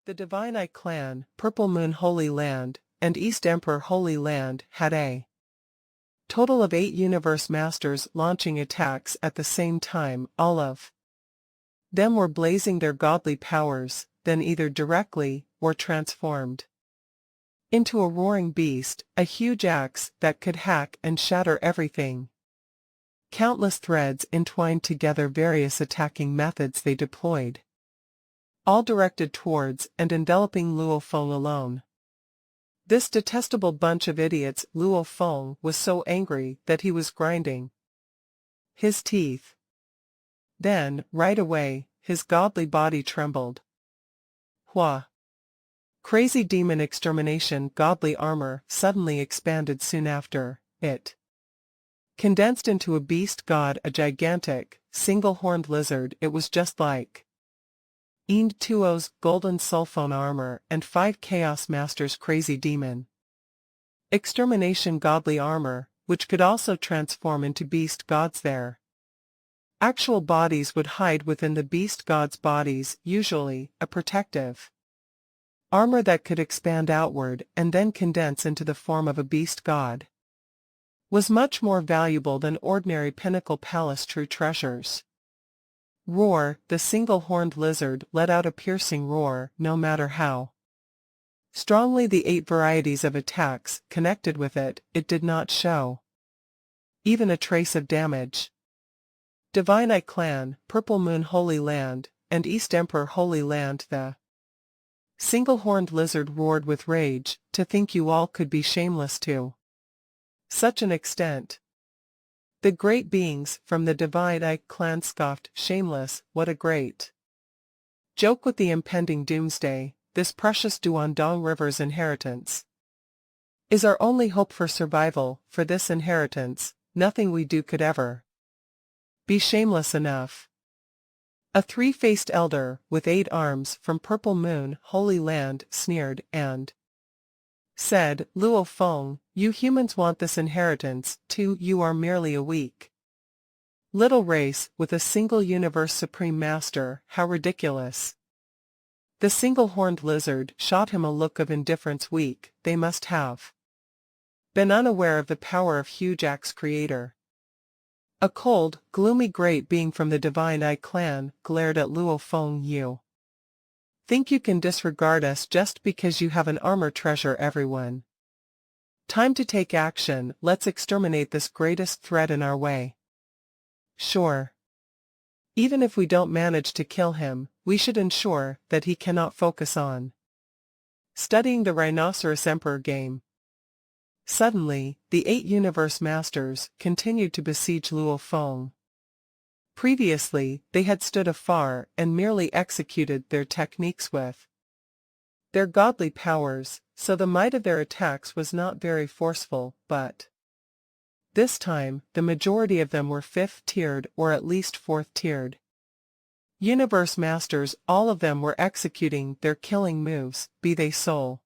The Divine Eye Clan, Purple Moon Holy Land, and East Emperor Holy Land had a total of 8 Universe Masters launching attacks at the same time. All of them were blazing their godly powers, then either directly or transformed into a roaring beast, a huge axe that could hack and shatter everything. Countless threads entwined together various attacking methods they deployed, all directed towards and enveloping Luo Feng alone. This detestable bunch of idiots. Luo Feng was so angry that he was grinding his teeth. Then, right away, his godly body trembled. Hua! Crazy demon extermination. Godly armor suddenly expanded soon after. It condensed into a beast god, a gigantic, single-horned lizard. It was just like Ind Tuo's golden sulfone armor and 5 Chaos Masters' crazy demon extermination godly armor, which could also transform into beast gods. Their actual bodies would hide within the beast gods' bodies, usually a protective armor that could expand outward and then condense into the form of a beast god was much more valuable than ordinary Pinnacle Palace true treasures. Roar! The single-horned lizard let out a piercing roar. No matter how strongly the 8 varieties of attacks connected with it, it did not show even a trace of damage. Divine Eye Clan, Purple Moon Holy Land, and East Emperor Holy Land. The single-horned lizard roared with rage. To think you all could be shameless to such an extent. The great beings from the Divine Eye Clan scoffed. Shameless, what a great joke with the impending doomsday. This precious Duandong River's inheritance is our only hope for survival. For this inheritance, nothing we do could ever be shameless enough. A 3-faced elder, with 8 arms from Purple Moon Holy Land, sneered and said, Luo Feng, you humans want this inheritance too. You are merely a weak little race with a single universe supreme master. How ridiculous. The single-horned lizard shot him a look of indifference. Weak, they must have been unaware of the power of huge axe creator. A cold, gloomy great being from the Divine Eye Clan glared at Luo Feng. You think you can disregard us just because you have an armor treasure? Everyone, time to take action. Let's exterminate this greatest threat in our way. Sure. Even if we don't manage to kill him, we should ensure that he cannot focus on studying the Rhinoceros Emperor game. Suddenly, the 8 Universe Masters continued to besiege Luo Feng. Previously, they had stood afar and merely executed their techniques with their godly powers, so the might of their attacks was not very forceful, but this time, the majority of them were 5th-tiered or at least 4th-tiered Universe Masters. All of them were executing their killing moves, be they soul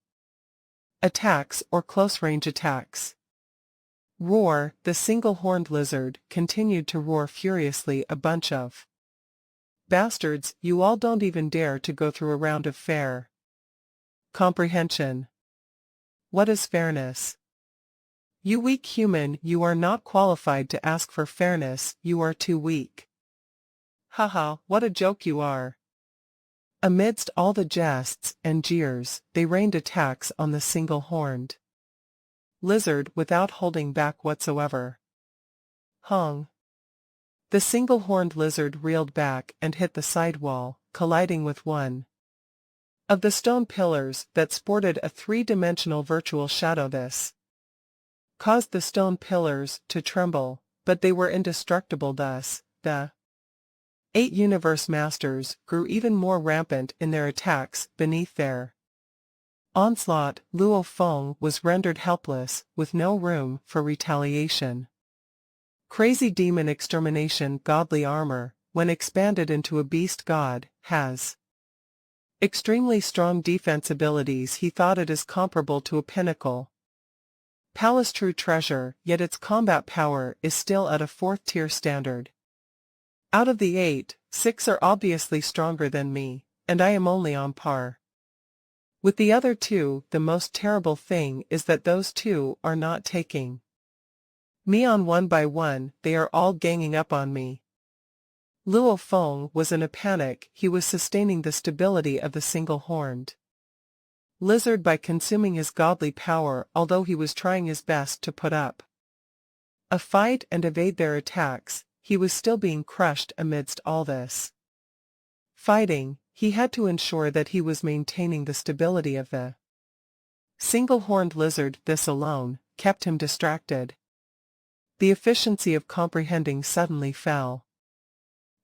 attacks or close-range attacks. Roar! The single-horned lizard continued to roar furiously. A bunch of bastards, you all don't even dare to go through a round of fair comprehension. What is fairness? You weak human, you are not qualified to ask for fairness. You are too weak. Haha, what a joke you are. Amidst all the jests and jeers, they rained attacks on the single-horned lizard without holding back whatsoever. Hung! The single-horned lizard reeled back and hit the sidewall, colliding with one of the stone pillars that sported a 3-dimensional virtual shadow. This caused the stone pillars to tremble, but they were indestructible. Thus, the 8 Universe Masters grew even more rampant in their attacks. Beneath their onslaught, Luo Feng was rendered helpless, with no room for retaliation. Crazy demon extermination godly armor, when expanded into a beast god, has extremely strong defense abilities. He thought it is comparable to a Pinnacle Palace true treasure, yet its combat power is still at a 4th-tier standard. Out of the 8, 6 are obviously stronger than me, and I am only on par. With the other two, the most terrible thing is that those two are not taking me on one by one, they are all ganging up on me. Luo Feng was in a panic. He was sustaining the stability of the single-horned lizard by consuming his godly power, although he was trying his best to put up a fight and evade their attacks. He was still being crushed amidst all this fighting. He had to ensure that he was maintaining the stability of the single-horned lizard. This alone kept him distracted. The efficiency of comprehending suddenly fell.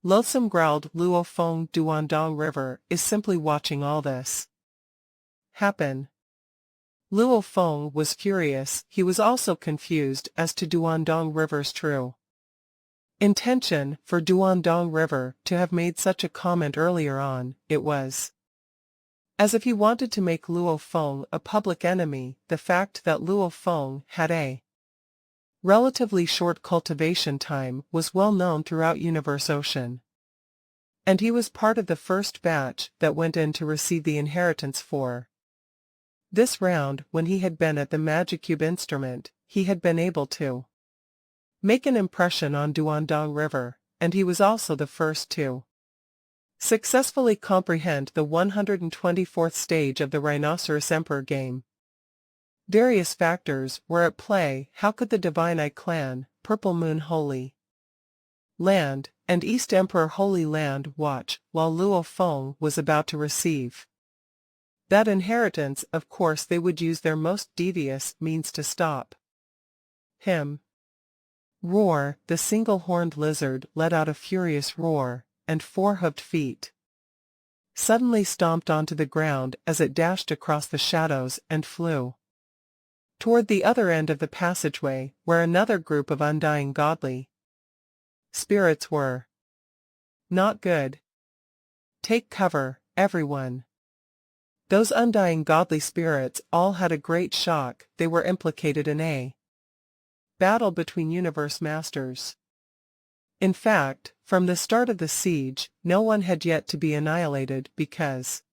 Loathsome, growled Luo Feng. Duandong River is simply watching all this happen. Luo Feng was furious. He was also confused as to Duandong River's true intention. For Duandong River to have made such a comment earlier on, it was as if he wanted to make Luo Feng a public enemy. The fact that Luo Feng had a relatively short cultivation time was well known throughout Universe Ocean. And he was part of the first batch that went in to receive the inheritance for this round. When he had been at the Magicube instrument, he had been able to make an impression on Duandong River, and he was also the first to successfully comprehend the 124th stage of the Rhinoceros Emperor game. Various factors were at play. How could the Divine Eye clan, Purple Moon Holy Land, and East Emperor Holy Land watch while Luo Feng was about to receive that inheritance? Of course they would use their most devious means to stop him. Roar! The single-horned lizard let out a furious roar, and four-hoofed feet suddenly stomped onto the ground as it dashed across the shadows and flew toward the other end of the passageway, where another group of undying godly spirits were. Not good. Take cover, everyone. Those undying godly spirits all had a great shock. They were implicated in a battle between universe masters. In fact, from the start of the siege, no one had yet to be annihilated because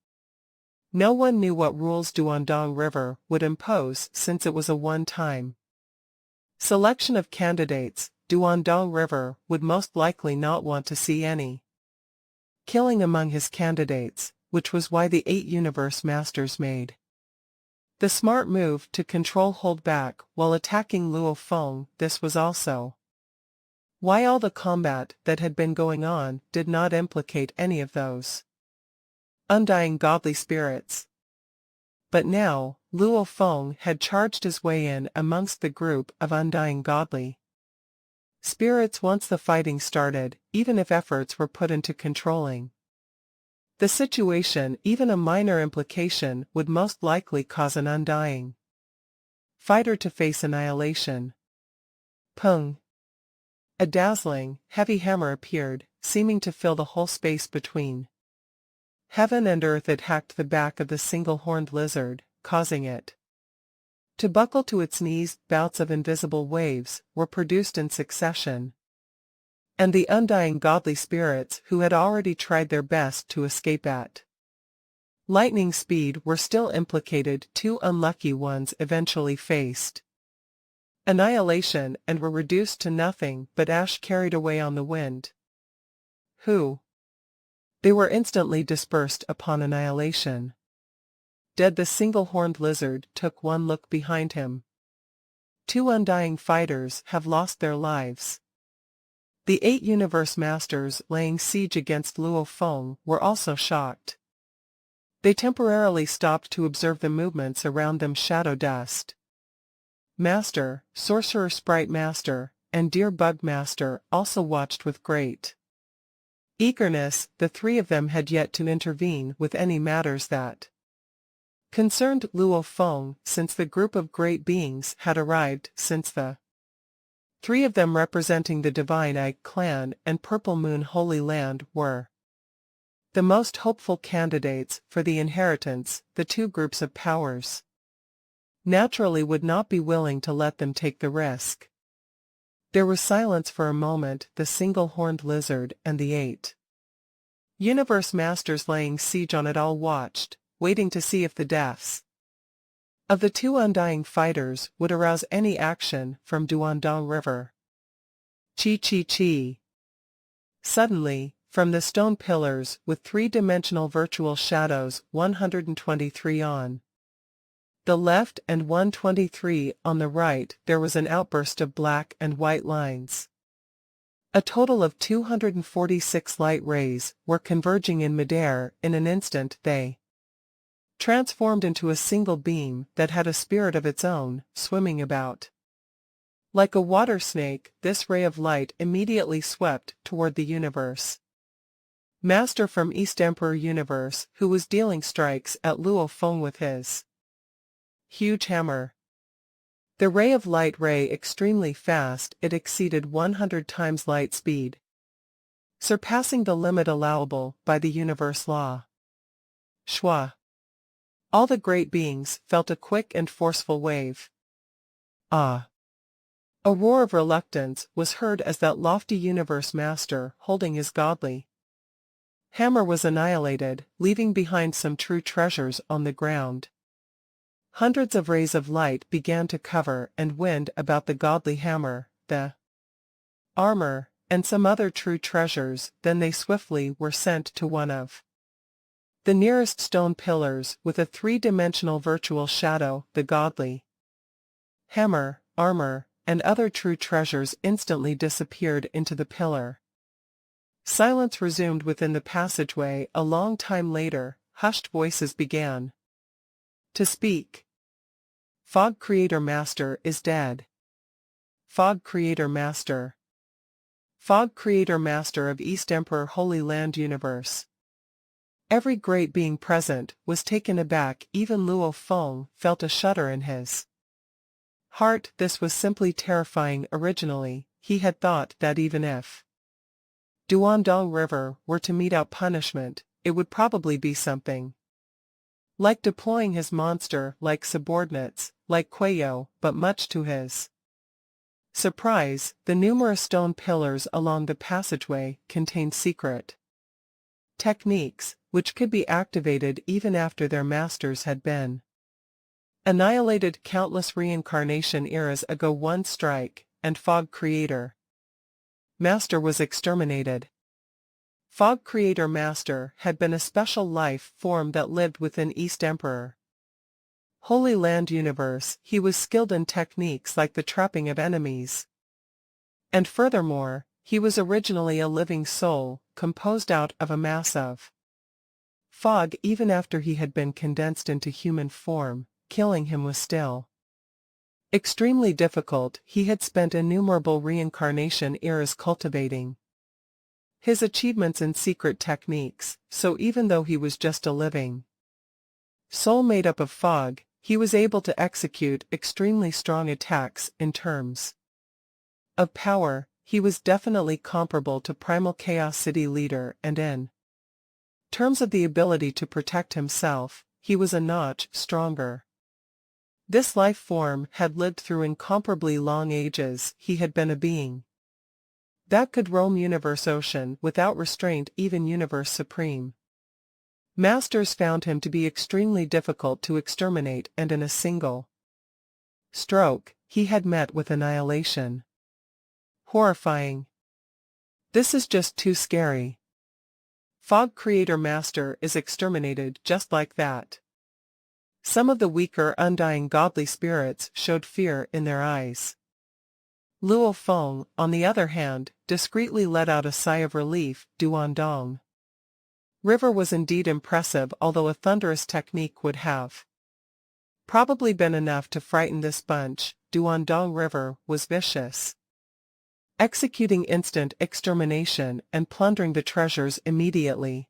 no one knew what rules Duandong River would impose, since it was a one-time selection of candidates. Duandong River would most likely not want to see any killing among his candidates, which was why the 8 universe masters made the smart move to hold back while attacking Luo Feng. This was also why all the combat that had been going on did not implicate any of those undying godly spirits. But now, Luo Feng had charged his way in amongst the group of undying godly spirits once the fighting started. Even if efforts were put into controlling the situation, even a minor implication would most likely cause an undying fighter to face annihilation. Pung! A dazzling, heavy hammer appeared, seeming to fill the whole space between heaven and earth. It hacked the back of the single-horned lizard, causing it to buckle to its knees. Bouts of invisible waves were produced in succession, and the undying godly spirits who had already tried their best to escape at lightning speed were still implicated. 2 unlucky ones eventually faced annihilation and were reduced to nothing but ash carried away on the wind. Who? They were instantly dispersed upon annihilation. Dead. The single-horned lizard took one look behind him. 2 undying fighters have lost their lives. The 8 universe masters laying siege against Luo Feng were also shocked. They temporarily stopped to observe the movements around them. Shadow Dust Master, Sorcerer Sprite Master, and Deer Bug Master also watched with great eagerness. The 3 of them had yet to intervene with any matters that concerned Luo Feng, since the group of great beings had arrived. Since the 3 of them representing the Divine Eye clan and Purple Moon Holy Land were the most hopeful candidates for the inheritance, the 2 groups of powers naturally would not be willing to let them take the risk. There was silence for a moment. The single-horned lizard and the 8 universe masters laying siege on it all watched, waiting to see if the deaths of the two undying fighters would arouse any action from Duandong River. Chi chi chi. Suddenly, from the stone pillars with three-dimensional virtual shadows 123 on the left and 123 on the right, there was an outburst of black and white lines. A total of 246 light rays were converging in midair. In an instant they transformed into a single beam that had a spirit of its own, swimming about. Like a water snake, this ray of light immediately swept toward the universe master from East Emperor Universe, who was dealing strikes at Luo Feng with his huge hammer. The ray of light ray extremely fast, it exceeded 100 times light speed, surpassing the limit allowable by the universe law. Shwa. All the great beings felt a quick and forceful wave. Ah! A roar of reluctance was heard as that lofty universe master, holding his godly hammer, was annihilated, leaving behind some true treasures on the ground. Hundreds of rays of light began to cover and wind about the godly hammer, the armor, and some other true treasures. Then they swiftly were sent to one of the nearest stone pillars with a three-dimensional virtual shadow. The godly hammer, armor, and other true treasures instantly disappeared into the pillar. Silence resumed within the passageway. A long time later, hushed voices began to speak. Fog Creator Master is dead. Fog Creator Master. Fog Creator Master of East Emperor Holy Land Universe. Every great being present was taken aback. Even Luo Feng felt a shudder in his heart. This was simply terrifying. Originally, he had thought that even if Duandong River were to mete out punishment, it would probably be something like deploying his monster-like subordinates, like Kueyo, but much to his surprise, the numerous stone pillars along the passageway contained secret techniques, which could be activated even after their masters had been annihilated countless reincarnation eras ago. One strike, and Fog Creator Master was exterminated. Fog Creator Master had been a special life form that lived within East Emperor Holy Land Universe. He was skilled in techniques like the trapping of enemies. And furthermore, he was originally a living soul, composed out of a mass of fog. Even after he had been condensed into human form, killing him was still extremely difficult. He had spent innumerable reincarnation eras cultivating his achievements in secret techniques, so even though he was just a living soul made up of fog, he was able to execute extremely strong attacks. In terms of power, he was definitely comparable to Primal Chaos City Leader, and in terms of the ability to protect himself, he was a notch stronger. This life form had lived through incomparably long ages. He had been a being that could roam Universe Ocean without restraint. Even Universe Supreme Masters found him to be extremely difficult to exterminate, and in a single stroke, he had met with annihilation. Horrifying. This is just too scary. Fog Creator Master is exterminated just like that. Some of the weaker undying godly spirits showed fear in their eyes. Luo Feng, on the other hand, discreetly let out a sigh of relief. Duandong River was indeed impressive, although a thunderous technique would have probably been enough to frighten this bunch. Duandong River was vicious, executing instant extermination and plundering the treasures immediately.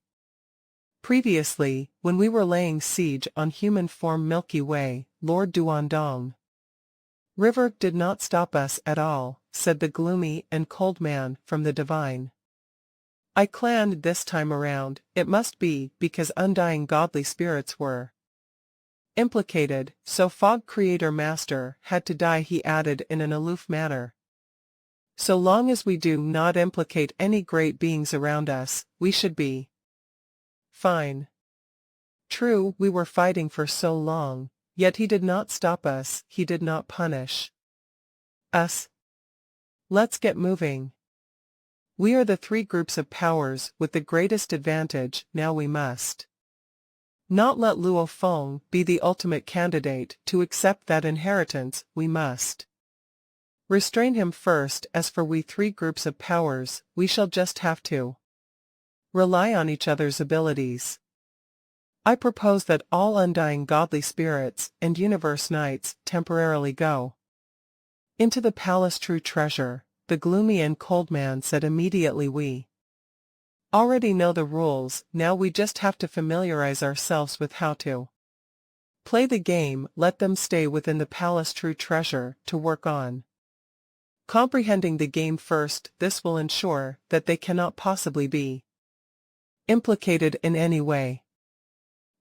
Previously, when we were laying siege on human form Milky Way, Lord Duandong River did not stop us at all, said the gloomy and cold man from the divine I clan. This time around, it must be because undying godly spirits were implicated, so Fog Creator Master had to die, he added in an aloof manner. So long as we do not implicate any great beings around us, we should be fine. True, we were fighting for so long, yet he did not stop us, he did not punish us. Let's get moving. We are the three groups of powers with the greatest advantage, now we must not let Luo Feng be the ultimate candidate to accept that inheritance, we must restrain him first. As for we three groups of powers, we shall just have to rely on each other's abilities. I propose that all undying godly spirits and universe knights temporarily go into the palace. True treasure, the gloomy and cold man said immediately. We already know the rules, now we just have to familiarize ourselves with how to play the game. Let them stay within the palace. True treasure, to work on comprehending the game first. This will ensure that they cannot possibly be implicated in any way.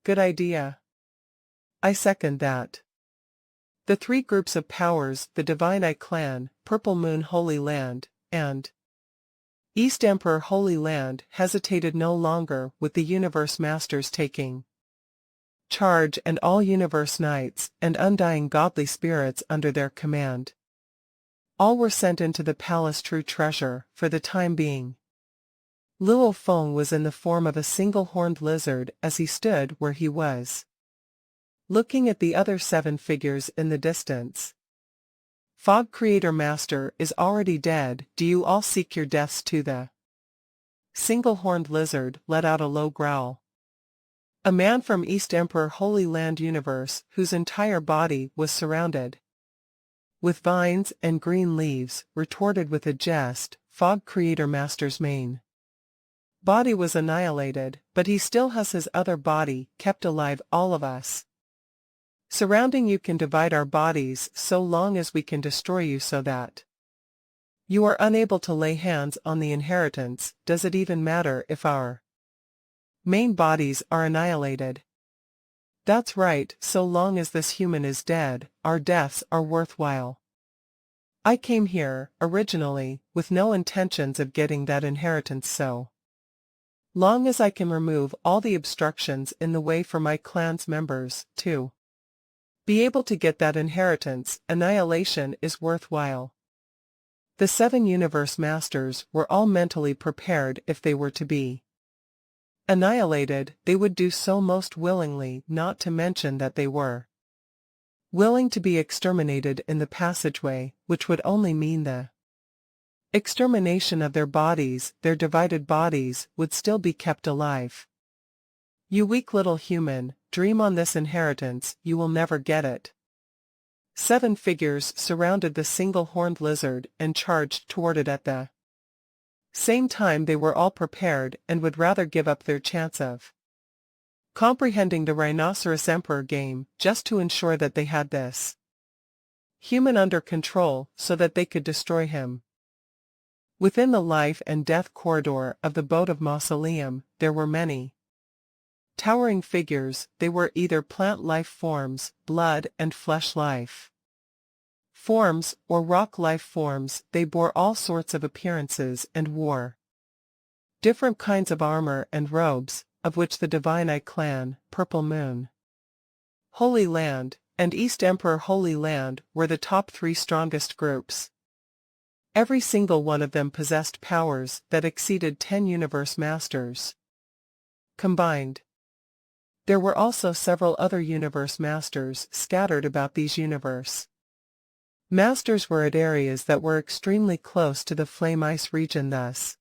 Good idea. I second that. The three groups of powers, the Divine Eye Clan, Purple Moon Holy Land, and East Emperor Holy Land, hesitated no longer, with the Universe Masters taking charge and all Universe Knights and undying godly spirits under their command. All were sent into the palace. True treasure, for the time being. Luo Feng was in the form of a single horned lizard as he stood where he was, looking at the other 7 figures in the distance. Fog Creator Master is already dead. Do you all seek your deaths too? The single-horned lizard let out a low growl. A man from East Emperor Holy Land Universe, whose entire body was surrounded with vines and green leaves, retorted with a jest. Fog Creator Master's main body was annihilated, but he still has his other body kept alive. All of us surrounding you can divide our bodies so long as we can destroy you so that you are unable to lay hands on the inheritance. Does it even matter if our main bodies are annihilated? That's right, so long as this human is dead, our deaths are worthwhile. I came here, originally, with no intentions of getting that inheritance, so long as I can remove all the obstructions in the way for my clan's members, to be able to get that inheritance, annihilation is worthwhile. The 7 Universe Masters were all mentally prepared. If they were to be annihilated, they would do so most willingly, not to mention that they were willing to be exterminated in the passageway, which would only mean the extermination of their bodies. Their divided bodies would still be kept alive. You weak little human, dream on this inheritance, you will never get it. 7 figures surrounded the single-horned lizard and charged toward it at the same time. They were all prepared and would rather give up their chance of comprehending the Rhinoceros Emperor game just to ensure that they had this human under control so that they could destroy him. Within the life and death corridor of the Boat of Mausoleum, there were many towering figures. They were either plant life forms, blood and flesh life forms, or rock life forms. They bore all sorts of appearances and wore different kinds of armor and robes, of which the Divine Eye Clan, Purple Moon Holy Land, and East Emperor Holy Land were the top 3 strongest groups. Every single one of them possessed powers that exceeded 10 Universe Masters combined. There were also several other Universe Masters scattered about. These Universe Masters were at areas that were extremely close to the Flame Ice region, thus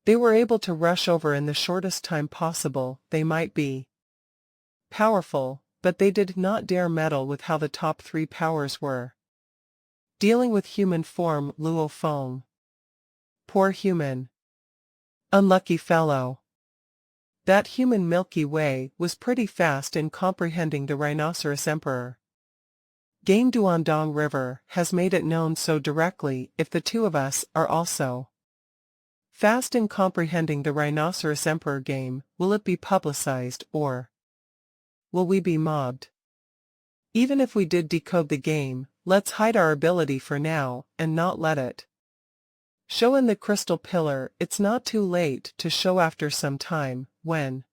they were able to rush over in the shortest time possible. They might be powerful, but they did not dare meddle with how the top 3 powers were dealing with human form. Luo Feng. Poor human. Unlucky fellow. That human Milky Way was pretty fast in comprehending the Rhinoceros Emperor game. Duandong River has made it known so directly. If the 2 of us are also fast in comprehending the Rhinoceros Emperor game, will it be publicized, or will we be mobbed? Even if we did decode the game, let's hide our ability for now, and not let it show in the crystal pillar. It's not too late to show after some time, when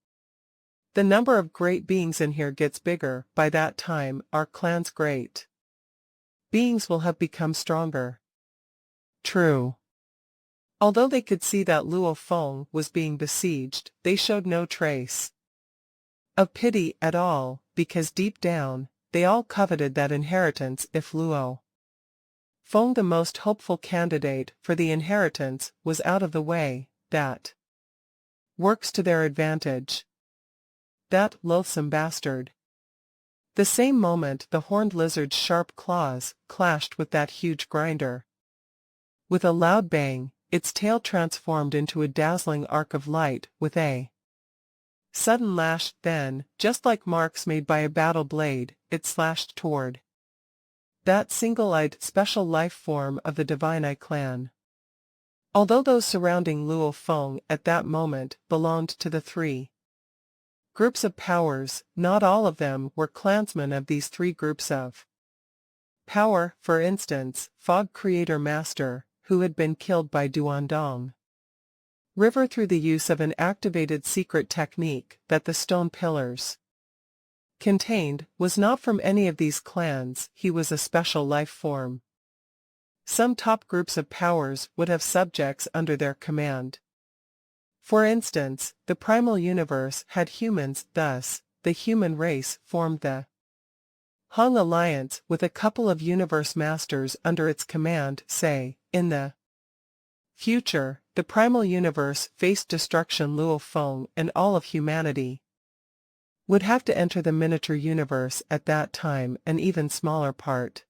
The number of great beings in here gets bigger. By that time, our clan's great beings will have become stronger. True. Although they could see that Luo Feng was being besieged, they showed no trace of pity at all, because deep down, they all coveted that inheritance. If Luo Feng, the most hopeful candidate for the inheritance, was out of the way, that works to their advantage. That loathsome bastard. The same moment the horned lizard's sharp claws clashed with that huge grinder. With a loud bang, its tail transformed into a dazzling arc of light with a sudden lash. Then, just like marks made by a battle blade, it slashed toward that single-eyed special life form of the Divine Eye clan. Although those surrounding Luo Feng at that moment belonged to the three groups of powers, not all of them were clansmen of these three groups of power. For instance, Fog Creator Master, who had been killed by Duandong River through the use of an activated secret technique that the stone pillars contained, was not from any of these clans. He was a special life form. Some top groups of powers would have subjects under their command. For instance, the primal universe had humans. Thus, the human race formed the Hung Alliance with a couple of universe masters under its command. Say, in the future, the primal universe faced destruction. Luo Feng and all of humanity would have to enter the miniature universe at that time. An even smaller part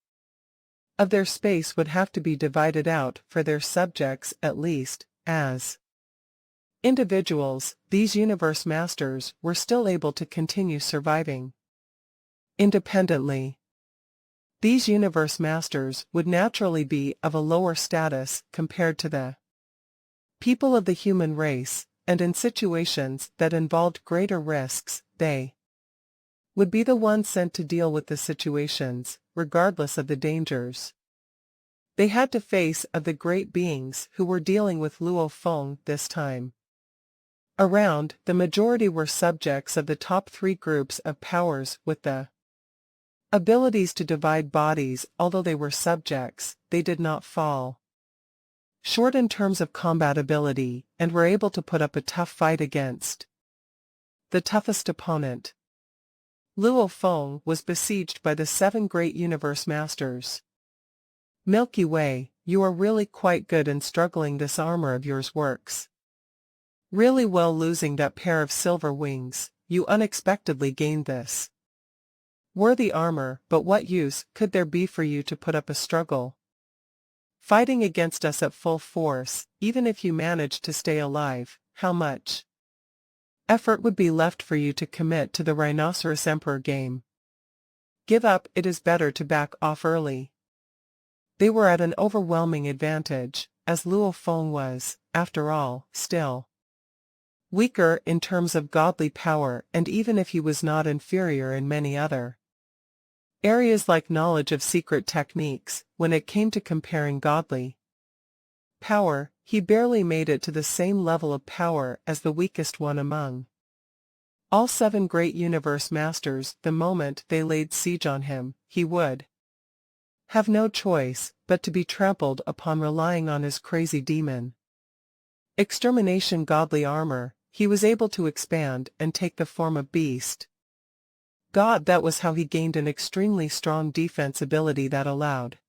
of their space would have to be divided out for their subjects. At least, as individuals, these universe masters were still able to continue surviving independently. These universe masters would naturally be of a lower status compared to the people of the human race, and in situations that involved greater risks, they would be the ones sent to deal with the situations, regardless of the dangers they had to face of the great beings who were dealing with Luo Feng this time around. The majority were subjects of the top three groups of powers with the abilities to divide bodies. Although they were subjects, they did not fall short in terms of combat ability, and were able to put up a tough fight against the toughest opponent. Luo Feng was besieged by the 7 great universe masters. Milky Way, you are really quite good in struggling. This armor of yours works really well. Losing that pair of silver wings, you unexpectedly gained this worthy armor, but what use could there be for you to put up a struggle fighting against us at full force? Even if you managed to stay alive, how much effort would be left for you to commit to the Rhinoceros Emperor game? Give up. It is better to back off early. They were at an overwhelming advantage, as Luo Feng was, after all, still weaker in terms of godly power, and even if he was not inferior in many other areas like knowledge of secret techniques, when it came to comparing godly power, he barely made it to the same level of power as the weakest one among all 7 great universe masters. The moment they laid siege on him, he would have no choice but to be trampled upon. Relying on his crazy demon extermination godly armor, he was able to expand and take the form of beast god. That was how he gained an extremely strong defense ability that allowed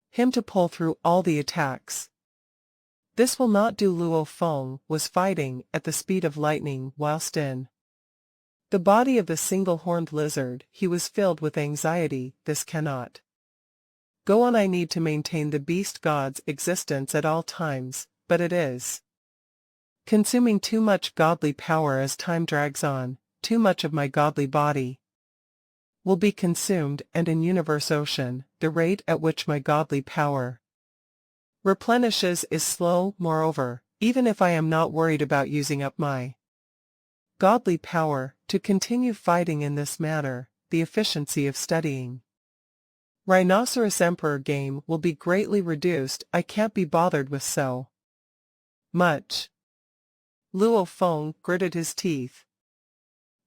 him to pull through all the attacks. This will not do. Luo Feng was fighting at the speed of lightning whilst in the body of the single-horned lizard. He was filled with anxiety. This cannot go on. I need to maintain the beast god's existence at all times, but it is consuming too much godly power. As time drags on, too much of my godly body will be consumed, and in Universe Ocean, the rate at which my godly power replenishes is slow. Moreover, even if I am not worried about using up my godly power to continue fighting in this manner, the efficiency of studying Rhinoceros Emperor game will be greatly reduced. I can't be bothered with so much. Luo Feng gritted his teeth.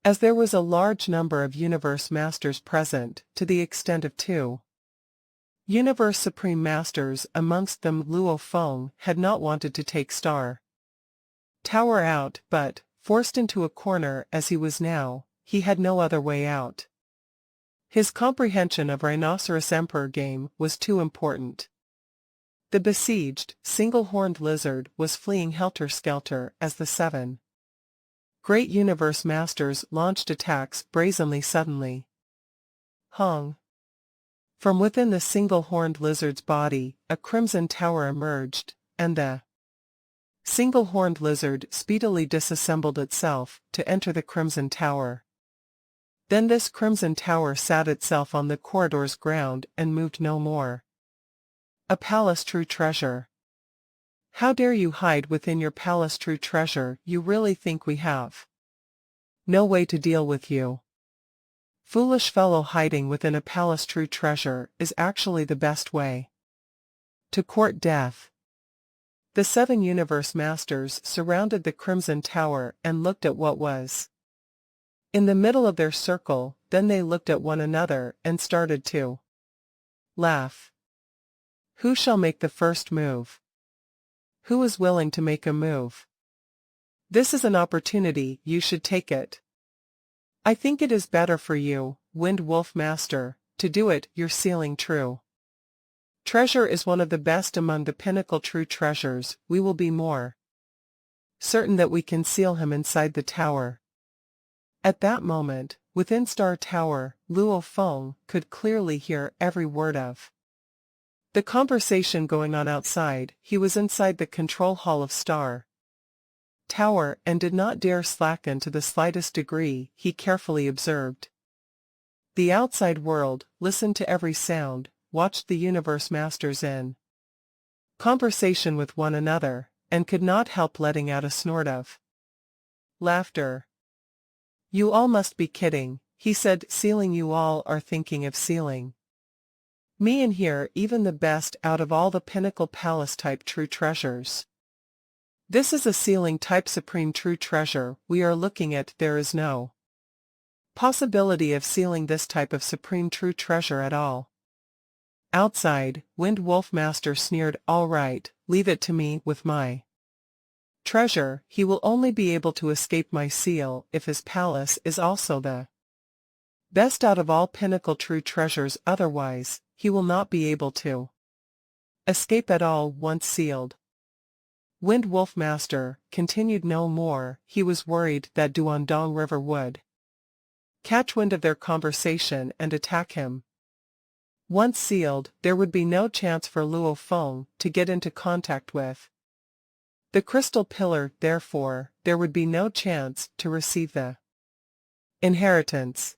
as there was a large number of Universe Masters present, to the extent of 2. Universe Supreme Masters, amongst them Luo Feng, had not wanted to take Star Tower out, but, forced into a corner as he was now, he had no other way out. His comprehension of Rhinoceros Emperor game was too important. The besieged, single-horned lizard was fleeing helter-skelter as the 7 great Universe Masters launched attacks brazenly suddenly. Hong. From within the single-horned lizard's body, a crimson tower emerged, and the single-horned lizard speedily disassembled itself to enter the crimson tower. Then this crimson tower sat itself on the corridor's ground and moved no more. A palace true treasure. How dare you hide within your palace true treasure? You really think we have no way to deal with you? Foolish fellow, hiding within a palace true treasure is actually the best way to court death. The 7 Universe Masters surrounded the Crimson Tower and looked at what was in the middle of their circle, then they looked at one another and started to laugh. Who shall make the first move? Who is willing to make a move? This is an opportunity, you should take it. I think it is better for you, Wind Wolf Master, to do it. Your sealing true treasure is one of the best among the pinnacle true treasures. We will be more certain that we can seal him inside the tower. At that moment, within Star Tower, Luo Feng could clearly hear every word of the conversation going on outside. He was inside the control hall of Star Tower and did not dare slacken to the slightest degree. He carefully observed the outside world, listened to every sound, watched the Universe Masters in conversation with one another, and could not help letting out a snort of laughter. You all must be kidding, he said. Sealing? You all are thinking of sealing me in here, even the best out of all the pinnacle palace type true treasures. This is a sealing type supreme true treasure we are looking at. There is no possibility of sealing this type of supreme true treasure at all. Outside, Wind Wolf Master sneered. All right, leave it to me. With my treasure, he will only be able to escape my seal if his palace is also the best out of all pinnacle true treasures. Otherwise, he will not be able to escape at all once sealed. Wind Wolf Master continued no more. He was worried that Duandong River would catch wind of their conversation and attack him. Once sealed, there would be no chance for Luo Feng to get into contact with the crystal pillar. Therefore, there would be no chance to receive the inheritance.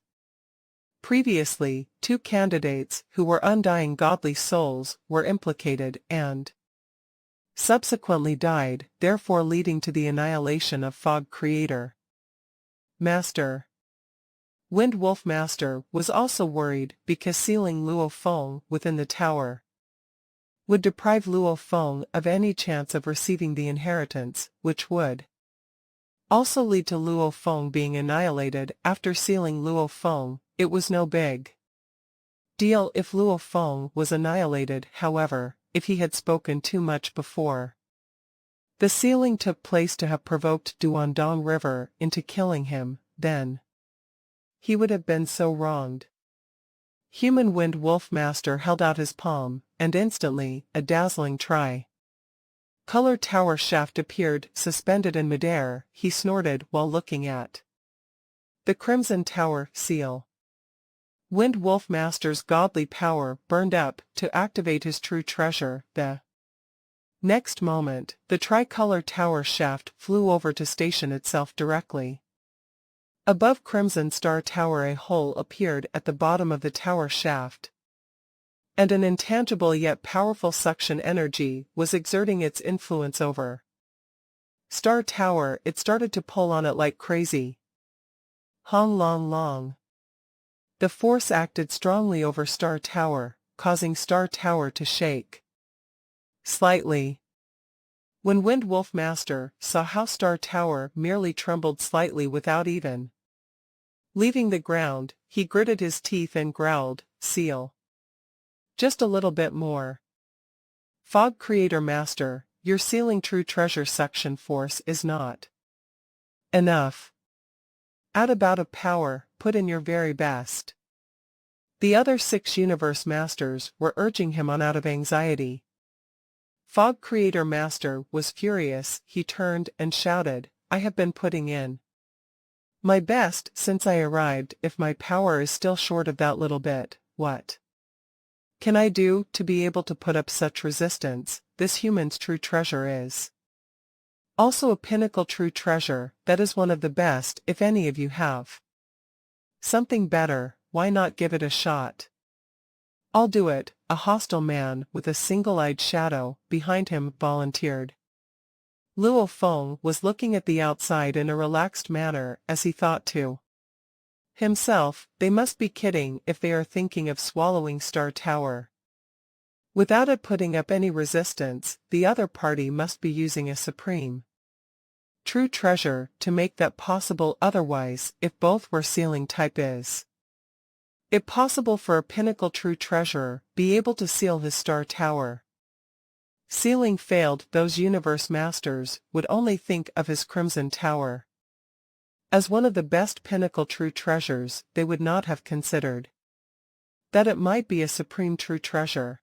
Previously, 2 candidates who were undying godly souls were implicated and subsequently died, therefore leading to the annihilation of Fog Creator Master. Wind Wolf Master was also worried because sealing Luo Feng within the tower would deprive Luo Feng of any chance of receiving the inheritance, which would also lead to Luo Feng being annihilated. After sealing Luo Feng, it was no big deal if Luo Feng was annihilated. However, if he had spoken too much before the sealing took place to have provoked Duandong River into killing him, then he would have been so wronged. Human Wind Wolf Master held out his palm, and instantly, a dazzling tri-color tower shaft appeared, suspended in midair. He snorted while looking at the Crimson Tower seal. Wind Wolf Master's godly power burned up to activate his true treasure. The next moment, the tricolor tower shaft flew over to station itself directly above Crimson Star Tower. A hole appeared at the bottom of the tower shaft, and an intangible yet powerful suction energy was exerting its influence over Star Tower. It started to pull on it like crazy. Hong long long. The force acted strongly over Star Tower, causing Star Tower to shake slightly. When Wind Wolf Master saw how Star Tower merely trembled slightly without even Leaving the ground, he gritted his teeth and growled, "Seal. Just a little bit more. Fog Creator Master, your sealing true treasure suction force is not enough. Add a bout of power, put in your very best." The other 6 Universe Masters were urging him on out of anxiety. Fog Creator Master was furious. He turned and shouted, "I have been putting in my best since I arrived. If my power is still short of that little bit, what can I do to be able to put up such resistance? This human's true treasure is also a pinnacle true treasure. That is one of the best. If any of you have something better, why not give it a shot?" "I'll do it," a hostile man with a single-eyed shadow behind him volunteered. Luo Feng was looking at the outside in a relaxed manner as he thought to himself, "They must be kidding if they are thinking of swallowing Star Tower. Without it putting up any resistance, the other party must be using a supreme true treasure to make that possible. Otherwise, if both were sealing type, is it possible for a pinnacle true treasurer be able to seal his Star Tower? Sealing failed, those Universe Masters would only think of his Crimson Tower as one of the best pinnacle true treasures. They would not have considered that it might be a supreme true treasure.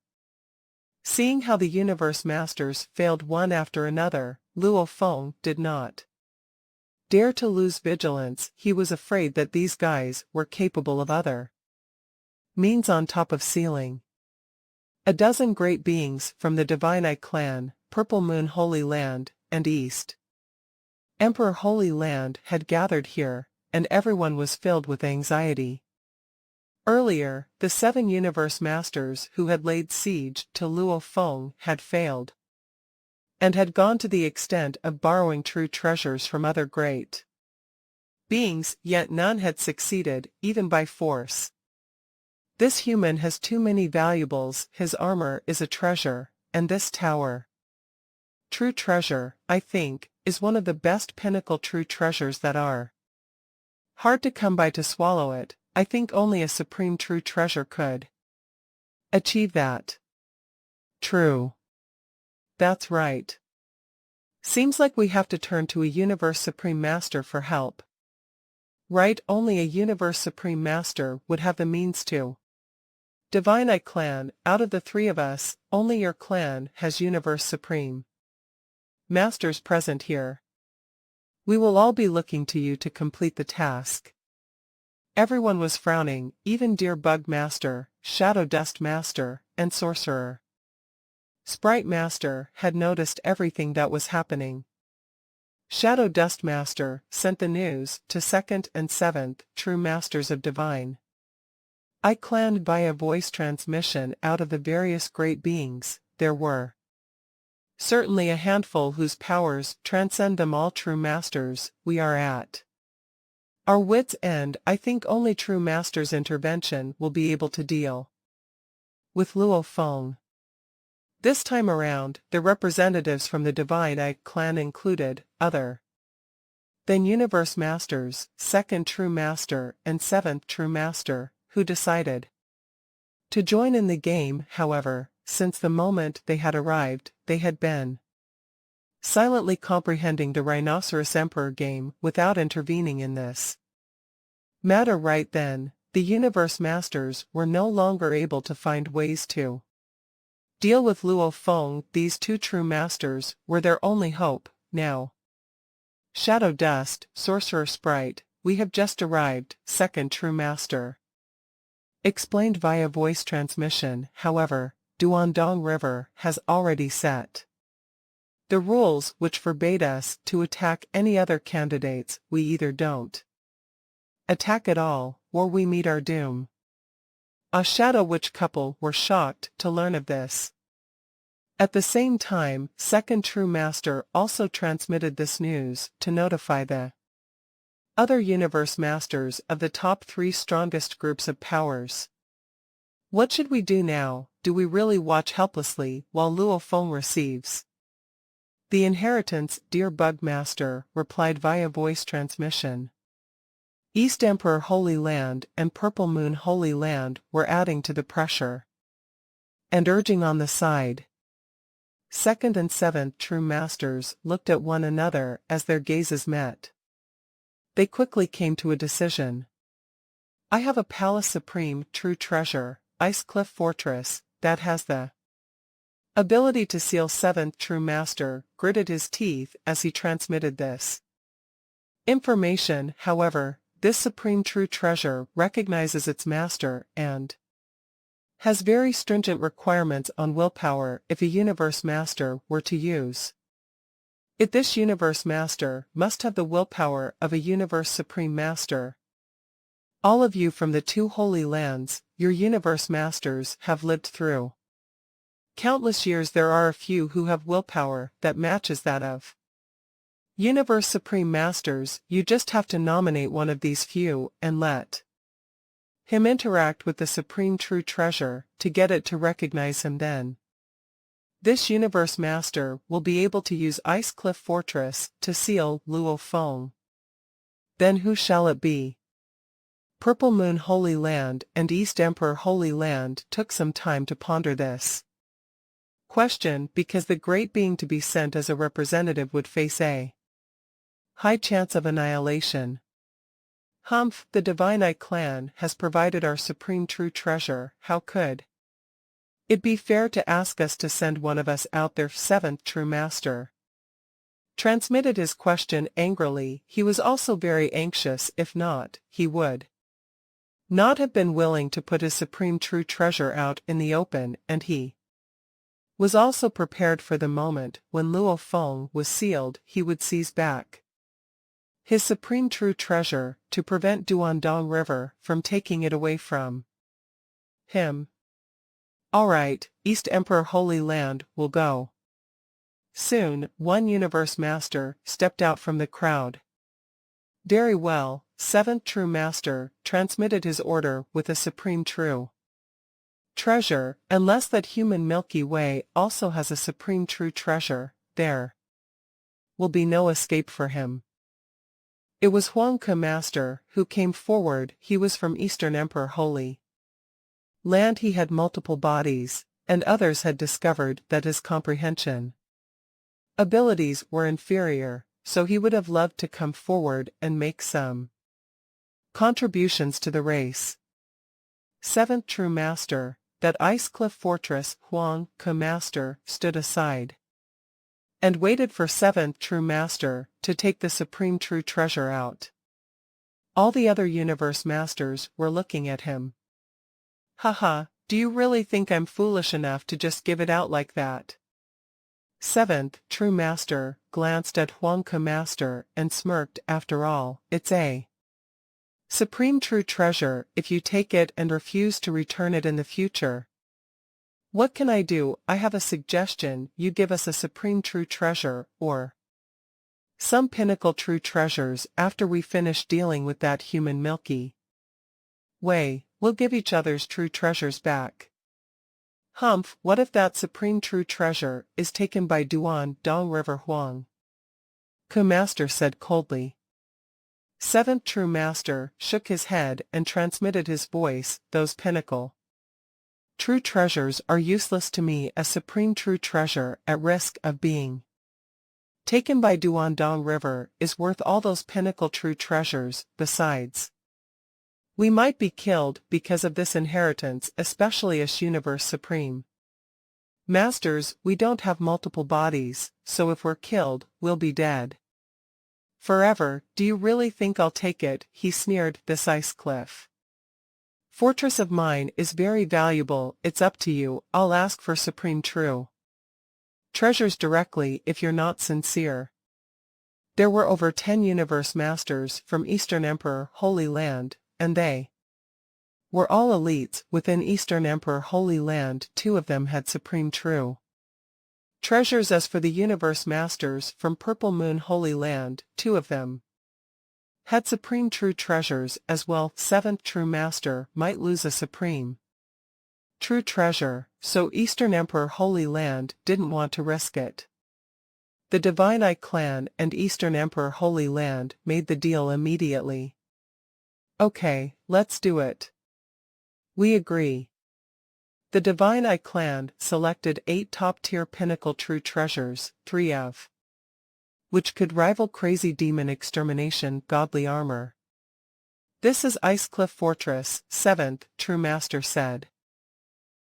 Seeing how the Universe Masters failed one after another, Luo Feng did not dare to lose vigilance. He was afraid that these guys were capable of other means on top of sealing. A dozen great beings from the Divine Eye clan, Purple Moon Holy Land, and East Emperor Holy Land had gathered here, and everyone was filled with anxiety. Earlier, the 7 Universe Masters who had laid siege to Luo Feng had failed, and had gone to the extent of borrowing true treasures from other great beings, yet none had succeeded, even by force. This human has too many valuables. His armor is a treasure, and this tower true treasure, I think, is one of the best pinnacle true treasures that are hard to come by. To swallow it, I think only a supreme true treasure could achieve that." "True. That's right. Seems like we have to turn to a Universe Supreme Master for help." "Right, only a Universe Supreme Master would have the means to." "Divine Eye clan, out of the 3 of us, only your clan has Universe Supreme Masters present here. We will all be looking to you to complete the task." Everyone was frowning, even Deer Bug Master, Shadow Dust Master, and Sorcerer Sprite Master had noticed everything that was happening. Shadow Dust Master sent the news to 2nd and 7th True Masters of Divine Eye clan via voice transmission. Out of the various great beings, there were certainly a handful whose powers transcend them all. True Masters, we are at our wits' end. I think only True Masters' intervention will be able to deal with Luo Feng. This time around, the representatives from the Divine Eye clan included other than Universe Masters, 2nd True Master and 7th True Master, who decided to join in the game. However, since the moment they had arrived, they had been silently comprehending the Rhinoceros Emperor game without intervening in this matter. Right then, the Universe Masters were no longer able to find ways to deal with Luo Feng. These 2 True Masters were their only hope now. "Shadow Dust, Sorcerer Sprite, we have just arrived," 2nd True Master explained via voice transmission. "However, Duandong River has already set the rules which forbade us to attack any other candidates. We either don't attack at all, or we meet our doom." A Shadow Witch couple were shocked to learn of this. At the same time, 2nd True Master also transmitted this news to notify the other Universe Masters of the top 3 strongest groups of powers. "What should we do now? Do we really watch helplessly while Luo Feng receives the inheritance?" Dear Bug Master replied via voice transmission. East Emperor Holy Land and Purple Moon Holy Land were adding to the pressure and urging on the side. Second and seventh true masters looked at one another as their gazes met. They quickly came to a decision. I have a palace supreme true treasure, Ice Cliff Fortress, that has the ability to seal. Seventh true master gritted his teeth as he transmitted this information. However, this supreme true treasure recognizes its master and has very stringent requirements on willpower if a universe master were to use it. This universe master must have the willpower of a universe supreme master. All of you from the two holy lands, your universe masters have lived through countless years. There are a few who have willpower that matches that of universe supreme masters. You just have to nominate one of these few and let him interact with the supreme true treasure to get it to recognize him. Then this universe master will be able to use Ice Cliff Fortress to seal Luo Feng. Then who shall it be? Purple Moon Holy Land and East Emperor Holy Land took some time to ponder this question, because the great being to be sent as a representative would face a high chance of annihilation. Humph, the Divine Eye clan has provided our supreme true treasure. How could it be fair to ask us to send one of us out there? Seventh true master transmitted his question angrily. He was also very anxious. If not, he would not have been willing to put his supreme true treasure out in the open, and he was also prepared for the moment when Luo Feng was sealed. He would seize back his supreme true treasure to prevent Duandong River from taking it away from him. Alright, East Emperor Holy Land will go. Soon, one universe master stepped out from the crowd. Very well, seventh true master transmitted his order with a supreme true treasure. Unless that human Milky Way also has a supreme true treasure, there will be no escape for him. It was Huang Ke Master who came forward. He was from Eastern Emperor Holy Land. He had multiple bodies, and others had discovered that his comprehension abilities were inferior, so he would have loved to come forward and make some contributions to the race. Seventh true master, that Ice Cliff Fortress. Huang Ke Master stood aside and waited for seventh true master to take the supreme true treasure out. All the other universe masters were looking at him. Haha, do you really think I'm foolish enough to just give it out like that? Seventh true master glanced at Huang Ke Master and smirked. After all, it's a supreme true treasure. If you take it and refuse to return it in the future, what can I do? I have a suggestion. You give us a supreme true treasure, or some pinnacle true treasures after we finish dealing with that human Milky Way. We'll give each other's true treasures back. Humph, what if that supreme true treasure is taken by Duandong River? Huang Ke Master said coldly. Seventh true master shook his head and transmitted his voice. Those pinnacle true treasures are useless to me. A supreme true treasure at risk of being taken by Duandong River is worth all those pinnacle true treasures. Besides, we might be killed because of this inheritance, especially as universe supreme masters. We don't have multiple bodies, so if we're killed, we'll be dead forever. Do you really think I'll take it? He sneered. This ice cliff fortress of mine is very valuable. It's up to you. I'll ask for supreme true treasures directly if you're not sincere. There were over 10 universe masters from Eastern Emperor Holy Land, and they were all elites within Eastern Emperor Holy Land. 2 of them had supreme true treasures. As for the universe masters from Purple Moon Holy Land, 2 of them had supreme true treasures as well. Seventh true master might lose a supreme true treasure, so Eastern Emperor Holy Land didn't want to risk it. The Divine Eye clan and Eastern Emperor Holy Land made the deal immediately. Okay, let's do it. We agree. The Divine Eye clan selected 8 top-tier pinnacle true treasures, 3 of which could rival crazy demon extermination godly armor. This is Ice Cliff Fortress, 7th, True Master said.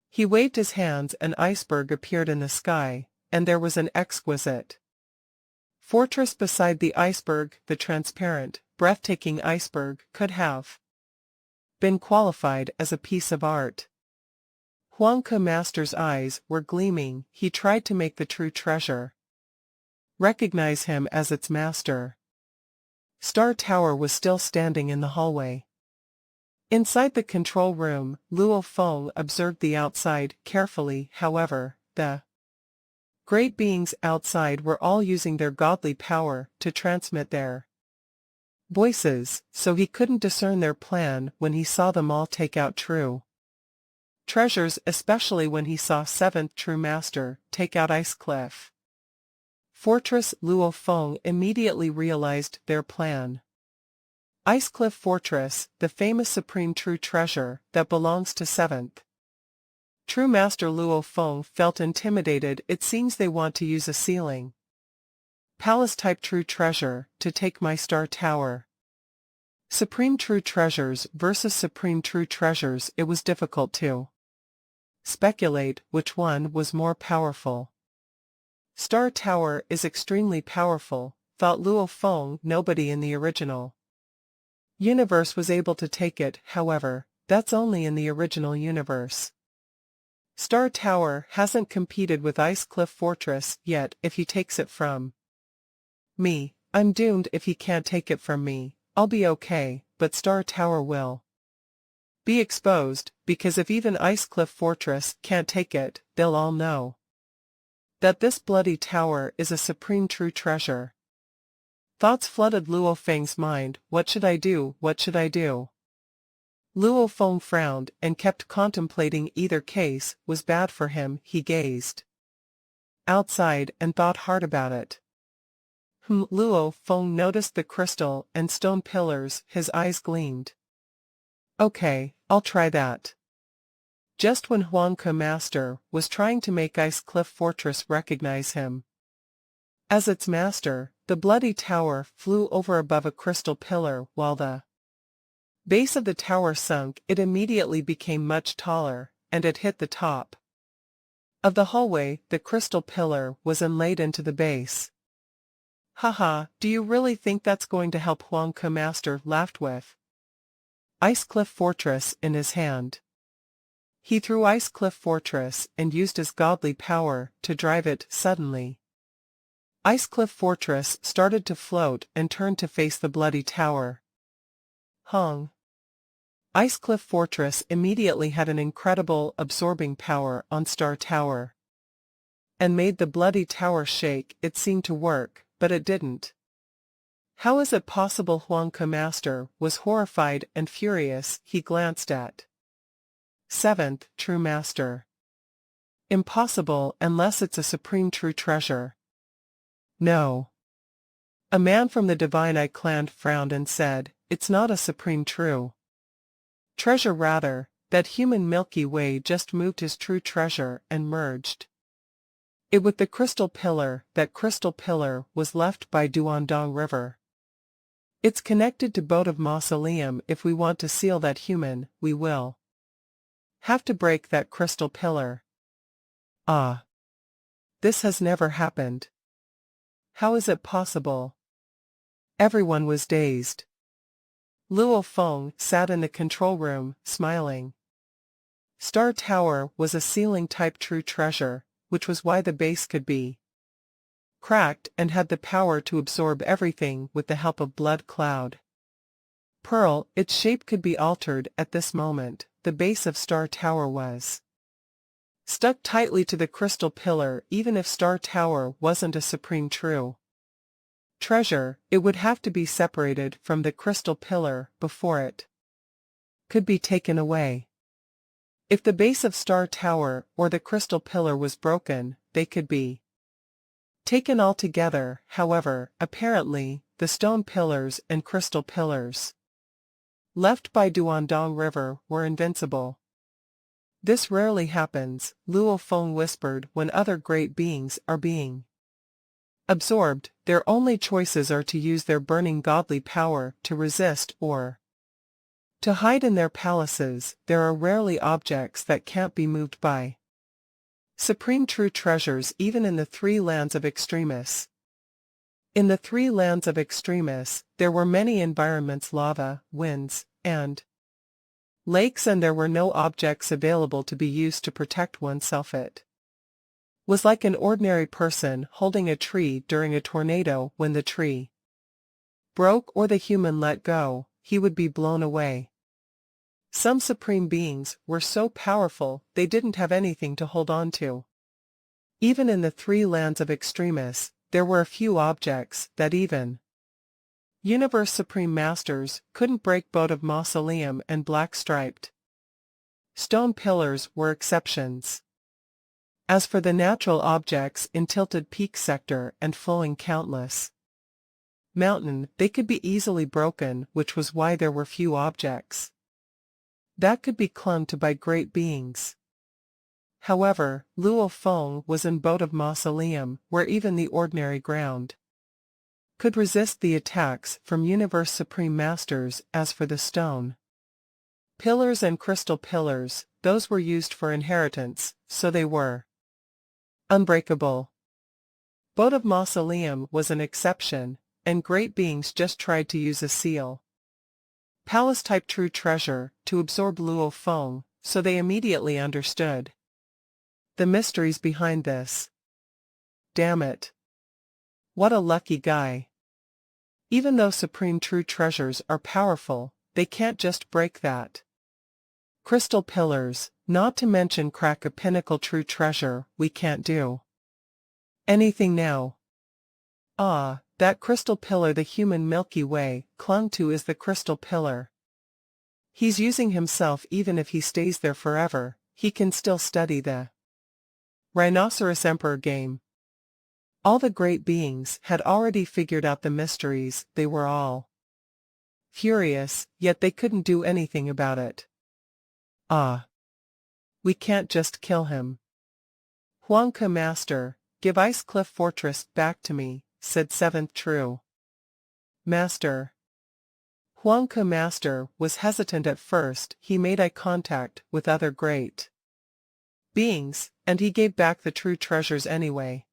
He waved his hands, an iceberg appeared in the sky, and there was an exquisite fortress beside the iceberg. The transparent, breathtaking iceberg could have been qualified as a piece of art. Huangke Master's eyes were gleaming. He tried to make the true treasure recognize him as its master. Star Tower was still standing in the hallway. Inside the control room, Luo Feng observed the outside carefully. However, the great beings outside were all using their godly power to transmit their voices, so he couldn't discern their plan when he saw them all take out true treasures, especially when he saw 7th True Master take out Ice Cliff Fortress. Luo Feng immediately realized their plan. Ice Cliff Fortress, the famous supreme true treasure that belongs to 7th True Master. Luo Feng felt intimidated. It seems they want to use a ceiling palace-type true treasure to take my Star Tower. Supreme true treasures versus supreme true treasures. It was difficult to speculate which one was more powerful. Star Tower is extremely powerful, thought Luo Feng. Nobody in the original universe was able to take it. However, that's only in the original universe. Star Tower hasn't competed with Ice Cliff Fortress yet. If he takes it from me, I'm doomed. If he can't take it from me, I'll be okay, but Star Tower will be exposed, because if even Ice Cliff Fortress can't take it, they'll all know that this bloody tower is a supreme true treasure. Thoughts flooded Luo Feng's mind. What should I do? What should I do? Luo Feng frowned and kept contemplating. Either case was bad for him. He gazed outside and thought hard about it. Luo Feng noticed the crystal and stone pillars. His eyes gleamed. Okay, I'll try that. Just when Huangke Master was trying to make Ice Cliff Fortress recognize him as its master, the bloody tower flew over above a crystal pillar. While the base of the tower sunk, it immediately became much taller, and it hit the top of the hallway. The crystal pillar was inlaid into the base. Haha, do you really think that's going to help? Huangke Master laughed with Ice Cliff Fortress in his hand. He threw Ice Cliff Fortress and used his godly power to drive it. Suddenly, Ice Cliff Fortress started to float and turned to face the bloody tower. Hung. Ice Cliff Fortress immediately had an incredible absorbing power on Star Tower and made the bloody tower shake. It seemed to work, but it didn't. How is it possible? Huangke Master was horrified and furious. He glanced at 7th True Master. Impossible unless it's a supreme true treasure. No. A man from the Divine Eye clan frowned and said, it's not a supreme true treasure, rather, that human Milky Way just moved his true treasure and merged it with the crystal pillar. That crystal pillar was left by Duandong River. It's connected to Boat of Mausoleum. If we want to seal that human, we will have to break that crystal pillar. Ah. This has never happened. How is it possible? Everyone was dazed. Luo Feng sat in the control room, smiling. Star Tower was a ceiling-type true treasure, which was why the base could be cracked and had the power to absorb everything with the help of Blood Cloud Pearl. Its shape could be altered. At this moment, the base of Star Tower was stuck tightly to the crystal pillar. Even if Star Tower wasn't a supreme true treasure, it would have to be separated from the crystal pillar before it could be taken away. If the base of Star Tower or the crystal pillar was broken, they could be taken all together. However, apparently, the stone pillars and crystal pillars left by Duandong River, were invincible. This rarely happens, Luo Feng whispered, when other great beings are being absorbed. Their only choices are to use their burning godly power to resist or to hide in their palaces. There are rarely objects that can't be moved by supreme true treasures, even in the three lands of extremis. In the three lands of extremis, there were many environments, lava, winds, and lakes, and there were no objects available to be used to protect oneself. It was like an ordinary person holding a tree during a tornado. When the tree broke or the human let go, he would be blown away. Some supreme beings were so powerful they didn't have anything to hold on to. Even in the three lands of extremis, there were a few objects that even Universe Supreme Masters couldn't break. Boat of Mausoleum and black-striped stone pillars were exceptions. As for the natural objects in Tilted Peak Sector and Flowing Countless Mountain, they could be easily broken, which was why there were few objects that could be clung to by great beings. However, Luo Feng was in Boat of Mausoleum, where even the ordinary ground could resist the attacks from Universe Supreme Masters. As for the stone pillars and crystal pillars, those were used for inheritance, so they were unbreakable. Boat of Mausoleum was an exception, and great beings just tried to use a seal palace-type true treasure to absorb Luo Feng, so they immediately understood the mysteries behind this. Damn it. What a lucky guy. Even though supreme true treasures are powerful, they can't just break that crystal pillars, not to mention crack a pinnacle true treasure. We can't do anything now. Ah, that crystal pillar the human Milky Way clung to is the crystal pillar. He's using himself. Even if he stays there forever, he can still study the Rhinoceros Emperor game. All the great beings had already figured out the mysteries. They were all furious, yet they couldn't do anything about it. Ah. We can't just kill him. Huangke Master, give Ice Cliff Fortress back to me, said Seventh True Master. Huangke Master was hesitant at first. He made eye contact with other great beings, and he gave back the true treasures anyway.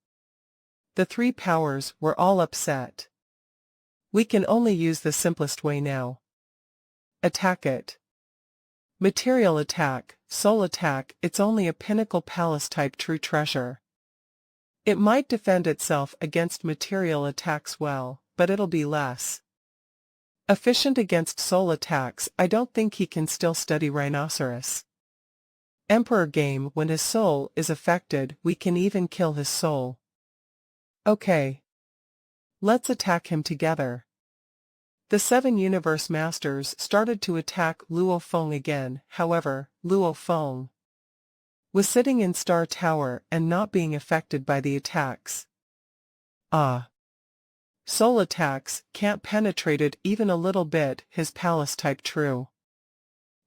The three powers were all upset. We can only use the simplest way now. Attack it. Material attack, soul attack. It's only a pinnacle palace-type true treasure. It might defend itself against material attacks well, but it'll be less efficient against soul attacks. I don't think he can still study Rhinoceros Emperor game. When his soul is affected, we can even kill his soul. Okay. Let's attack him together. The 7 Universe Masters started to attack Luo Feng again. However, Luo Feng was sitting in Star Tower and not being affected by the attacks. Ah. Soul attacks can't penetrate it even a little bit. His palace-type true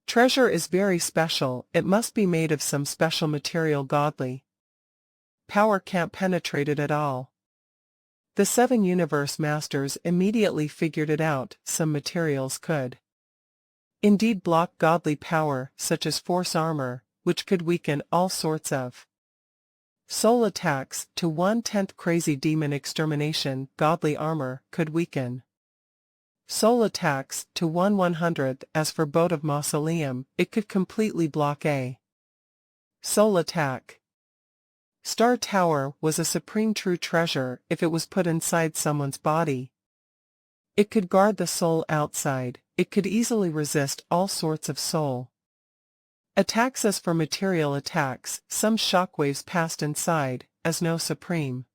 treasure is very special. It must be made of some special material. Godly power can't penetrate it at all. The 7 Universe Masters immediately figured it out. Some materials could indeed block godly power, such as force armor, which could weaken all sorts of soul attacks to 1/10. Crazy demon extermination. Godly armor could weaken soul attacks to 1/100th. As for Boat of Mausoleum, it could completely block a soul attack. Star Tower was a supreme true treasure. If it was put inside someone's body, it could guard the soul outside. It could easily resist all sorts of soul attacks. As for material attacks, some shockwaves passed inside, as no supreme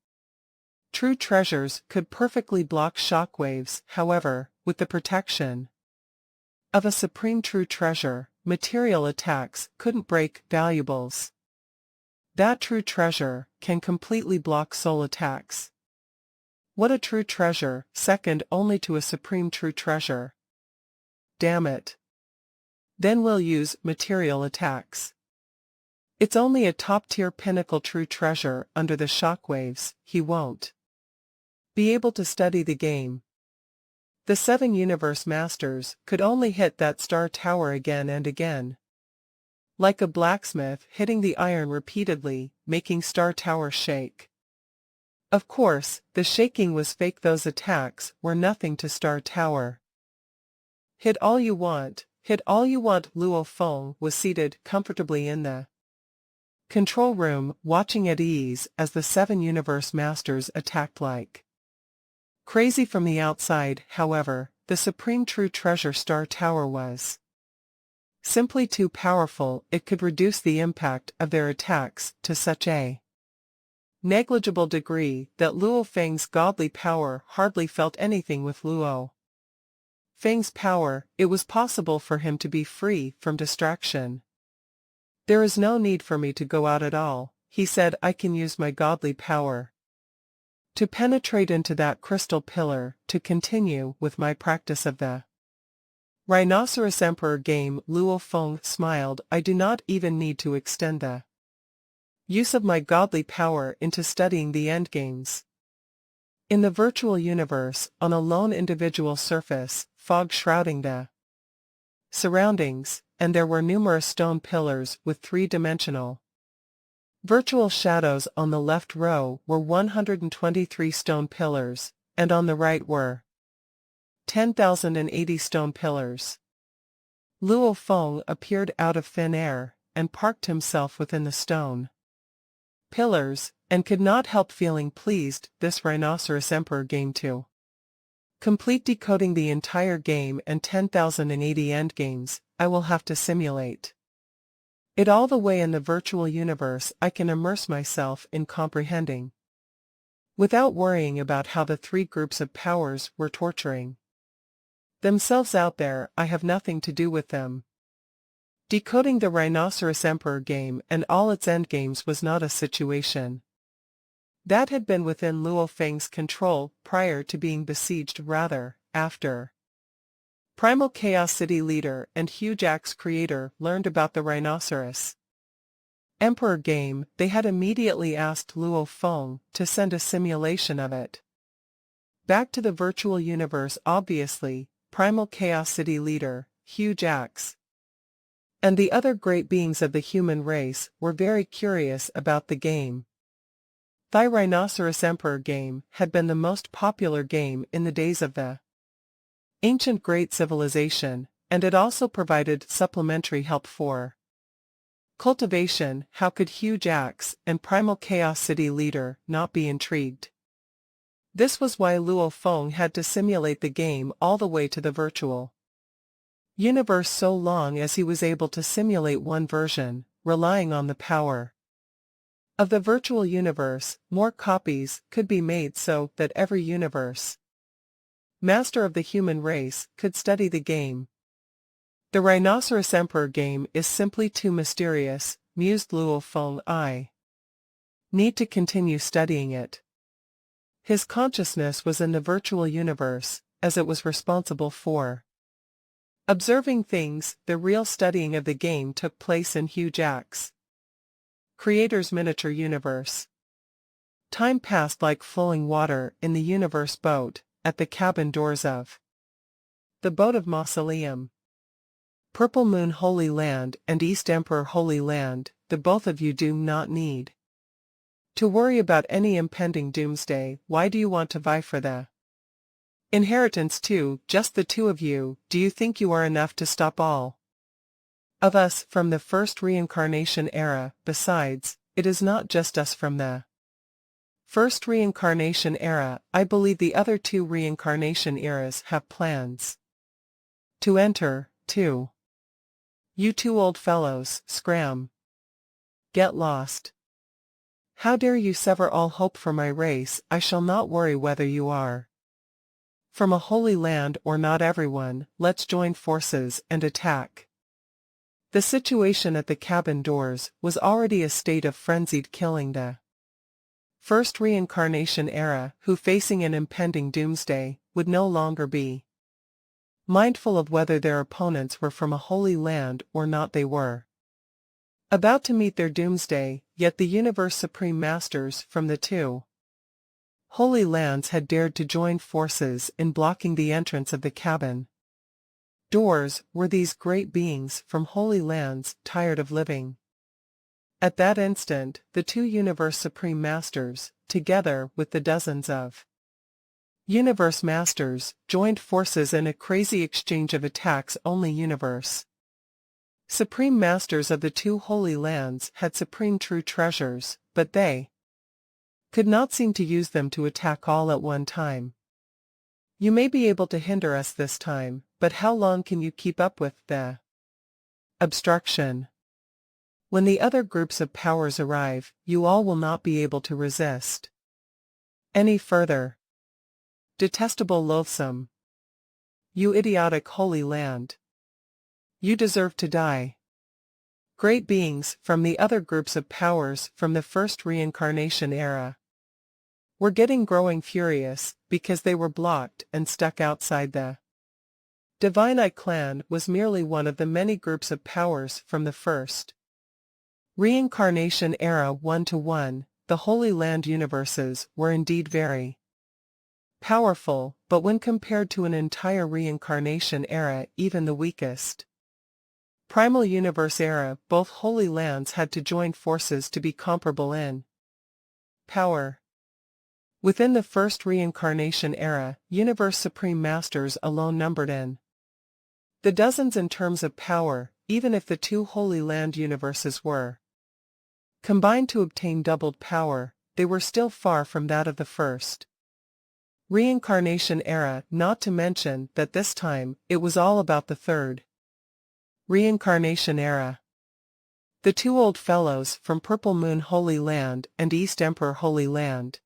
true treasures could perfectly block shockwaves. However, with the protection of a supreme true treasure, material attacks couldn't break valuables. That true treasure can completely block soul attacks. What a true treasure, second only to a supreme true treasure. Damn it. Then we'll use material attacks. It's only a top-tier pinnacle true treasure under the shockwaves, he won't be able to study the game. The 7 universe masters could only hit that star tower again and again. Like a blacksmith hitting the iron repeatedly, making star tower shake. Of course, the shaking was fake. Those attacks were nothing to star tower. Hit all you want, hit all you want. Luo Feng was seated comfortably in the control room, watching at ease as the 7 universe masters attacked like crazy from the outside. However, the supreme true treasure star tower was simply too powerful. It could reduce the impact of their attacks to such a negligible degree that Luo Feng's godly power hardly felt anything. With Luo Feng's power, it was possible for him to be free from distraction. There is no need for me to go out at all, he said. I can use my godly power to penetrate into that crystal pillar, to continue with my practice of the Rhinoceros Emperor game. Luo Feng smiled. I do not even need to extend the use of my godly power into studying the endgames. In the virtual universe, on a lone individual surface, fog shrouding the surroundings, and there were numerous stone pillars with 3-dimensional virtual shadows. On the left row were 123 stone pillars, and on the right were 10,080 stone pillars. Luo Feng appeared out of thin air, and parked himself within the stone pillars, and could not help feeling pleased. This Rhinoceros Emperor game to complete decoding the entire game and 10,080 endgames, I will have to simulate it all the way in the virtual universe. I can immerse myself in comprehending without worrying about how the 3 groups of powers were torturing themselves out there. I have nothing to do with them. Decoding the Rhinoceros Emperor game and all its endgames was not a situation that had been within Luo Feng's control prior to being besieged. Rather, after Primal Chaos City leader and Huge Axe creator learned about the Rhinoceros Emperor game, they had immediately asked Luo Feng to send a simulation of it back to the virtual universe. Obviously, Primal Chaos City leader, Huge Axe, and the other great beings of the human race were very curious about the game. The Rhinoceros Emperor game had been the most popular game in the days of the ancient great civilization, and it also provided supplementary help for cultivation. How could Huge Axe and Primal Chaos City leader not be intrigued? This was why Luo Feng had to simulate the game all the way to the virtual universe. So long as he was able to simulate one version, relying on the power of the virtual universe, more copies could be made so that every universe master of the human race could study the game. The Rhinoceros Emperor game is simply too mysterious, mused Luo Feng. I need to continue studying it. His consciousness was in the virtual universe, as it was responsible for observing things. The real studying of the game took place in Huge Axe creator's miniature universe. Time passed like flowing water in the universe boat, at the cabin doors of the boat of Mausoleum. Purple Moon Holy Land and East Emperor Holy Land, the both of you do not need to worry about any impending doomsday. Why do you want to vie for the inheritance too? Just the 2 of you. Do you think you are enough to stop all of us from the first reincarnation era? Besides, it is not just us from the first reincarnation era. I believe the other 2 reincarnation eras have plans to enter, too. You 2 old fellows, scram. Get lost. How dare you sever all hope for my race? I shall not worry whether you are from a holy land or not. Everyone, let's join forces and attack. The situation at the cabin doors was already a state of frenzied killing. The first reincarnation era, who facing an impending doomsday, would no longer be mindful of whether their opponents were from a holy land or not. They were about to meet their doomsday, yet the universe supreme masters from the two holy lands had dared to join forces in blocking the entrance of the cabin doors. Were these great beings from holy lands tired of living? At that instant, the two universe supreme masters, together with the dozens of universe masters, joined forces in a crazy exchange of attacks. Only universe supreme masters of the two holy lands had supreme true treasures, but they could not seem to use them to attack all at one time. You may be able to hinder us this time, but how long can you keep up with the obstruction? When the other groups of powers arrive, you all will not be able to resist any further. Detestable, loathsome, you idiotic holy land. You deserve to die. Great beings from the other groups of powers from the first reincarnation era were growing furious, because they were blocked and stuck outside. The Divine Eye clan was merely one of the many groups of powers from the first reincarnation era. 1-to-1, the Holy Land universes were indeed very powerful, but when compared to an entire reincarnation era, even the weakest Primal Universe era, both Holy Lands had to join forces to be comparable in power. Within the first reincarnation era, Universe Supreme Masters alone numbered in the dozens in terms of power. Even if the two Holy Land universes were combined to obtain doubled power, they were still far from that of the first reincarnation era, not to mention that this time, it was all about the third reincarnation era. The two old fellows from Purple Moon Holy Land and East Emperor Holy Land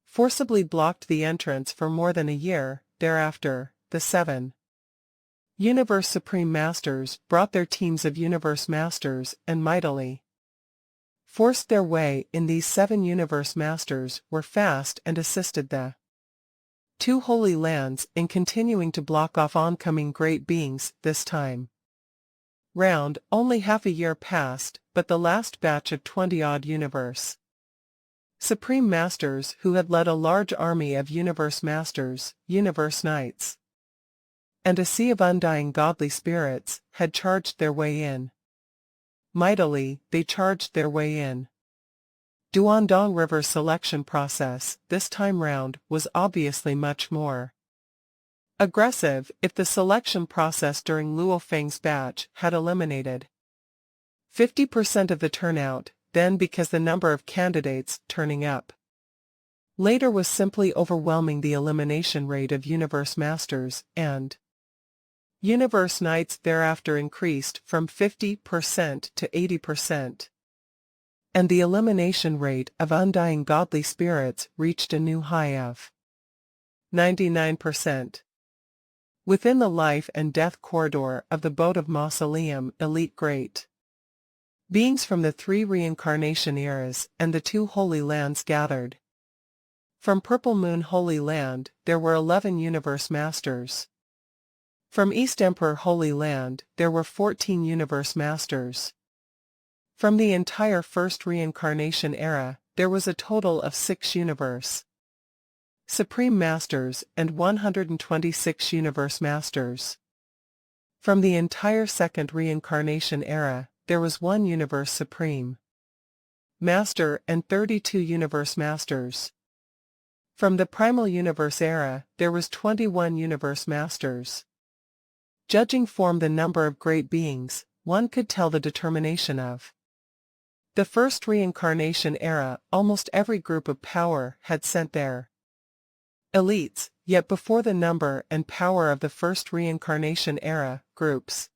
forcibly blocked the entrance for more than a year. Thereafter, the 7 Universe Supreme Masters brought their teams of Universe Masters and mightily forced their way in. These 7 Universe Masters were fast and assisted the two Holy Lands in continuing to block off oncoming great beings. This time round, only half a year passed, but the last batch of 20-odd Universe Supreme Masters who had led a large army of Universe Masters, Universe Knights, and a sea of undying godly spirits, had charged their way in. Mightily, they charged their way in. Duandong River's selection process, this time round, was obviously much more aggressive. If the selection process during Luo Feng's batch had eliminated 50% of the turnout, then because the number of candidates turning up later was simply overwhelming, the elimination rate of Universe Masters and Universe Knights thereafter increased from 50% to 80%. And the elimination rate of undying godly spirits reached a new high of 99%. Within the life and death corridor of the Boat of Mausoleum, elite great beings from the 3 reincarnation eras and the 2 Holy Lands gathered. From Purple Moon Holy Land, there were 11 Universe Masters. From East Emperor Holy Land, there were 14 Universe Masters. From the entire first reincarnation era, there was a total of 6 Universe Supreme Masters and 126 Universe Masters. From the entire second reincarnation era, there was 1 Universe Supreme Master and 32 Universe Masters. From the Primal Universe era, there was 21 Universe Masters. Judging from the number of great beings, one could tell the determination of the first reincarnation era. Almost every group of power had sent their elites, yet before the number and power of the first reincarnation era, groups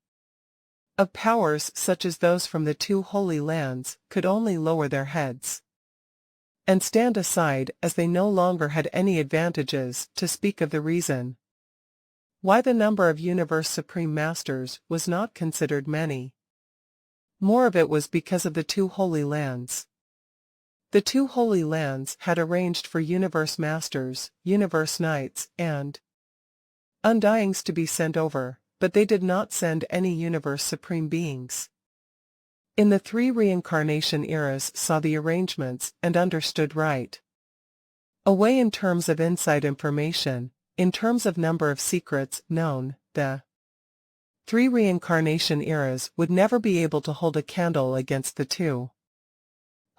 of powers such as those from the 2 Holy Lands could only lower their heads and stand aside, as they no longer had any advantages, to speak of the reason why the number of Universe Supreme Masters was not considered many. More of it was because of the 2 Holy Lands. The 2 Holy Lands had arranged for Universe Masters, Universe Knights, and undyings to be sent over, but they did not send any universe supreme beings. In the three reincarnation eras saw the arrangements and understood right away in terms of inside information, in terms of number of secrets known, the three reincarnation eras would never be able to hold a candle against the two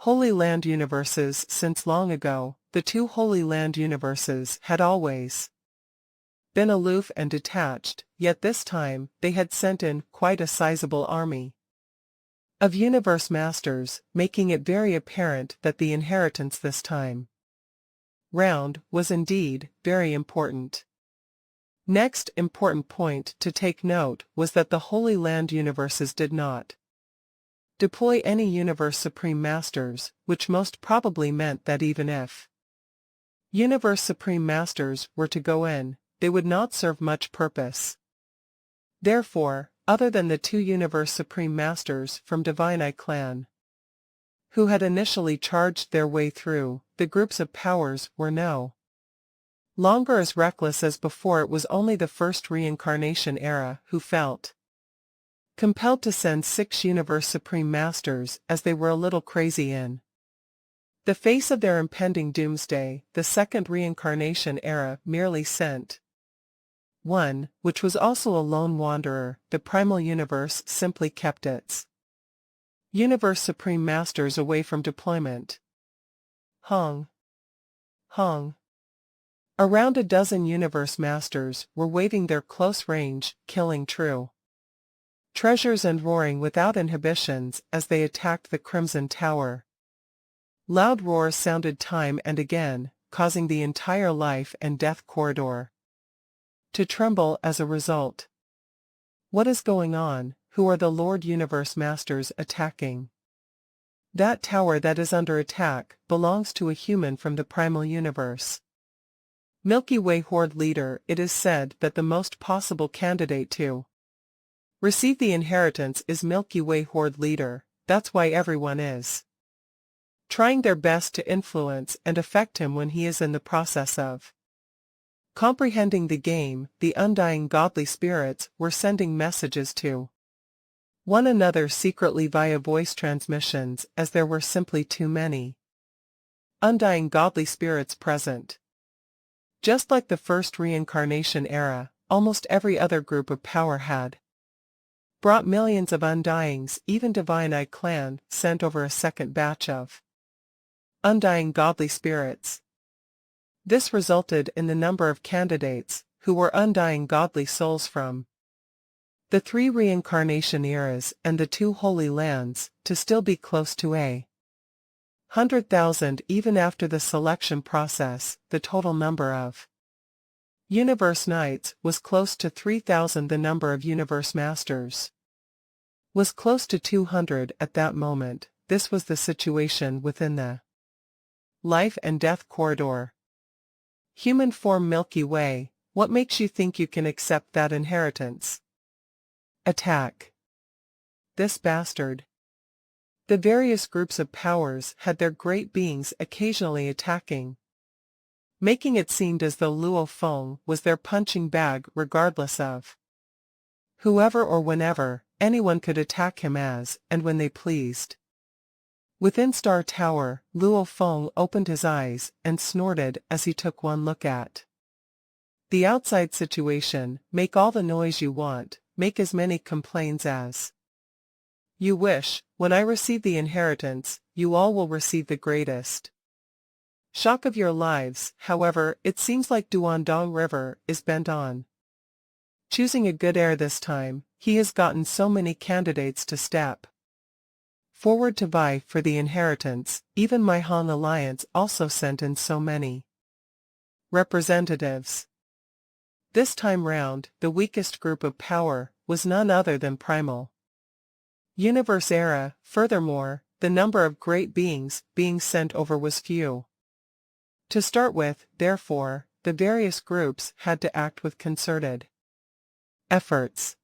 Holy Land universes since long ago. The two Holy Land universes had always been aloof and detached, yet this time they had sent in quite a sizable army of universe masters, making it very apparent that the inheritance this time round was indeed very important. Next important point to take note was that the Holy Land universes did not deploy any universe supreme masters, which most probably meant that even if universe supreme masters were to go in, they would not serve much purpose. Therefore, other than the two universe supreme masters from Divine I clan, who had initially charged their way through, the groups of powers were no longer as reckless as before. It was only the first reincarnation era who felt compelled to send 6 universe supreme masters, as they were a little crazy in the face of their impending doomsday. The second reincarnation era merely sent 1, which was also a lone wanderer. The primal universe simply kept its universe supreme masters away from deployment. Hung. Around a dozen universe masters were waving their close-range, killing true treasures and roaring without inhibitions as they attacked the Crimson Tower. Loud roars sounded time and again, causing the entire life and death corridor to tremble as a result. What is going on? Who are the Lord Universe Masters attacking? That tower that is under attack belongs to a human from the primal universe. Milky Way Horde leader. It is said that the most possible candidate to receive the inheritance is Milky Way Horde leader. That's why everyone is trying their best to influence and affect him when he is in the process of comprehending the game. The undying godly spirits were sending messages to one another secretly via voice transmissions, as there were simply too many undying godly spirits present. Just like the first reincarnation era, almost every other group of power had brought millions of undyings. Even Divine I clan sent over a second batch of undying godly spirits. This resulted in the number of candidates who were undying godly souls from the 3 reincarnation eras and the 2 holy lands to still be close to 100,000 even after the selection process. The total number of universe knights was close to 3,000. The number of universe masters was close to 200 at that moment. This was the situation within the life and death corridor. Human form Milky Way, what makes you think you can accept that inheritance? Attack this bastard. The various groups of powers had their great beings occasionally attacking, making it seem as though Luo Feng was their punching bag. Regardless of whoever or whenever, anyone could attack him as and when they pleased. Within Star Tower, Luo Feng opened his eyes and snorted as he took one look at the outside situation. Make all the noise you want, make as many complaints as you wish. When I receive the inheritance, you all will receive the greatest shock of your lives. However, it seems like Duandong River is bent on choosing a good heir this time. He has gotten so many candidates to step forward to vie for the inheritance. Even my Han Alliance also sent in so many representatives. This time round, the weakest group of power was none other than Primal Universe era. Furthermore, the number of great beings being sent over was few to start with. Therefore, the various groups had to act with concerted efforts.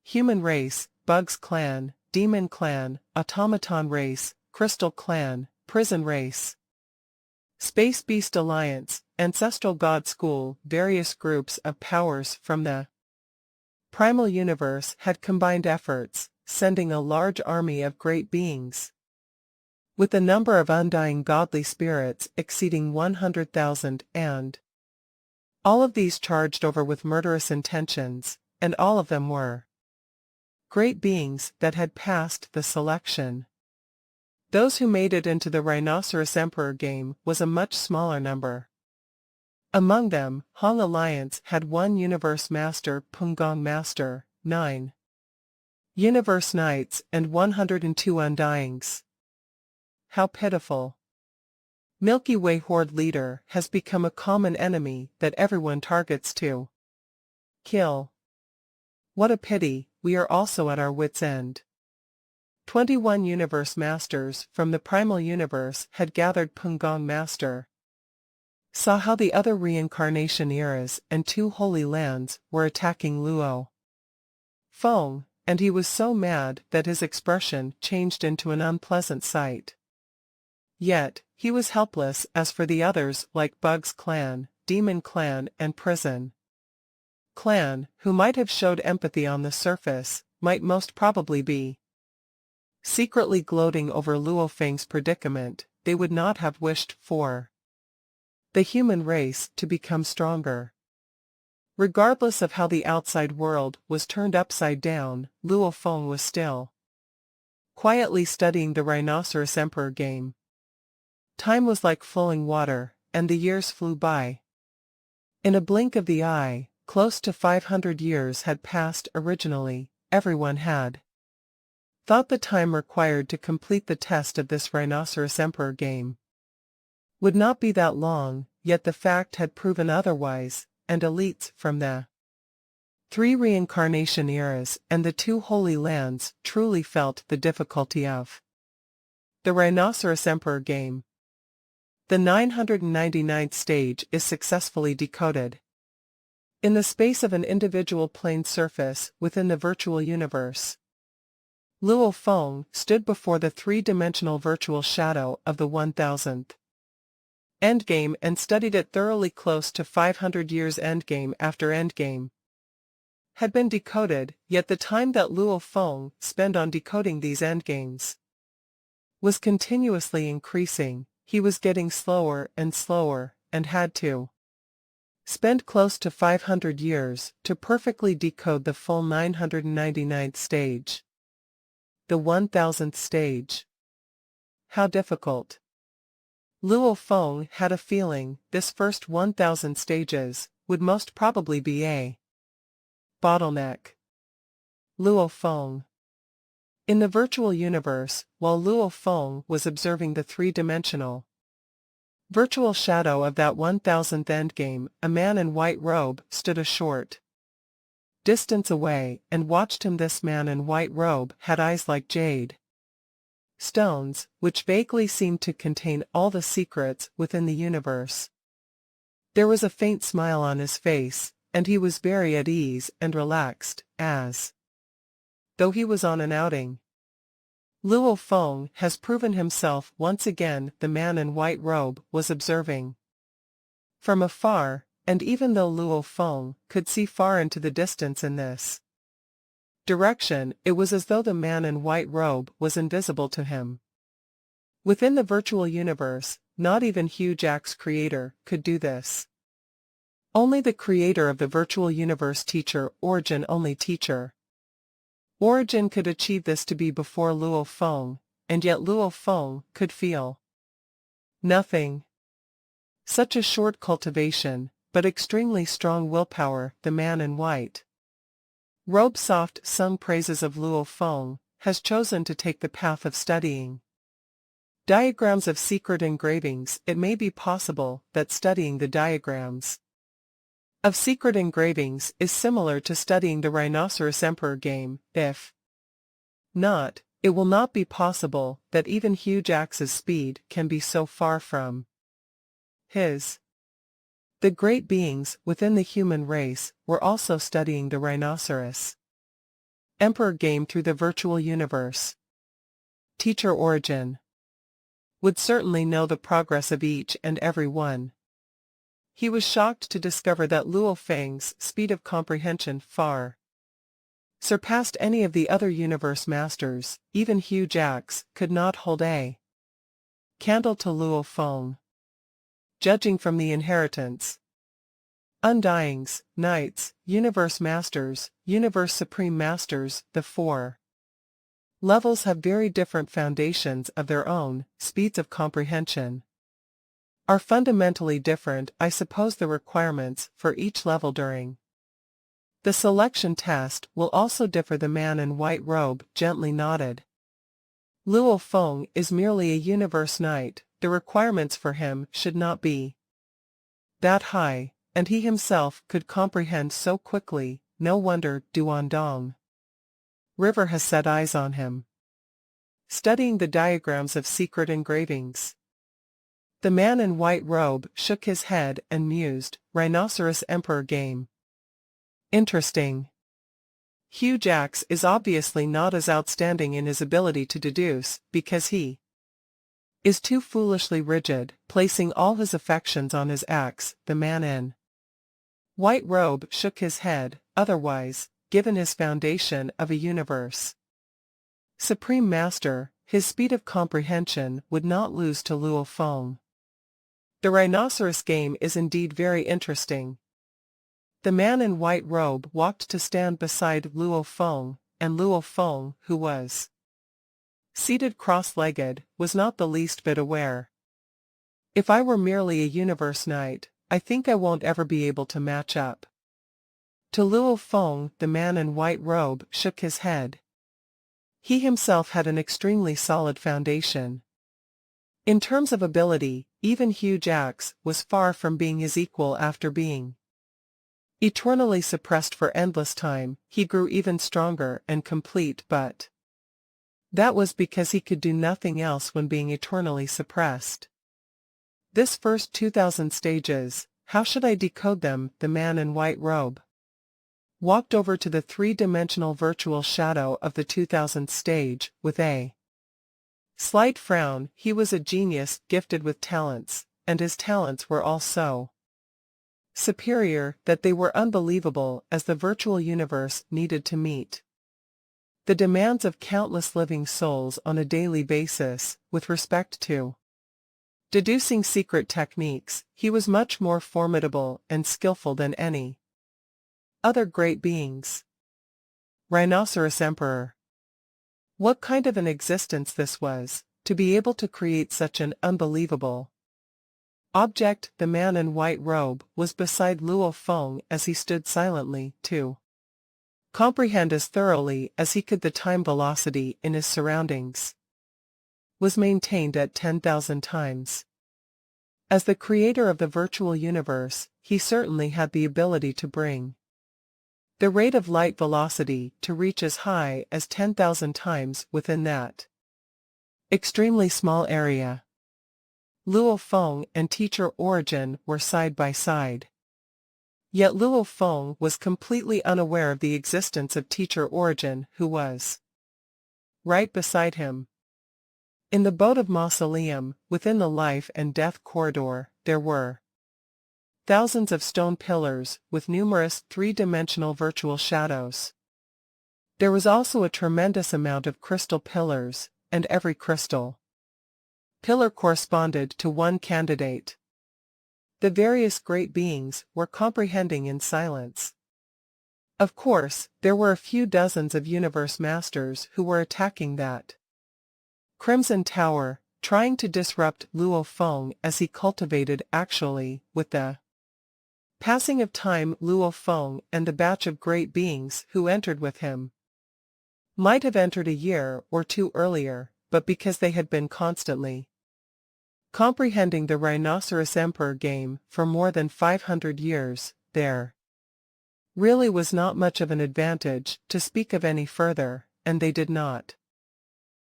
Human race, Bugs clan, Demon clan, Automaton race, Crystal clan, Prison race, Space Beast alliance, ancestral god school. Various groups of powers from the primal universe had combined efforts, sending a large army of great beings, with the number of undying godly spirits exceeding 100,000, and all of these charged over with murderous intentions, and all of them were great beings that had passed the selection. Those who made it into the Rhinoceros Emperor game was a much smaller number. Among them, Hong Alliance had 1 Universe Master, Pungong Master, 9 Universe Knights, and 102 Undyings. How pitiful. Milky Way Horde Leader has become a common enemy that everyone targets to kill. What a pity, we are also at our wits' end. 21 Universe Masters from the Primal Universe had gathered Pungong Master, saw how the other reincarnation eras and 2 Holy Lands were attacking Luo Feng, and he was so mad that his expression changed into an unpleasant sight. Yet, he was helpless as for the others like Bug's Clan, Demon Clan and Prison Clan, who might have showed empathy on the surface, might most probably be secretly gloating over Luo Feng's predicament. They would not have wished for the human race to become stronger. Regardless of how the outside world was turned upside down, Luo Feng was still quietly studying the Rhinoceros Emperor game. Time was like flowing water, and the years flew by. In a blink of the eye, close to 500 years had passed. Originally, everyone had thought the time required to complete the test of this Rhinoceros Emperor game would not be that long, yet the fact had proven otherwise, and elites from the 3 reincarnation eras and the 2 Holy Lands truly felt the difficulty of the Rhinoceros Emperor game. The 999th stage is successfully decoded. In the space of an individual plane surface within the virtual universe, Luo Feng stood before the 3-dimensional virtual shadow of the 1000th endgame and studied it thoroughly. Close to 500 years endgame after endgame had been decoded, yet the time that Luo Feng spent on decoding these endgames was continuously increasing. He was getting slower and slower, and had to spend close to 500 years to perfectly decode the full 999th stage. The 1000th stage. How difficult. Luo Feng had a feeling this first 1000 stages would most probably be a bottleneck. Luo Feng. In the virtual universe, while Luo Feng was observing the 3-dimensional virtual shadow of that 1000th endgame, a man in white robe stood a short distance away and watched him. This man in white robe had eyes like jade stones, which vaguely seemed to contain all the secrets within the universe. There was a faint smile on his face, and he was very at ease and relaxed, as though he was on an outing. Luo Feng has proven himself once again. The man in white robe was observing from afar, and even though Luo Feng could see far into the distance in this direction, it was as though the man in white robe was invisible to him. Within the virtual universe, not even Hugh Jack's creator could do this. Only the creator of the virtual universe, Teacher Origin, only Teacher Origin could achieve this to be before Luo Feng, and yet Luo Feng could feel nothing. Such a short cultivation, but extremely strong willpower. The man in white robe soft sung praises of Luo Feng, has chosen to take the path of studying diagrams of secret engravings. It may be possible that studying the diagrams of secret engravings is similar to studying the Rhinoceros Emperor game. If not, it will not be possible that even Hugh Jack's speed can be so far from his. The great beings within the human race were also studying the Rhinoceros Emperor game through the virtual universe. Teacher Origin would certainly know the progress of each and every one. he was shocked to discover that Luo Feng's speed of comprehension far surpassed any of the other universe masters. Even Hugh Jax could not hold a candle to Luo Feng. Judging from the inheritance, Undyings, Knights, Universe Masters, Universe Supreme Masters, the four levels have very different foundations of their own. Speeds of comprehension are fundamentally different. I suppose the requirements for each level during the selection test will also differ. The man in white robe gently nodded. Luo Feng is merely a universe knight. The requirements for him should not be that high, and he himself could comprehend so quickly. No wonder Duandong River has set eyes on him, studying the diagrams of secret engravings. The man in white robe shook his head and mused. Rhinoceros Emperor game. Interesting. Hugh Jax is obviously not as outstanding in his ability to deduce, because he is too foolishly rigid, placing all his affections on his axe. The man in white robe shook his head. Otherwise, given his foundation of a universe Supreme Master, his speed of comprehension would not lose to Luo Feng. The rhinoceros game is indeed very interesting. The man in white robe walked to stand beside Luo Feng, and Luo Feng, who was seated cross-legged, was not the least bit aware. If I were merely a universe knight, I think I won't ever be able to match up to Luo Feng. The man in white robe shook his head. He himself had an extremely solid foundation. In terms of ability, even Hugh Jax was far from being his equal. After being eternally suppressed for endless time, he grew even stronger and complete, but that was because he could do nothing else when being eternally suppressed. This first 2,000 stages, how should I decode them? The man in white robe walked over to the three-dimensional virtual shadow of the 2000th stage, with a slight frown. He was a genius, gifted with talents, and his talents were all so superior that they were unbelievable, as the virtual universe needed to meet the demands of countless living souls on a daily basis. With respect to deducing secret techniques, he was much more formidable and skillful than any other great beings. Rhinoceros Emperor. What kind of an existence this was, to be able to create such an unbelievable object. The man in white robe was beside Luo Feng as he stood silently, to comprehend as thoroughly as he could. The time velocity in his surroundings was maintained at 10,000 times. As the creator of the virtual universe, he certainly had the ability to bring the rate of light velocity to reach as high as 10,000 times within that extremely small area. Luo Feng and Teacher Origin were side by side. Yet Luo Feng was completely unaware of the existence of Teacher Origin, who was right beside him. In the boat of Mausoleum, within the life and death corridor, there were thousands of stone pillars with numerous three-dimensional virtual shadows. There was also a tremendous amount of crystal pillars, and every crystal pillar corresponded to one candidate. The various great beings were comprehending in silence. Of course, there were a few dozens of universe masters who were attacking that Crimson Tower, trying to disrupt Luo Feng as he cultivated. Actually, with the passing of time, Luo Feng and the batch of great beings who entered with him might have entered a year or two earlier, but because they had been constantly comprehending the Rhinoceros Emperor game for more than 500 years, there really was not much of an advantage to speak of any further, and they did not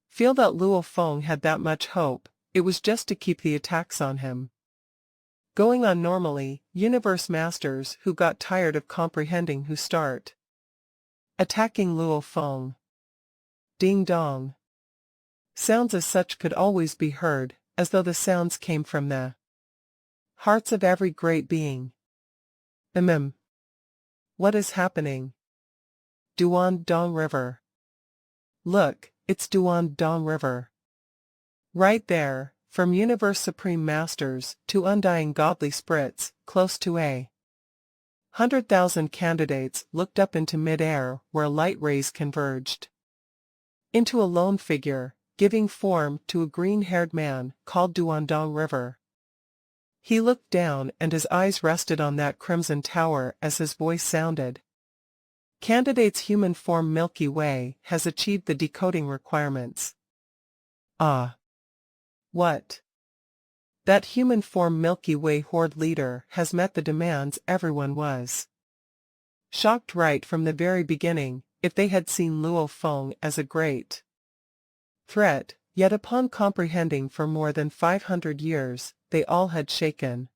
feel that Luo Feng had that much hope. It was just to keep the attacks on him going on normally. Universe masters who got tired of comprehending who start attacking Luo Feng. Ding dong. Sounds as such could always be heard, as though the sounds came from the hearts of every great being. What is happening? Duan-dong River. Look, it's Duan-dong River. Right there, from Universe Supreme Masters to undying godly spirits, close to 100,000 candidates looked up into mid-air where light rays converged. Into a lone figure, giving form to a green-haired man called Duan-dong River. He looked down and his eyes rested on that crimson tower as his voice sounded. Candidate's human form Milky Way has achieved the decoding requirements. Ah. What? That human form Milky Way horde leader has met the demands everyone was shocked right from the very beginning if they had seen Luo Feng as a great threat, yet upon comprehending for more than 500 years, they all had shaken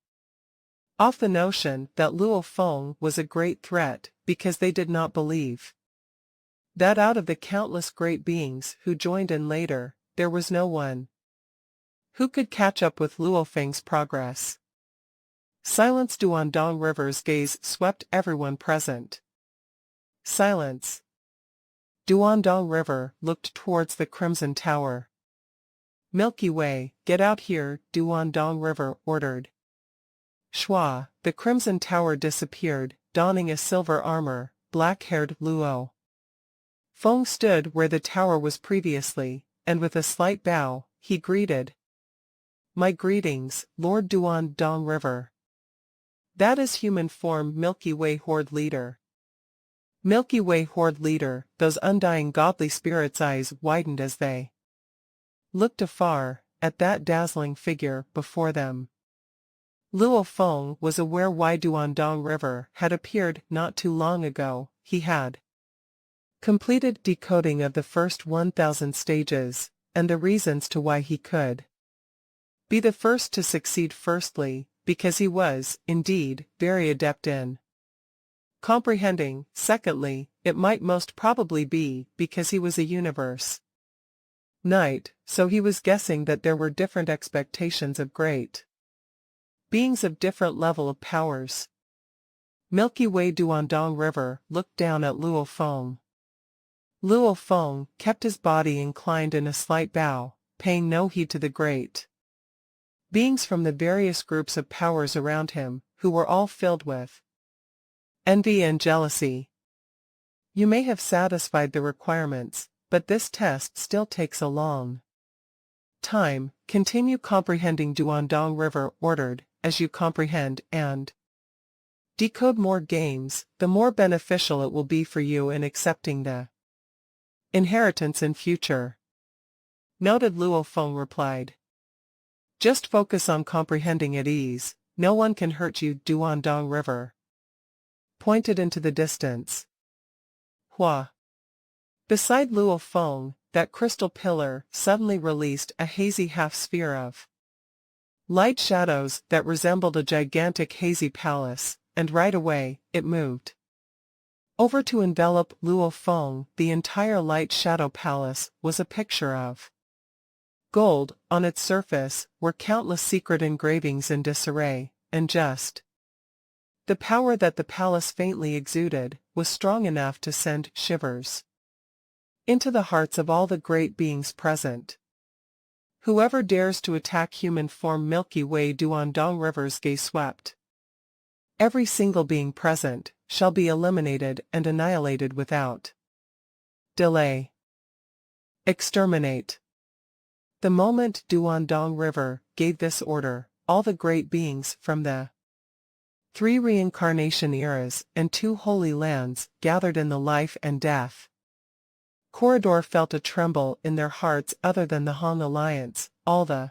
off the notion that Luo Feng was a great threat because they did not believe that out of the countless great beings who joined in later, there was no one who could catch up with Luo Feng's progress. Silence. Duan-dong River's gaze swept everyone present. Silence. Duan-dong River looked towards the crimson tower. Milky Way, get out here, Duan-dong River ordered. Shua, the crimson tower disappeared, donning a silver armor, black-haired Luo Feng stood where the tower was previously, and with a slight bow, he greeted. My greetings, Lord Duan-dong River. That is human form Milky Way horde leader. Milky Way horde leader, those undying godly spirits' eyes widened as they looked afar, at that dazzling figure before them. Luo Feng was aware why Duan-dong River had appeared not too long ago. He had completed decoding of the first 1,000 stages, and the reasons to why he could be the first to succeed. Firstly, because he was, indeed, very adept in comprehending. Secondly, it might most probably be because he was a universe knight, so he was guessing that there were different expectations of great beings of different level of powers. Milky Way. Duan-dong River looked down at Luo Feng. Luo Feng kept his body inclined in a slight bow, paying no heed to the great beings from the various groups of powers around him, who were all filled with envy and jealousy. You may have satisfied the requirements, but this test still takes a long time. Continue comprehending, Duan-dong River ordered. As you comprehend and decode more games, the more beneficial it will be for you in accepting the inheritance in future. Noted. Luo Feng replied. Just focus on comprehending at ease, no one can hurt you. Duan-dong River pointed into the distance. Hua. Beside Luo Feng, that crystal pillar suddenly released a hazy half-sphere of light shadows that resembled a gigantic hazy palace, and right away, it moved over to envelop Luo Feng. The entire light shadow palace was a picture of gold. On its surface were countless secret engravings in disarray, and just the power that the palace faintly exuded was strong enough to send shivers into the hearts of all the great beings present. Whoever dares to attack human form Milky Way. Duan-dong River's gaze swept every single being present, shall be eliminated and annihilated without delay. Exterminate. The moment Duan-dong River gave this order, all the great beings from the 3 reincarnation eras and 2 holy lands gathered in the life and death corridor felt a tremble in their hearts. Other than the Han Alliance, all the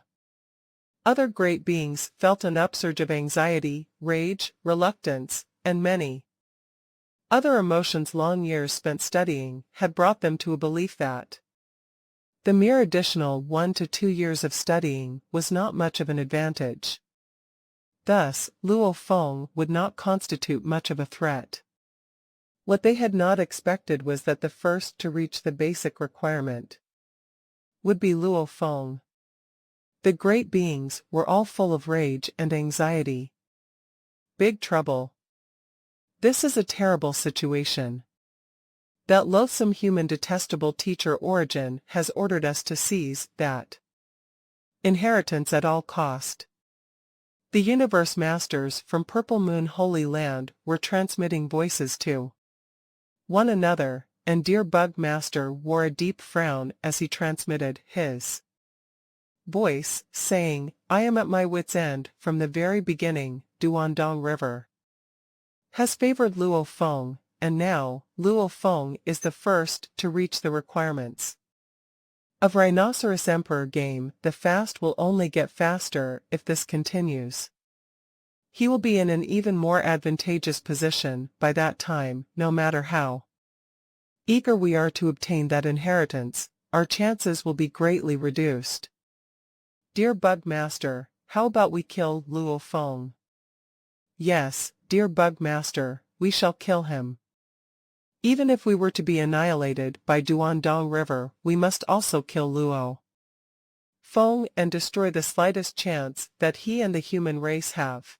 other great beings felt an upsurge of anxiety, rage, reluctance, and many other emotions. Long years spent studying had brought them to a belief that the mere additional 1 to 2 years of studying was not much of an advantage. Thus, Luo Feng would not constitute much of a threat. What they had not expected was that the first to reach the basic requirement would be Luo Feng. The great beings were all full of rage and anxiety. Big trouble. This is a terrible situation. That loathsome human detestable teacher Origin has ordered us to seize that inheritance at all cost. The universe masters from Purple Moon Holy Land were transmitting voices to one another, and dear Bug Master wore a deep frown as he transmitted his voice, saying, I am at my wit's end from the very beginning. Duandong River has favored Luo Feng, and now, Luo Feng is the first to reach the requirements of Rhinoceros Emperor game. The fast will only get faster if this continues. He will be in an even more advantageous position by that time, no matter how eager we are to obtain that inheritance, our chances will be greatly reduced. Dear Bug Master, how about we kill Luo Feng? Yes, dear Bug Master, we shall kill him. Even if we were to be annihilated by Duandong River, we must also kill Luo Feng and destroy the slightest chance that he and the human race have.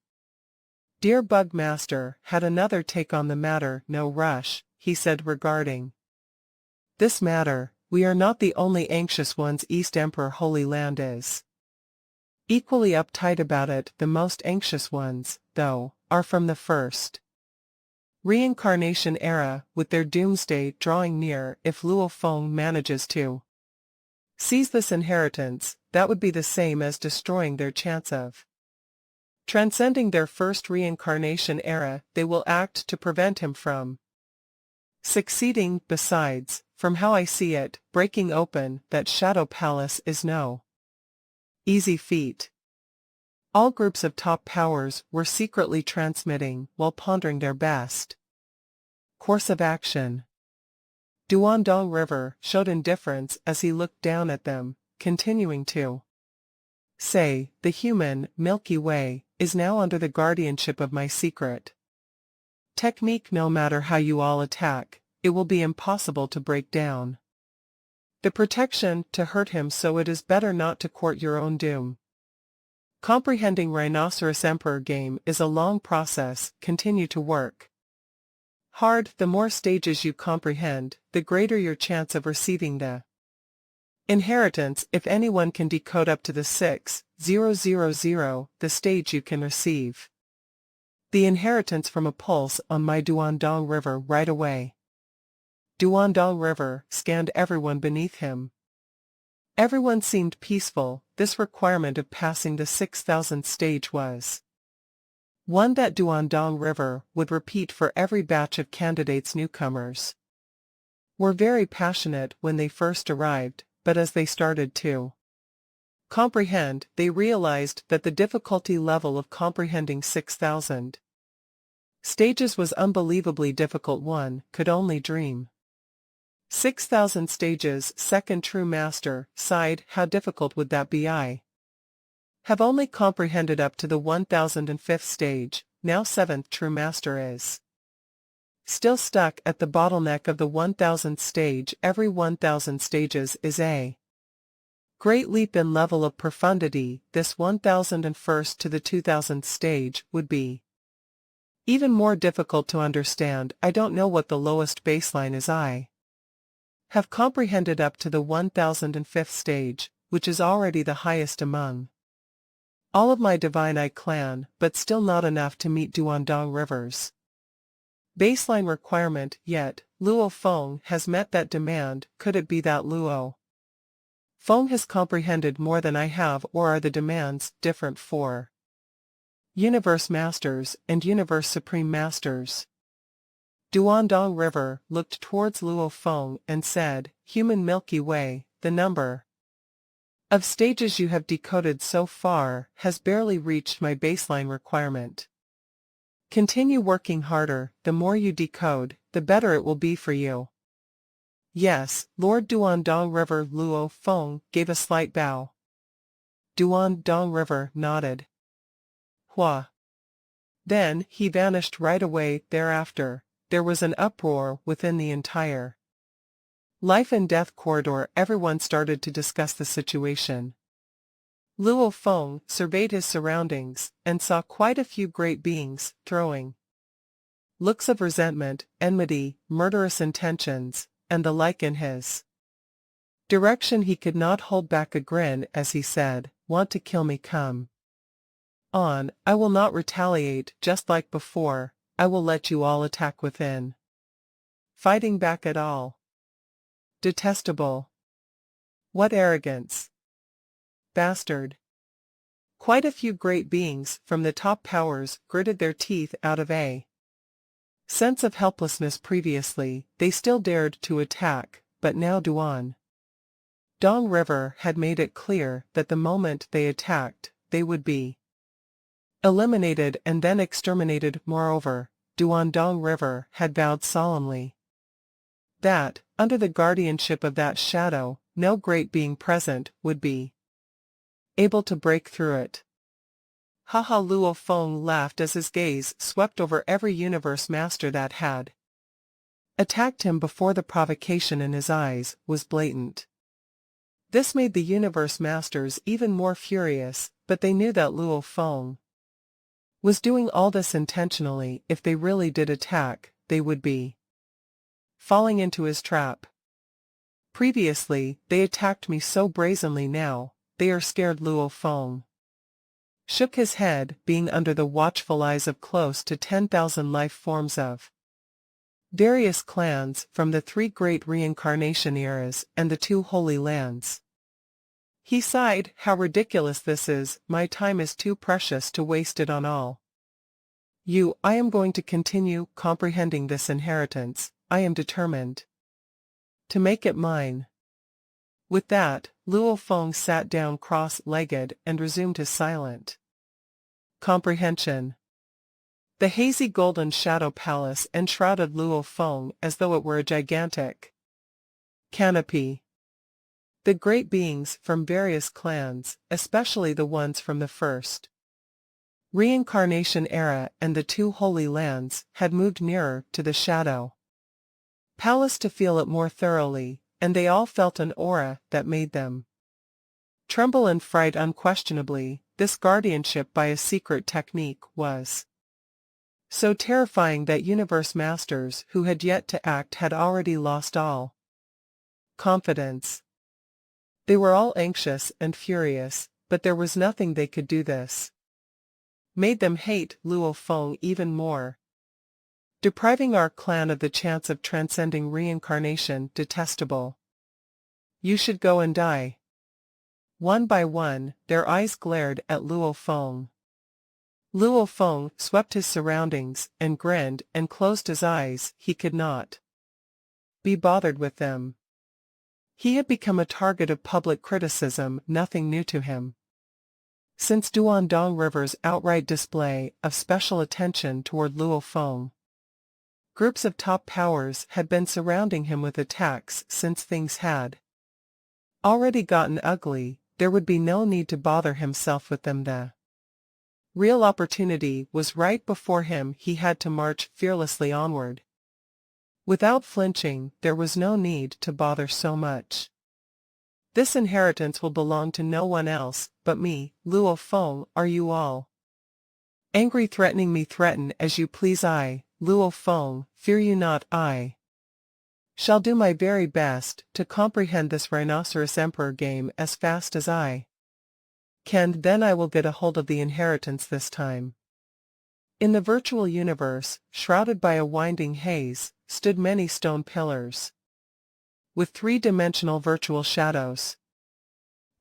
Dear Bug Master had another take on the matter. No rush, he said regarding this matter. We are not the only anxious ones. East Emperor Holy Land is equally uptight about it. The most anxious ones, though, are from the first reincarnation era, with their doomsday drawing near. If Luo Feng manages to seize this inheritance, that would be the same as destroying their chance of transcending their first reincarnation era. They will act to prevent him from succeeding. Besides, from how I see it, breaking open that Shadow Palace is no easy feat. All groups of top powers were secretly transmitting while pondering their best course of action. Duandong River showed indifference as he looked down at them, continuing to say, the human Milky Way is now under the guardianship of my secret technique. No matter how you all attack, it will be impossible to break down the protection to hurt him, so it is better not to court your own doom. Comprehending Rhinoceros Emperor game is a long process. Continue to work hard. The more stages you comprehend, the greater your chance of receiving the inheritance. If anyone can decode up to the 6000, the stage, you can receive the inheritance from a pulse on my Duandong River right away. Duandong River scanned everyone beneath him. Everyone seemed peaceful. This requirement of passing the 6000th stage was one that Duandong River would repeat for every batch of candidates. Newcomers were very passionate when they first arrived, but as they started to comprehend, they realized that the difficulty level of comprehending 6000 stages was unbelievably difficult. One could only dream. 6000 stages. Second true master sighed, how difficult would that be? I have only comprehended up to the 1005th stage. Now seventh true master is still stuck at the bottleneck of the 1000th stage. Every 1000 stages is a great leap in level of profundity. This 1001st to the 2000th stage would be even more difficult to understand. I don't know what the lowest baseline is. I have comprehended up to the 1005th stage, which is already the highest among all of my Divine Eye clan, but still not enough to meet Duandong River's baseline requirement. Yet, Luo Feng has met that demand. Could it be that Luo Feng has comprehended more than I have, or are the demands different for Universe Masters and Universe Supreme Masters? Duandong River looked towards Luo Feng and said, Human Milky Way, the number of stages you have decoded so far has barely reached my baseline requirement. Continue working harder. The more you decode, the better it will be for you. Yes, Lord Duandong River. Luo Feng gave a slight bow. Duandong River nodded. Hua. Then he vanished right away. Thereafter, there was an uproar within the entire life and death corridor. Everyone started to discuss the situation. Luo Feng surveyed his surroundings, and saw quite a few great beings, throwing looks of resentment, enmity, murderous intentions, and the like in his direction. He could not hold back a grin as he said, "Want to kill me? Come on, I will not retaliate just like before, I will let you all attack within fighting back at all. Detestable. What arrogance. Bastard." Quite a few great beings from the top powers gritted their teeth out of a sense of helplessness. Previously, they still dared to attack, but now Duan Dong River had made it clear that the moment they attacked, they would be eliminated and then exterminated. Moreover, Duan Dong River had vowed solemnly that, under the guardianship of that shadow, no great being present would be able to break through it. Haha! Luo Feng laughed as his gaze swept over every universe master that had attacked him before. The provocation in his eyes was blatant. This made the universe masters even more furious, but they knew that Luo Feng was doing all this intentionally. If they really did attack, they would be falling into his trap. Previously, they attacked me so brazenly. Now, they are scared. Luo Feng shook his head, being under the watchful eyes of close to 10,000 life forms of various clans from the 3 great reincarnation eras and the 2 holy lands. He sighed, "How ridiculous this is, my time is too precious to waste it on all you. I am going to continue comprehending this inheritance. I am determined to make it mine." With that, Luo Feng sat down cross-legged and resumed his silent comprehension. The hazy golden shadow palace enshrouded Luo Feng as though it were a gigantic canopy. The great beings from various clans, especially the ones from the first reincarnation era and the 2 holy lands, had moved nearer to the shadow palace to feel it more thoroughly, and they all felt an aura that made them tremble in fright. Unquestionably, this guardianship by a secret technique was so terrifying that universe masters who had yet to act had already lost all confidence. They were all anxious and furious, but there was nothing they could do. This made them hate Luo Feng even more. Depriving our clan of the chance of transcending reincarnation. Detestable. You should go and die. One by one, their eyes glared at Luo Feng. Luo Feng swept his surroundings and grinned and closed his eyes. He could not be bothered with them. He had become a target of public criticism, nothing new to him. Since Duan Dong River's outright display of special attention toward Luo Feng, groups of top powers had been surrounding him with attacks. Since things had already gotten ugly, there would be no need to bother himself with them. The real opportunity was right before him. He had to march fearlessly onward. Without flinching, there was no need to bother so much. This inheritance will belong to no one else but me. Luo Feng, are you all angry? Threatening me? Threaten as you please. I, Luo Feng, fear you not. I shall do my very best to comprehend this Rhinoceros Emperor game as fast as I can. Then I will get a hold of the inheritance this time. In the virtual universe, shrouded by a winding haze, stood many stone pillars with 3-dimensional virtual shadows.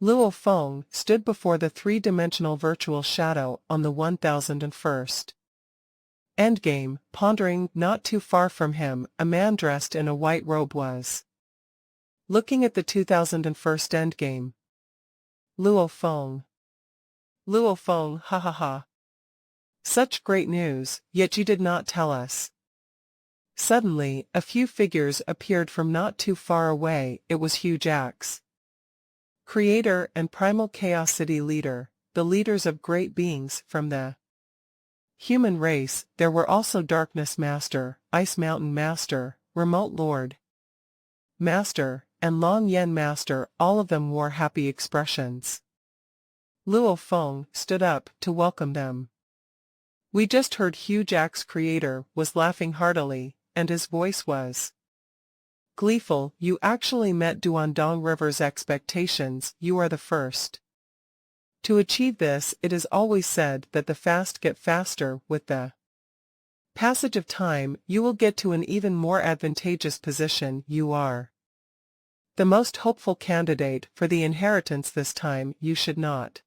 Luo Feng stood before the 3-dimensional virtual shadow on the 1001st endgame, pondering. Not too far from him, a man dressed in a white robe was looking at the 2001st endgame. Luo Feng. Luo Feng, ha ha ha. Such great news, yet you did not tell us. Suddenly, a few figures appeared from not too far away. It was Huge Axe, creator and primal chaos city leader, the leaders of great beings from the human race. There were also Darkness Master, Ice Mountain Master, Remote Lord Master, and Long Yen Master. All of them wore happy expressions. Luo Feng stood up to welcome them. We just heard Hugh Jack's creator was laughing heartily, and his voice was gleeful. You actually met Duandong River's expectations. You are the first. To achieve this, it is always said that the fast get faster. With the passage of time, you will get to an even more advantageous position. You are the most hopeful candidate for the inheritance this time. You should not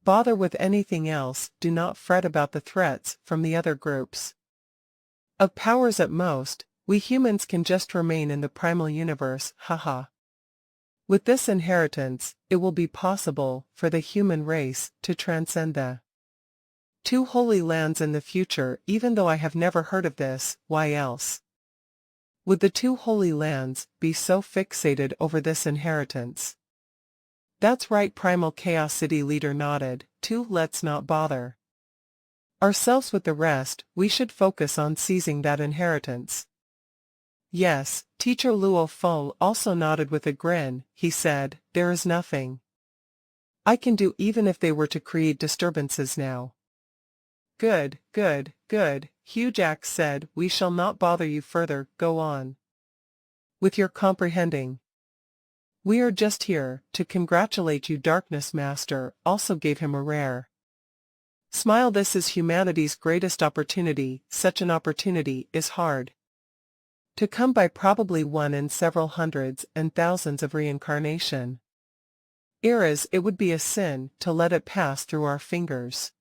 bother with anything else. Do not fret about the threats from the other groups of powers. At most, we humans can just remain in the primal universe. Haha. With this inheritance, it will be possible for the human race to transcend the two holy lands in the future. Even though I have never heard of this, why else would the two holy lands be so fixated over this inheritance? That's right, Primal Chaos City leader nodded. Let's not bother ourselves with the rest. We should focus on seizing that inheritance. Yes, Teacher Luo Feng also nodded with a grin. He said, there is nothing I can do even if they were to create disturbances now. Good, good, good, Hugh Jack said. We shall not bother you further. Go on with your comprehending. We are just here to congratulate you. Darkness Master also gave him a rare smile. This is humanity's greatest opportunity. Such an opportunity is hard to come by, probably one in several hundreds and thousands of reincarnation eras. It would be a sin to let it pass through our fingers.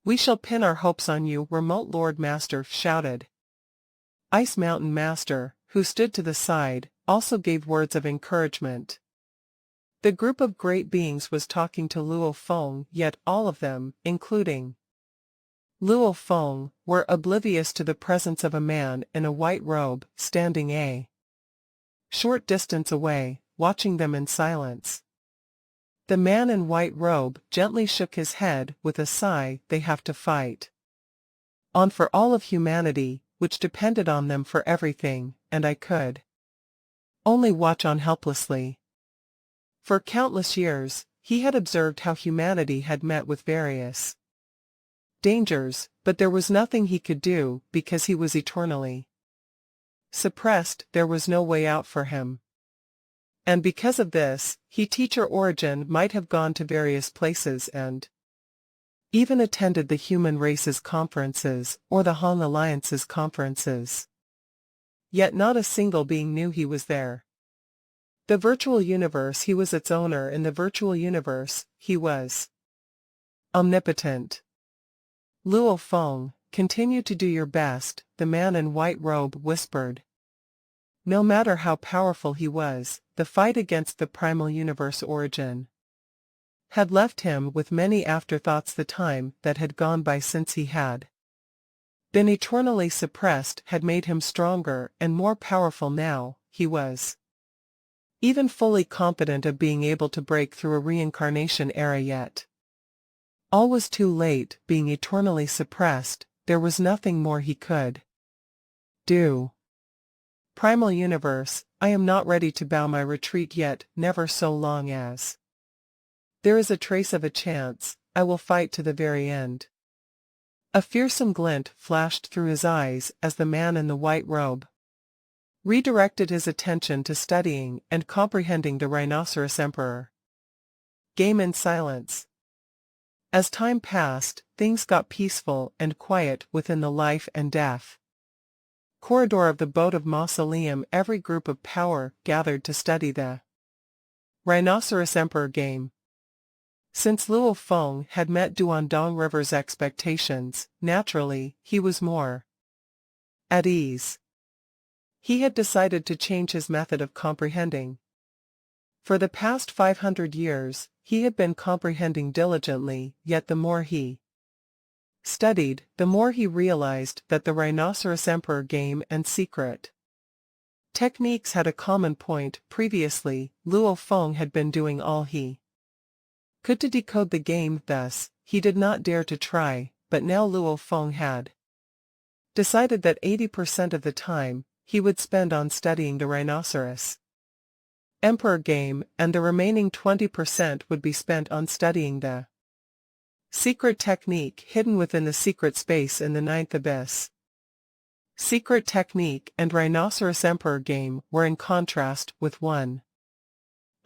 We shall pin our hopes on you. Remote Lord Master shouted. Ice Mountain Master, who stood to the side, also gave words of encouragement. The group of great beings was talking to Luo Feng, yet all of them, including Luo Feng, were oblivious to the presence of a man in a white robe, standing a short distance away, watching them in silence. The man in white robe gently shook his head with a sigh. They have to fight on for all of humanity, which depended on them for everything, and I could only watch on helplessly. For countless years, he had observed how humanity had met with various dangers, but there was nothing he could do because he was eternally suppressed. There was no way out for him. And because of this, Teacher Origin might have gone to various places and even attended the human race's conferences or the Han Alliance's conferences. Yet not a single being knew he was there. The virtual universe, he was its owner. In the virtual universe, he was omnipotent. Luo Feng, continue to do your best, the man in white robe whispered. No matter how powerful he was, the fight against the primal universe Origin had left him with many afterthoughts. The time that had gone by since he had been eternally suppressed had made him stronger and more powerful. Now, he was even fully confident of being able to break through a reincarnation era. Yet all was too late. Being eternally suppressed, there was nothing more he could do. Primal Universe, I am not ready to bow my retreat yet. Never so long as there is a trace of a chance, I will fight to the very end. A fearsome glint flashed through his eyes as the man in the white robe redirected his attention to studying and comprehending the Rhinoceros Emperor game in silence. As time passed, things got peaceful and quiet within the life and death corridor of the boat of Mausoleum. Every group of power gathered to study the Rhinoceros Emperor game. Since Luo Feng had met Duandong River's expectations, naturally, he was more at ease. He had decided to change his method of comprehending. For the past 500 years, he had been comprehending diligently, yet the more he studied, the more he realized that the Rhinoceros Emperor game and secret techniques had a common point. Previously, Luo Feng had been doing all he could to decode the game, thus, he did not dare to try, but now Luo Feng had decided that 80% of the time, he would spend on studying the rhinoceros Emperor game, and the remaining 20% would be spent on studying the secret technique hidden within the secret space in the ninth abyss. Secret technique and Rhinoceros Emperor game were in contrast with one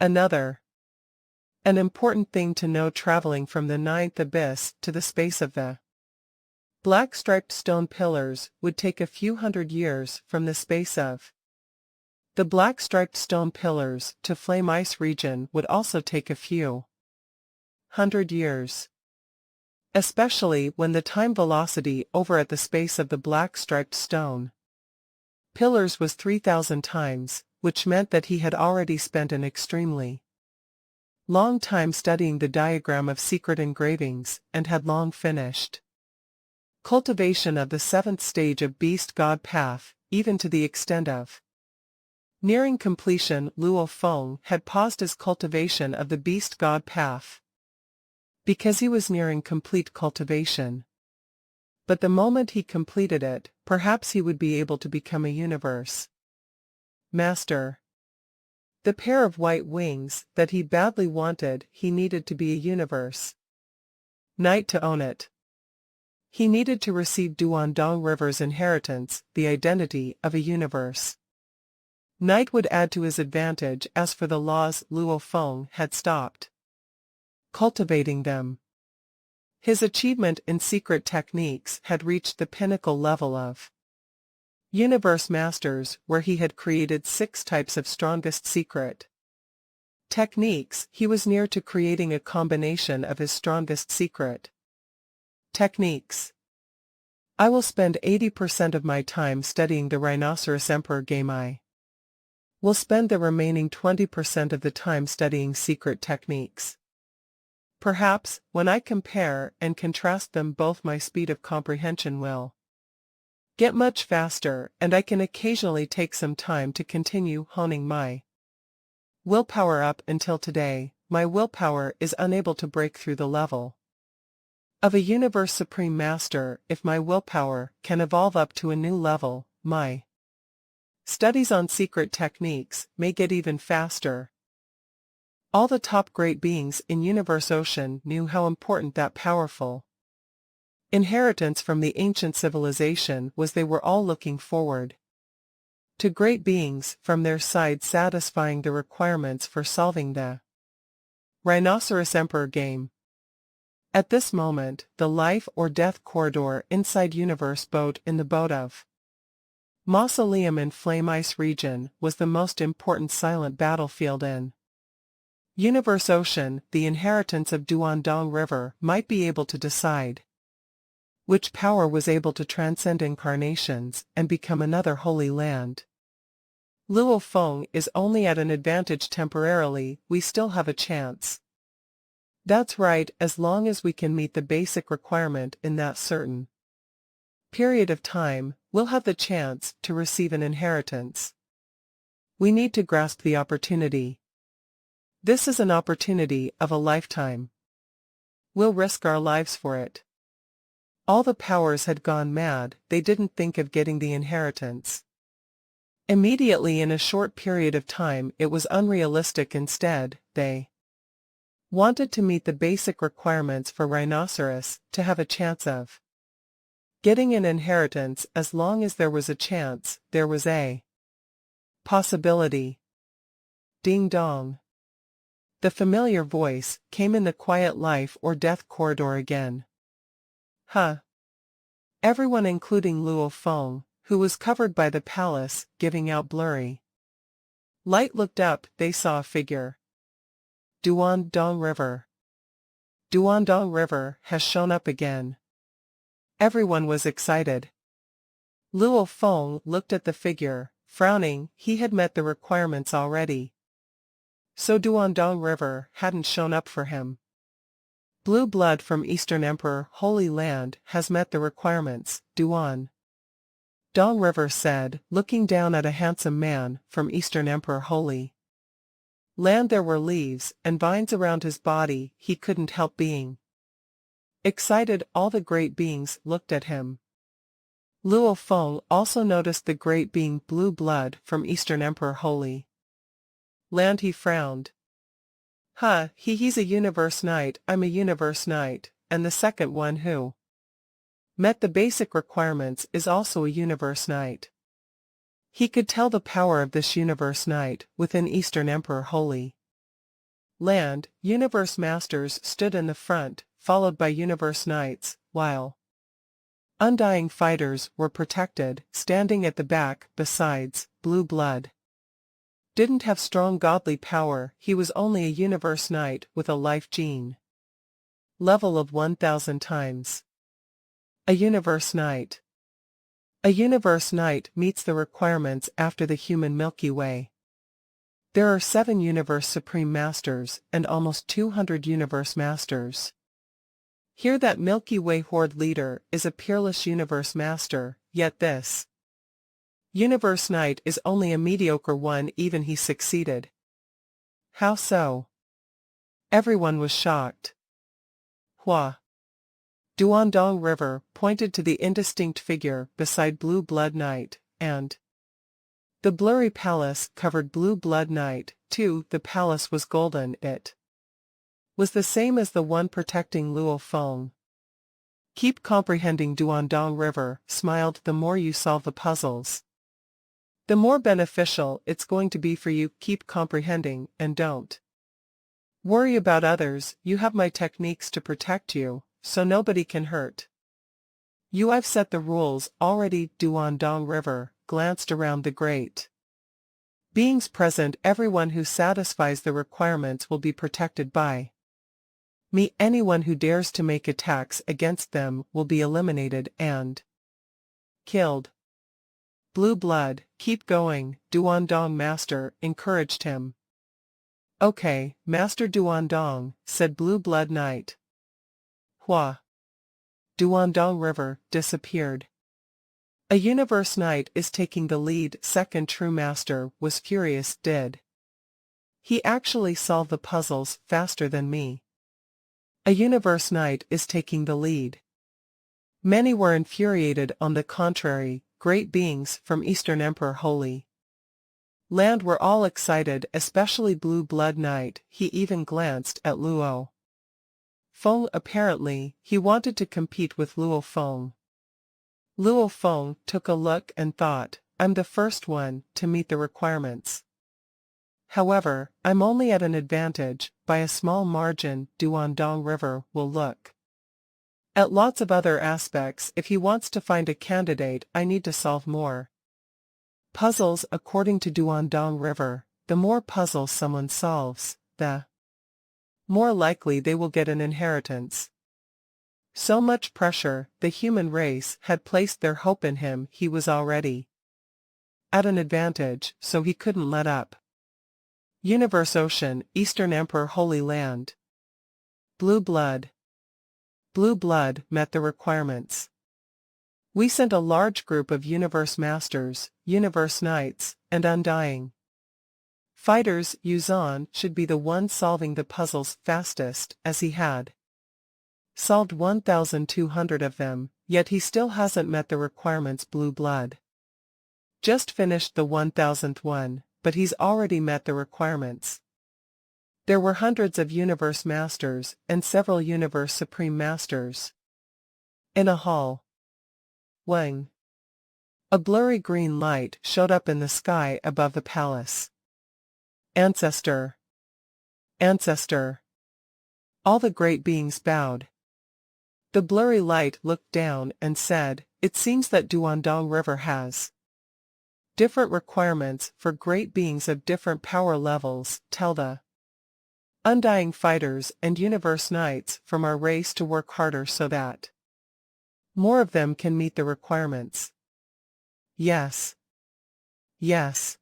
another. An important thing to know traveling from the ninth abyss to the space of the black striped stone pillars would take a few hundred years from the space of the black striped stone pillars to flame ice region would also take a few hundred years. Especially when the time velocity over at the space of the black striped stone pillars was 3,000 times, which meant that he had already spent an extremely long time studying the diagram of secret engravings, and had long finished cultivation of the 7th stage of Beast God Path, even to the extent of nearing completion. Luo Feng had paused his cultivation of the Beast God Path because he was nearing complete cultivation. But the moment he completed it, perhaps he would be able to become a universe master. The pair of white wings that he badly wanted, he needed to be a universe knight to own it. He needed to receive Duandong River's inheritance, the identity of a universe knight would add to his advantage. As for the laws, Luo Feng had stopped cultivating them. His achievement in secret techniques had reached the pinnacle level of Universe Masters, where he had created 6 types of strongest secret techniques. He was near to creating a combination of his strongest secret techniques. I will spend 80% of my time studying the Rhinoceros Emperor game. I will spend the remaining 20% of the time studying secret techniques. Perhaps, when I compare and contrast them both, my speed of comprehension will get much faster, and I can occasionally take some time to continue honing my willpower. Up until today, my willpower is unable to break through the level of a Universe Supreme Master. If my willpower can evolve up to a new level, my studies on secret techniques may get even faster. All the top great beings in Universe Ocean knew how important that powerful inheritance from the ancient civilization was. They were all looking forward to great beings from their side satisfying the requirements for solving the Rhinoceros Emperor game. At this moment, the life or death corridor inside Universe Boat in the boat of Mausoleum in Flame Ice region was the most important silent battlefield in Universe Ocean. The inheritance of Duandong River might be able to decide which power was able to transcend incarnations and become another holy land. Luo Feng is only at an advantage temporarily. We still have a chance. That's right, as long as we can meet the basic requirement in that certain period of time, we'll have the chance to receive an inheritance. We need to grasp the opportunity. This is an opportunity of a lifetime. We'll risk our lives for it. All the powers had gone mad. They didn't think of getting the inheritance immediately in a short period of time. It was unrealistic. Instead, they wanted to meet the basic requirements for Rhinoceros to have a chance of getting an inheritance. As long as there was a chance, there was a possibility. Ding dong. The familiar voice came in the quiet life or death corridor again. Huh. Everyone, including Luo Feng, who was covered by the palace, giving out blurry light, looked up. They saw a figure. Duandong River. Duandong River has shown up again. Everyone was excited. Luo Feng looked at the figure, frowning. He had met the requirements already. So Duandong River hadn't shown up for him. Blue blood from Eastern Emperor Holy Land has met the requirements, Duandong River said, looking down at a handsome man from Eastern Emperor Holy Land. There were leaves and vines around his body. He couldn't help being excited. All the great beings looked at him. Luo Feng also noticed the great being Blue blood from Eastern Emperor Holy Land, he frowned. He's a universe knight, I'm a universe knight, and the second one who met the basic requirements is also a universe knight. He could tell the power of this universe knight within Eastern Emperor Holy Land. Universe masters stood in the front, followed by universe knights, while undying fighters were protected, standing at the back. Besides, Blue Blood didn't have strong godly power, he was only a universe knight with a life gene level of 1000 times. A universe knight. A universe knight meets the requirements after the human Milky Way. There are 7 universe supreme masters and almost 200 universe masters. Here that Milky Way horde leader is a peerless universe master, yet this universe knight is only a mediocre one. Even he succeeded. How so? Everyone was shocked. Duandong River pointed to the indistinct figure beside Blue Blood Knight, and the blurry palace covered Blue Blood Knight, too. The palace was golden. It was the same as the one protecting Luo Feng. Keep comprehending, Duandong River smiled. The more you solve the puzzles, the more beneficial it's going to be for you. Keep comprehending, and don't worry about others. You have my techniques to protect you, so nobody can hurt you. I've set the rules already. Duandong River glanced around the great beings present. Everyone who satisfies the requirements will be protected by me. Anyone who dares to make attacks against them will be eliminated and killed. Blue Blood, keep going, Duandong Master encouraged him. Okay, Master Duandong, said Blue Blood Knight. Duandong River disappeared. A universe knight is taking the lead. Second true master was furious. Did he actually solve the puzzles faster than me? A universe knight is taking the lead. Many were infuriated. On the contrary, great beings from Eastern Emperor Holy Land were all excited, especially Blue Blood Knight. He even glanced at Luo Feng. Apparently, he wanted to compete with Luo Feng. Luo Feng took a look and thought, I'm the first one to meet the requirements. However, I'm only at an advantage, by a small margin. Duandong River will look at lots of other aspects. If he wants to find a candidate, I need to solve more puzzles. According to Duandong River, the more puzzles someone solves, the more likely they will get an inheritance. So much pressure. The human race had placed their hope in him. He was already at an advantage, so he couldn't let up. Universe Ocean, Eastern Emperor Holy Land. Blue Blood. Blue Blood met the requirements. We sent a large group of universe masters, universe knights, and undying fighters. Yuzan should be the one solving the puzzles fastest, as he had solved 1,200 of them, yet he still hasn't met the requirements. Blue Blood just finished the 1000th one, but he's already met the requirements. There were hundreds of universe masters and several universe supreme masters in a hall. Wang. A blurry green light showed up in the sky above the palace. Ancestor. Ancestor. All the great beings bowed. The blurry light looked down and said, it seems that Duandong River has different requirements for great beings of different power levels. Tell the undying fighters and universe knights from our race to work harder so that more of them can meet the requirements. Yes. Yes.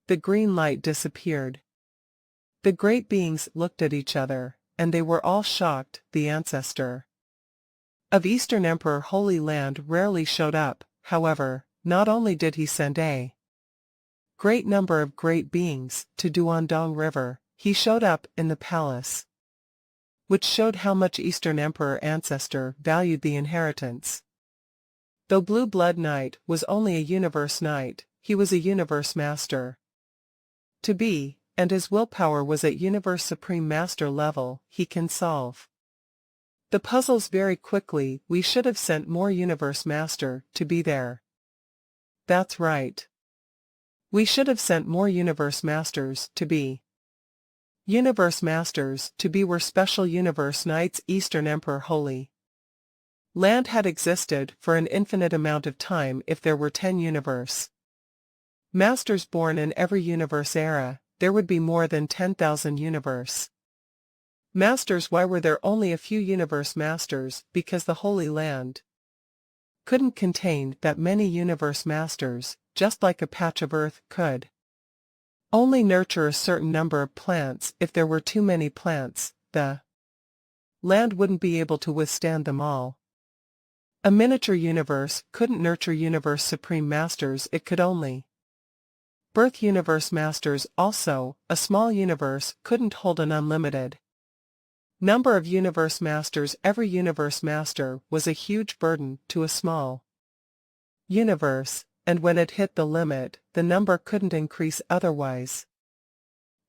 The green light disappeared. The great beings looked at each other, and they were all shocked. The ancestor of Eastern Emperor Holy Land rarely showed up. However, not only did he send a great number of great beings to Duandong River, he showed up in the palace, which showed how much Eastern Emperor Ancestor valued the inheritance. Though Blue Blood Knight was only a universe knight, he was a universe master. To be and his willpower was at Universe Supreme Master level, he can solve the puzzles very quickly. We should have sent more Universe Master to be there. That's right. We should have sent more Universe Masters to be. Universe Masters to be were special Universe Knights. Eastern Emperor Holy Land had existed for an infinite amount of time. If there were 10 Universe Masters born in every Universe era, there would be more than 10,000 Universe Masters. Why were there only a few Universe Masters? Because the Holy Land couldn't contain that many Universe Masters, just like a patch of earth could only nurture a certain number of plants. If there were too many plants, the land wouldn't be able to withstand them all. A miniature universe couldn't nurture Universe Supreme Masters. It could only birth Universe Masters. Also, a small universe couldn't hold an unlimited number of Universe Masters. Every Universe Master was a huge burden to a small universe, and when it hit the limit, the number couldn't increase. Otherwise,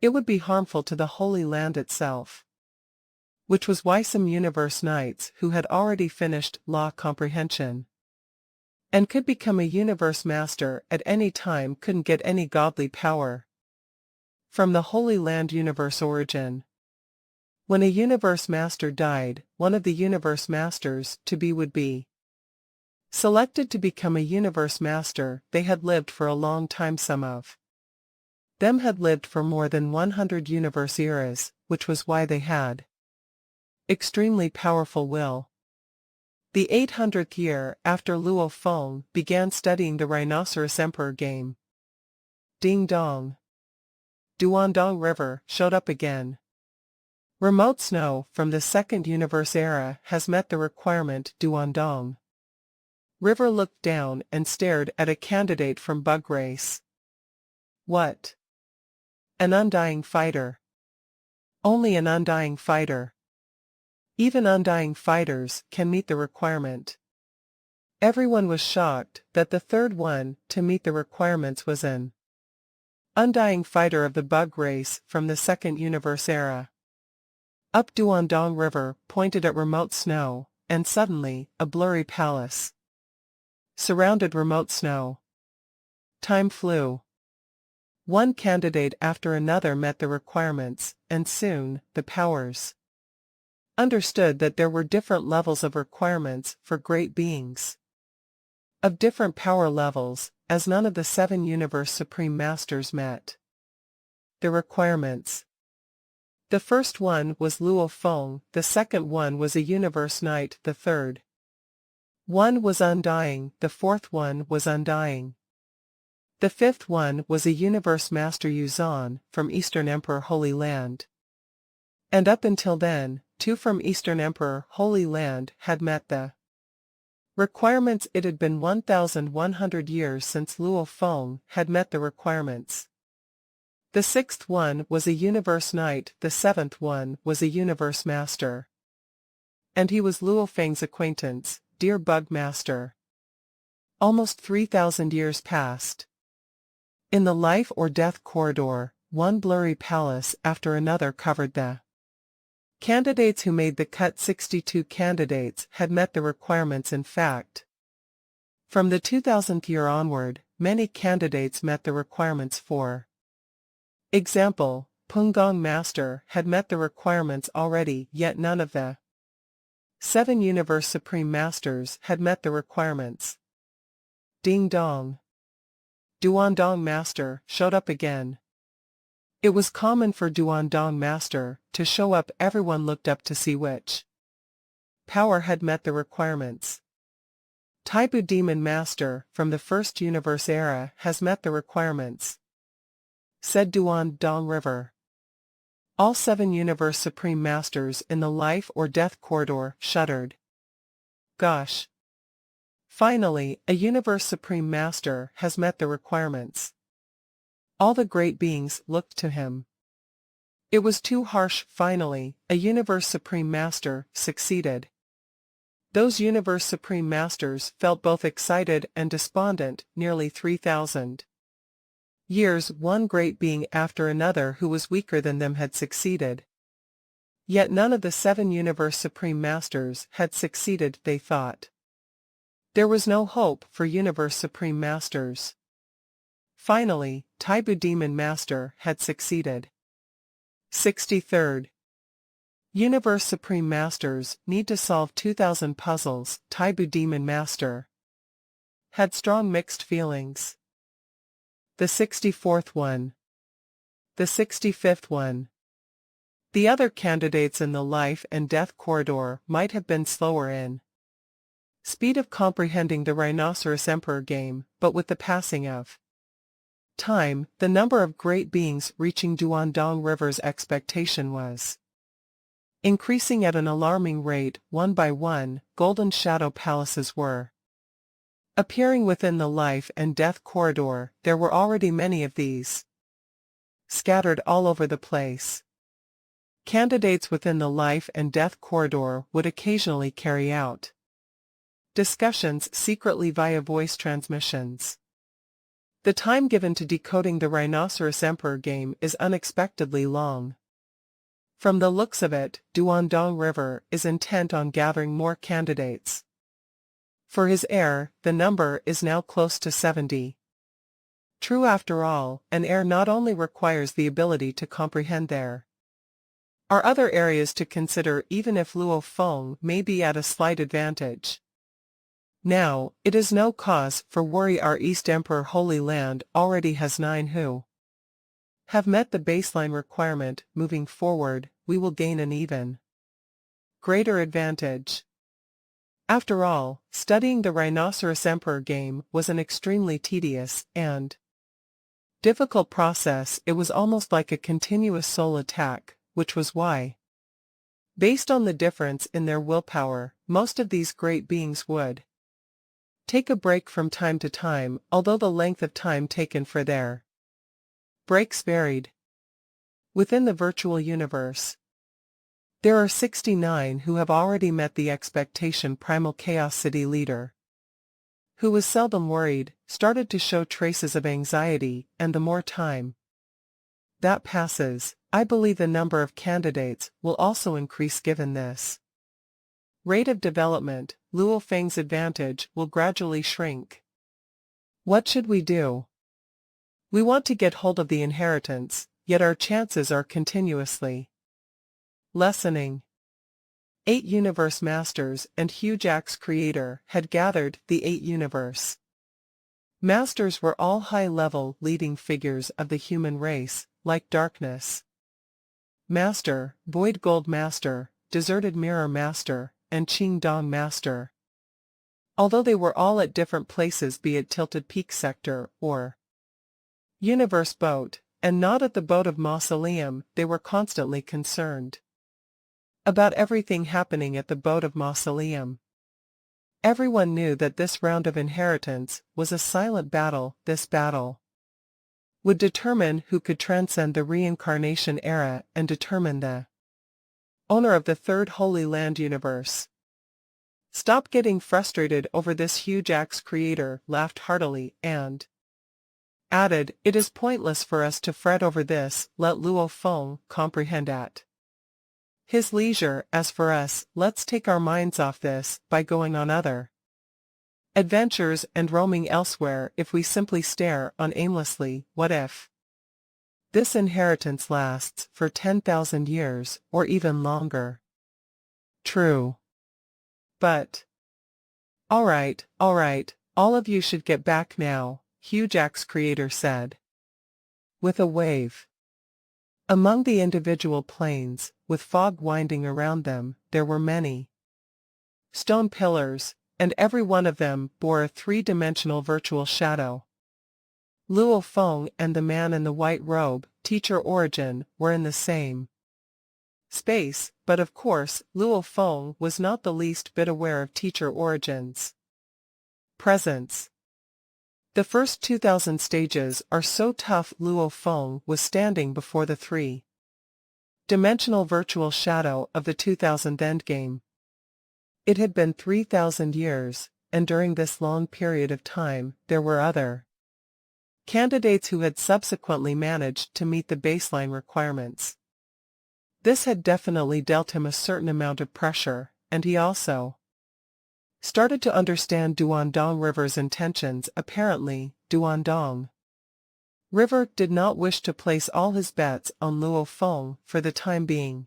it would be harmful to the Holy Land itself. Which was why some Universe Knights who had already finished law comprehension and could become a Universe Master at any time couldn't get any godly power from the Holy Land universe origin. When a Universe Master died, one of the Universe Masters to be would be selected to become a Universe Master. They had lived for a long time. Some of them had lived for more than 100 universe eras, which was why they had extremely powerful will. The 800th year after Luo Feng began studying the Rhinoceros Emperor game. Ding dong. Duandong River showed up again. Remote snow from the second universe era has met the requirement. Duandong River looked down and stared at a candidate from Bug Race. What? An undying fighter. Only an undying fighter. Even undying fighters can meet the requirement. Everyone was shocked that the third one to meet the requirements was an undying fighter of the Bug Race from the second universe era. Up Duandong River pointed at remote snow, and suddenly, a blurry palace surrounded remote snow. Time flew. One candidate after another met the requirements, and soon, the powers understood that there were different levels of requirements for great beings of different power levels, as none of the 7 Universe Supreme Masters met the requirements. The first one was Luo Feng, the second one was a Universe Knight, the third one was undying, the fourth one was undying. The fifth one was a Universe Master Yuzan from Eastern Emperor Holy Land. And up until then, 2 from Eastern Emperor Holy Land had met the requirements. It had been 1,100 years since Luo Feng had met the requirements. The sixth one was a Universe Knight, the seventh one was a Universe Master. And he was Luo Feng's acquaintance, dear Bug Master. Almost 3,000 years passed. In the life or death corridor, one blurry palace after another covered the candidates who made the cut. 62 candidates had met the requirements. In fact, from the 2000th year onward, many candidates met the requirements. For example, Pungong Master had met the requirements already, yet none of the 7 Universe Supreme Masters had met the requirements. Ding dong. Duandong Master showed up again. It was common for Duandong Master to show up. Everyone looked up to see which power had met the requirements. Taibu Demon Master from the first universe era has met the requirements, said Duandong River. All 7 Universe Supreme Masters in the life or death corridor shuddered. Gosh. Finally, a Universe Supreme Master has met the requirements. All the great beings looked to him. It was too harsh. Finally, a Universe Supreme Master succeeded. Those Universe Supreme Masters felt both excited and despondent. Nearly 3,000 years one great being after another who was weaker than them had succeeded. Yet none of the 7 universe supreme masters had succeeded, they thought. There was no hope for universe supreme masters. Finally, Taibu Demon Master had succeeded. 63rd. Universe Supreme Masters need to solve 2,000 puzzles. Taibu Demon Master had strong mixed feelings. The 64th one. The 65th one. The other candidates in the life and death corridor might have been slower in speed of comprehending the Rhinoceros Emperor game, but with the passing of time, the number of great beings reaching Duandong River's expectation was increasing at an alarming rate. One by one, golden shadow palaces were appearing within the life and death corridor. There were already many of these scattered all over the place. Candidates within the life and death corridor would occasionally carry out discussions secretly via voice transmissions. The time given to decoding the Rhinoceros Emperor game is unexpectedly long. From the looks of it, Duandong River is intent on gathering more candidates. For his heir, the number is now close to 70. True, after all, an heir not only requires the ability to comprehend there are other areas to consider, even if Luo Feng may be at a slight advantage. Now, it is no cause for worry. Our East Emperor Holy Land already has 9 who have met the baseline requirement. Moving forward, we will gain an even greater advantage. After all, studying the Rhinoceros Emperor game was an extremely tedious and difficult process. It was almost like a continuous soul attack, which was why, based on the difference in their willpower, most of these great beings would take a break from time to time, although the length of time taken for their breaks varied. Within the virtual universe, there are 69 who have already met the expectation. Primal Chaos City leader, who was seldom worried, started to show traces of anxiety, and the more time that passes, I believe the number of candidates will also increase. Given this rate of development, Luo Feng's advantage will gradually shrink. What should we do? We want to get hold of the inheritance, yet our chances are continuously lessening. 8 universe masters and Hugh Jack's creator had gathered. The 8 universe masters were all high-level leading figures of the human race, like Darkness Master, Void Gold Master, Deserted Mirror Master, and Qing Dong Master. Although they were all at different places, be it Tilted Peak Sector or Universe Boat, and not at the Boat of Mausoleum, they were constantly concerned about everything happening at the Boat of Mausoleum. Everyone knew that this round of inheritance was a silent battle. This battle would determine who could transcend the reincarnation era and determine the owner of the Third Holy Land universe. Stop getting frustrated over this. Hugh Jack's creator laughed heartily and added, "It is pointless for us to fret over this. Let Luo Feng comprehend at his leisure. As for us, let's take our minds off this by going on other adventures and roaming elsewhere. If we simply stare on aimlessly, what if this inheritance lasts for 10,000 years, or even longer?" True. But all right, all of you should get back now, Hugh Jack's creator said, with a wave. Among the individual planes, with fog winding around them, there were many stone pillars, and every one of them bore a 3-dimensional virtual shadow. Luo Feng and the man in the white robe, Teacher Origin, were in the same space, but of course, Luo Feng was not the least bit aware of Teacher Origin's presence. The first 2,000 stages are so tough. Luo Feng was standing before the 3-dimensional virtual shadow of the 2000th endgame. It had been 3,000 years, and during this long period of time, there were other candidates who had subsequently managed to meet the baseline requirements. This had definitely dealt him a certain amount of pressure, and he also started to understand Duandong River's intentions. Apparently, Duandong River did not wish to place all his bets on Luo Feng for the time being.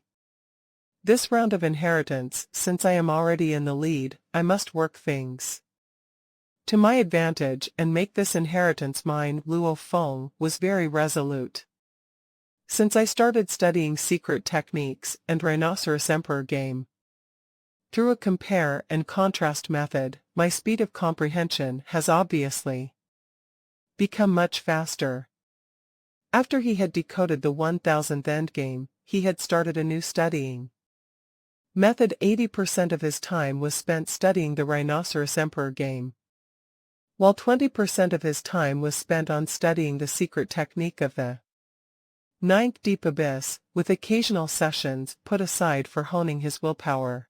This round of inheritance, since I am already in the lead, I must work things to my advantage and make this inheritance mine. Luo Feng was very resolute. Since I started studying secret techniques and Rhinoceros Emperor game, through a compare and contrast method, my speed of comprehension has obviously become much faster. After he had decoded the 1000th endgame, he had started a new studying method. 80% of his time was spent studying the Rhinoceros Emperor game, while 20% of his time was spent on studying the secret technique of the Ninth Deep Abyss, with occasional sessions put aside for honing his willpower.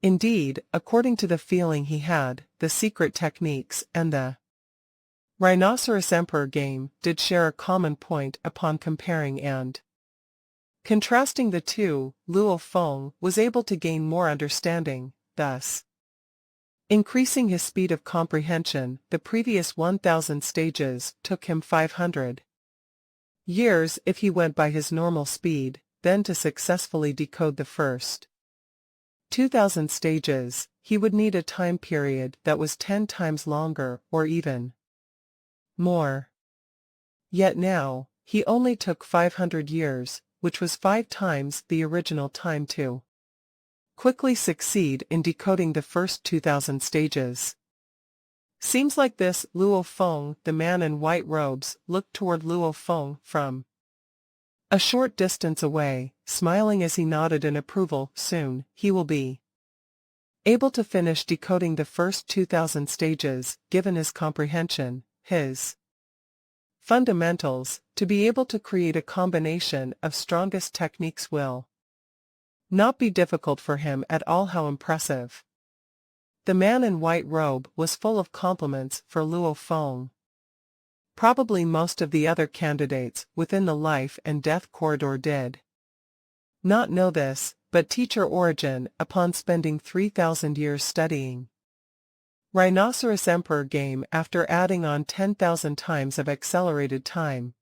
Indeed, according to the feeling he had, the secret techniques and the Rhinoceros Emperor game did share a common point. Upon comparing and contrasting the two, Luo Feng was able to gain more understanding, thus increasing his speed of comprehension. The previous 1000 stages took him 500 years if he went by his normal speed. Then to successfully decode the first 2000 stages, he would need a time period that was 10 times longer or even more. Yet now, he only took 500 years, which was 5 times the original time to quickly succeed in decoding the first 2000 stages. Seems like this. Luo Feng, the man in white robes, looked toward Luo Feng from a short distance away, smiling as he nodded in approval. Soon, he will be able to finish decoding the first 2000 stages, given his comprehension, his fundamentals. To be able to create a combination of strongest techniques will not be difficult for him at all. How impressive. The man in white robe was full of compliments for Luo Feng. Probably most of the other candidates within the life and death corridor did not know this, but teacher Origin, upon spending 3000 years studying Rhinoceros Emperor game after adding on 10,000 times of accelerated time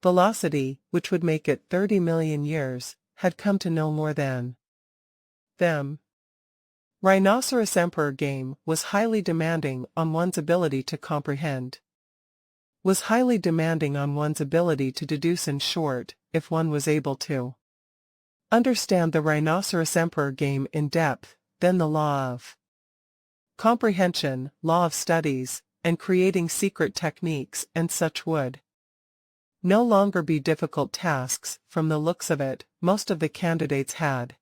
velocity, which would make it 30 million years, had come to know more than them. Rhinoceros Emperor game was highly demanding on one's ability to comprehend, was highly demanding on one's ability to deduce. In short, if one was able to understand the Rhinoceros Emperor game in depth, then the law of comprehension, law of studies, and creating secret techniques and such would no longer be difficult tasks. From the looks of it, most of the candidates had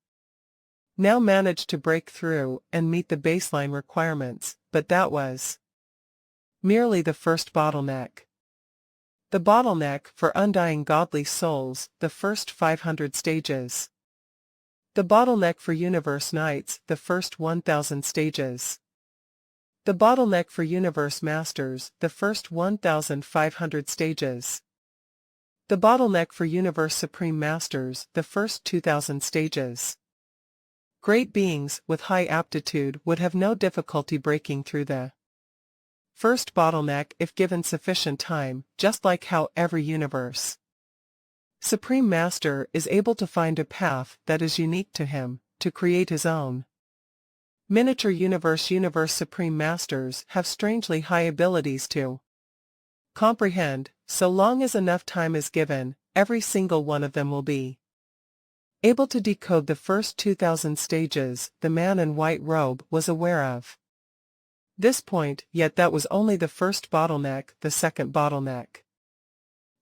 now managed to break through and meet the baseline requirements, but that was merely the first bottleneck. The bottleneck for undying godly souls, the first 500 stages. The bottleneck for universe knights, the first 1000 stages. The bottleneck for universe masters, the first 1500 stages. The bottleneck for universe supreme masters, the first 2000 stages. Great beings with high aptitude would have no difficulty breaking through the first bottleneck if given sufficient time, just like how every universe supreme master is able to find a path that is unique to him, to create his own miniature universe. Universe supreme masters have strangely high abilities to comprehend. So long as enough time is given, every single one of them will be able to decode the first 2000 stages. The man in white robe was aware of this point, yet that was only the first bottleneck. The second bottleneck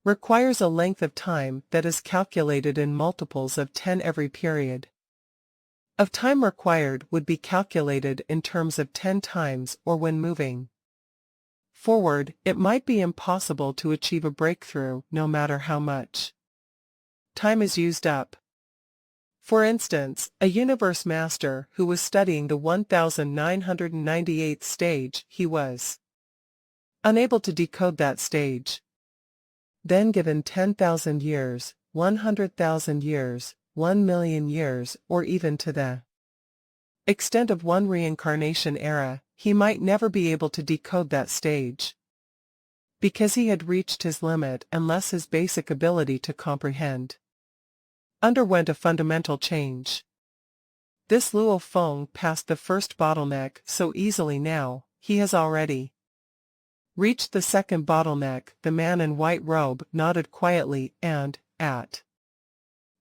requires a length of time that is calculated in multiples of 10. Every period of time required would be calculated in terms of 10 times, or when moving forward, it might be impossible to achieve a breakthrough no matter how much time is used up. For instance, a universe master who was studying the 1998th stage, he was unable to decode that stage. Then given 10,000 years, 100,000 years, 1,000,000 years, or even to the extent of one reincarnation era, he might never be able to decode that stage. Because he had reached his limit unless his basic ability to comprehend underwent a fundamental change. This Luo Feng passed the first bottleneck so easily now, he has already reached the second bottleneck. The man in white robe nodded quietly and, at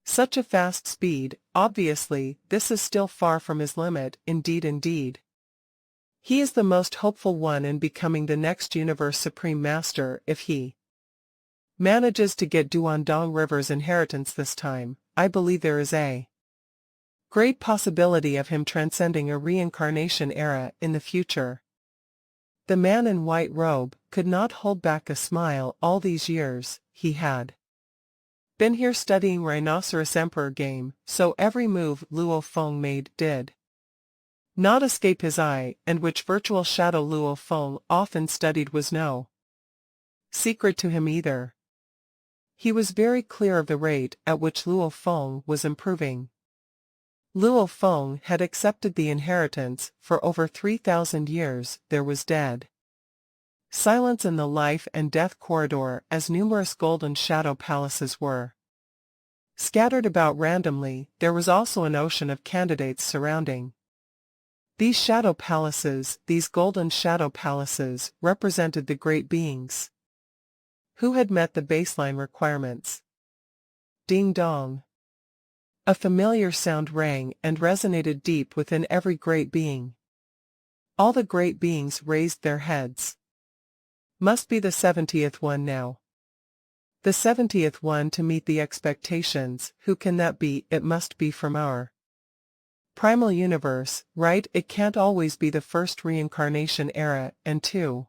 such a fast speed, obviously, this is still far from his limit. Indeed. He is the most hopeful one in becoming the next Universe Supreme Master. If he manages to get Duandong River's inheritance this time, I believe there is a great possibility of him transcending a reincarnation era in the future. The man in white robe could not hold back a smile. All these years, he had been here studying Rhinoceros Emperor game, so every move Luo Feng made did not escape his eye, and which virtual shadow Luo Feng often studied was no secret to him either. He was very clear of the rate at which Luo Feng was improving. Luo Feng had accepted the inheritance. For over 3,000 years there was dead silence in the life and death corridor, as numerous golden shadow palaces were scattered about randomly. There was also an ocean of candidates surrounding these shadow palaces. These golden shadow palaces represented the great beings who had met the baseline requirements. Ding dong. A familiar sound rang and resonated deep within every great being. All the great beings raised their heads. Must be the 70th one now. The 70th one to meet the expectations. Who can that be? It must be from our primal universe, right? It can't always be the first reincarnation era and two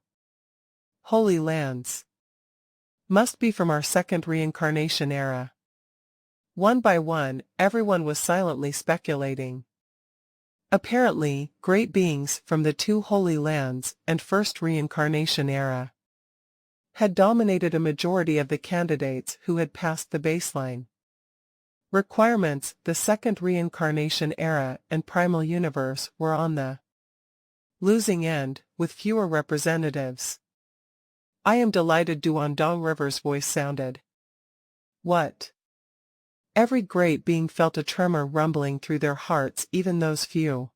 holy lands. Must be from our second reincarnation era. One by one, everyone was silently speculating. Apparently, great beings from the two holy lands and first reincarnation era had dominated a majority of the candidates who had passed the baseline requirements. The second reincarnation era and primal universe were on the losing end, with fewer representatives. I am delighted. Duandong River's voice sounded. What? Every great being felt a tremor rumbling through their hearts. Even those few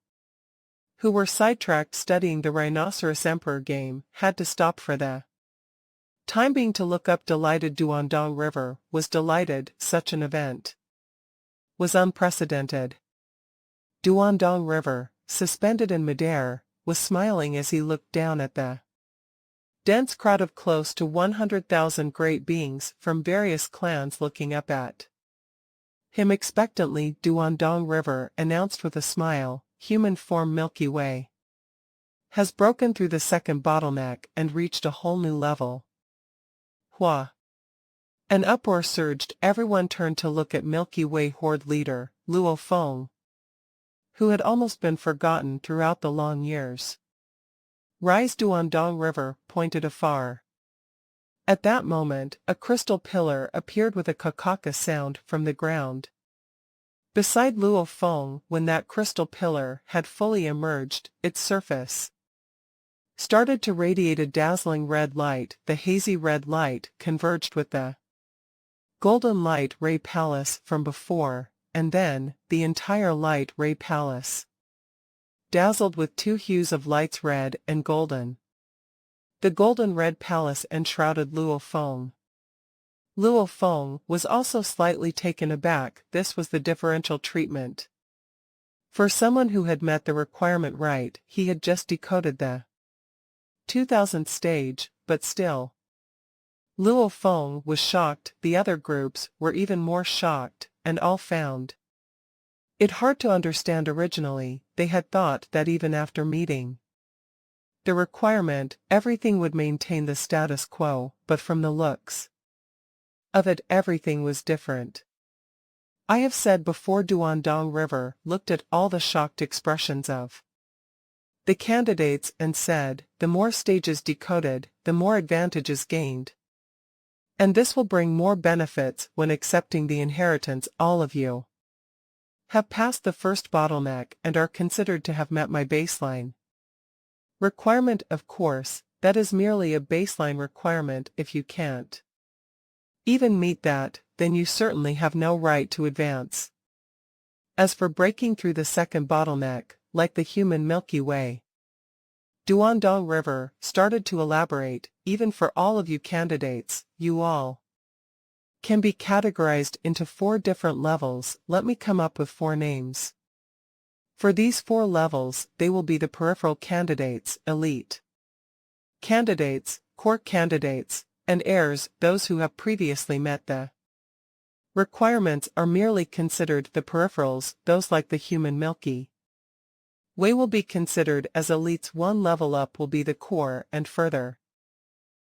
who were sidetracked studying the Rhinoceros Emperor game had to stop for the time being to look up. Delighted. Duandong River was delighted. Such an event was unprecedented. Duandong River, suspended in midair, was smiling as he looked down at the dense crowd of close to 100,000 great beings from various clans looking up at him expectantly. Duandong River announced with a smile, human form Milky Way has broken through the second bottleneck and reached a whole new level. Hua. An uproar surged. Everyone turned to look at Milky Way horde leader, Luo Feng, who had almost been forgotten throughout the long years. Rise. Duandong River pointed afar. At that moment, a crystal pillar appeared with a kakaka sound from the ground beside Luo Feng. When that crystal pillar had fully emerged, its surface started to radiate a dazzling red light. The hazy red light converged with the golden light ray palace from before, and then, the entire light ray palace dazzled with two hues of lights, red and golden. The golden red palace enshrouded Luo Feng. Luo Feng was also slightly taken aback. This was the differential treatment. For someone who had met the requirement right, he had just decoded the 2000th stage, but still. Luo Feng was shocked. The other groups were even more shocked, and all found it hard to understand. Originally, they had thought that even after meeting the requirement, everything would maintain the status quo, but from the looks of it, everything was different. I have said before, Duandong River looked at all the shocked expressions of the candidates and said, the more stages decoded, the more advantages gained. And this will bring more benefits when accepting the inheritance. All of you have passed the first bottleneck and are considered to have met my baseline requirement. Of course, that is merely a baseline requirement. If you can't even meet that, then you certainly have no right to advance. As for breaking through the second bottleneck, like the human Milky Way, Duandong River started to elaborate. Even for all of you candidates, you all can be categorized into 4 different levels. Let me come up with 4 names. For these 4 levels, they will be the peripheral candidates, elite candidates, core candidates, and heirs. Those who have previously met the requirements are merely considered the peripherals. Those like the human Milky Way will be considered as elites. 1 level up will be the core, and further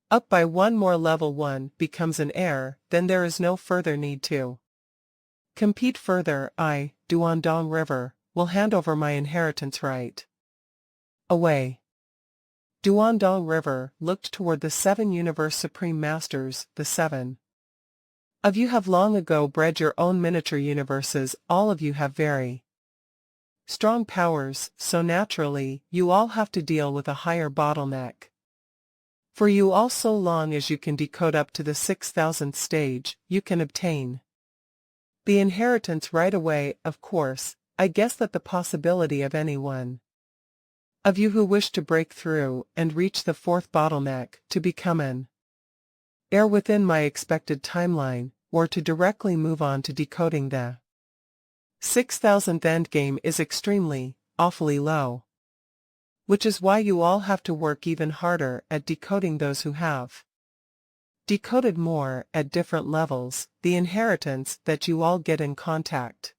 up by 1 more level 1 becomes an heir. Then there is no further need to compete further. I, Duandong River, will hand over my inheritance right away. Duandong River looked toward the 7 universe supreme masters. The 7 of you have long ago bred your own miniature universes. All of you have very strong powers, so naturally, you all have to deal with a higher bottleneck. For you all, so long as you can decode up to the 6,000th stage, you can obtain the inheritance right away. Of course, I guess that the possibility of any one of you who wish to break through and reach the 4th bottleneck to become an heir within my expected timeline, or to directly move on to decoding the 6,000th endgame is extremely, awfully low. Which is why you all have to work even harder at decoding. Those who have decoded more at different levels, the inheritance that you all get in contact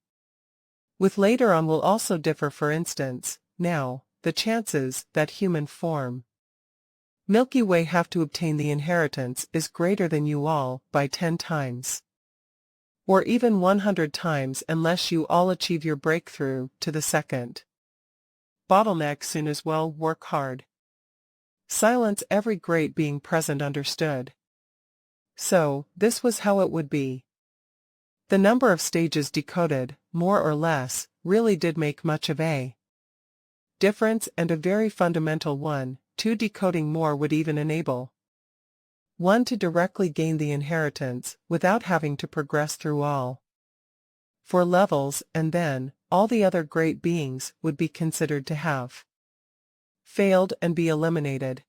with later on will also differ. For instance, now, the chances that human form Milky Way have to obtain the inheritance is greater than you all by 10 times. Or even 100 times unless you all achieve your breakthrough to the 2nd bottleneck soon as well. Work hard. Silence. Every great being present understood. So, this was how it would be. The number of stages decoded, more or less, really did make much of a difference, and a very fundamental one. 2 decoding more would even enable 1 to directly gain the inheritance, without having to progress through all 4 levels, and then, all the other great beings would be considered to have failed and be eliminated.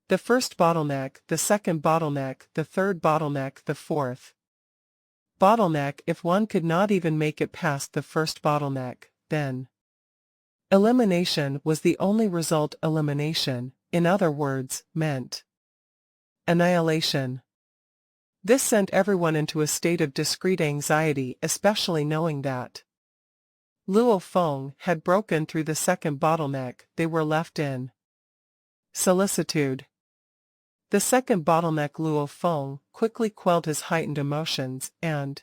The 1st bottleneck, the 2nd bottleneck, the 3rd bottleneck, the 4th bottleneck. If one could not even make it past the 1st bottleneck, then elimination was the only result. Elimination, in other words, meant annihilation. This sent everyone into a state of discrete anxiety, especially knowing that Luo Feng had broken through the 2nd bottleneck. They were left in solicitude. The 2nd bottleneck. Luo Feng quickly quelled his heightened emotions and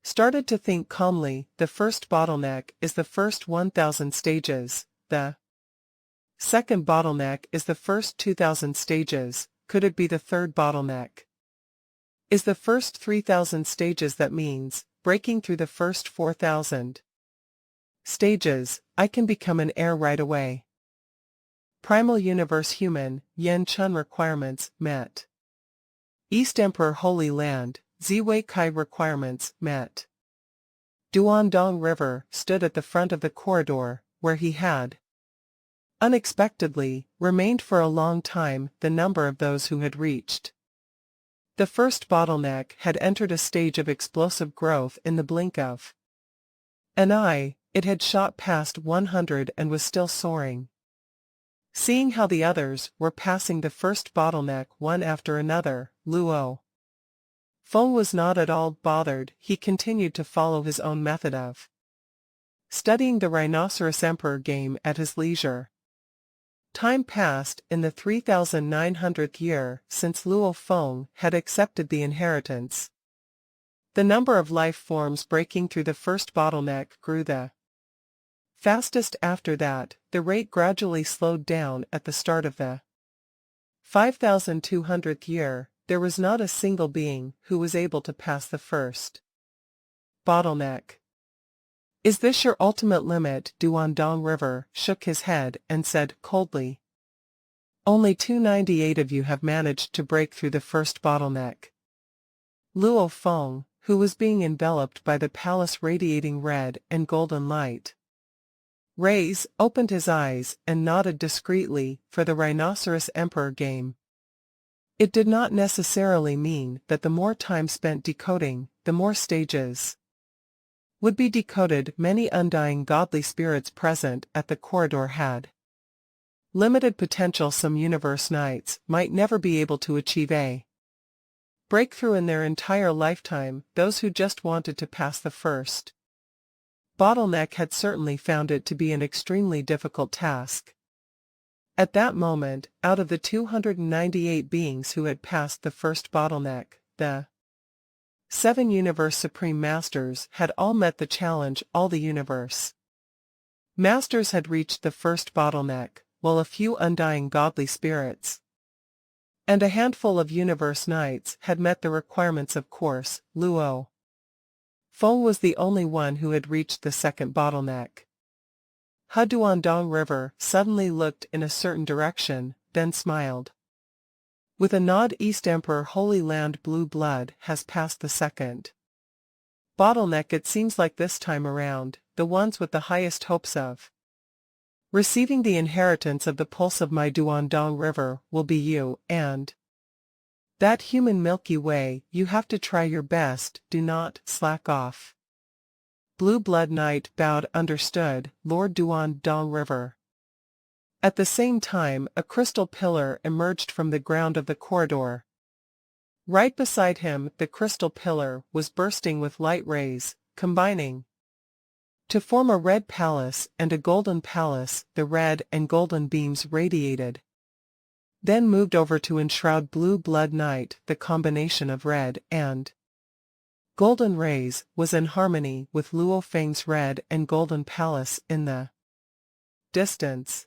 started to think calmly. The 1st bottleneck is the first 1,000 stages. The 2nd bottleneck is the first 2,000 stages. Could it be the 3rd bottleneck is the first 3,000 stages? That means, breaking through the first 4,000 stages, I can become an heir right away. Primal Universe Human, Yen Chun requirements, met. East Emperor Holy Land, Ziwei Kai requirements, met. Duandong River stood at the front of the corridor, where he had unexpectedly remained for a long time. The number of those who had reached the 1st bottleneck had entered a stage of explosive growth in the blink of an eye. It had shot past 100 and was still soaring. Seeing how the others were passing the 1st bottleneck one after another, Luo Feng was not at all bothered. He continued to follow his own method of studying the Rhinoceros Emperor game at his leisure. Time passed. In the 3,900th year since Luo Feng had accepted the inheritance, the number of life forms breaking through the 1st bottleneck grew. The fastest after that, the rate gradually slowed down at the start of the 5200th year. There was not a single being who was able to pass the first bottleneck. Is this your ultimate limit? Duandong River shook his head and said coldly. Only 298 of you have managed to break through the first bottleneck. Luo Feng, who was being enveloped by the palace radiating red and golden light rays, opened his eyes and nodded discreetly for the Rhinoceros Emperor game. It did not necessarily mean that the more time spent decoding, the more stages would be decoded. Many undying godly spirits present at the corridor had limited potential. Some universe knights might never be able to achieve a breakthrough in their entire lifetime. Those who just wanted to pass the first bottleneck had certainly found it to be an extremely difficult task. At that moment, out of the 298 beings who had passed the first bottleneck, the 7 Universe Supreme Masters had all met the challenge. All the Universe Masters had reached the first bottleneck, while a few undying godly spirits and a handful of Universe Knights had met the requirements. Of course, Luo Feng was the only one who had reached the second bottleneck. Duandong River suddenly looked in a certain direction, then smiled. With a nod, East Emperor Holy Land Blue Blood has passed the second bottleneck. It seems like this time around, the ones with the highest hopes of receiving the inheritance of the pulse of my Duandong River will be you, and that human Milky Way. You have to try your best, do not slack off. Blue Blood Knight bowed. Understood, Lord Duandong River. At the same time, a crystal pillar emerged from the ground of the corridor. Right beside him, the crystal pillar was bursting with light rays, combining to form a red palace and a golden palace. The red and golden beams radiated, then moved over to enshroud Blue Blood Knight. The combination of red and golden rays was in harmony with Luo Feng's red and golden palace in the distance.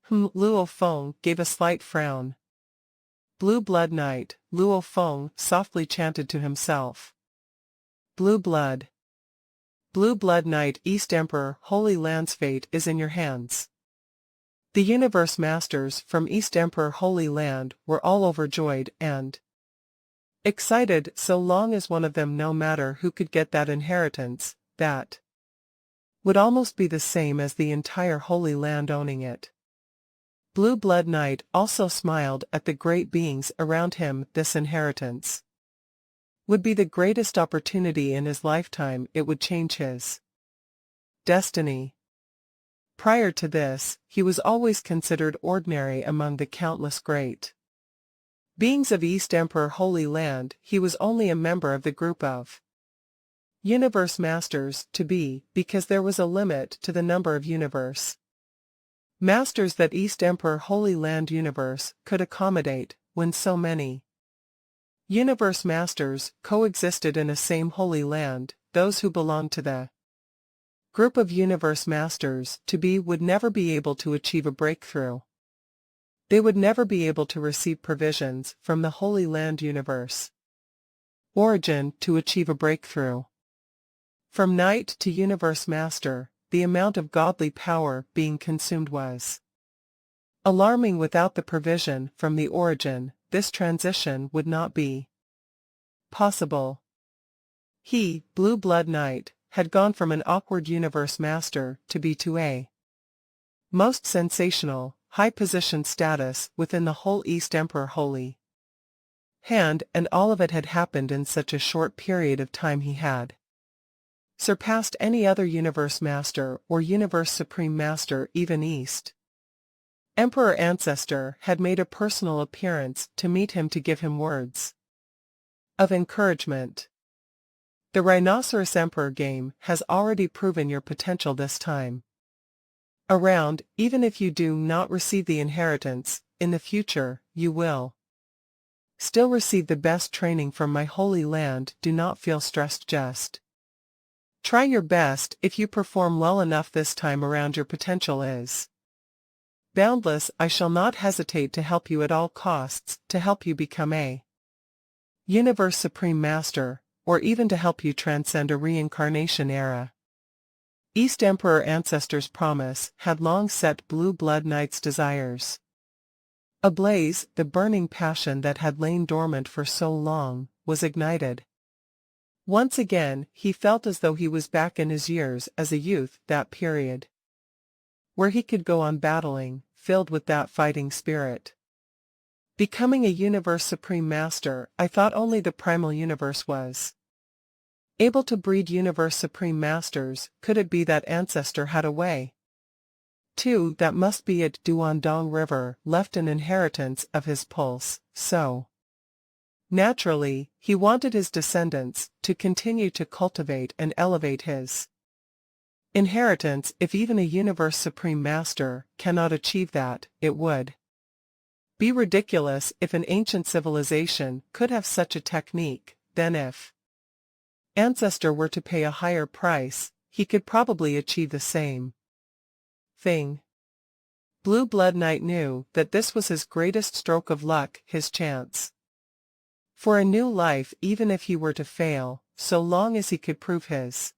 Luo Feng gave a slight frown. Blue Blood Knight, Luo Feng softly chanted to himself. Blue Blood. Blue Blood Knight. East Emperor Holy Land's fate is in your hands. The Universe Masters from East Emperor Holy Land were all overjoyed and excited. So long as one of them, no matter who, could get that inheritance, that would almost be the same as the entire Holy Land owning it. Blue Blood Knight also smiled at the great beings around him. This inheritance would be the greatest opportunity in his lifetime. It would change his destiny. Prior to this, he was always considered ordinary among the countless great beings of East Emperor Holy Land. He was only a member of the group of Universe Masters to be, because there was a limit to the number of Universe Masters that East Emperor Holy Land Universe could accommodate. When so many Universe Masters coexisted in a same Holy Land, those who belonged to the group of Universe Masters to be would never be able to achieve a breakthrough. They would never be able to receive provisions from the Holy Land Universe origin to achieve a breakthrough. From Knight to Universe Master, the amount of godly power being consumed was alarming. Without the provision from the origin, this transition would not be possible. He, Blue Blood Knight, had gone from an awkward Universe Master to be to a most sensational, high-positioned status within the whole East Emperor Holy Hand, and all of it had happened in such a short period of time. He had surpassed any other Universe Master or Universe Supreme Master. Even East Emperor Ancestor had made a personal appearance to meet him to give him words of encouragement. The Rhinoceros Emperor game has already proven your potential this time around. Even if you do not receive the inheritance, in the future, you will still receive the best training from my Holy Land. Do not feel stressed, just Try your best. If you perform well enough this time around, your potential is boundless. I shall not hesitate to help you at all costs, to help you become a Universe Supreme Master, or even to help you transcend a reincarnation era. East Emperor Ancestor's promise had long set Blue Blood Knight's desires ablaze. The burning passion that had lain dormant for so long was ignited. Once again, he felt as though he was back in his years as a youth, that period where he could go on battling, filled with that fighting spirit. Becoming a Universe Supreme Master, I thought only the Primal Universe was able to breed Universe Supreme Masters. Could it be that Ancestor had a way? Too, that must be it. Duandong River left an inheritance of his pulse, so naturally, he wanted his descendants to continue to cultivate and elevate his inheritance. If even a Universe Supreme Master cannot achieve that, it would be ridiculous if an ancient civilization could have such a technique. Then if Ancestor were to pay a higher price, he could probably achieve the same thing. Blue Blood Knight knew that this was his greatest stroke of luck, his chance for a new life. Even if he were to fail, so long as he could prove his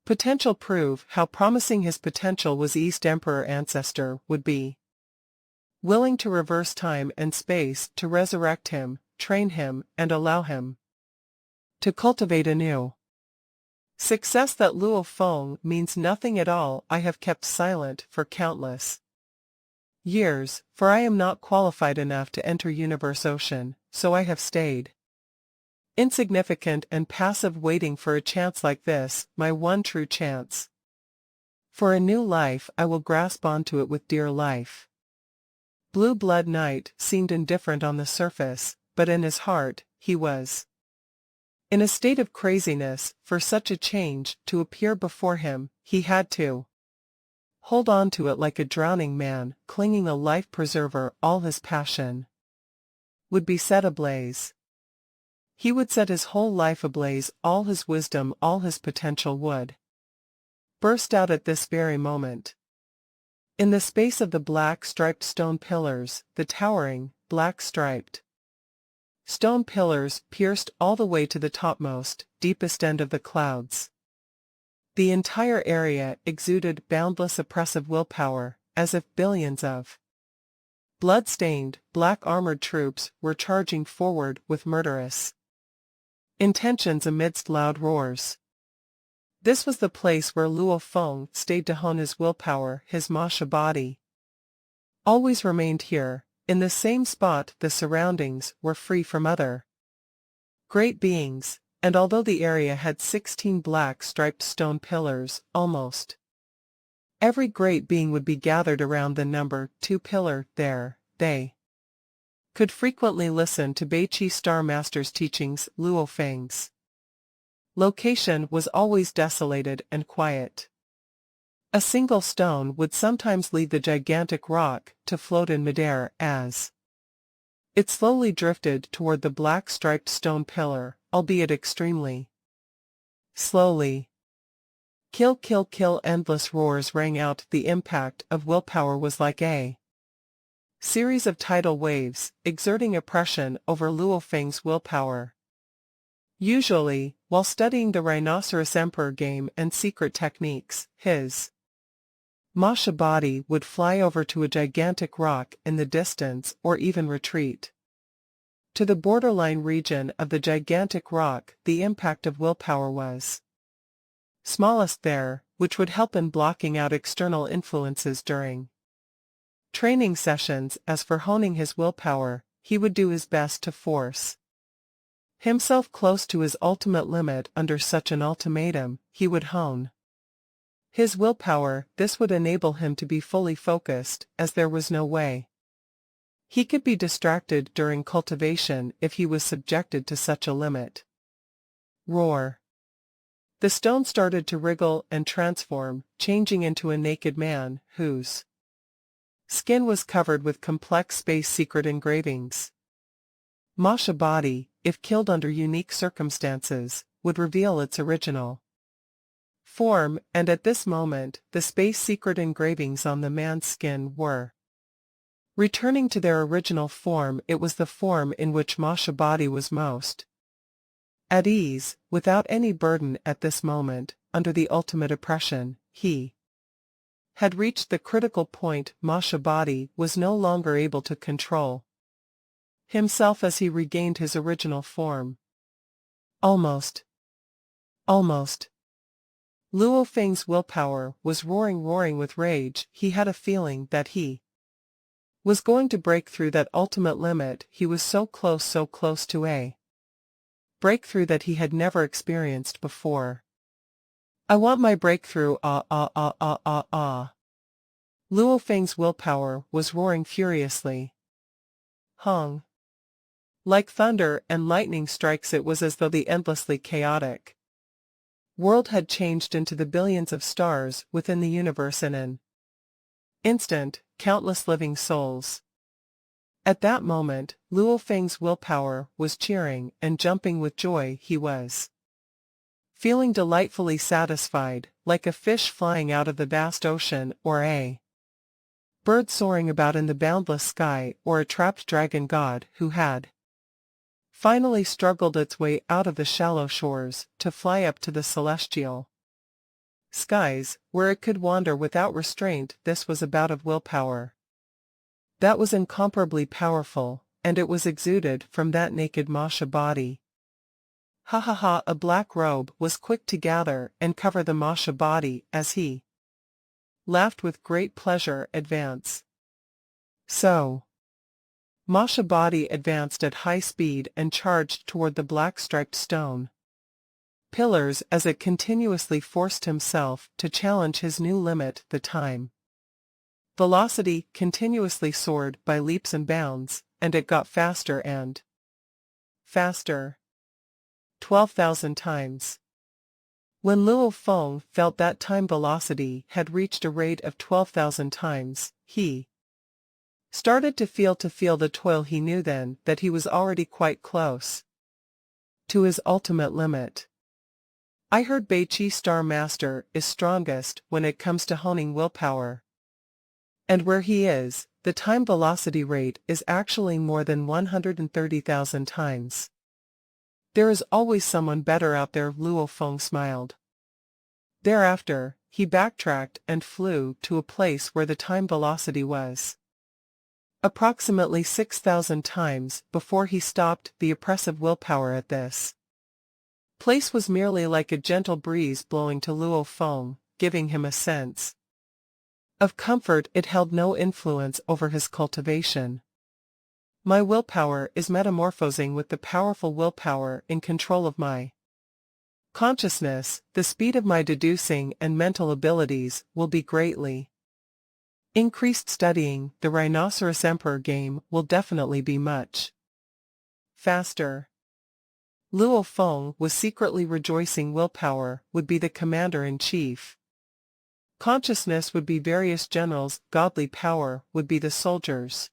potential, prove how promising his potential was, East Emperor Ancestor would be willing to reverse time and space to resurrect him, train him, and allow him to cultivate anew success. That Luo Feng means nothing at all. I have kept silent for countless years, for I am not qualified enough to enter Universe Ocean, so I have stayed insignificant and passive, waiting for a chance like this, my one true chance for a new life. I will grasp onto it with dear life. Blue Blood Knight seemed indifferent on the surface, but in his heart, he was in a state of craziness. For such a change to appear before him, he had to hold on to it like a drowning man, clinging a life preserver. All his passion would be set ablaze. He would set his whole life ablaze. All his wisdom, all his potential would burst out at this very moment. In the space of the black striped stone pillars, the towering, black striped stone pillars pierced all the way to the topmost, deepest end of the clouds. The entire area exuded boundless oppressive willpower, as if billions of blood-stained, black-armored troops were charging forward with murderous intentions amidst loud roars. This was the place where Luo Feng stayed to hone his willpower. His Masha body always remained here, in the same spot. The surroundings were free from other great beings, and although the area had 16 black striped stone pillars, almost every great being would be gathered around the number 2 pillar. There, they could frequently listen to Beiqi Star Master's teachings. Luo Feng's location was always desolated and quiet. A single stone would sometimes lead the gigantic rock to float in midair as it slowly drifted toward the black striped stone pillar, albeit extremely slowly. Kill, kill, kill! Endless roars rang out. The impact of willpower was like a series of tidal waves, exerting oppression over Luo Feng's willpower. Usually, while studying the Rhinoceros Emperor game and secret techniques, his Masha body would fly over to a gigantic rock in the distance, or even retreat to the borderline region of the gigantic rock. The impact of willpower was smallest there, which would help in blocking out external influences during training sessions. As for honing his willpower, he would do his best to force himself close to his ultimate limit. Under such an ultimatum, he would hone his willpower. This would enable him to be fully focused, as there was no way he could be distracted during cultivation if he was subjected to such a limit. Roar! The stone started to wriggle and transform, changing into a naked man, whose skin was covered with complex space secret engravings. Masha body, if killed under unique circumstances, would reveal its original form, and at this moment, the space secret engravings on the man's skin were returning to their original form. It was the form in which Masha body was most at ease, without any burden at this moment, under the ultimate oppression. He had reached the critical point. Masha body was no longer able to control himself as he regained his original form. Almost. Luo Feng's willpower was roaring with rage. He had a feeling that he was going to break through that ultimate limit. He was so close to a breakthrough that he had never experienced before. I want my breakthrough, Luo Feng's willpower was roaring furiously. Hung. Like thunder and lightning strikes, it was as though the endlessly chaotic world had changed into the billions of stars within the universe in an instant, countless living souls. At that moment, Luo Feng's willpower was cheering and jumping with joy. He was feeling delightfully satisfied, like a fish flying out of the vast ocean, or a bird soaring about in the boundless sky, or a trapped dragon god who had finally struggled its way out of the shallow shores to fly up to the celestial skies, where it could wander without restraint. This was a bout of willpower that was incomparably powerful, and it was exuded from that naked Masha body. Ha ha ha! A black robe was quick to gather and cover the Masha body as he laughed with great pleasure. Advance. So Masha body advanced at high speed and charged toward the black-striped stone pillars as it continuously forced himself to challenge his new limit. The time velocity continuously soared by leaps and bounds, and it got faster and faster. 12,000 times. When Luo Feng felt that time velocity had reached a rate of 12,000 times, he started to feel the toil. He knew then that he was already quite close to his ultimate limit. I heard Bei Qi Star Master is strongest when it comes to honing willpower. And where he is, the time velocity rate is actually more than 130,000 times. There is always someone better out there. Luo Feng smiled. Thereafter, he backtracked and flew to a place where the time velocity was approximately 6,000 times before he stopped. The oppressive willpower at this place was merely like a gentle breeze blowing to Luo Feng, giving him a sense of comfort. It held no influence over his cultivation. My willpower is metamorphosing with the powerful willpower in control of my consciousness. The speed of my deducing and mental abilities will be greatly increased. Studying the Rhinoceros Emperor game will definitely be much faster. Luo Feng was secretly rejoicing. Willpower would be the commander-in-chief. Consciousness would be various generals. Godly power would be the soldiers.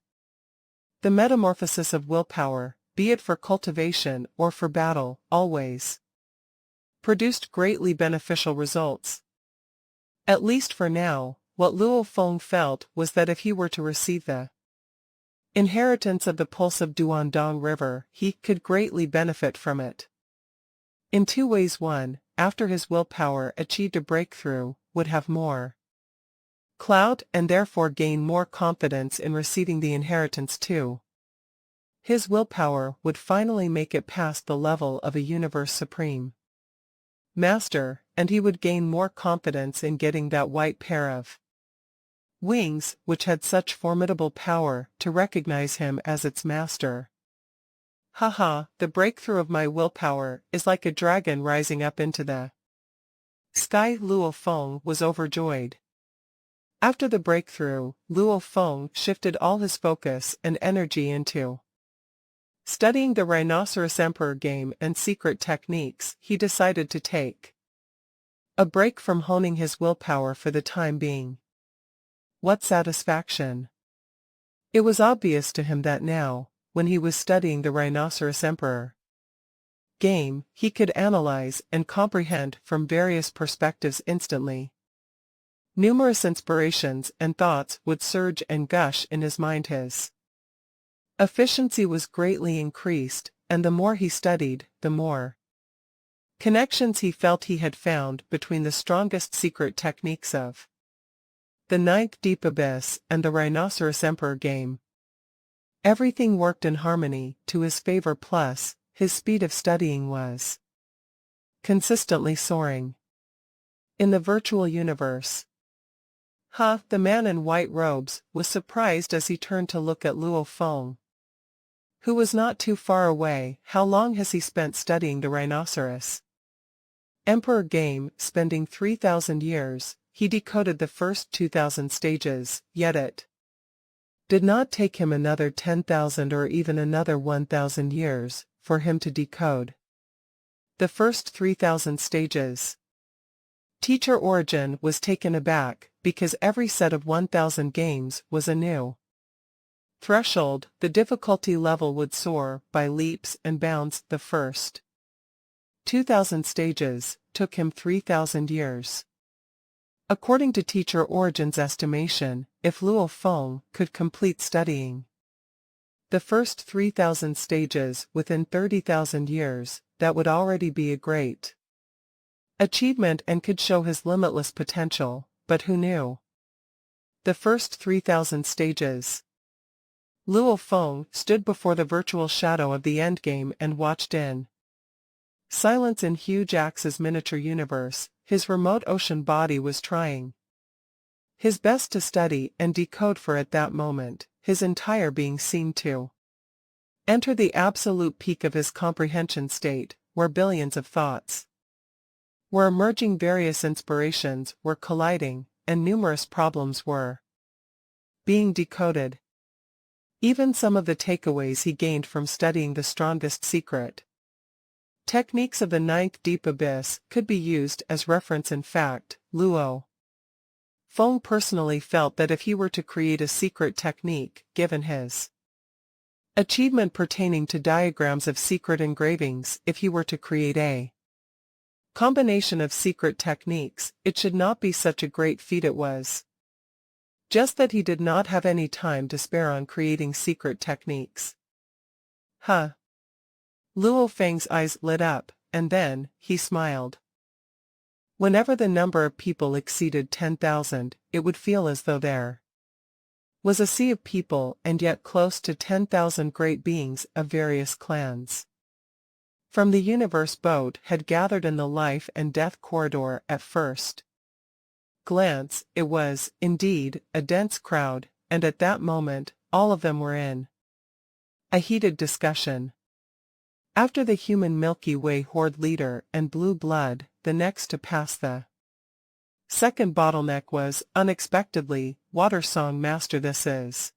The metamorphosis of willpower, be it for cultivation or for battle, always produced greatly beneficial results. At least for now, what Luo Feng felt was that if he were to receive the inheritance of the pulse of Duandong River, he could greatly benefit from it. In two ways. One, after his willpower achieved a breakthrough, would have more clout and therefore gain more confidence in receiving the inheritance. Two, his willpower would finally make it past the level of a universe supreme master, and he would gain more confidence in getting that white pair of wings, which had such formidable power, to recognize him as its master. Haha, the breakthrough of my willpower is like a dragon rising up into the sky. Luo Feng was overjoyed. After the breakthrough, Luo Feng shifted all his focus and energy into studying the Rhinoceros Emperor game and secret techniques. He decided to take a break from honing his willpower for the time being. What satisfaction! It was obvious to him that now, when he was studying the Rhinoceros Emperor game he could analyze and comprehend from various perspectives instantly. Numerous inspirations and thoughts would surge and gush in his mind. His efficiency was greatly increased, and the more he studied, the more connections he felt he had found between the strongest secret techniques of the ninth deep abyss and the Rhinoceros Emperor game. Everything worked in harmony to his favor, plus his speed of studying was consistently soaring. In the virtual universe, the man in white robes was surprised as he turned to look at Luo Feng, who was not too far away. How long has he spent studying the Rhinoceros Emperor game? Spending 3,000 years, he decoded the first 2,000 stages, yet it did not take him another 10,000 or even another 1,000 years for him to decode the first 3,000 stages. Teacher Origin was taken aback, because every set of 1,000 games was a new threshold. The difficulty level would soar by leaps and bounds. The first 2,000 stages took him 3,000 years. According to Teacher Origin's estimation, if Luo Feng could complete studying the first 3,000 stages within 30,000 years, that would already be a great achievement and could show his limitless potential. But who knew the first 3,000 stages? Luo Feng stood before the virtual shadow of the endgame and watched in silence in Hugh Jax's miniature universe. His remote ocean body was trying his best to study and decode, for at that moment, his entire being seemed to enter the absolute peak of his comprehension state, where billions of thoughts were emerging, various inspirations were colliding, and numerous problems were being decoded. Even some of the takeaways he gained from studying the strongest secret techniques of the ninth deep abyss could be used as reference. In fact, Luo Feng personally felt that if he were to create a secret technique, given his achievement pertaining to diagrams of secret engravings, if he were to create a combination of secret techniques, it should not be such a great feat. It was just that he did not have any time to spare on creating secret techniques. Luo Feng's eyes lit up, and then he smiled. Whenever the number of people exceeded 10,000, it would feel as though there was a sea of people, and yet close to 10,000 great beings of various clans from the universe boat had gathered in the life and death corridor. At first glance, it was, indeed, a dense crowd, and at that moment, all of them were in a heated discussion. After the human Milky Way horde leader and blue blood, the next to pass the second bottleneck was, unexpectedly, Water Song Master. This is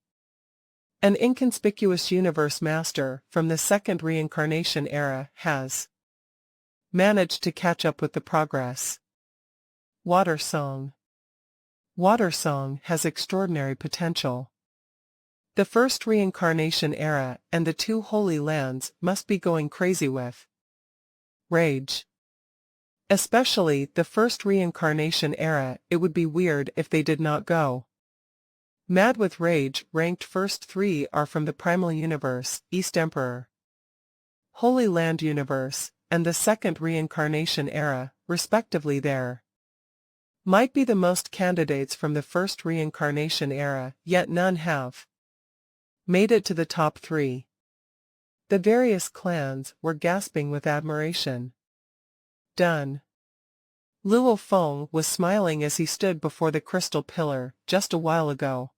an inconspicuous universe master from the second reincarnation era, has managed to catch up with the progress. Water Song has extraordinary potential. The first reincarnation era and the two Holy Lands must be going crazy with rage. Especially the first reincarnation era. It would be weird if they did not go mad with rage. Ranked first three are from the Primal Universe, East Emperor, Holy Land Universe, and the second reincarnation era, respectively. There might be the most candidates from the first reincarnation era, yet none have made it to the top three. The various clans were gasping with admiration. Done. Luo Feng was smiling as he stood before the crystal pillar. Just a while ago,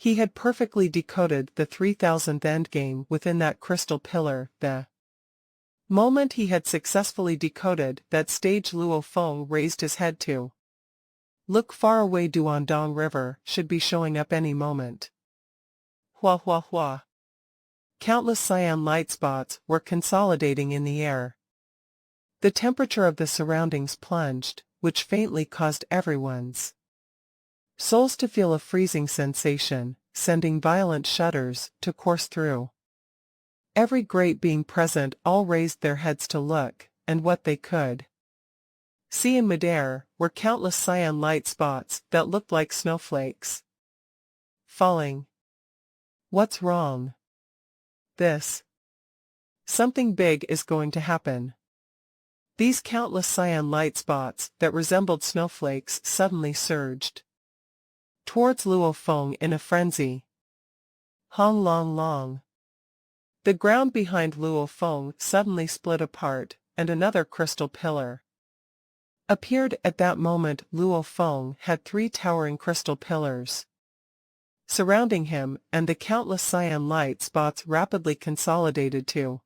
he had perfectly decoded the 3,000th endgame within that crystal pillar. The moment he had successfully decoded that stage, Luo Feng raised his head to look far away. Duandong River should be showing up any moment. Hua hua hua. Countless cyan light spots were consolidating in the air. The temperature of the surroundings plunged, which faintly caused everyone's souls to feel a freezing sensation, sending violent shudders to course through Every great being present all raised their heads to look, and what they could see in midair were countless cyan light spots that looked like snowflakes falling. What's wrong? This. Something big is going to happen. These countless cyan light spots that resembled snowflakes suddenly surged towards Luo Feng in a frenzy. Hong Long Long. The ground behind Luo Feng suddenly split apart, and another crystal pillar appeared. At that moment Luo Feng had 3 towering crystal pillars surrounding him, and the countless cyan light spots rapidly consolidated to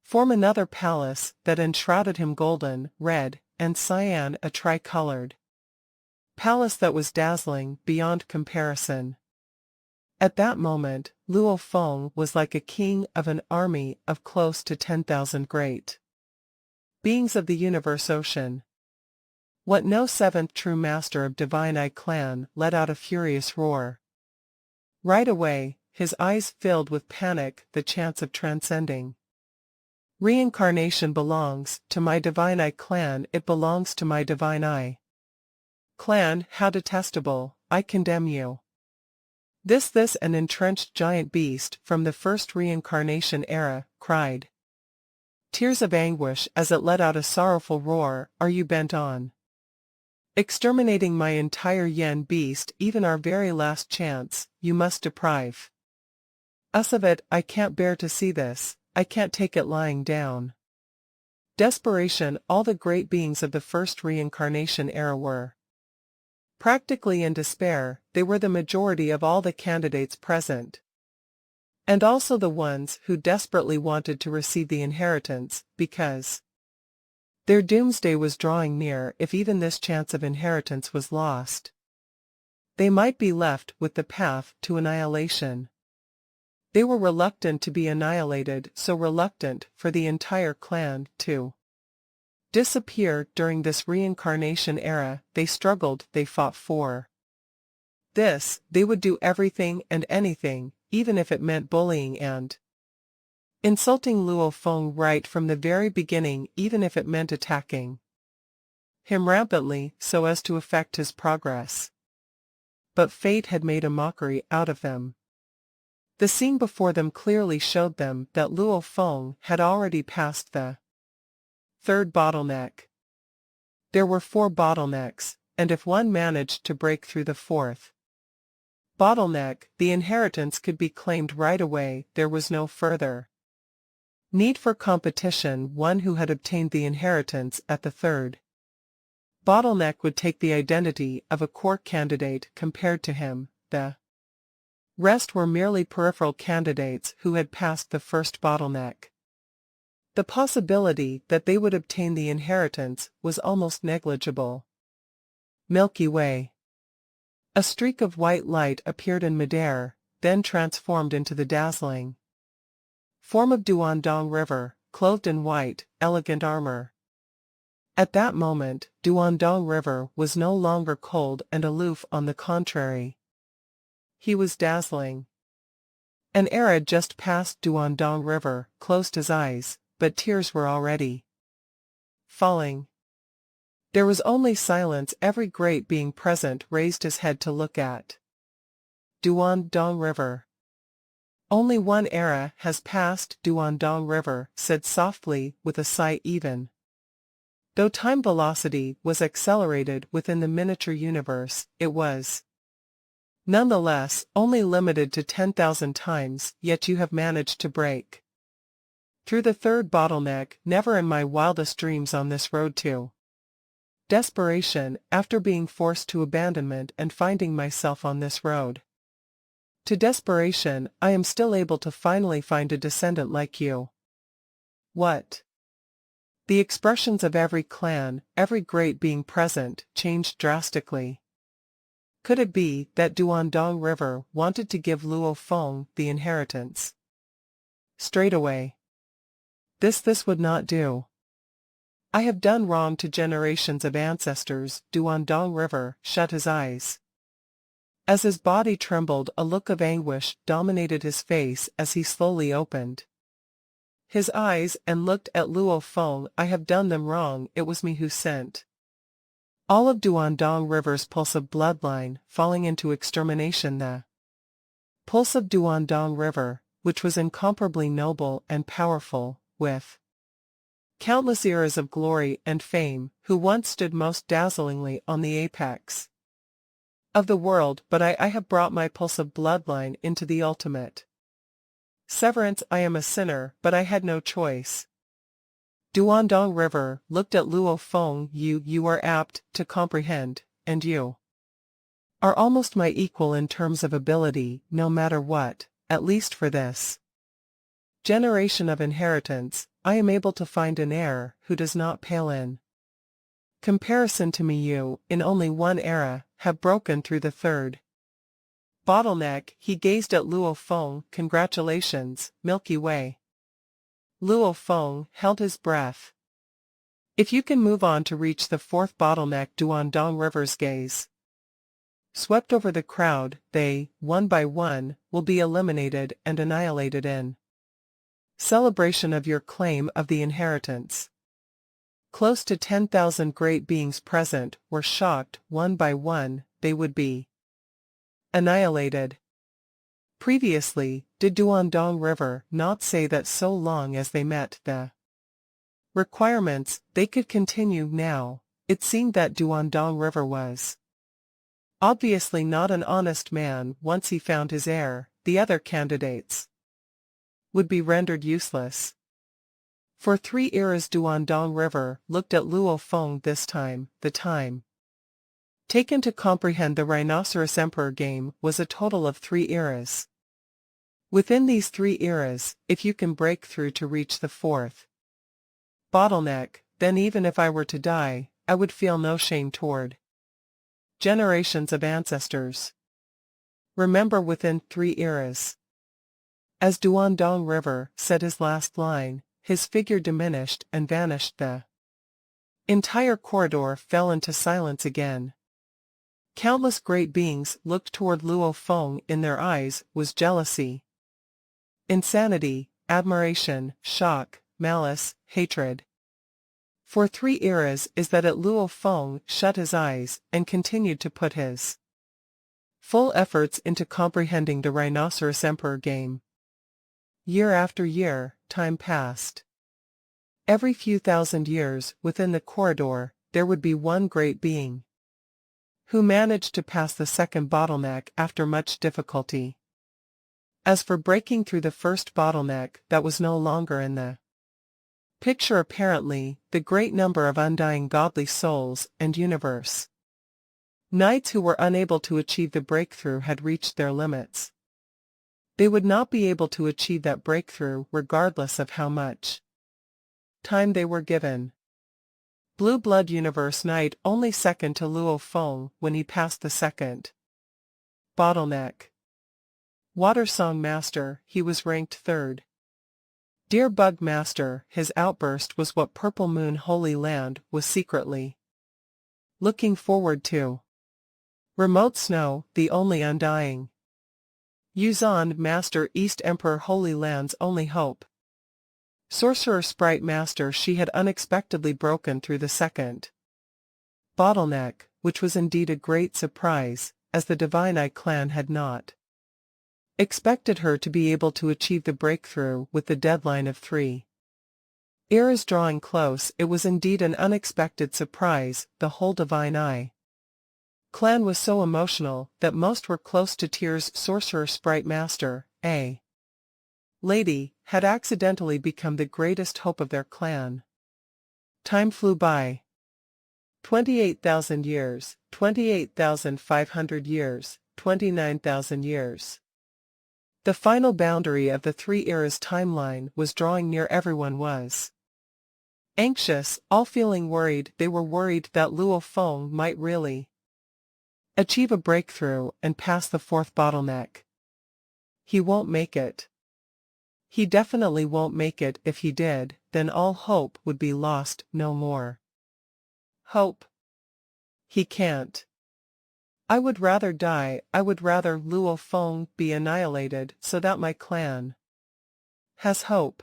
form another palace that enshrouded him, golden, red, and cyan, a tricolored palace that was dazzling beyond comparison. At that moment, Luo Feng was like a king of an army of close to 10,000 great beings of the universe ocean. What no 7th true master of Divine Eye clan let out a furious roar. Right away, his eyes filled with panic. The chance of transcending reincarnation belongs to my Divine Eye clan. It belongs to my Divine Eye clan. How detestable! I condemn you. This an entrenched giant beast from the first reincarnation era cried. Tears of anguish as it let out a sorrowful roar. Are you bent on exterminating my entire yen beast, even our very last chance? You must deprive us of it. I can't bear to see this. I can't take it lying down. Desperation. All the great beings of the first reincarnation era were practically in despair. They were the majority of all the candidates present, and also the ones who desperately wanted to receive the inheritance, because their doomsday was drawing near. If even this chance of inheritance was lost, they might be left with the path to annihilation. They were reluctant to be annihilated, so reluctant for the entire clan to disappear. During this reincarnation era, they struggled, they fought for this. They would do everything and anything, even if it meant bullying and insulting Luo Feng right from the very beginning, even if it meant attacking him rampantly so as to affect his progress. But fate had made a mockery out of them. The scene before them clearly showed them that Luo Feng had already passed the 3rd bottleneck. There were 4 bottlenecks, and if one managed to break through the 4th bottleneck, the inheritance could be claimed right away. There was no further need for competition. One who had obtained the inheritance at the 3rd bottleneck would take the identity of a core candidate compared to him. The rest were merely peripheral candidates who had passed the 1st bottleneck. The possibility that they would obtain the inheritance was almost negligible. Milky Way. A streak of white light appeared in midair, then transformed into the dazzling form of Duandong River, clothed in white, elegant armor. At that moment, Duandong River was no longer cold and aloof. On the contrary, he was dazzling. An era just passed. Duandong River closed his eyes, but tears were already falling. There was only silence. Every great being present raised his head to look at Duandong River. Only one era has passed. Duandong River said softly with a sigh. Even though time velocity was accelerated within the miniature universe, it was nonetheless only limited to 10,000 times. Yet you have managed to break through the 3rd bottleneck. Never in my wildest dreams. On this road to desperation, after being forced to abandonment and finding myself on this road to desperation, I am still able to finally find a descendant like you. What? The expressions of every clan, every great being present, changed drastically. Could it be that Duandong River wanted to give Luo Feng the inheritance straight away? This would not do. I have done wrong to generations of ancestors. Duandong River shut his eyes. As his body trembled, a look of anguish dominated his face as he slowly opened his eyes and looked at Luo Feng. I have done them wrong, it was me who sent all of Duandong River's pulsive bloodline falling into extermination. The pulse of Duandong River, which was incomparably noble and powerful, with countless eras of glory and fame, who once stood most dazzlingly on the apex of the world, but I have brought my pulsive bloodline into the ultimate severance. I am a sinner, but I had no choice. Duandong River looked at Luo Feng. You are apt to comprehend, and you are almost my equal in terms of ability, no matter what, at least for this generation of inheritance. I am able to find an heir who does not pale in comparison to me. You, in only one era, have broken through the third bottleneck. He gazed at Luo Feng. Congratulations, Milky Way. Luo Feng held his breath. If you can move on to reach the fourth bottleneck. Duandong River's gaze swept over the crowd. They, one by one, will be eliminated and annihilated in celebration of your claim of the inheritance. Close to 10,000 great beings present were shocked. One by one, they would be annihilated. Previously, did Duandong River not say that so long as they met the requirements, they could continue? Now, it seemed that Duandong River was obviously not an honest man. Once he found his heir, the other candidates would be rendered useless. For 3 eras Duandong River looked at Luo Feng. This time, the time taken to comprehend the Rhinoceros Emperor game was a total of 3 eras. Within these 3 eras, if you can break through to reach the fourth bottleneck, then even if I were to die, I would feel no shame toward generations of ancestors. Remember, within 3 eras. As Duandong River said his last line, his figure diminished and vanished. The entire corridor fell into silence again. Countless great beings looked toward Luo Feng. In their eyes was jealousy, insanity, admiration, shock, malice, hatred. For 3 eras is that at Luo Feng shut his eyes and continued to put his full efforts into comprehending the Rhinoceros Emperor game. Year after year, time passed. Every few thousand years, within the corridor, there would be one great being who managed to pass the second bottleneck after much difficulty. As for breaking through the first bottleneck, that was no longer in the picture. Apparently, the great number of undying godly souls and universe knights who were unable to achieve the breakthrough had reached their limits. They would not be able to achieve that breakthrough regardless of how much time they were given. Blue Blood Universe Knight only second to Luo Feng when he passed the second bottleneck. Water Song Master, he was ranked third. Dear Bug Master, his outburst was what Purple Moon Holy Land was secretly looking forward to. Remote Snow, the only undying. Yuzan Master, East Emperor Holy Land's only hope. Sorcerer Sprite Master, she had unexpectedly broken through the second bottleneck, which was indeed a great surprise, as the Divine Eye clan had not expected her to be able to achieve the breakthrough with the deadline of 3 eras drawing close. It was indeed an unexpected surprise. The whole Divine Eye clan was so emotional that most were close to tears. Sorcerer Sprite Master, a lady, had accidentally become the greatest hope of their clan. Time flew by. 28,000 years, 28,500 years, 29,000 years. The final boundary of the 3 eras timeline was drawing near. Everyone was anxious, all feeling worried. They were worried that Luo Feng might really achieve a breakthrough and pass the fourth bottleneck. He won't make it. He definitely won't make it. If he did, then all hope would be lost. No more hope. He can't. I would rather die. I would rather Luo Feng be annihilated so that my clan has hope.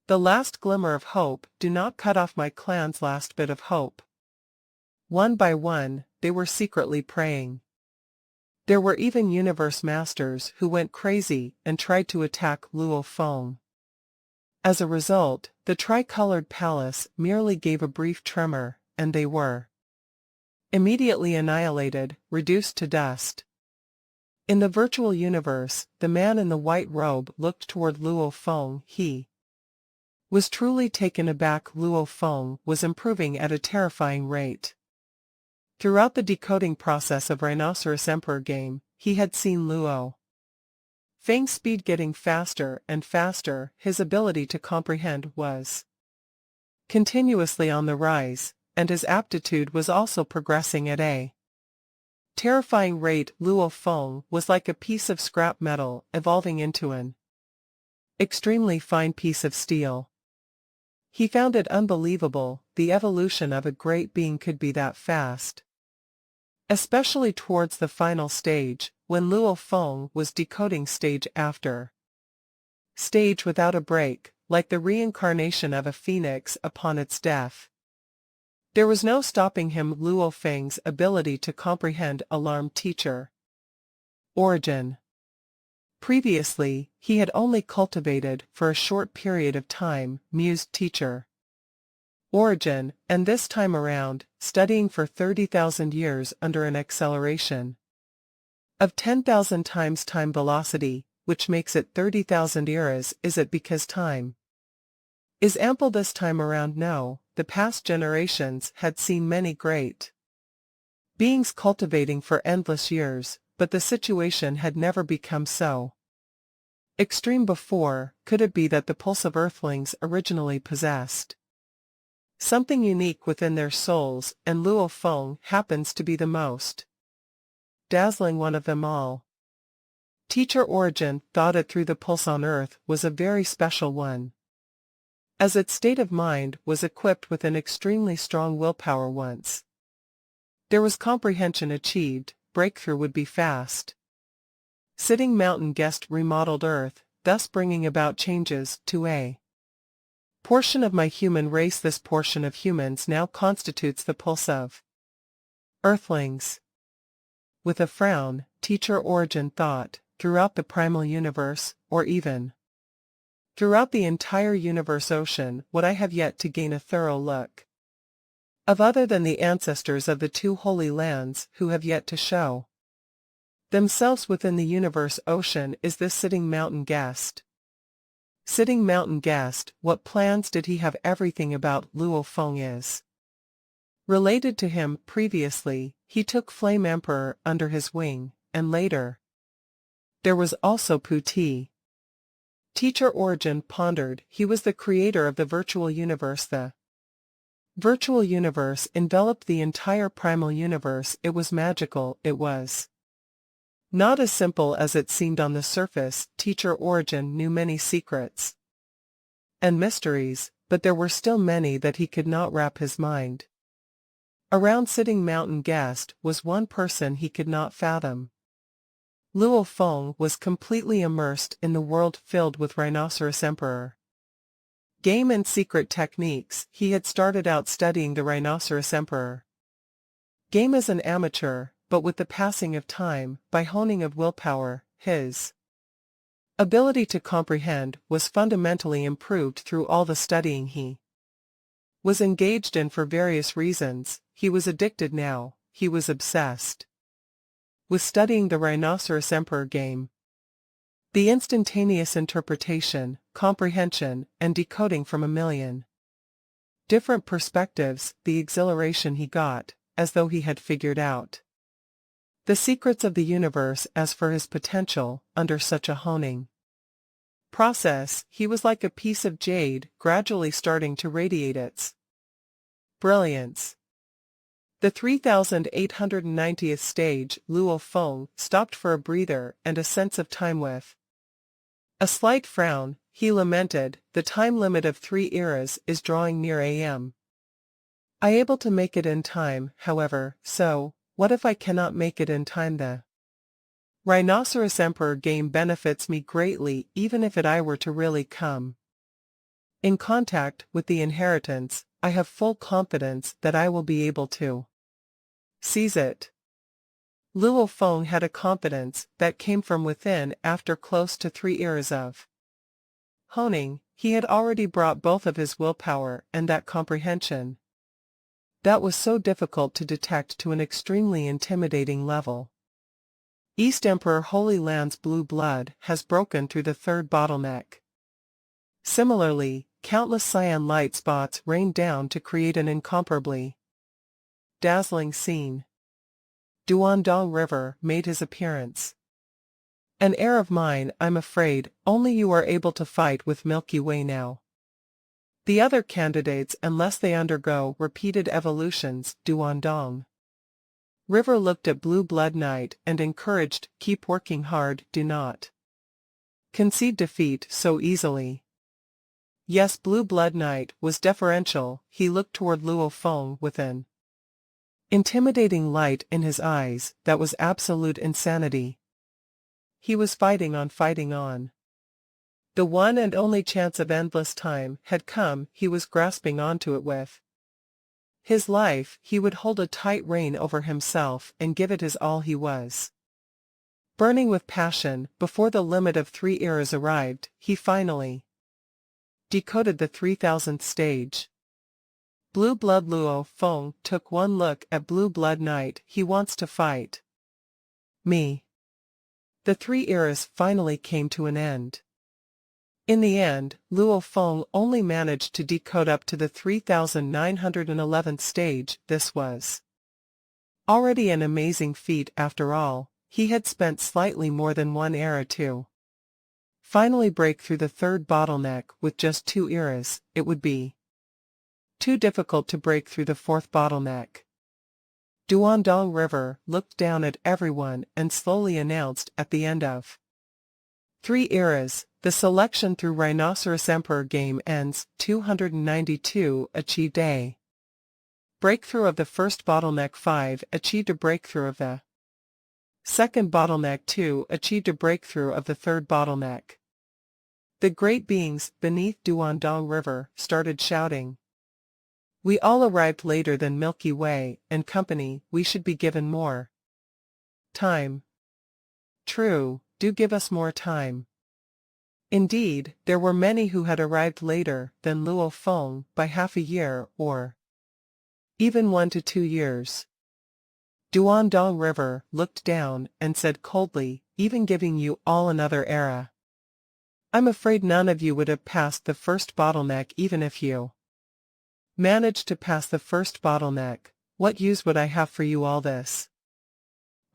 The last glimmer of hope, do not cut off my clan's last bit of hope. One by one, they were secretly praying. There were even universe masters who went crazy and tried to attack Luo Feng. As a result, the tricolored palace merely gave a brief tremor, and they were immediately annihilated, reduced to dust. In the virtual universe, the man in the white robe looked toward Luo Feng. He was truly taken aback. Luo Feng was improving at a terrifying rate. Throughout the decoding process of Rhinoceros Emperor game, he had seen Luo Feng's speed getting faster and faster. His ability to comprehend was continuously on the rise, and his aptitude was also progressing at a terrifying rate. Luo Feng was like a piece of scrap metal evolving into an extremely fine piece of steel. He found it unbelievable, the evolution of a great being could be that fast. Especially towards the final stage, when Luo Feng was decoding stage after stage without a break, like the reincarnation of a phoenix upon its death. There was no stopping him. Luo Feng's ability to comprehend alarmed teacher origin. Previously, he had only cultivated for a short period of time mused teacher origin, and this time around, studying for 30,000 years under an acceleration of 10,000 times time velocity, which makes it 30,000 eras. Is it because time is ample this time around? No, the past generations had seen many great beings cultivating for endless years, but the situation had never become so extreme before. Could it be that the pulse of Earthlings originally possessed something unique within their souls, and Luo Feng happens to be the most dazzling one of them all? Teacher origin thought it through. The pulse on Earth was a very special one, as its state of mind was equipped with an extremely strong willpower. Once there was comprehension achieved, breakthrough would be fast. Sitting Mountain Guest remodeled Earth, thus bringing about changes to a portion of my human race. This portion of humans now constitutes the pulse of Earthlings. With a frown, Teacher origin thought, throughout the primal universe, or even throughout the entire universe ocean, would I have yet to gain a thorough look of other than the ancestors of the two holy lands who have yet to show themselves within the universe ocean? Is this Sitting Mountain Guest? Sitting Mountain Guest, what plans did he have? Everything about Luo Feng is related to him. Previously, he took Flame Emperor under his wing, and later there was also Puti. Teacher origin pondered. He was the creator of the virtual universe. The virtual universe enveloped the entire primal universe. It was magical. It was not as simple as it seemed on the surface. Teacher origin knew many secrets and mysteries, but there were still many that he could not wrap his mind around. Sitting Mountain Guest was one person he could not fathom. Luo Feng was completely immersed in the world filled with Rhinoceros Emperor game and secret techniques. He had started out studying the Rhinoceros Emperor game as an amateur, but with the passing of time, by honing of willpower, his ability to comprehend was fundamentally improved through all the studying he was engaged in. For various reasons, he was addicted now. He was obsessed with studying the Rhinoceros Emperor game. The instantaneous interpretation, comprehension, and decoding from a million different perspectives, the exhilaration he got, as though he had figured out the secrets of the universe. As for his potential, under such a honing process, he was like a piece of jade, gradually starting to radiate its brilliance. The 3890th stage, Luo Feng stopped for a breather and a sense of time. With a slight frown, he lamented, the time limit of 3 eras is drawing near. I able to make it in time, however, so what if I cannot make it in time? The Rhinoceros Emperor game benefits me greatly, even if I were to really come In contact with the inheritance, I have full confidence that I will be able to seize it. Luo Feng had a confidence that came from within after close to 3 eras of honing. He had already brought both of his willpower and that comprehension that was so difficult to detect to an extremely intimidating level. East Emperor Holy Land's blue blood has broken through the third bottleneck. Similarly, countless cyan light spots rained down to create an incomparably dazzling scene. Duandong River made his appearance. An heir of mine, I'm afraid, only you are able to fight with Milky Way now. The other candidates, unless they undergo repeated evolutions, Duandong River looked at Blue Blood Knight and encouraged, keep working hard, do not concede defeat so easily. Yes, Blue Blood Knight was deferential. He looked toward Luo Feng with an intimidating light in his eyes that was absolute insanity. He was fighting on. The one and only chance of endless time had come. He was grasping onto it with his life. He would hold a tight rein over himself and give it his all. He was burning with passion. Before the limit of 3 eras arrived, he finally decoded the 3000th stage. Blue Blood Luo Feng took one look at Blue Blood Knight. He wants to fight me. The 3 eras finally came to an end. In the end, Luo Feng only managed to decode up to the 3911th stage. This was already an amazing feat after all. He had spent slightly more than 1 era to finally break through the third bottleneck. With just 2 eras, it would be too difficult to break through the fourth bottleneck. Duandong River looked down at everyone and slowly announced, at the end of 3 eras, the selection through Rhinoceros Emperor game ends. 292 achieved a breakthrough of the first bottleneck. 5 achieved a breakthrough of the second bottleneck. 2 achieved a breakthrough of the third bottleneck. The great beings beneath Duandong River started shouting. We all arrived later than Milky Way and company. We should be given more time. True, do give us more time. Indeed, there were many who had arrived later than Luo Feng by half a year or even 1 to 2 years. Duandong River looked down and said coldly, even giving you all another era, I'm afraid none of you would have passed the first bottleneck. Even if you managed to pass the first bottleneck, what use would I have for you all this?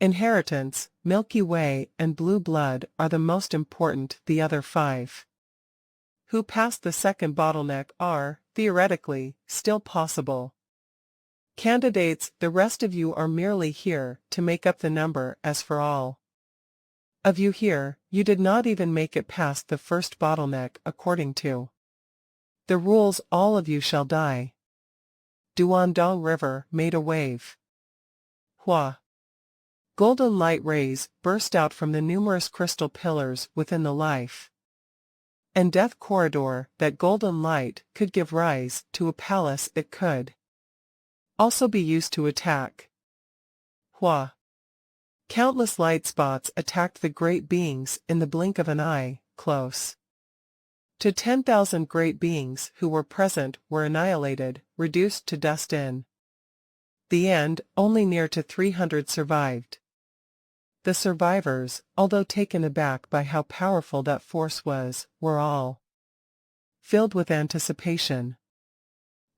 Inheritance, Milky Way and Blue Blood are the most important. The other 5 who passed the second bottleneck are, theoretically, still possible candidates. The rest of you are merely here to make up the number. As for all of you here, you did not even make it past the first bottleneck. According to the rules, all of you shall die. Duandong River made a wave. Hua! Golden light rays burst out from the numerous crystal pillars within the life and death corridor. That golden light could give rise to a palace. It could also be used to attack. Hua! Countless light spots attacked the great beings in the blink of an eye. Close to 10,000 great beings who were present were annihilated, reduced to dust. In the end, only near to 300 survived. The survivors, although taken aback by how powerful that force was, were all filled with anticipation.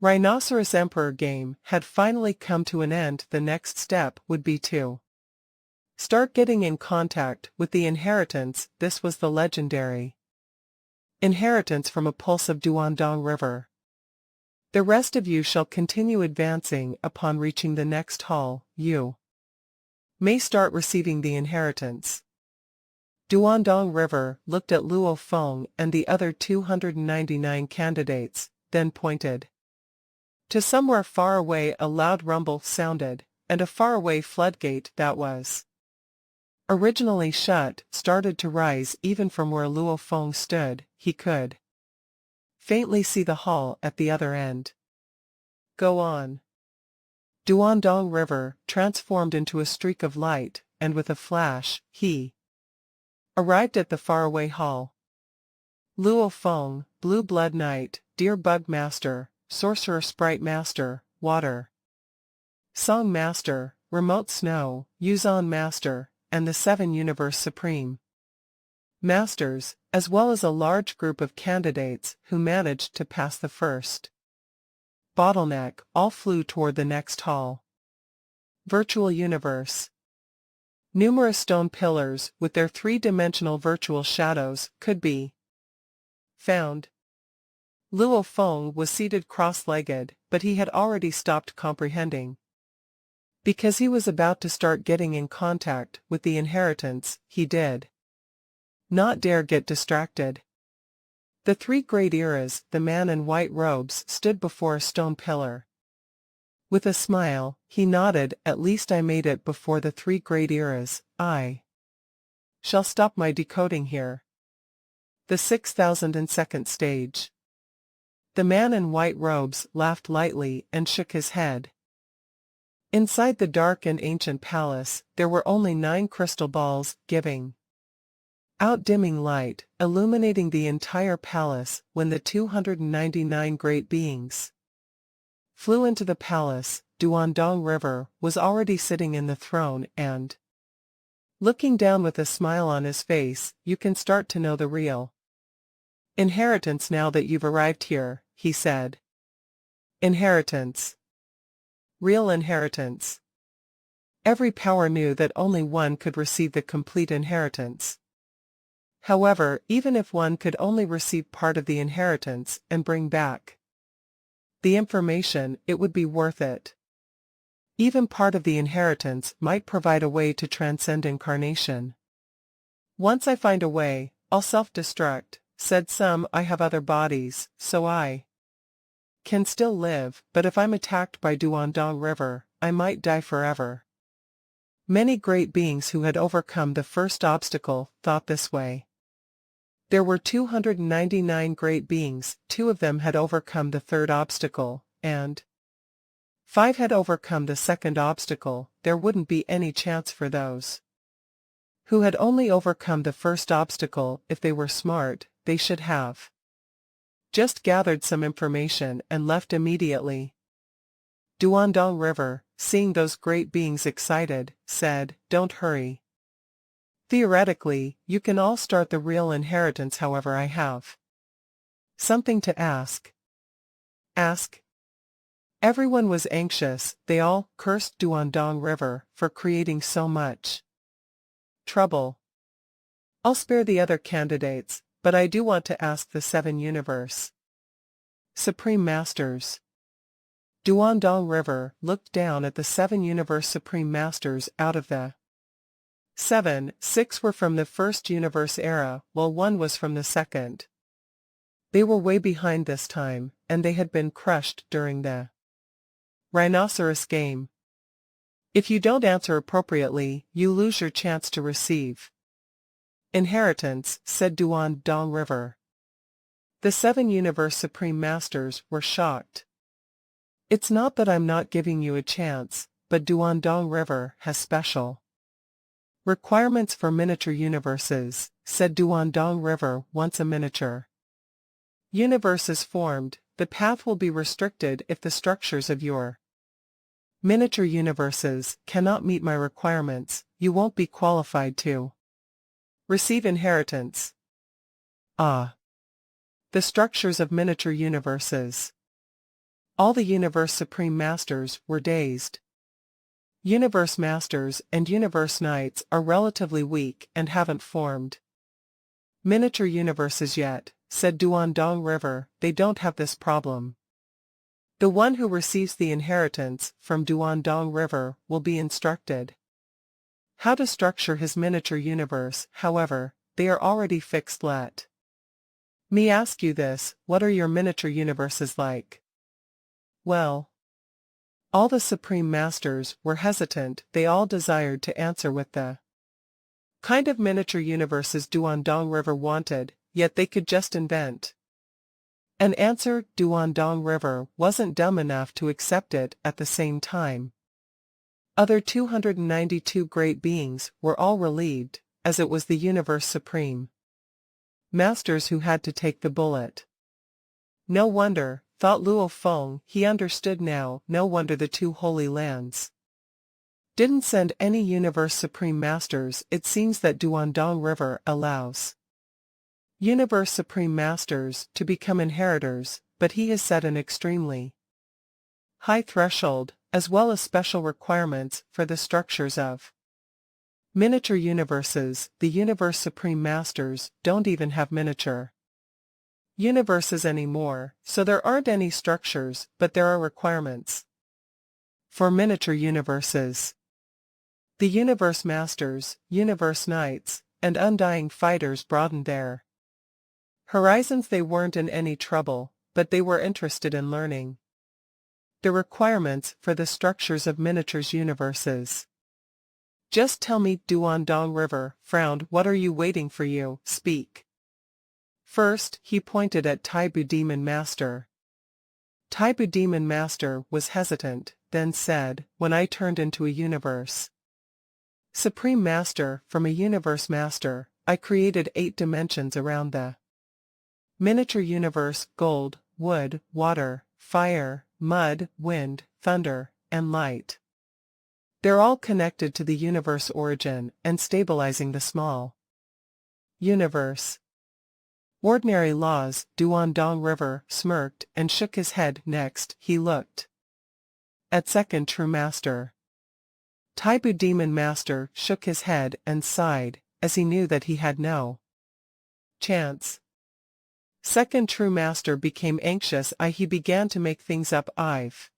Rhinoceros Emperor game had finally come to an end. The next step would be to start getting in contact with the inheritance. This was the legendary inheritance from a pulse of Duandong River. The rest of you shall continue advancing. Upon reaching the next hall, you may start receiving the inheritance. Duandong River looked at Luo Feng and the other 299 candidates, then pointed to somewhere far away. A loud rumble sounded, and a faraway floodgate that was originally shut started to rise. Even from where Luo Feng stood, he could faintly see the hall at the other end. Go on. Duandong River transformed into a streak of light, and with a flash, he arrived at the faraway hall. Luo Feng, Blue Blood Knight, Deer Bug Master, Sorcerer Sprite Master, Water Song Master, Remote Snow, Yuzan Master, and the 7 Universe Supreme Masters, as well as a large group of candidates who managed to pass the first bottleneck, all flew toward the next hall. Virtual Universe. Numerous stone pillars with their 3-dimensional virtual shadows could be found. Luo Feng was seated cross-legged, but he had already stopped comprehending. Because he was about to start getting in contact with the inheritance, he did not dare get distracted. The 3 great eras, the man in white robes, stood before a stone pillar. With a smile, he nodded. At least I made it before the 3 great eras. I shall stop my decoding here. The 6002nd stage. The man in white robes laughed lightly and shook his head. Inside the dark and ancient palace, there were only 9 crystal balls, giving out dimming light, illuminating the entire palace. When the 299 great beings flew into the palace, Duandong River was already sitting in the throne and looking down with a smile on his face. You can start to know the real inheritance now that you've arrived here, he said. Inheritance. Real inheritance. Every power knew that only one could receive the complete inheritance. However, even if one could only receive part of the inheritance and bring back the information, it would be worth it. Even part of the inheritance might provide a way to transcend incarnation. Once I find a way, I'll self-destruct, said some. I have other bodies, so I can still live, but if I'm attacked by Duandong River, I might die forever. Many great beings who had overcome the first obstacle thought this way. There were 299 great beings, 2 of them had overcome the 3rd obstacle, and 5 had overcome the 2nd obstacle. There wouldn't be any chance for those who had only overcome the 1st obstacle. If they were smart, they should have just gathered some information and left immediately. Duandong River, seeing those great beings excited, said, "Don't hurry. Theoretically, you can all start the real inheritance. However, I have something to ask." Ask. Everyone was anxious. They all cursed Duandong River for creating so much trouble. I'll spare the other candidates, but I do want to ask the 7 Universe Supreme Masters. Duandong River looked down at the 7 Universe Supreme Masters. Out of the 7, 6 were from the 1st universe era, while 1 was from the 2nd. They were way behind this time, and they had been crushed during the Rhinoceros game. If you don't answer appropriately, you lose your chance to receive inheritance, said Duandong River. The 7 Universe Supreme Masters were shocked. It's not that I'm not giving you a chance, but Duandong River has special requirements for miniature universes, said Duandong River. Once a miniature universe is formed, the path will be restricted if the structures of your miniature universes cannot meet my requirements. You won't be qualified to receive inheritance. Ah. The structures of miniature universes. All the Universe Supreme Masters were dazed. Universe Masters and Universe Knights are relatively weak and haven't formed miniature universes yet, said Duandong River. They don't have this problem. The one who receives the inheritance from Duandong River will be instructed how to structure his miniature universe. However, they are already fixed. Let me ask you this, what are your miniature universes like? Well, all the Supreme Masters were hesitant. They all desired to answer with the kind of miniature universes Duandong River wanted, yet they could just invent And answer, Duandong River wasn't dumb enough to accept it at the same time. Other 292 great beings were all relieved, as it was the Universe Supreme Masters who had to take the bullet. No wonder, thought Luo Feng, he understood now, no wonder the two Holy Lands didn't send any Universe Supreme Masters. It seems that Duandong River allows Universe Supreme Masters to become inheritors, but he has set an extremely high threshold, as well as special requirements for the structures of miniature universes. The Universe Supreme Masters don't even have miniature universes anymore, so there aren't any structures, but there are requirements for miniature universes. The Universe Masters, Universe Knights, and Undying Fighters broadened their horizons. They weren't in any trouble, but they were interested in learning the requirements for the structures of miniatures universes. Just tell me, Duandong River frowned. What are you waiting for? You speak. First, he pointed at Taibu Demon Master. Taibu Demon Master was hesitant, then said, when I turned into a Universe Supreme Master from a Universe Master, I created 8 dimensions around the miniature universe: gold, wood, water, fire, mud, wind, thunder, and light. They're all connected to the universe origin and stabilizing the small universe. Ordinary laws. Duandong River smirked and shook his head. Next, he looked at Second True Master. Taibu Demon Master shook his head and sighed, as he knew that he had no chance. Second True Master became anxious. He began to make things up. I've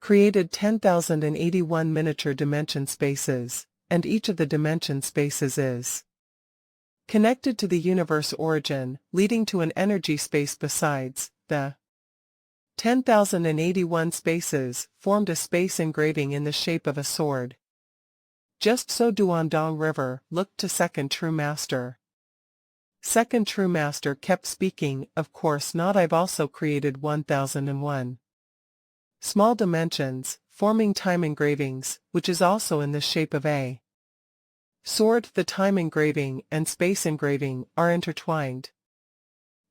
created 10,081 miniature dimension spaces, and each of the dimension spaces is connected to the universe origin, leading to an energy space. Besides, the 10,081 spaces formed a space engraving in the shape of a sword. Just so. Duandong River looked to Second True Master. Second True Master kept speaking, of course not. I've also created 1001 small dimensions, forming time engravings, which is also in the shape of a sword. The time engraving and space engraving are intertwined.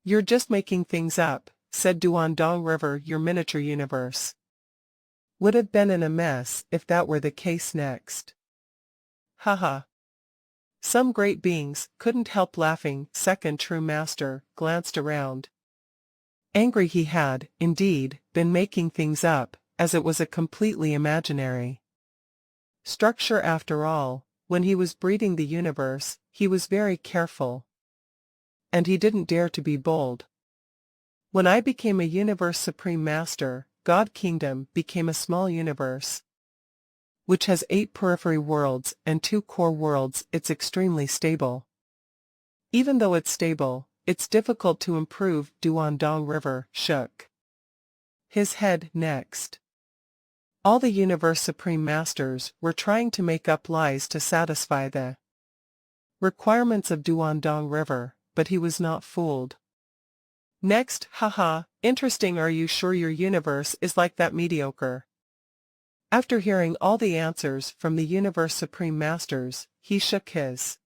You're just making things up, said Duandong River. Your miniature universe would have been in a mess if that were the case. Next. Haha. Some great beings couldn't help laughing. Second True Master glanced around. Angry. He had, indeed, been making things up, as it was a completely imaginary structure after all. When he was breeding the universe, he was very careful. And he didn't dare to be bold. When I became a Universe Supreme Master, God Kingdom became a small universe, which has 8 periphery worlds and 2 core worlds. It's extremely stable. Even though it's stable, it's difficult to improve. Duandong River shook his head. Next. All the Universe Supreme Masters were trying to make up lies to satisfy the requirements of Duandong River, but he was not fooled. Next. Haha, interesting. Are you sure your universe is like that mediocre? After hearing all the answers from the Universe Supreme Masters, he shook his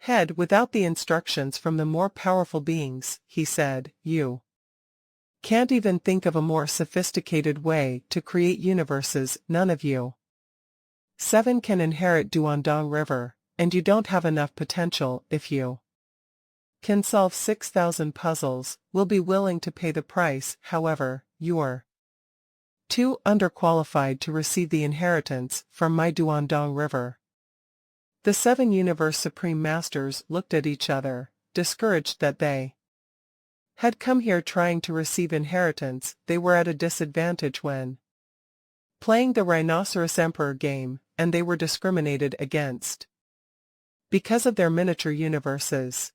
head. Without the instructions from the more powerful beings, he said, you can't even think of a more sophisticated way to create universes. None of you 7 can inherit Duandong River, and you don't have enough potential. If you can solve 6,000 puzzles, we'll be willing to pay the price. However, you're too underqualified to receive the inheritance from my Duandong River. The 7 Universe Supreme Masters looked at each other, discouraged that they had come here trying to receive inheritance. They were at a disadvantage when playing the Rhinoceros Emperor game, and they were discriminated against because of their miniature universes.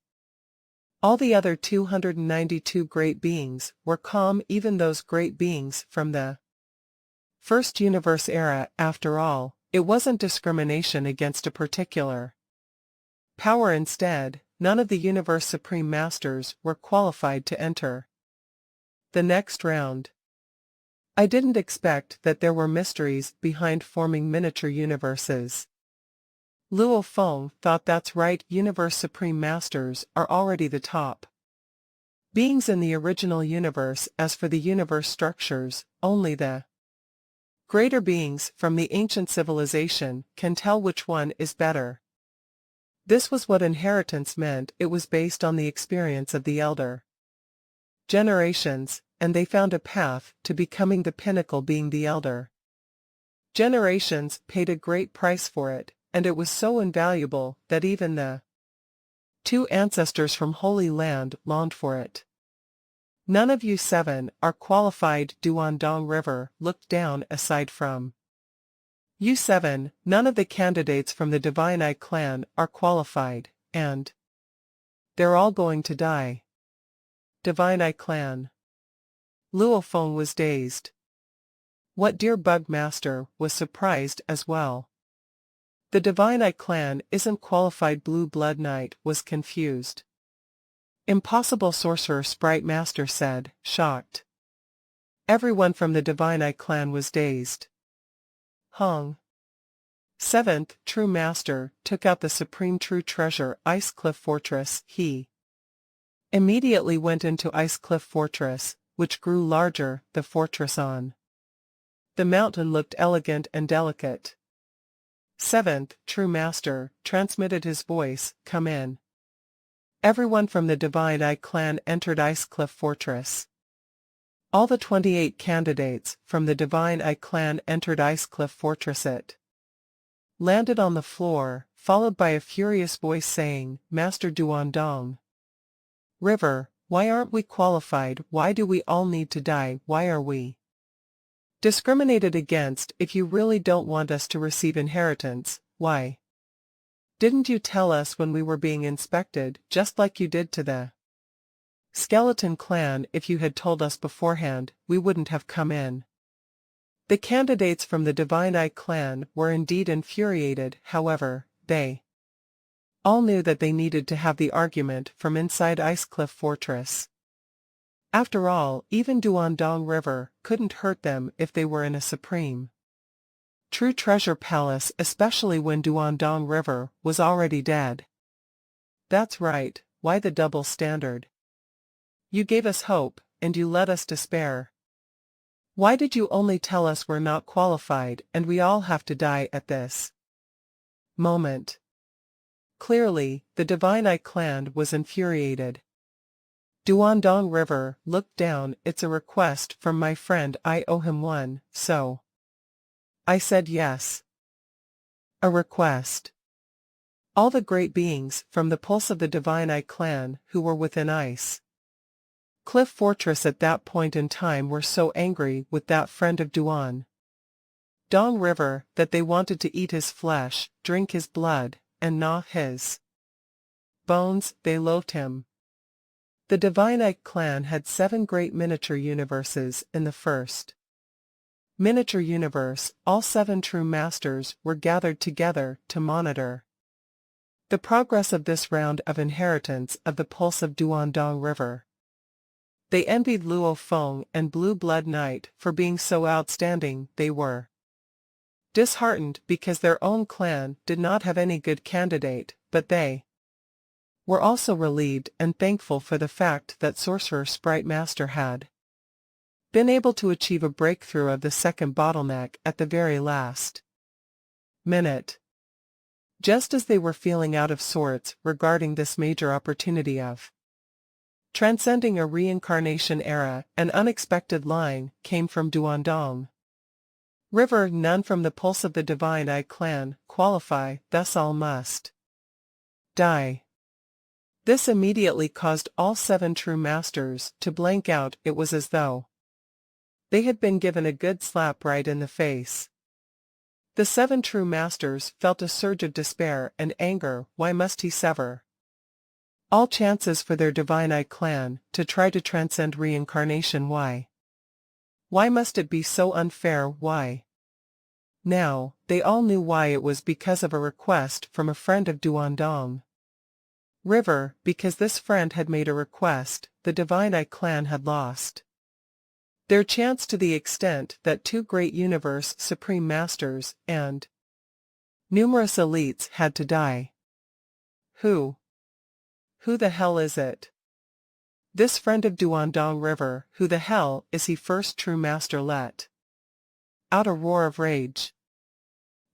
All the other 292 great beings were calm, even those great beings from the First Universe era. After all, it wasn't discrimination against a particular power. Instead, none of the Universe Supreme Masters were qualified to enter The next round. I didn't expect that there were mysteries behind forming miniature universes. Luo Feng thought that's right, Universe Supreme Masters are already the top beings in the original universe. As for the universe structures, only the greater beings from the ancient civilization can tell which one is better. This was what inheritance meant. It was based on the experience of the elder generations, and they found a path to becoming the pinnacle, being the elder generations paid a great price for it, and it was so invaluable that even the two ancestors from Holy Land longed for it. None of you 7 are qualified. Duandong River looked down. Aside from you 7, none of the candidates from the Divine Eye clan are qualified, and they're all going to die. Divine Eye clan. Luo Feng was dazed. What dear Bug Master was surprised as well. The Divine Eye clan isn't qualified. Blue Blood Knight was confused. Impossible, Sorcerer Sprite Master said, shocked. Everyone from the Divine Eye clan was dazed. Hong. 7th True Master took out the Supreme True Treasure, Ice Cliff Fortress. He immediately went into Ice Cliff Fortress, which grew larger. The fortress on the mountain looked elegant and delicate. 7th True Master transmitted his voice, come in. Everyone from the Divine Eye clan entered Ice Cliff Fortress. All the 28 candidates from the Divine Eye clan entered Ice Cliff Fortress. It landed on the floor, followed by a furious voice saying, Master Duandong River, why aren't we qualified? Why do we all need to die? Why are we discriminated against? If you really don't want us to receive inheritance, why didn't you tell us when we were being inspected, just like you did to the Skeleton Clan? If you had told us beforehand, we wouldn't have come in. The candidates from the Divine Eye clan were indeed infuriated. However, they all knew that they needed to have the argument from inside Ice Cliff Fortress. After all, even Duandong River couldn't hurt them if they were in a supreme True Treasure Palace, especially when Duandong River was already dead. That's right, why the double standard? You gave us hope, and you let us despair. Why did you only tell us we're not qualified and we all have to die at this moment? Clearly, the Divine Eye clan was infuriated. Duandong River looked down. It's a request from my friend. I owe him one, so I said yes. A request. All the great beings from the pulse of the Divine Eye clan who were within Ice Cliff Fortress at that point in time were so angry with that friend of Duandong River that they wanted to eat his flesh, drink his blood, and gnaw his bones. They loathed him. The Divine Eye clan had 7 great miniature universes. In the first miniature universe, all 7 true masters were gathered together to monitor the progress of this round of inheritance of the pulse of Duandong River. They envied Luo Feng and Blue Blood Knight for being so outstanding. They were disheartened because their own clan did not have any good candidate, but they were also relieved and thankful for the fact that Sorcerer Sprite Master had been able to achieve a breakthrough of the second bottleneck at the very last minute. Just as they were feeling out of sorts regarding this major opportunity of transcending a reincarnation era, an unexpected line came from Duandong River. None from the pulse of the Divine Eye clan qualify, thus all must die. This immediately caused all 7 true masters to blank out. It was as though they had been given a good slap right in the face. The 7 true masters felt a surge of despair and anger. Why must he sever all chances for their Divine Eye clan to try to transcend reincarnation? Why? Why must it be so unfair? Why? Now, they all knew why. It was because of a request from a friend of Duandong River. Because this friend had made a request, the Divine Eye clan had lost Their chance to the extent that two great universe supreme masters and numerous elites had to die. Who the hell is it? This friend of Duandong River, who the hell is he? First true master let out a roar of rage.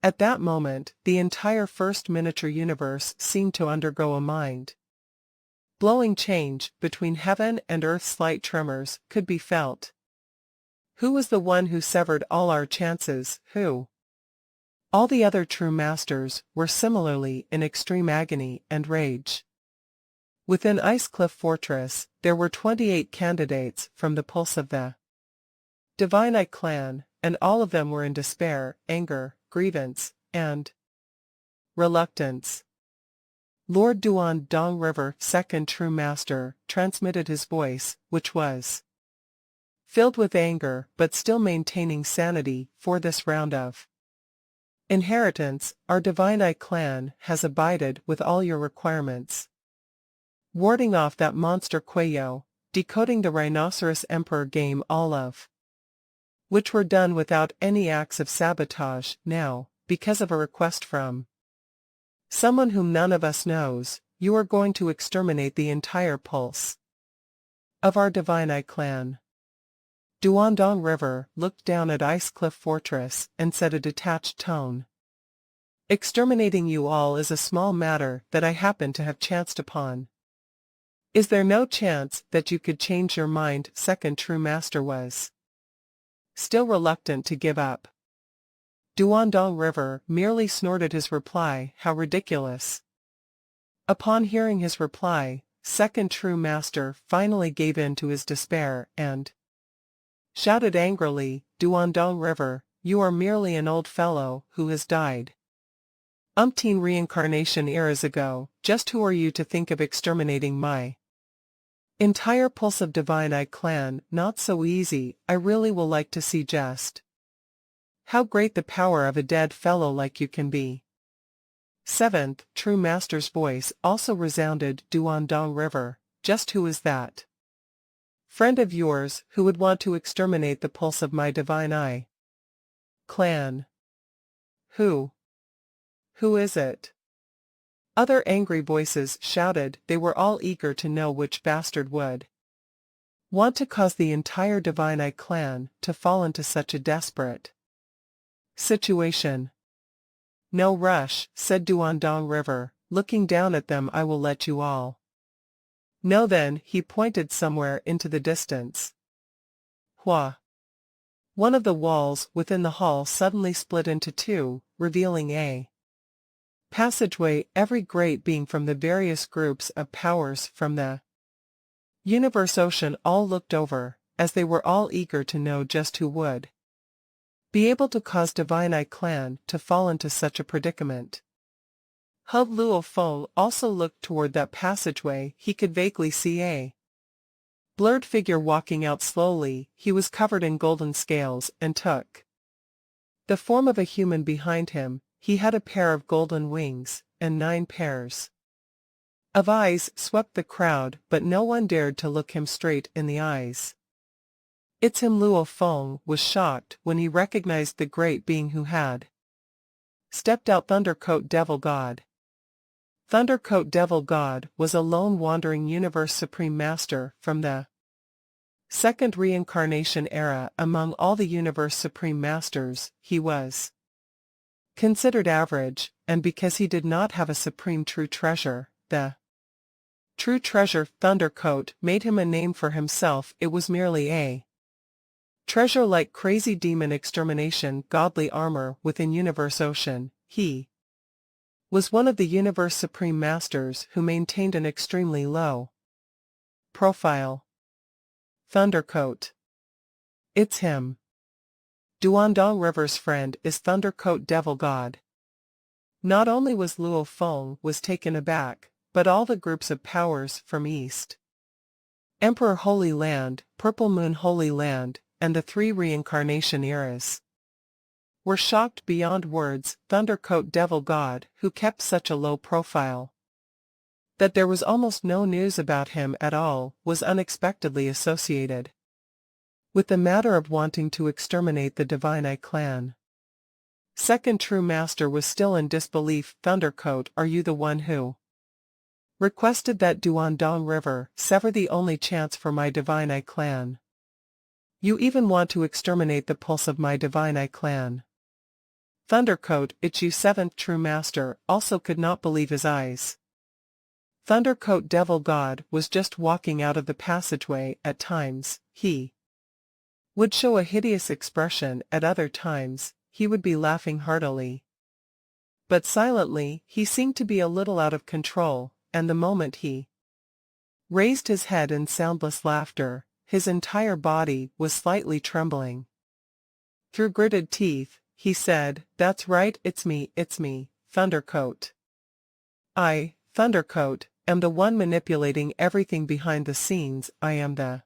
At that moment, the entire first miniature universe seemed to undergo a mind-blowing change. Between heaven and earth slight tremors could be felt. Who was the one who severed all our chances? Who? All the other true masters were similarly in extreme agony and rage. Within Ice Cliff Fortress, there were 28 candidates from the pulse of the Divine Eye clan, and all of them were in despair, anger, grievance, and reluctance. Lord Duandong River, second true master, transmitted his voice, which was filled with anger but still maintaining sanity. For this round of inheritance, our Divine Eye clan has abided with all your requirements. Warding off that monster Quayo, decoding the Rhinoceros Emperor game, all of which were done without any acts of sabotage. Now, because of a request from someone whom none of us knows, you are going to exterminate the entire pulse of our Divine Eye clan. Duandong River looked down at Ice Cliff Fortress and said in a detached tone, "Exterminating you all is a small matter that I happen to have chanced upon. Is there no chance that you could change your mind?" Second true master was still reluctant to give up. Duandong River merely snorted his reply. How ridiculous. Upon hearing his reply, second true master finally gave in to his despair and shouted angrily, "Duandong River, you are merely an old fellow who has died umpteen reincarnation eras ago. Just who are you to think of exterminating my entire pulse of Divine Eye clan? Not so easy. I really will like to see just how great the power of a dead fellow like you can be." Seventh true master's voice also resounded. Duandong River, just who is that friend of yours who would want to exterminate the pulse of my Divine Eye clan? Who is it? Other angry voices shouted. They were all eager to know which bastard would want to cause the entire Divine Eye clan to fall into such a desperate situation. "No rush," said Duandong River, looking down at them. "I will let you all know then." He pointed somewhere into the distance. Hua! One of the walls within the hall suddenly split into two, revealing a passageway. Every great being from the various groups of powers from the universe ocean all looked over, as they were all eager to know just who would be able to cause Divine Eye clan to fall into such a predicament. Hub Luo Feng also looked toward that passageway. He could vaguely see a blurred figure walking out slowly. He was covered in golden scales and took the form of a human. Behind him, he had a pair of golden wings, and 9 pairs of eyes swept the crowd, but no one dared to look him straight in the eyes. "It's him." Luo Feng was shocked when he recognized the great being who had stepped out. Thundercoat Devil God. Thundercoat Devil God was a lone wandering universe supreme master from the second reincarnation era. Among all the universe supreme masters, he was considered average, and because he did not have a supreme true treasure, the true treasure Thundercoat made him a name for himself. It was merely a treasure like crazy demon extermination, godly armor within universe ocean. He was one of the universe supreme masters who maintained an extremely low profile. Thundercoat. It's him. Duandong River's friend is Thundercoat Devil God. Not only was Luo Feng was taken aback, but all the groups of powers from East Emperor Holy Land, Purple Moon Holy Land, and the 3 reincarnation eras were shocked beyond words. Thundercoat Devil God, who kept such a low profile that there was almost no news about him at all, was unexpectedly associated with the matter of wanting to exterminate the Divine Eye clan. Second true master was still in disbelief. Thundercoat, are you the one who requested that Duandong River sever the only chance for my Divine Eye clan? You even want to exterminate the pulse of my Divine Eye clan. Thundercoat, it's you. Seventh true master also could not believe his eyes. Thundercoat Devil God was just walking out of the passageway. At times, he would show a hideous expression. At other times, he would be laughing heartily. But silently, he seemed to be a little out of control, and the moment he raised his head in soundless laughter, his entire body was slightly trembling. Through gritted teeth, he said, "That's right, it's me, Thundercoat. I, Thundercoat, am the one manipulating everything behind the scenes. I am the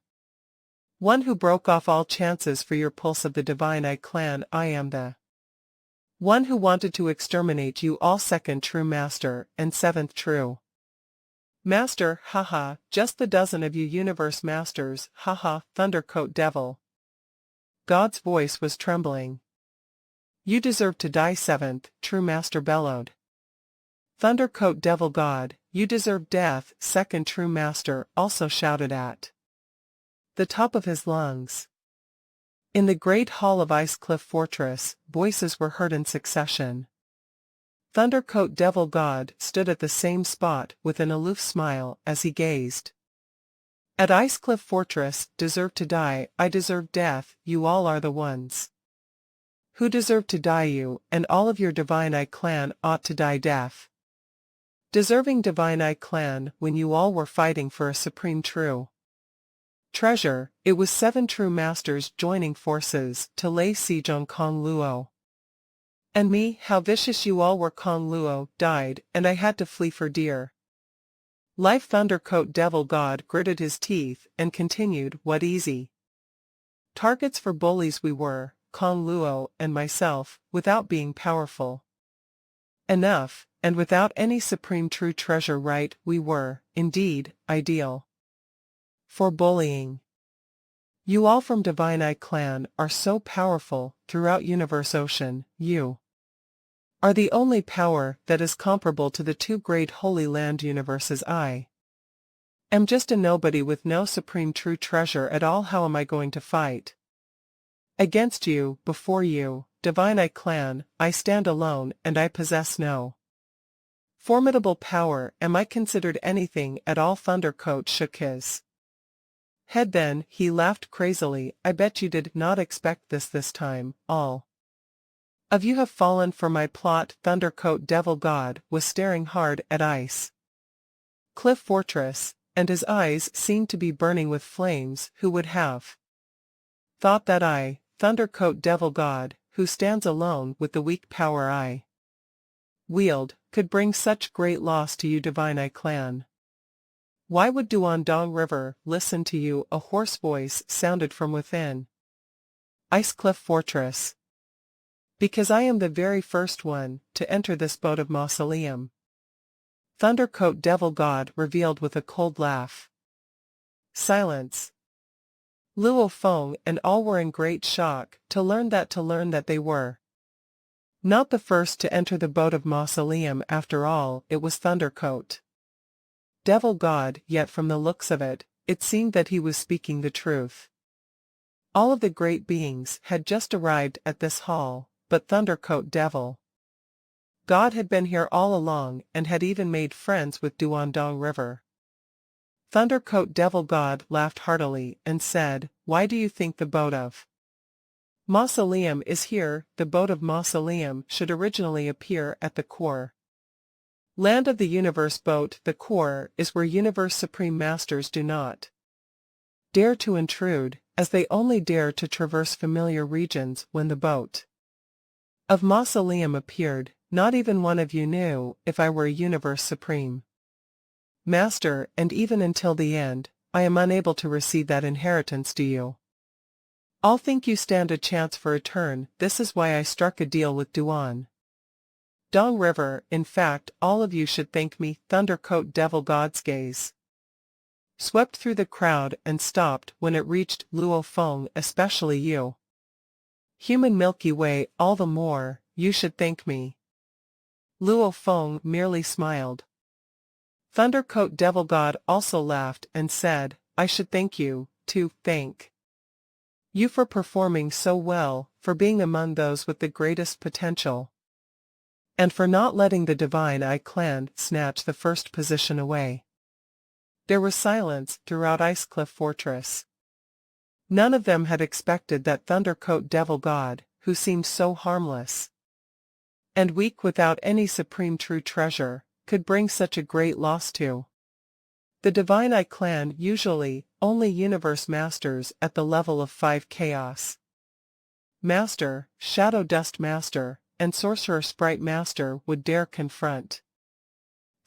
one who broke off all chances for your pulse of the Divine Eye clan. I am the one who wanted to exterminate you all. Second true master and seventh true master, haha, just the dozen of you universe masters, haha." Thundercoat Devil God's voice was trembling. You deserve to die. Seventh true master bellowed. Thundercoat Devil God, you deserve death. Second true master also shouted at the top of his lungs. In the great hall of Ice Cliff Fortress, voices were heard in succession. Thundercoat Devil God stood at the same spot with an aloof smile as he gazed at Ice Cliff Fortress. Deserve to die, I deserve death. You all are the ones who deserve to die. You and all of your Divine Eye clan ought to die death. Deserving Divine Eye clan when you all were fighting for a supreme true treasure. It was 7 true masters joining forces to lay siege on Kong Luo. And me, how vicious you all were. Kong Luo died, and I had to flee for dear life. Thundercoat Devil God gritted his teeth and continued, what easy targets for bullies we were, Kong Luo and myself, without being powerful enough, and without any supreme true treasure. Right, we were, indeed, ideal for bullying. You all from Divine Eye clan are so powerful. Throughout Universe Ocean, you are the only power that is comparable to the 2 great Holy Land universes. I am just a nobody with no supreme true treasure at all. How am I going to fight against you? Before you, Divine Eye clan, I stand alone and I possess no formidable power. Am I considered anything at all? Thundercoat shook his head. Then he laughed crazily. I bet you did not expect this time. All of you have fallen for my plot. Thundercoat Devil God was staring hard at Ice Cliff Fortress, and his eyes seemed to be burning with flames. Who would have thought that I, Thundercoat Devil God, who stands alone with the weak power I wield, could bring such great loss to you Divine Eye clan? Why would Duandong River listen to you? A hoarse voice sounded from within Ice Cliff Fortress. Because I am the very first one to enter this boat of mausoleum. Thundercoat Devil God revealed with a cold laugh. Silence. Luo Feng and all were in great shock to learn that they were not the first to enter the boat of mausoleum. After all, it was Thundercoat Devil God, yet from the looks of it, it seemed that he was speaking the truth. All of the great beings had just arrived at this hall, but Thundercoat Devil God had been here all along and had even made friends with Duandong River. Thundercoat Devil God laughed heartily and said, why do you think the boat of mausoleum is here? The boat of mausoleum should originally appear at the core land of the universe. Boat, the core, is where universe supreme masters do not dare to intrude, as they only dare to traverse familiar regions. When the boat of mausoleum appeared, not even one of you knew if I were a universe supreme master, and even until the end, I am unable to receive that inheritance. Do you all think you stand a chance for a turn? This is why I struck a deal with Duandong River. In fact, all of you should thank me. Thundercoat Devil God's gaze swept through the crowd and stopped when it reached Luo Feng, especially you. Human Milky Way, all the more, you should thank me. Luo Feng merely smiled. Thundercoat Devil God also laughed and said, I should thank you, to thank you for performing so well, for being among those with the greatest potential, and for not letting the Divine Eye clan snatch the first position away. There was silence throughout Icecliff Fortress. None of them had expected that Thundercoat Devil God, who seemed so harmless and weak without any supreme true treasure, could bring such a great loss to the Divine Eye clan. Usually, only Universe Masters at the level of 5 Chaos Master, Shadow Dust Master, and Sorcerer Sprite Master would dare confront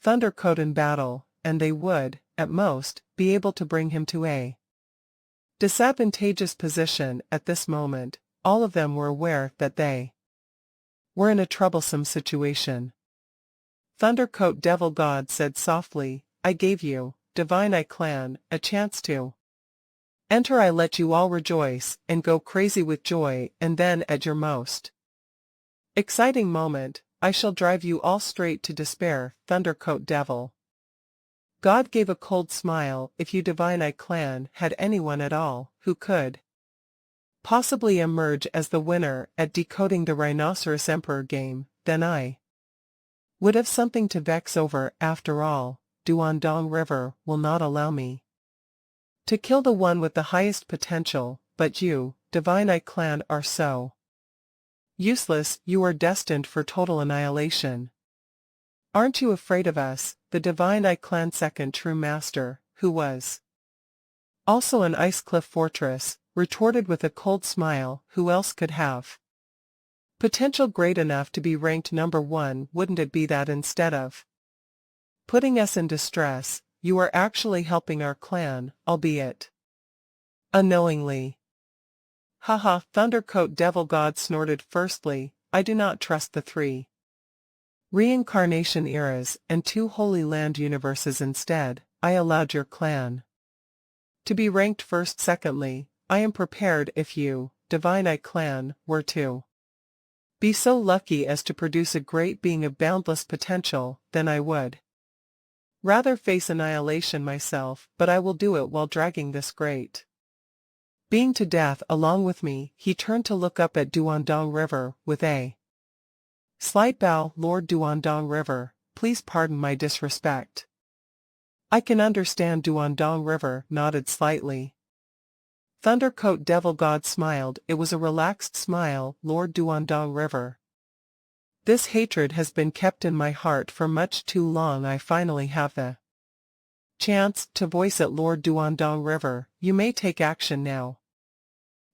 Thundercoat in battle, and they would, at most, be able to bring him to a disadvantageous position at this moment. All of them were aware that they were in a troublesome situation. Thundercoat Devil God said softly, I gave you, Divine Eye clan, a chance to enter. I let you all rejoice and go crazy with joy, and then at your most exciting moment, I shall drive you all straight to despair. Thundercoat Devil God gave a cold smile. If you Divine Eye clan had anyone at all who could possibly emerge as the winner at decoding the Rhinoceros Emperor game, then I would have something to vex over. After all, Duandong River will not allow me to kill the one with the highest potential, but you, Divine Eye clan, are so useless. You are destined for total annihilation. Aren't you afraid of us? The Divine Eye clan second true master, who was also an Icecliff Fortress, retorted with a cold smile. Who else could have potential great enough to be ranked number 1? Wouldn't it be that instead of putting us in distress, you are actually helping our clan, albeit unknowingly? Haha, Thundercoat Devil God snorted. Firstly, I do not trust the 3 reincarnation eras and 2 Holy Land universes. Instead, I allowed your clan to be ranked first. Secondly, I am prepared if you, Divine Eye clan, were to be so lucky as to produce a great being of boundless potential, then I would rather face annihilation myself, but I will do it while dragging this great being to death along with me. He turned to look up at Duandong River with a slight bow. Lord Duandong River, please pardon my disrespect. I can understand. Duandong River nodded slightly. Thundercoat Devil God smiled. It was a relaxed smile. Lord Duandong River, this hatred has been kept in my heart for much too long. I finally have the chance to voice it. Lord Duandong River, you may take action now.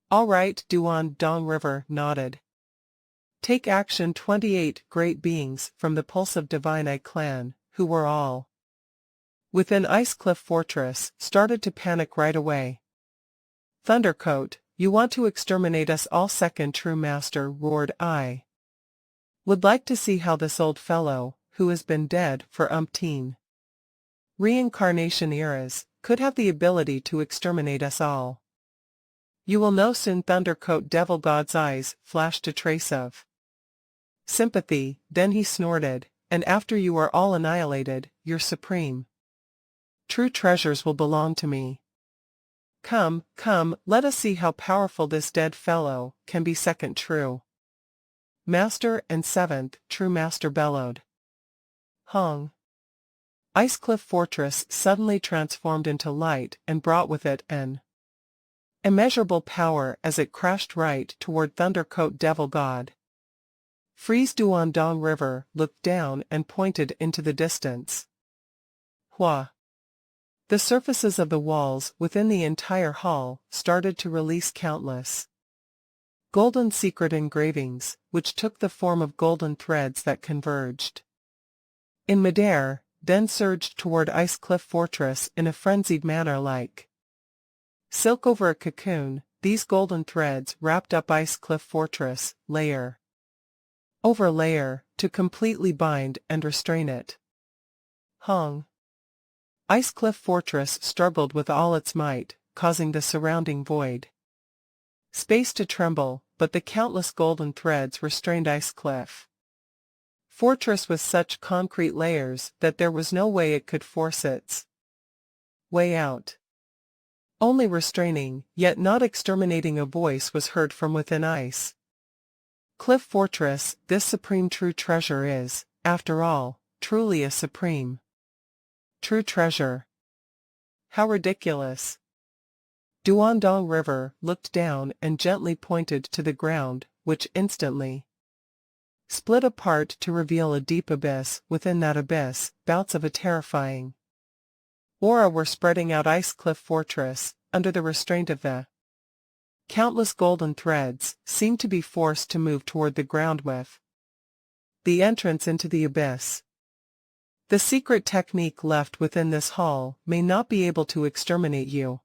All right. Duandong River nodded. Take action. 28 great beings from the Pulse of Divine Eye clan, who were all within Icecliff Fortress, started to panic right away. Thundercoat, you want to exterminate us all? Second true master roared. I would like to see how this old fellow, who has been dead for umpteen reincarnation eras, could have the ability to exterminate us all. You will know soon. Thundercoat Devil God's eyes flashed a trace of sympathy, then he snorted, and after you are all annihilated, your supreme true treasures will belong to me. Come, come, let us see how powerful this dead fellow can be. Second true master and 7th true master bellowed. Hong. Icecliff Fortress suddenly transformed into light and brought with it an immeasurable power as it crashed right toward Thundercoat Devil God. Freeze. Duandong River looked down and pointed into the distance. Hua. The surfaces of the walls within the entire hall started to release countless golden secret engravings, which took the form of golden threads that converged in midair, then surged toward Icecliff Fortress in a frenzied manner like silk over a cocoon. These golden threads wrapped up Icecliff Fortress, layer over layer, to completely bind and restrain it. Hong. Ice Cliff Fortress struggled with all its might, causing the surrounding void space to tremble, but the countless golden threads restrained Ice Cliff Fortress with such concrete layers that there was no way it could force its way out. Only restraining, yet not exterminating a voice was heard from within Ice Cliff Fortress. This supreme true treasure is, after all, truly a supreme true treasure. How ridiculous! Duandong River looked down and gently pointed to the ground, which instantly split apart to reveal a deep abyss. Within that abyss, bouts of a terrifying aura were spreading out. Ice Cliff Fortress, under the restraint of the countless golden threads, seemed to be forced to move toward the ground with the entrance into the abyss. The secret technique left within this hall may not be able to exterminate you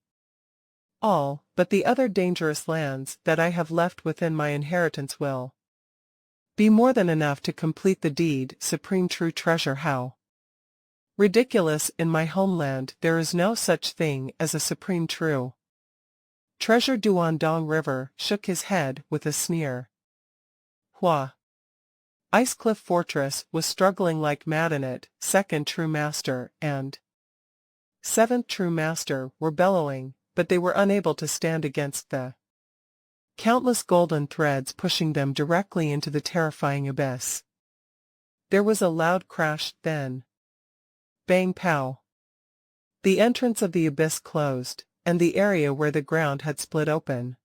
all, but the other dangerous lands that I have left within my inheritance will be more than enough to complete the deed. Supreme true treasure. How ridiculous! In my homeland there is no such thing as a supreme true treasure. Duandong River shook his head with a sneer. Hua! Ice Cliff Fortress was struggling like mad in it. Second True Master and Seventh True Master were bellowing, but they were unable to stand against the countless golden threads pushing them directly into the terrifying abyss. There was a loud crash, then bang pow! The entrance of the abyss closed, and the area where the ground had split open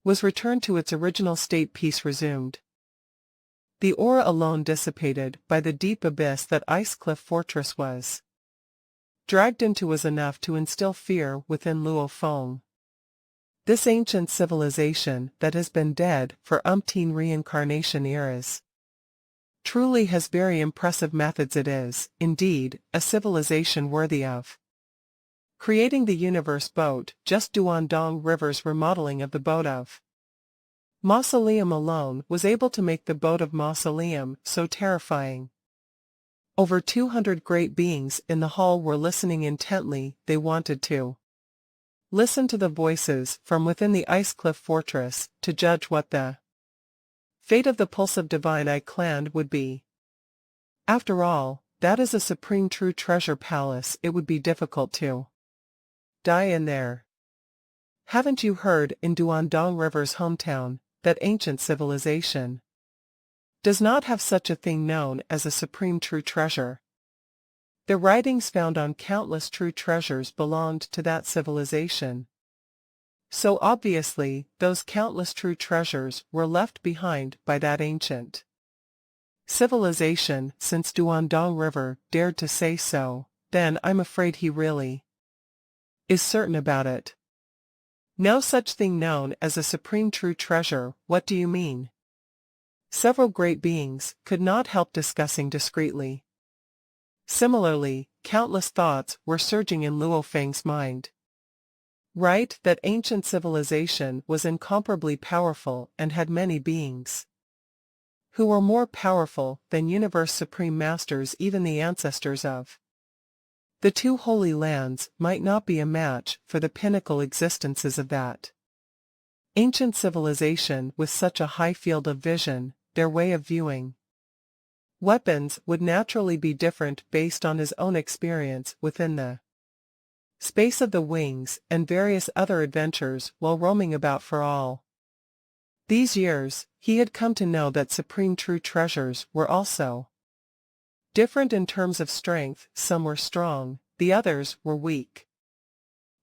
was returned to its original state. Peace resumed. The aura alone dissipated by the deep abyss that Ice Cliff Fortress was dragged into was enough to instill fear within Luo Feng. This ancient civilization that has been dead for umpteen reincarnation eras truly has very impressive methods. It is, indeed, a civilization worthy of creating the universe boat. Just Duandong River's remodeling of the boat of Mausoleum alone was able to make the boat of Mausoleum so terrifying. Over 200 great beings in the hall were listening intently. They wanted to listen to the voices from within the Ice Cliff Fortress, to judge what the fate of the Pulsive Divine Eye clan would be. After all, that is a supreme true treasure palace. It would be difficult to die in there. Haven't you heard? In Duandong River's hometown, that ancient civilization does not have such a thing known as a supreme true treasure. The writings found on countless true treasures belonged to that civilization. So obviously, those countless true treasures were left behind by that ancient civilization. Since Duandong River dared to say so, then I'm afraid he really is certain about it. No such thing known as a supreme true treasure. What do you mean? Several great beings could not help discussing discreetly. Similarly, countless thoughts were surging in Luo Feng's mind. Right, that ancient civilization was incomparably powerful and had many beings who were more powerful than universe supreme masters. Even the ancestors of the two holy lands might not be a match for the pinnacle existences of that ancient civilization. With such a high field of vision, their way of viewing weapons would naturally be different based on his own experience within the space of the wings and various other adventures while roaming about for all these years. He had come to know that supreme true treasures were also different in terms of strength. Some were strong, the others were weak.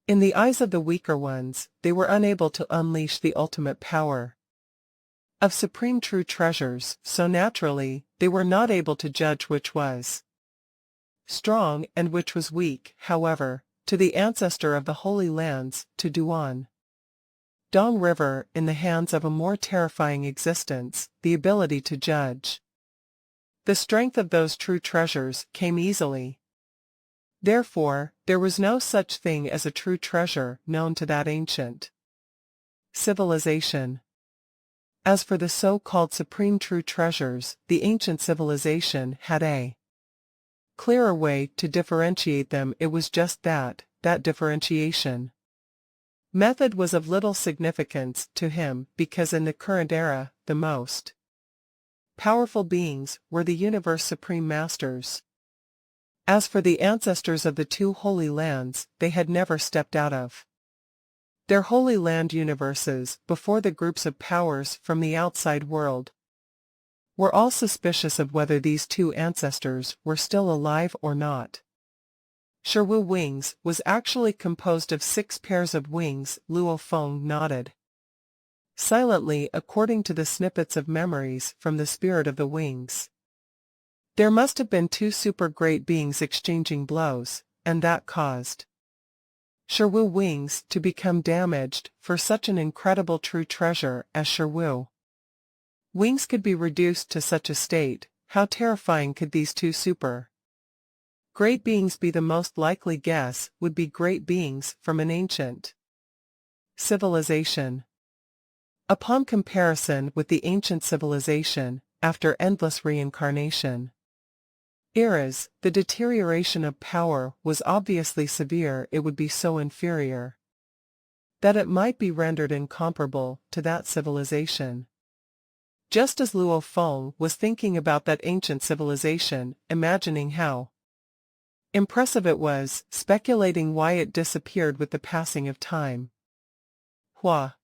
In the eyes of the weaker ones, they were unable to unleash the ultimate power of supreme true treasures, so naturally, they were not able to judge which was strong and which was weak. However, to the ancestor of the Holy Lands, to Duandong River, in the hands of a more terrifying existence, the ability to judge the strength of those true treasures came easily. Therefore, there was no such thing as a true treasure known to that ancient civilization. As for the so-called supreme true treasures, the ancient civilization had a clearer way to differentiate them. It was just that differentiation method was of little significance to him because in the current era, the most powerful beings were the universe supreme masters. As for the ancestors of the two holy lands, they had never stepped out of their holy land universes before the groups of powers from the outside world were all suspicious of whether these two ancestors were still alive or not. Shiwu wings was actually composed of 6 pairs of wings. Luo Feng nodded silently according to the snippets of memories from the spirit of the wings. There must have been 2 super great beings exchanging blows, and that caused Shiwu wings to become damaged. For such an incredible true treasure as Shiwu wings could be reduced to such a state, how terrifying could these 2 super great beings be? The most likely guess would be great beings from an ancient civilization. Upon comparison with the ancient civilization, after endless reincarnation eras, the deterioration of power was obviously severe. It would be so inferior that it might be rendered incomparable to that civilization. Just as Luo Feng was thinking about that ancient civilization, imagining how impressive it was, speculating why it disappeared with the passing of time. Hua!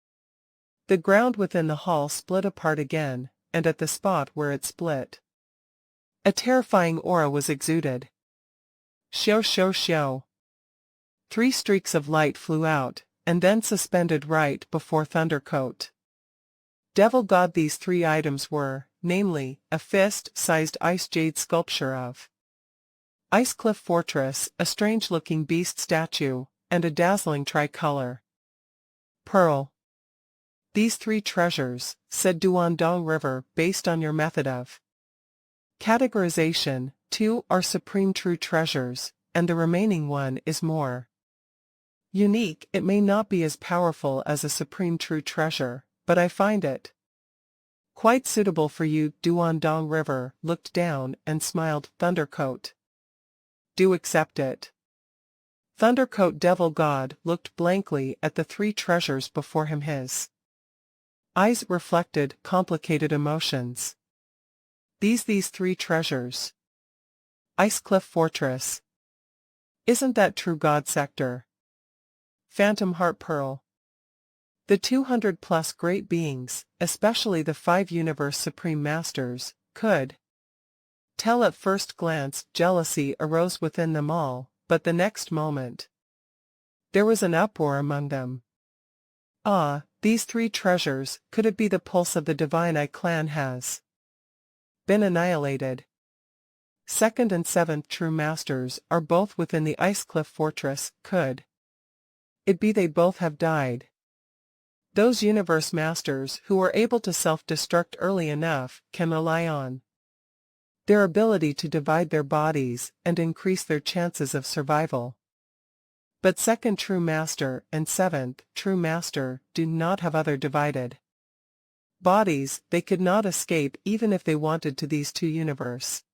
The ground within the hall split apart again, and at the spot where it split, a terrifying aura was exuded. Xiao xiao xiao. 3 streaks of light flew out, and then suspended right before Thundercoat. Devil God. These 3 items were, namely, a fist-sized ice jade sculpture of Ice Cliff Fortress, a strange-looking beast statue, and a dazzling tricolor pearl. These 3 treasures, said Duandong River, based on your method of categorization, 2 are supreme true treasures, and the remaining 1 is more unique. It may not be as powerful as a supreme true treasure, but I find it quite suitable for you. Duandong River looked down and smiled. Thundercoat, do accept it. Thundercoat. Devil God looked blankly at the 3 treasures before him. His eyes reflected complicated emotions. These 3 treasures. Ice Cliff Fortress. Isn't that true? God Sector. Phantom Heart Pearl. The 200+ great beings, especially the 5 universe supreme masters, could tell at first glance. Jealousy arose within them all, but the next moment there was an uproar among them. Ah, these 3 treasures, could it be the pulse of the Divine Eye clan has been annihilated? 2nd and 7th true masters are both within the Ice Cliff Fortress. Could it be they both have died? Those universe masters who are able to self-destruct early enough can rely on their ability to divide their bodies and increase their chances of survival. But 2nd true master and 7th true master do not have other divided bodies. They could not escape even if they wanted to. These 2 universe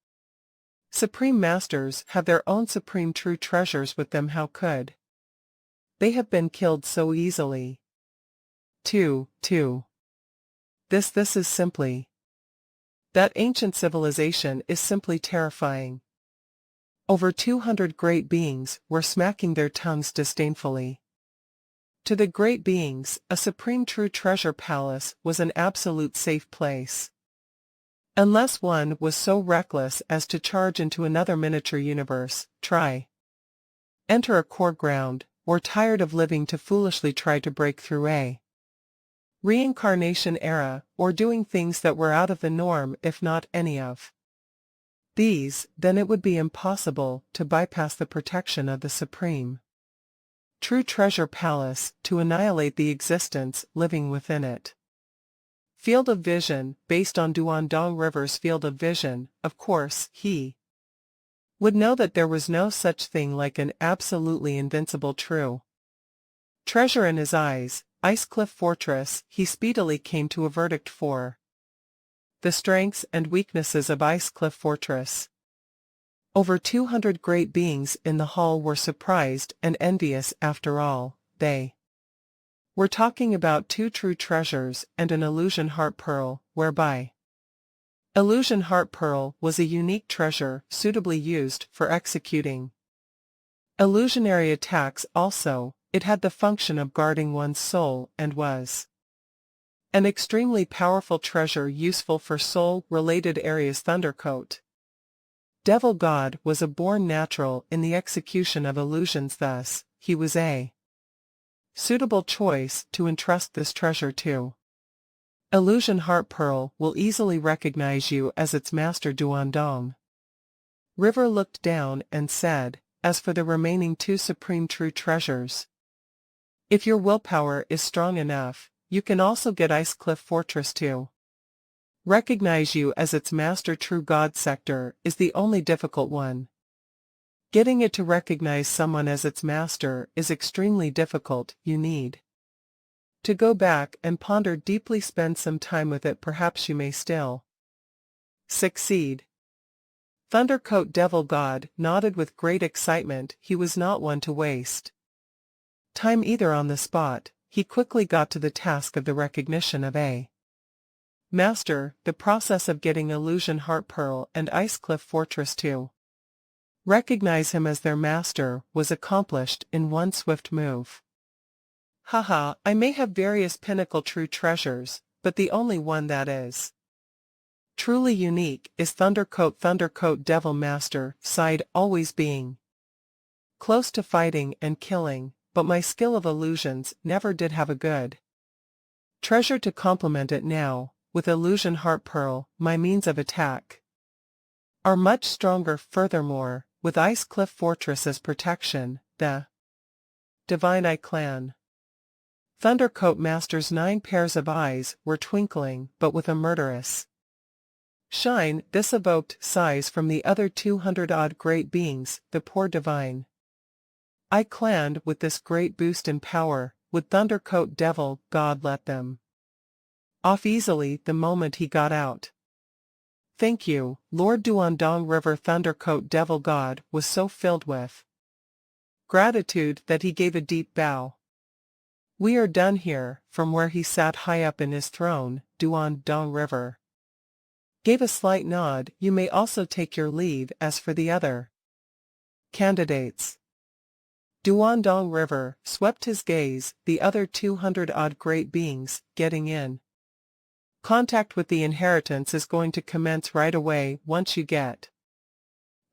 supreme masters have their own supreme true treasures with them. How could they have been killed so easily? 2. This is simply that ancient civilization is simply terrifying. Over 200 great beings were smacking their tongues disdainfully. To the great beings, a supreme true treasure palace was an absolute safe place. Unless one was so reckless as to charge into another miniature universe, enter a core ground, or tired of living to foolishly try to break through a reincarnation era, or doing things that were out of the norm. If not any of these, then it would be impossible to bypass the protection of the supreme true treasure palace, to annihilate the existence living within it. Field of vision. Based on Duandong River's field of vision, of course, he would know that there was no such thing like an absolutely invincible true treasure in his eyes. Ice Cliff Fortress. He speedily came to a verdict for the strengths and weaknesses of Ice Cliff Fortress. Over 200 great beings in the hall were surprised and envious. After all, they were talking about 2 true treasures and an illusion heart pearl, whereby illusion heart pearl was a unique treasure suitably used for executing illusionary attacks. Also, it had the function of guarding one's soul and was an extremely powerful treasure useful for soul-related areas. Thundercoat Devil God was a born natural in the execution of illusions, thus, he was a suitable choice to entrust this treasure to. Illusion Heart Pearl will easily recognize you as its master. Duandong River looked down and said, as for the remaining 2 supreme true treasures, if your willpower is strong enough, you can also get Ice Cliff Fortress to recognize you as its master. True God Sector is the only difficult one. Getting it to recognize someone as its master is extremely difficult. You need to go back and ponder deeply, spend some time with it. Perhaps you may still succeed. Thundercoat Devil God nodded with great excitement. He was not one to waste time either. On the spot, he quickly got to the task of the recognition of a master. The process of getting Illusion Heart Pearl and Ice Cliff Fortress to recognize him as their master was accomplished in one swift move. Haha, I may have various pinnacle true treasures, but the only one that is truly unique is Thundercoat. Thundercoat Devil Master sighed, always being close to fighting and killing, but my skill of illusions never did have a good treasure to complement it. Now, with Illusion Heart Pearl, my means of attack are much stronger. Furthermore, with Ice Cliff Fortress as protection, the Divine Eye Clan Thundercoat Master's 9 pairs of eyes were twinkling, but with a murderous shine. This evoked sighs from the other 200-odd great beings. The poor Divine Eye Clan, with this great boost in power, would Thundercoat Devil God let them off easily the moment he got out. Thank you, Lord Duandong River. Thundercoat Devil God was so filled with gratitude that he gave a deep bow. We are done here. From where he sat high up in his throne, Duandong River gave a slight nod. You may also take your leave. As for the other candidates, Duandong River swept his gaze. The other 200-odd great beings getting in contact with the inheritance is going to commence right away. Once you get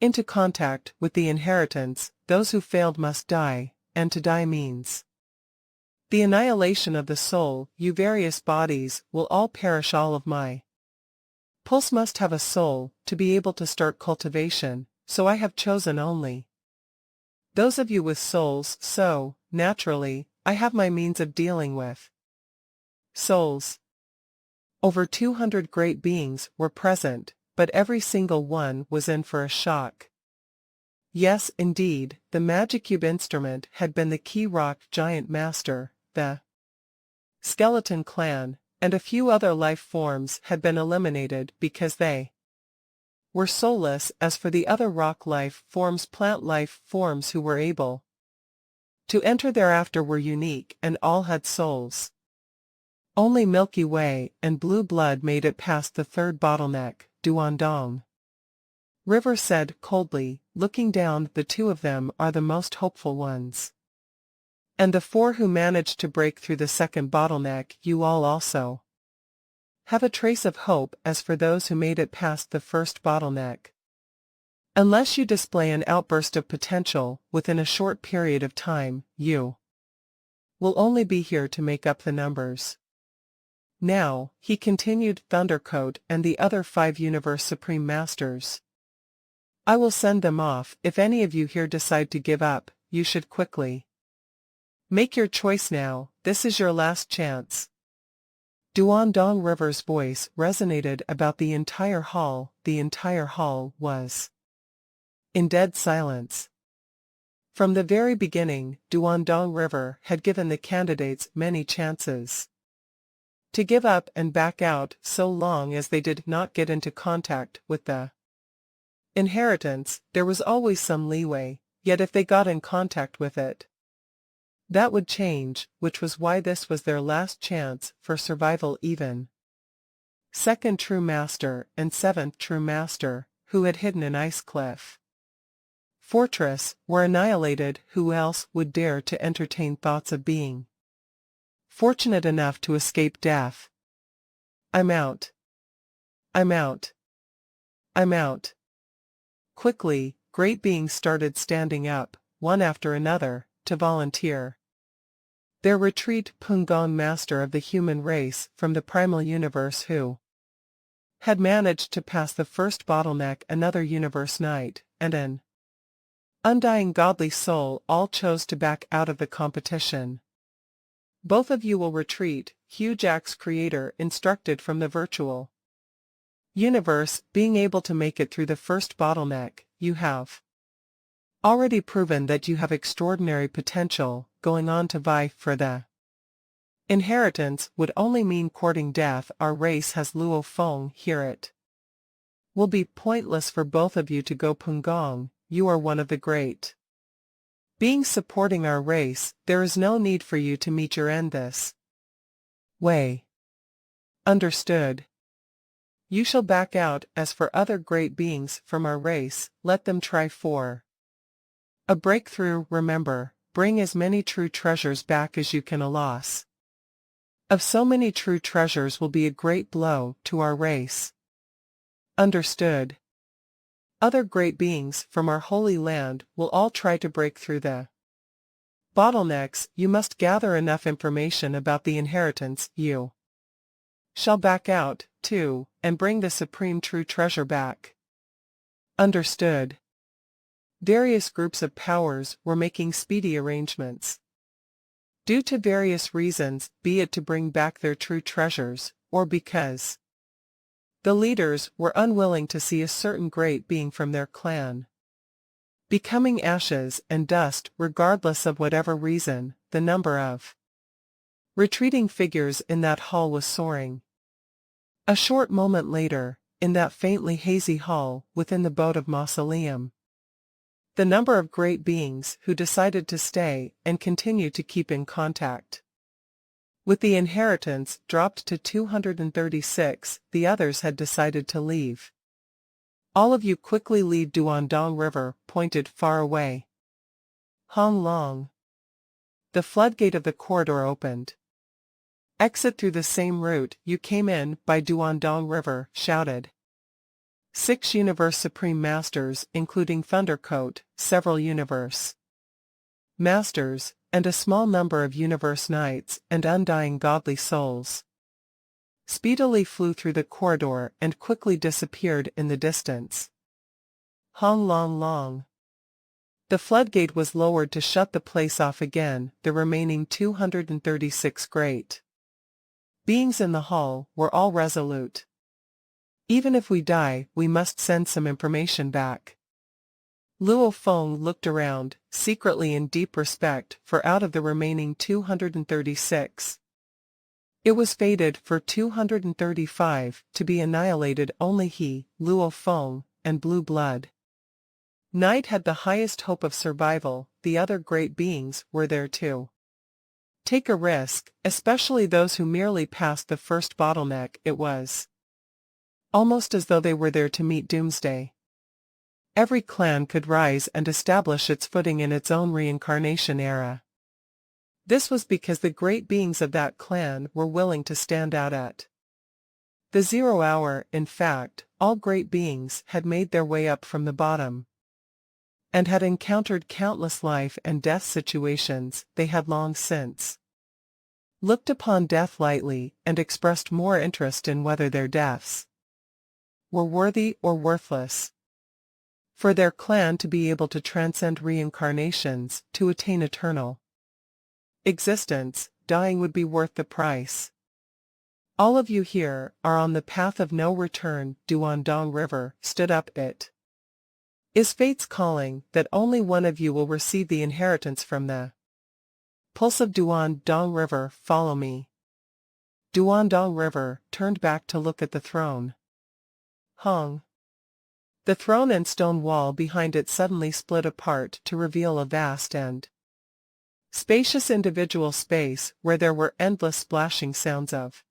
into contact with the inheritance, those who failed must die, and to die means the annihilation of the soul. You various bodies will all perish. All of my pulse must have a soul to be able to start cultivation, so I have chosen only those of you with souls. So, naturally, I have my means of dealing with souls. Over 200 great beings were present, but every single one was in for a shock. Yes, indeed, the magic cube instrument had been the key. Rock Giant Master, the Skeleton Clan, and a few other life forms had been eliminated because they were soulless. As for the other rock life forms, plant life forms who were able to enter thereafter were unique and all had souls. Only Milky Way and Blue Blood made it past the 3rd bottleneck. Duandong River said coldly, looking down. The 2 of them are the most hopeful ones. And the 4 who managed to break through the 2nd bottleneck, you all also have a trace of hope. As for those who made it past the 1st bottleneck, unless you display an outburst of potential within a short period of time, you will only be here to make up the numbers. Now, he continued, Thundercoat and the other 5 Universe Supreme Masters, I will send them off. If any of you here decide to give up, you should quickly make your choice now. This is your last chance. Duandong River's voice resonated about the entire hall. The entire hall was in dead silence. From the very beginning, Duandong River had given the candidates many chances to give up and back out, so long as they did not get into contact with the Inheritance, there was always some leeway, yet if they got in contact with it, that would change, which was why this was their last chance for survival even. Second true master and seventh true master, who had hidden an ice cliff fortress, were annihilated. Who else would dare to entertain thoughts of being fortunate enough to escape death? I'm out. I'm out. I'm out. Quickly, great beings started standing up, one after another, to volunteer their retreat. Pungong, master of the human race from the primal universe who had managed to pass the first bottleneck, another universe knight, and an undying godly soul, all chose to back out of the competition. Both of you will retreat. Huge Axe creator instructed from the virtual universe, being able to make it through the first bottleneck, you have already proven that you have extraordinary potential. Going on to vie for the inheritance would only mean courting death. Our race has Luo Feng. Hear it will be pointless for both of you to go. Pungong, you are one of the great beings supporting our race. There is no need for you to meet your end this way. Understood? You shall back out. As for other great beings from our race, let them try for a breakthrough. Remember, bring as many true treasures back as you can. A loss of so many true treasures will be a great blow to our race. Understood? Other great beings from our holy land will all try to break through the bottlenecks. You must gather enough information about the inheritance. You shall back out, too, and bring the supreme true treasure back. Understood? Various groups of powers were making speedy arrangements. Due to various reasons, be it to bring back their true treasures, or because the leaders were unwilling to see a certain great being from their clan becoming ashes and dust. Regardless of whatever reason, the number of retreating figures in that hall was soaring. A short moment later, in that faintly hazy hall within the boat of mausoleum, the number of great beings who decided to stay and continue to keep in contact with the inheritance dropped to 236. The others had decided to leave. All of you quickly leave. Duandong River pointed far away. Hong Long. The floodgate of the corridor opened. Exit through the same route you came in by. Duandong River shouted 6 universe supreme masters, including Thundercoat, several universe masters, and a small number of universe knights and undying godly souls, speedily flew through the corridor and quickly disappeared in the distance. Hong Long Long. The floodgate was lowered to shut the place off again. The remaining 236 great beings in the hall were all resolute. Even if we die, we must send some information back. Luo Feng looked around, secretly in deep respect, for out of the remaining 236, it was fated for 235 to be annihilated. Only he, Luo Feng, and Blue Blood Knight had the highest hope of survival. The other great beings were there too. Take a risk, especially those who merely passed the first bottleneck. It was almost as though they were there to meet doomsday. Every clan could rise and establish its footing in its own reincarnation era. This was because the great beings of that clan were willing to stand out at the 0 hour. In fact, all great beings had made their way up from the bottom and had encountered countless life and death situations. They had long since looked upon death lightly and expressed more interest in whether their deaths were worthy or worthless. For their clan to be able to transcend reincarnations, to attain eternal existence, dying would be worth the price. All of you here are on the path of no return. Duandong River stood up. It is fate's calling that only one of you will receive the inheritance from the pulse of Duandong River. Follow me. Duandong River turned back to look at the throne. Hong. The throne and stone wall behind it suddenly split apart to reveal a vast and spacious individual space where there were endless splashing sounds of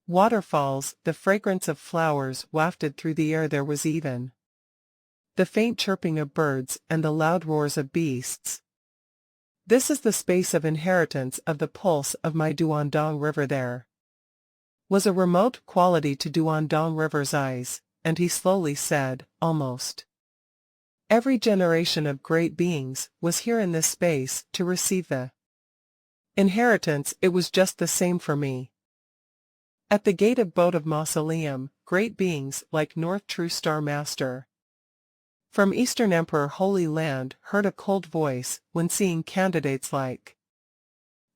waterfalls, the fragrance of flowers wafted through the air. There was even the faint chirping of birds and the loud roars of beasts. This is the space of inheritance of the pulse of my Duandong River. There was a remote quality to Duandong River's eyes, and he slowly said, almost every generation of great beings was here in this space to receive the inheritance. It was just the same for me. At the gate of Boat of Mausoleum, great beings like North True Star Master from Eastern Emperor Holy Land heard a cold voice when seeing candidates like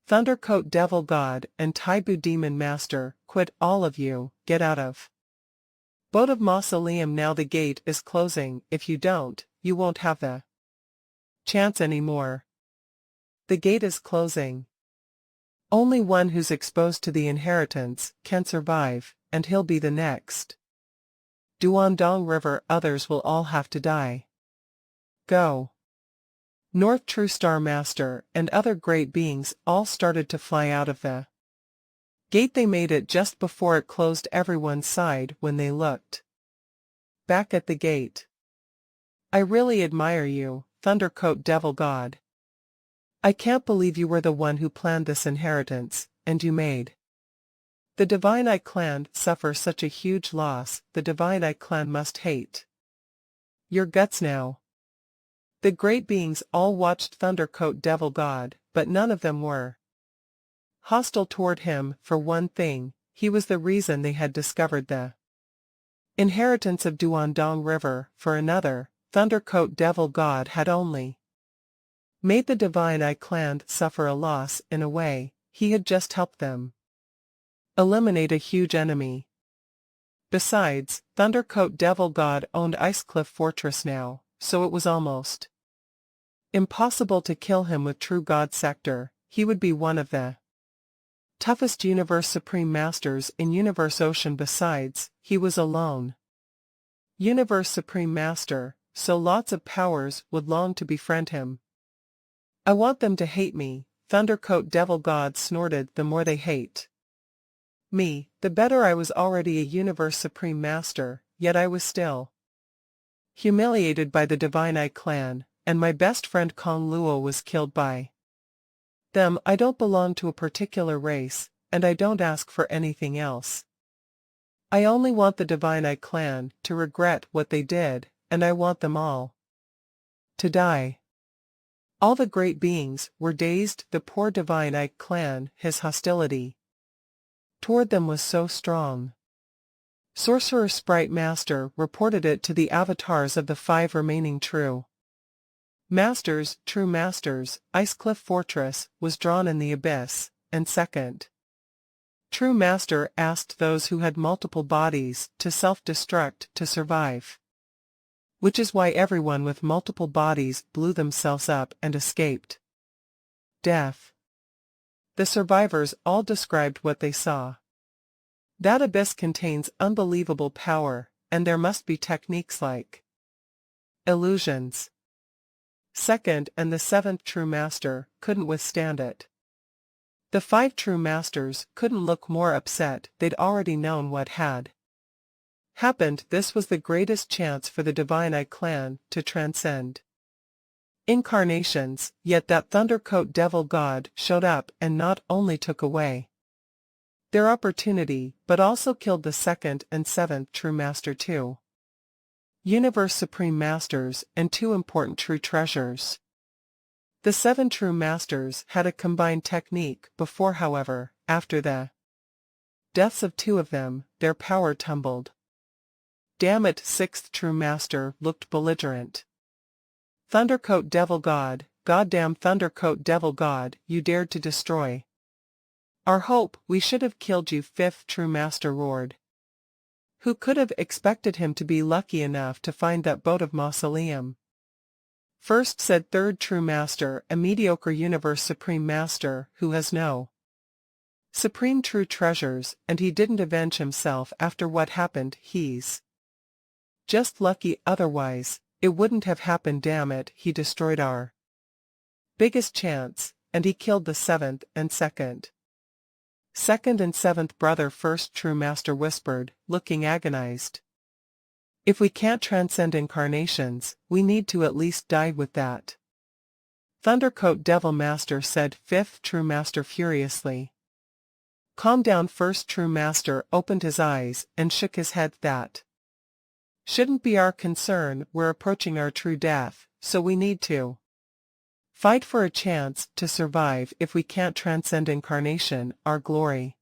Thundercoat Devil God and Taibu Demon Master. Quit, all of you, get out of Boat of Mausoleum now. The gate is closing. If you don't, you won't have the chance anymore. The gate is closing. Only one who's exposed to the inheritance can survive, and he'll be the next Duandong River. Others will all have to die. Go. North True Star Master and other great beings all started to fly out of the gate. They made it just before it closed. Everyone sighed when they looked back at the gate. I really admire you, Thundercoat Devil God. I can't believe you were the one who planned this inheritance, and you made the Divine Eye Clan suffer such a huge loss. The Divine Eye Clan must hate your guts now. The great beings all watched Thundercoat Devil God, but none of them were hostile toward him. For one thing, he was the reason they had discovered the inheritance of Duandong River. For another, Thundercoat Devil God had only made the Divine Eye Clan suffer a loss. In a way, he had just helped them eliminate a huge enemy. Besides, Thundercoat Devil God owned Icecliff Fortress now, so it was almost impossible to kill him with True God Sector. He would be one of the toughest Universe Supreme Masters in Universe Ocean. Besides, he was alone Universe Supreme Master, so lots of powers would long to befriend him. I want them to hate me, Thundercoat Devil God snorted. The more they hate me, the better. I was already a Universe Supreme Master, yet I was still humiliated by the Divine Eye Clan, and my best friend Kong Luo was killed by them. I don't belong to a particular race, and I don't ask for anything else. I only want the Divine Eye Clan to regret what they did, and I want them all to die. All the great beings were dazed. The poor Divine Eye Clan, his hostility toward them was so strong. Sorcerer Sprite Master reported it to the avatars of the 5 remaining true masters. True Masters, Icecliff Fortress was drawn in the abyss, and second True Master asked those who had multiple bodies to self-destruct to survive. Which is why everyone with multiple bodies blew themselves up and escaped death. The survivors all described what they saw. That abyss contains unbelievable power, and there must be techniques like illusions. Second and the 7th True Master couldn't withstand it. The 5 True Masters couldn't look more upset. They'd already known what had happened. This was the greatest chance for the Divine Eye Clan to transcend incarnations, yet that Thundercoat Devil God showed up and not only took away their opportunity, but also killed the 2nd and 7th True Master too. Universe Supreme Masters and 2 important true treasures. The 7 True Masters had a combined technique before. However, after the deaths of 2 of them, their power tumbled. Damn it, 6th True Master looked belligerent. Thundercoat Devil God, goddamn Thundercoat Devil God, you dared to destroy our hope. We should have killed you, 5th True Master roared. Who could have expected him to be lucky enough to find that Boat of Mausoleum? First, said 3rd True Master, a mediocre Universe Supreme Master who has no supreme true treasures, and he didn't avenge himself after what happened. He's Just lucky, otherwise, it wouldn't have happened. Damn it, he destroyed our biggest chance, and he killed the seventh and second and seventh brother. First true master whispered, looking agonized. If we can't transcend incarnations, we need to at least die with that. Thundercoat Devil Master said. Fifth true master furiously. Calm down. First true master opened his eyes and shook his head. That shouldn't be our concern. We're approaching our true death, so we need to fight for a chance to survive. If we can't transcend incarnation, our glory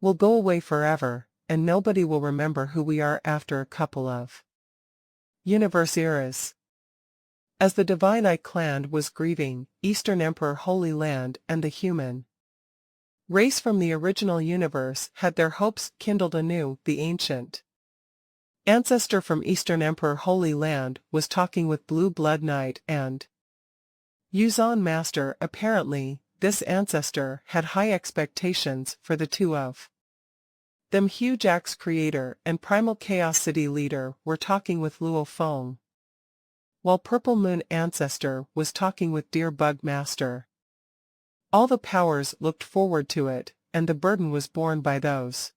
will go away forever, and nobody will remember who we are after a couple of universe eras. As the Divine Eye clan was grieving, Eastern Emperor Holy Land and the human race from the original universe had their hopes kindled anew. The ancient ancestor from Eastern Emperor Holy Land was talking with Blue Blood Knight and Yuzan Master. Apparently, this ancestor had high expectations for the two of them. Hugh Jack's creator and Primal Chaos City leader were talking with Luo Feng, while Purple Moon Ancestor was talking with Deer Bug Master. All the powers looked forward to it, and the burden was borne by those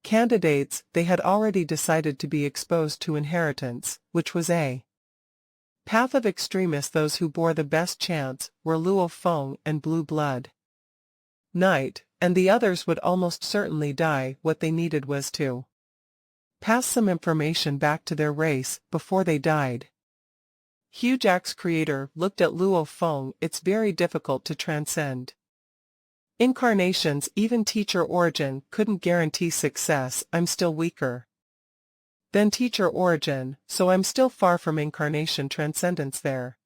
candidates. They had already decided to be exposed to inheritance, which was a path of extremists. Those who bore the best chance were Luo Feng and Blue Blood Knight, and the others would almost certainly die. What they needed was to pass some information back to their race before they died. Hugh Jack's creator looked at Luo Feng. It's very difficult to transcend incarnations. Even Teacher Origin couldn't guarantee success. I'm still weaker than Teacher Origin, so I'm still far from incarnation transcendence. There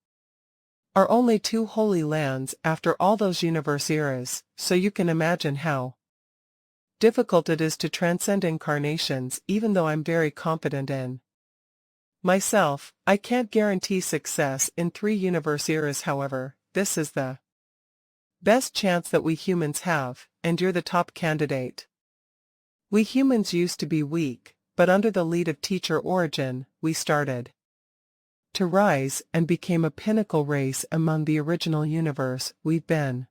are only two holy lands after all those universe eras, so you can imagine how difficult it is to transcend incarnations. Even though I'm very confident in myself, I can't guarantee success in 3 universe eras. However, this is the best chance that we humans have, and you're the top candidate. We humans used to be weak, but under the lead of Teacher Origin, we started to rise and became a pinnacle race among the original universe. We've been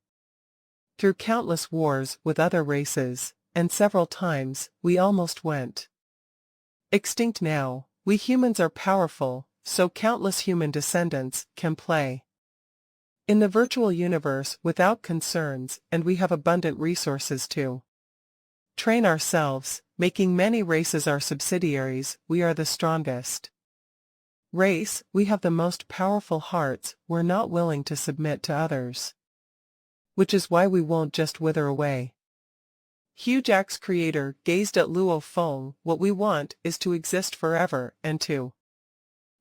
through countless wars with other races, and several times we almost went extinct. Now, we humans are powerful, so countless human descendants can play in the virtual universe without concerns, and we have abundant resources to train ourselves, making many races our subsidiaries. We are the strongest race, we have the most powerful hearts. We're not willing to submit to others, which is why we won't just wither away. Hugh Jack's creator gazed at Luo Feng. What we want is to exist forever and to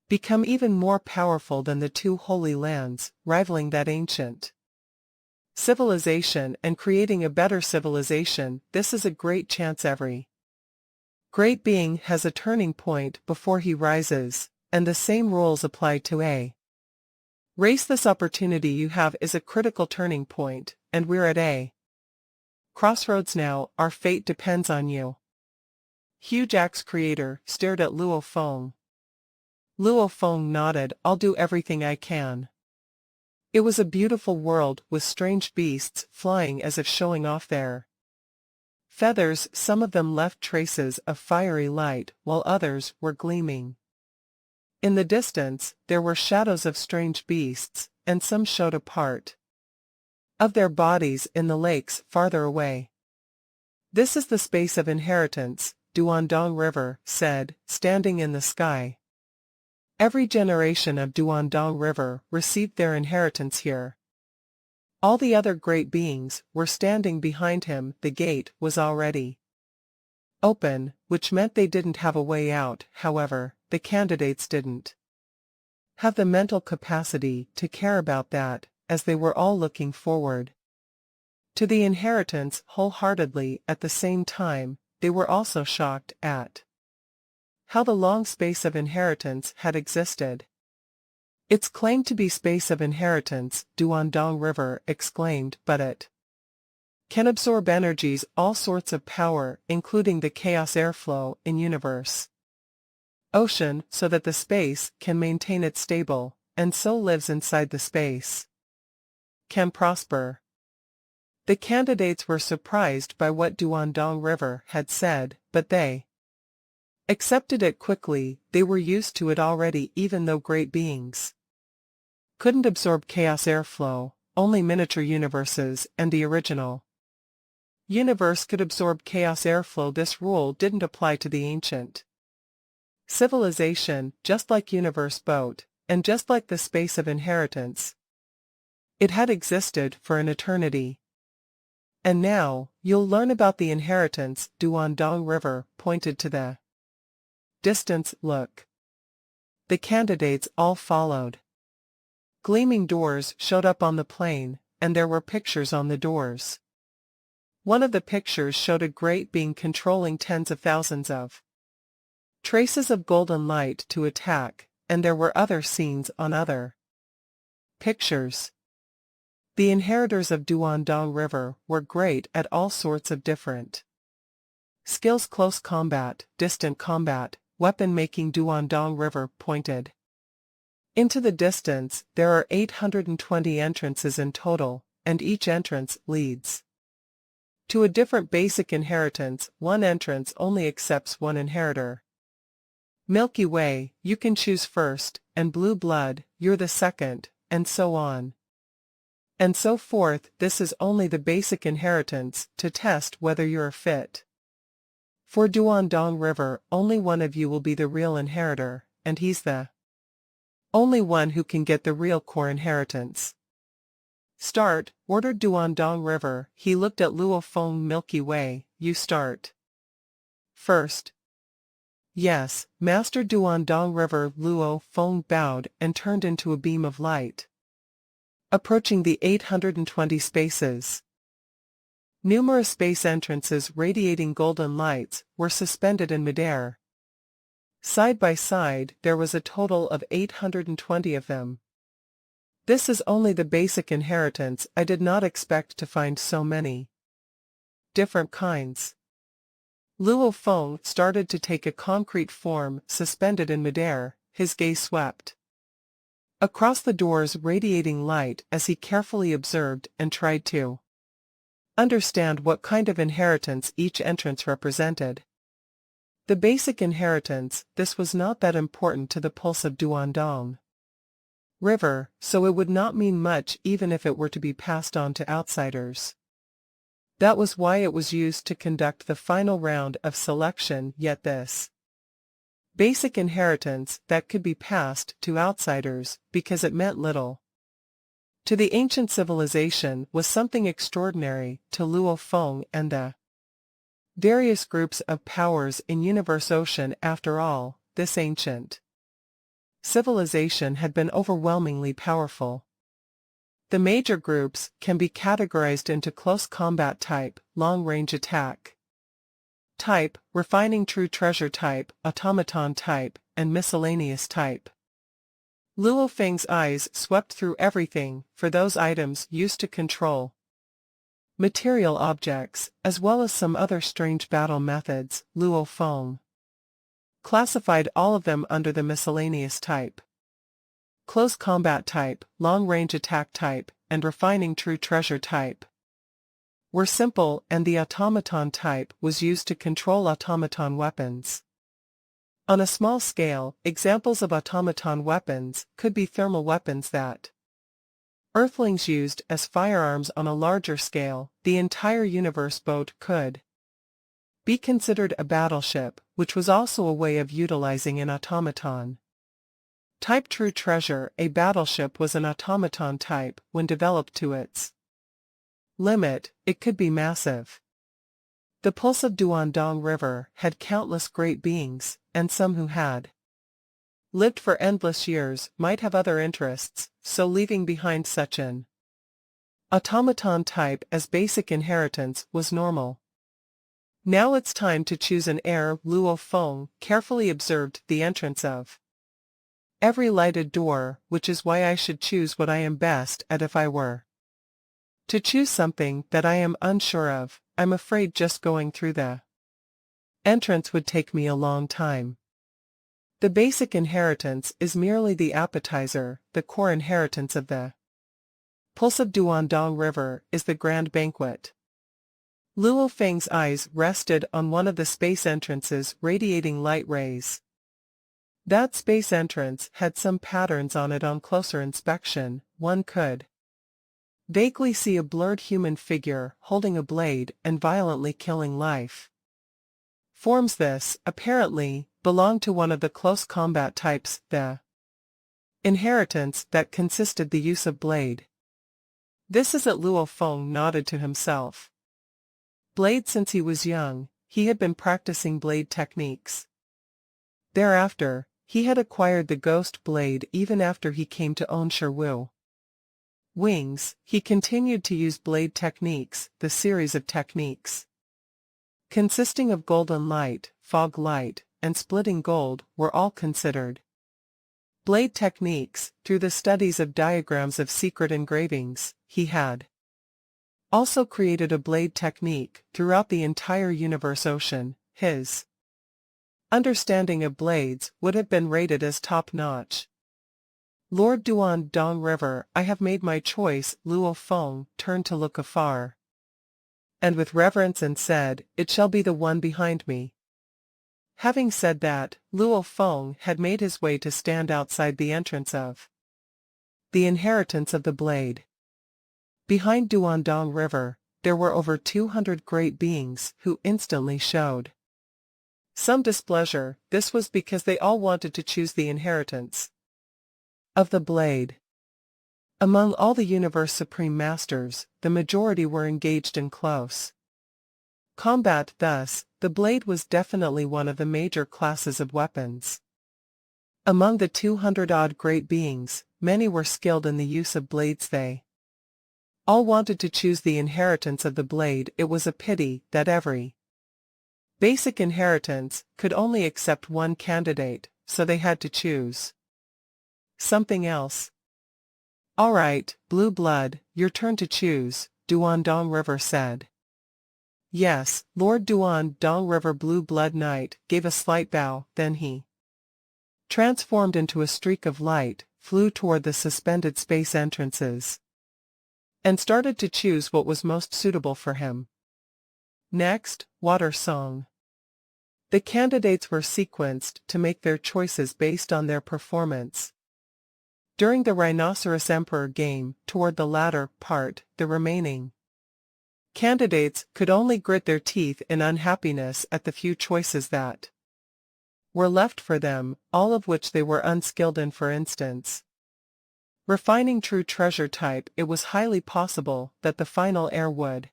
become even more powerful than the 2 holy lands, rivaling that ancient civilization and creating a better civilization. This is a great chance. Every great being has a turning point before he rises, and the same rules apply to a race. This opportunity you have is a critical turning point, and we're at a crossroads now. Our fate depends on you. Hugh Jack's creator stared at Luo Feng. Luo Feng nodded. I'll do everything I can. It was a beautiful world with strange beasts flying as if showing off their feathers. Some of them left traces of fiery light, while others were gleaming. In the distance, there were shadows of strange beasts, and some showed a part of their bodies in the lakes farther away. This is the space of inheritance, Duandong River said, standing in the sky. Every generation of Duandong River received their inheritance here. All the other great beings were standing behind him. The gate was already open, which meant they didn't have a way out. However, the candidates didn't have the mental capacity to care about that, as they were all looking forward to the inheritance wholeheartedly. At the same time, they were also shocked at how the long space of inheritance had existed. It's claimed to be space of inheritance, Duandong River exclaimed, but it can absorb energies, all sorts of power, including the chaos airflow in universe ocean so that the space can maintain its stable, and so lives inside the space. Can prosper. The candidates were surprised by what Duandong River had said, but they accepted it quickly. They were used to it already, even though great beings couldn't absorb chaos airflow. Only miniature universes and the original universe could absorb chaos airflow. This rule didn't apply to the ancient civilization, just like universe boat, and just like the space of inheritance. It had existed for an eternity. And now, you'll learn about the inheritance. Duandong River pointed to the distance. Look. The candidates all followed. Gleaming doors showed up on the plain, and there were pictures on the doors. One of the pictures showed a great being controlling tens of thousands of traces of golden light to attack, and there were other scenes on other pictures. The inheritors of Duandong River were great at all sorts of different skills: close combat, distant combat, weapon making. Duandong River pointed into the distance. There are 820 entrances in total, and each entrance leads to a different basic inheritance. One entrance only accepts one inheritor. Milky Way, you can choose first, and Blue Blood, you're the second, and so on and so forth. This is only the basic inheritance to test whether you're fit. For Duandong River, only one of you will be the real inheritor, and he's the only one who can get the real core inheritance. Start, ordered Duandong River. He looked at Luo Feng. Milky Way, you start first. Yes, Master. Duandong River. Luo Feng bowed and turned into a beam of light, approaching the 820 spaces. Numerous space entrances radiating golden lights were suspended in midair. Side by side, there was a total of 820 of them. This is only the basic inheritance. I did not expect to find so many different kinds. Luo Feng started to take a concrete form, suspended in midair. His gaze swept across the doors radiating light as he carefully observed and tried to understand what kind of inheritance each entrance represented. The basic inheritance. This was not that important to the pulse of Duandong River, so it would not mean much even if it were to be passed on to outsiders. That was why it was used to conduct the final round of selection. Yet this basic inheritance that could be passed to outsiders, because it meant little to the ancient civilization, was something extraordinary to Luo Feng and the various groups of powers in Universe Ocean. After all, this ancient civilization had been overwhelmingly powerful. The major groups can be categorized into close combat type, long-range attack type, refining true treasure type, automaton type, and miscellaneous type. Luo Feng's eyes swept through everything. For those items used to control material objects, as well as some other strange battle methods, Luo Feng classified all of them under the miscellaneous type. Close combat type, long-range attack type, and refining true treasure type were simple, and the automaton type was used to control automaton weapons. On a small scale, examples of automaton weapons could be thermal weapons that Earthlings used as firearms. On a larger scale, the entire universe boat could be considered a battleship, which was also a way of utilizing an automaton. Type True Treasure. A battleship was an automaton type. When developed to its limit, it could be massive. The pulse of Duandong River had countless great beings, and some who had lived for endless years might have other interests, so leaving behind such an automaton type as basic inheritance was normal. Now it's time to choose an heir. Luo Feng carefully observed the entrance of every lighted door, which is why I should choose what I am best at. If I were to choose something that I am unsure of, I'm afraid just going through the entrance would take me a long time. The basic inheritance is merely the appetizer, the core inheritance of the Pulse of Duandong River is the grand banquet. Luo Feng's eyes rested on one of the space entrances radiating light rays. That space entrance had some patterns on it. On closer inspection, one could vaguely see a blurred human figure holding a blade and violently killing life. Forms this, apparently, belonged to one of the close combat types, the inheritance that consisted the use of blade. This is it. Luo Feng nodded to himself. Blade. Since he was young, he had been practicing blade techniques. Thereafter, he had acquired the ghost blade. Even after he came to own Shiwu Wings, he continued to use blade techniques. The series of techniques consisting of golden light, fog light, and splitting gold were all considered blade techniques. Through the studies of diagrams of secret engravings, he had also created a blade technique throughout the entire universe ocean. His understanding of blades would have been rated as top-notch. Lord Duandong River, I have made my choice. Luo Feng turned to look afar, and with reverence and said, it shall be the one behind me. Having said that, Luo Feng had made his way to stand outside the entrance of the inheritance of the blade. Behind Duandong River, there were over 200 great beings who instantly showed some displeasure. This was because they all wanted to choose the inheritance of the blade. Among all the universe supreme masters, the majority were engaged in close combat. Thus, the blade was definitely one of the major classes of weapons. Among the 200-odd great beings, many were skilled in the use of blades. They all wanted to choose the inheritance of the blade. It was a pity that every basic inheritance could only accept one candidate, so they had to choose something else. All right, Blue Blood, your turn to choose, Duandong River said. Yes, Lord Duandong River. Blue Blood Knight gave a slight bow, then he transformed into a streak of light, flew toward the suspended space entrances, and started to choose what was most suitable for him. Next, Water Song. The candidates were sequenced to make their choices based on their performance during the Rhinoceros Emperor game. Toward the latter part, the remaining candidates could only grit their teeth in unhappiness at the few choices that were left for them, all of which they were unskilled in. For instance, refining true treasure type. It was highly possible that the final heir would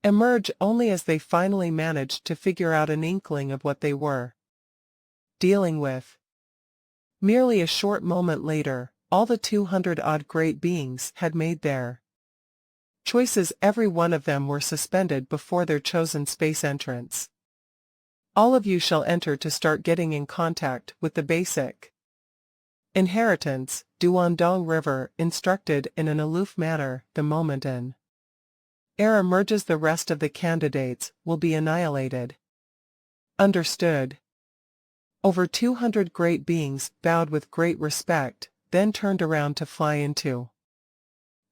emerge only as they finally managed to figure out an inkling of what they were dealing with. Merely a short moment later, all the 200-odd great beings had made their choices. Every one of them were suspended before their chosen space entrance. All of you shall enter to start getting in contact with the basic inheritance. Duandong River instructed in an aloof manner. The moment an heir emerges, the rest of the candidates will be annihilated. Understood. Over 200 great beings bowed with great respect, then turned around to fly into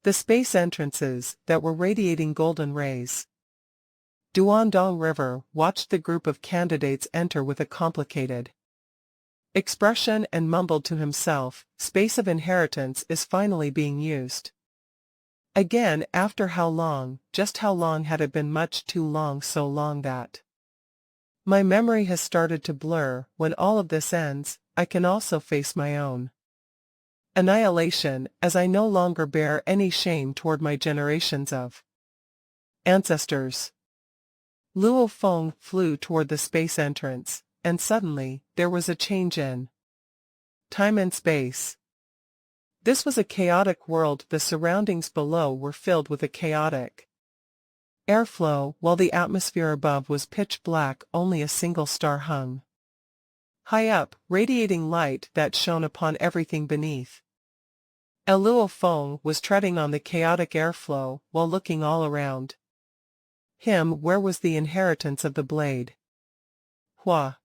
the space entrances that were radiating golden rays. Duandong River watched the group of candidates enter with a complicated expression and mumbled to himself, space of inheritance is finally being used. Again, after how long? Just how long had it been? Much too long, so long that my memory has started to blur. When all of this ends, I can also face my own annihilation, as I no longer bear any shame toward my generations of ancestors. Luo Feng flew toward the space entrance, and suddenly, there was a change in time and space. This was a chaotic world. The surroundings below were filled with a chaotic airflow, while the atmosphere above was pitch black. Only a single star hung high up, radiating light that shone upon everything beneath. Luo Feng was treading on the chaotic airflow while looking all around him. Where was the inheritance of the blade? Hua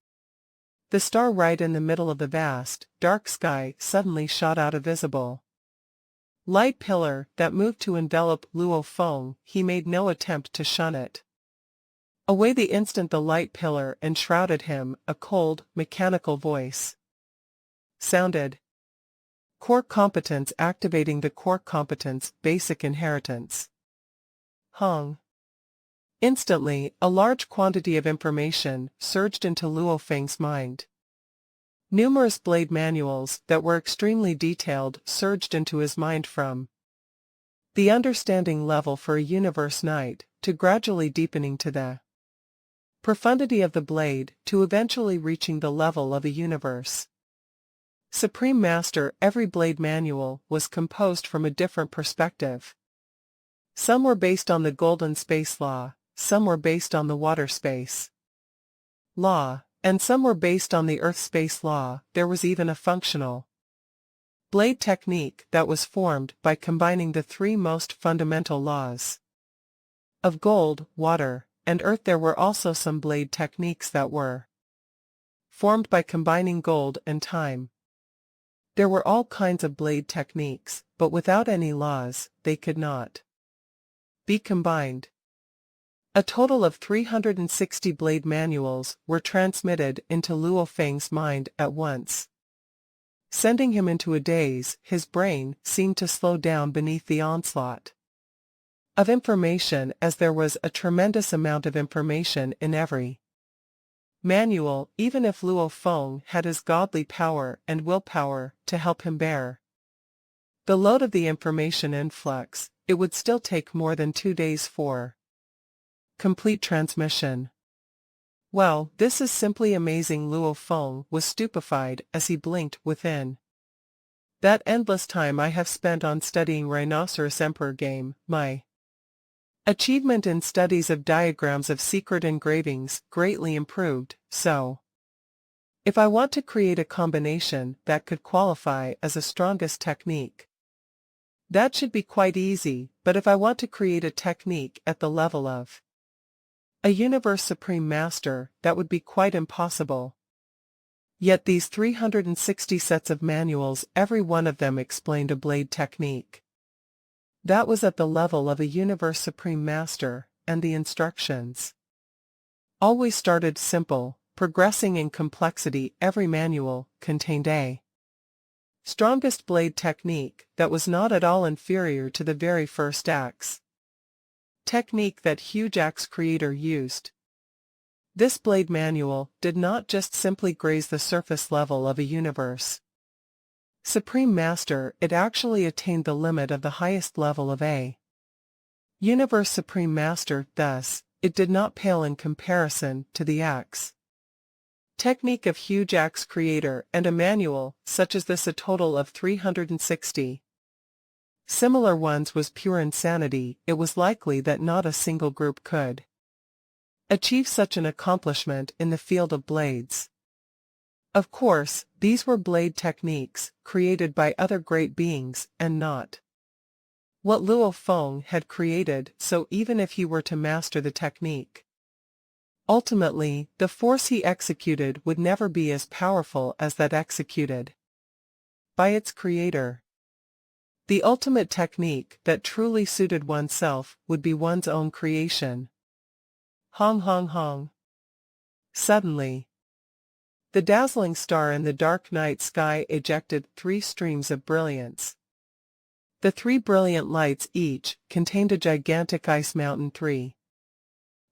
The star right in the middle of the vast, dark sky suddenly shot out a visible light pillar that moved to envelop Luo Feng. He made no attempt to shun it away the instant the light pillar enshrouded him. A cold, mechanical voice sounded. Core competence activating the core competence basic inheritance. Hong. Instantly, a large quantity of information surged into Luo Feng's mind. Numerous blade manuals that were extremely detailed surged into his mind, from the understanding level for a universe knight, to gradually deepening to the profundity of the blade, to eventually reaching the level of a universe supreme master. Every blade manual was composed from a different perspective. Some were based on the golden space law, some were based on the water space law, and some were based on the earth space law. There was even a functional blade technique that was formed by combining the three most fundamental laws of gold, water, and earth. There were also some blade techniques that were formed by combining gold and time. There were all kinds of blade techniques, but without any laws, they could not be combined. A total of 360 blade manuals were transmitted into Luo Feng's mind at once, sending him into a daze. His brain seemed to slow down beneath the onslaught of information, as there was a tremendous amount of information in every manual. Even if Luo Feng had his godly power and willpower to help him bear the load of the information influx, it would still take more than 2 days for complete transmission. Well, this is simply amazing. Luo Feng was stupefied as he blinked. Within that endless time I have spent on studying Rhinoceros Emperor game, my achievement in studies of diagrams of secret engravings greatly improved. So, if I want to create a combination that could qualify as a strongest technique, that should be quite easy. But if I want to create a technique at the level of a universe supreme master, that would be quite impossible. Yet these 360 sets of manuals, every one of them explained a blade technique that was at the level of a universe supreme master, and the instructions always started simple, progressing in complexity. Every manual contained a strongest blade technique that was not at all inferior to the very first axe technique that huge axe creator used. This blade manual did not just simply graze the surface level of a universe supreme master, it actually attained the limit of the highest level of a universe supreme master. Thus, it did not pale in comparison to the axe technique of huge axe creator and a manual such as this. A total of 360 similar ones was pure insanity. It was likely that not a single group could achieve such an accomplishment in the field of blades. Of course, these were blade techniques created by other great beings, and not what Luo Feng had created. So even if he were to master the technique, ultimately, the force he executed would never be as powerful as that executed by its creator. The ultimate technique that truly suited oneself would be one's own creation. Hong hong hong. Suddenly, the dazzling star in the dark night sky ejected 3 streams of brilliance. The 3 brilliant lights each contained a gigantic ice mountain. 3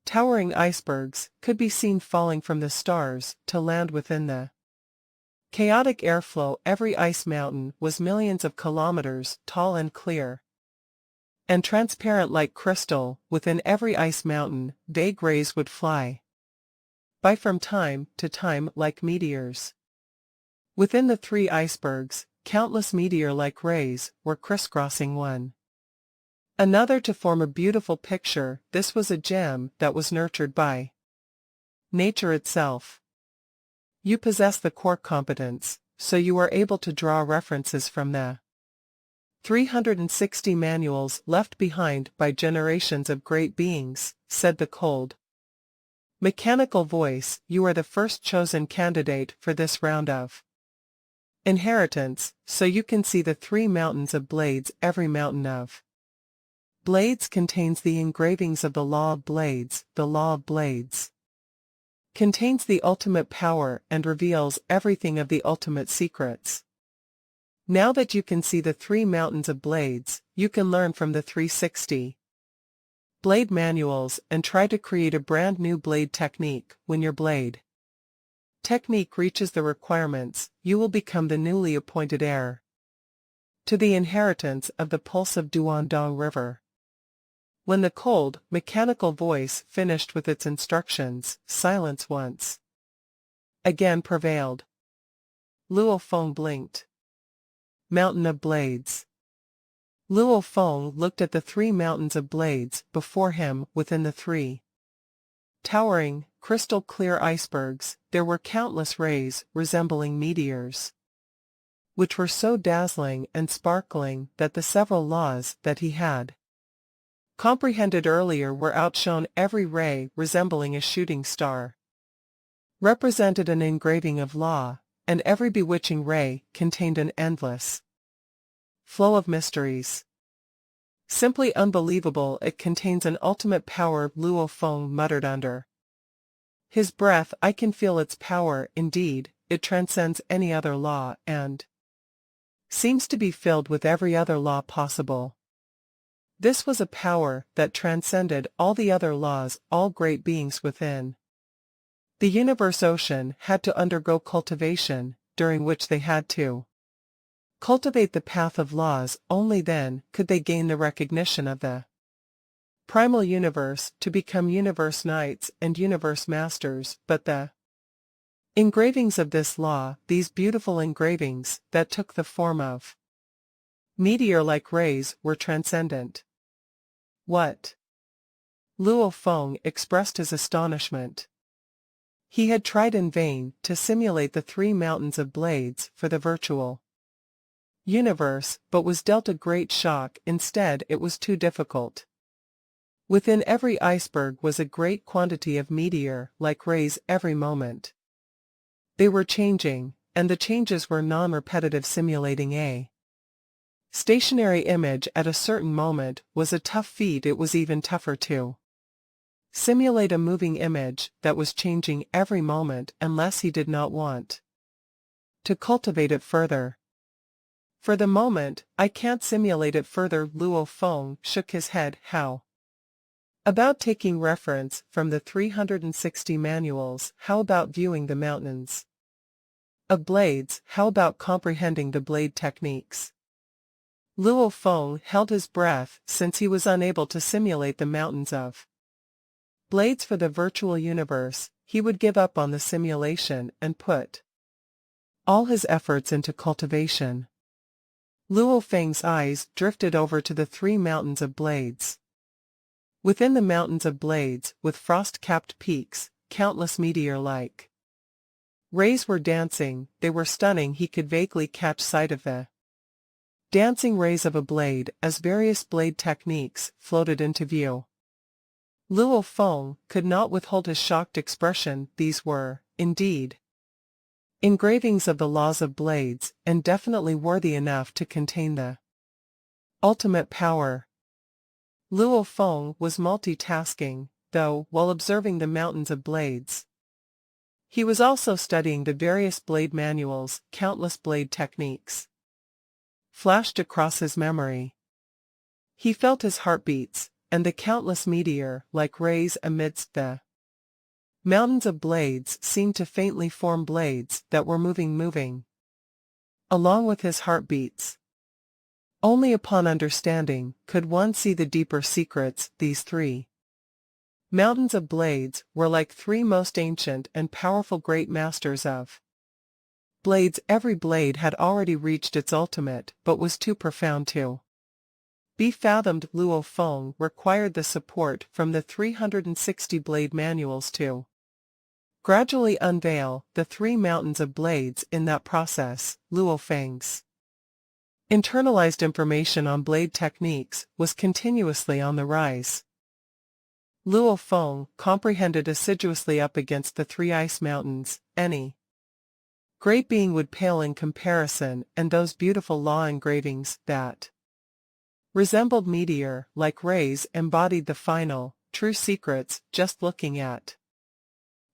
towering icebergs could be seen falling from the stars to land within the chaotic airflow. Every ice mountain was millions of kilometers tall and clear and transparent like crystal. Within every ice mountain, vague rays would fly by from time to time like meteors. Within the 3 icebergs, countless meteor-like rays were crisscrossing one another to form a beautiful picture. This was a gem that was nurtured by nature itself. You possess the core competence, so you are able to draw references from the 360 manuals left behind by generations of great beings, said the cold Mechanical voice, you are the first chosen candidate for this round of inheritance, so you can see the 3 mountains of blades. Every mountain of blades contains the engravings of the law of blades. The law of blades contains the ultimate power and reveals everything of the ultimate secrets. Now that you can see the 3 mountains of blades, you can learn from the 360 blade manuals and try to create a brand new blade technique. When your blade technique reaches the requirements, you will become the newly appointed heir to the inheritance of the pulse of Duandong River. When the cold, mechanical voice finished with its instructions, silence once again prevailed. Luo Feng blinked. Mountain of Blades. Luo Feng looked at the 3 mountains of blades before him. Within the 3 towering, crystal-clear icebergs, there were countless rays resembling meteors, which were so dazzling and sparkling that the several laws that he had comprehended earlier were outshone. Every ray, resembling a shooting star, represented an engraving of law, and every bewitching ray contained an endless flow of mysteries. Simply unbelievable. It contains an ultimate power, Luo Feng muttered under his breath. I can feel its power. Indeed, it transcends any other law and seems to be filled with every other law possible. This was a power that transcended all the other laws. All great beings within the universe ocean had to undergo cultivation, during which they had to cultivate the path of laws. Only then could they gain the recognition of the primal universe to become universe knights and universe masters. But the engravings of this law, these beautiful engravings that took the form of meteor-like rays, were transcendent. What? Luo Feng expressed his astonishment. He had tried in vain to simulate the 3 mountains of blades for the virtual universe, but was dealt a great shock. Instead, it was too difficult. Within every iceberg was a great quantity of meteor-like rays. Every moment they were changing, and the changes were non-repetitive. Simulating a stationary image at a certain moment was a tough feat. It was even tougher to simulate a moving image that was changing every moment unless he did not want to cultivate it further. For the moment, I can't simulate it further. Luo Feng shook his head. How about taking reference from the 360 manuals? How about viewing the mountains of blades? How about comprehending the blade techniques? Luo Feng held his breath since he was unable to simulate the mountains of blades for the virtual universe. He would give up on the simulation and put all his efforts into cultivation. Luo Feng's eyes drifted over to the 3 mountains of blades. Within the mountains of blades, with frost-capped peaks, countless meteor-like rays were dancing. They were stunning. He could vaguely catch sight of the dancing rays of a blade as various blade techniques floated into view. Luo Feng could not withhold his shocked expression. These were, indeed, engravings of the laws of blades, and definitely worthy enough to contain the ultimate power. Luo Feng was multitasking, though, while observing the mountains of blades. He was also studying the various blade manuals. Countless blade techniques flashed across his memory. He felt his heartbeats, and the countless meteor-like rays amidst the mountains of blades seemed to faintly form blades that were moving along with his heartbeats. Only upon understanding could one see the deeper secrets. These 3 mountains of blades were like 3 most ancient and powerful great masters of blades. Every blade had already reached its ultimate, but was too profound to be fathomed. Luo Feng required the support from the 360 blade manuals to gradually unveil the 3 mountains of blades. In that process, Luo Feng's internalized information on blade techniques was continuously on the rise. Luo Feng comprehended assiduously up against the three ice mountains. Any great being would pale in comparison, and those beautiful law engravings that resembled meteor-like rays embodied the final, true secrets. Just looking at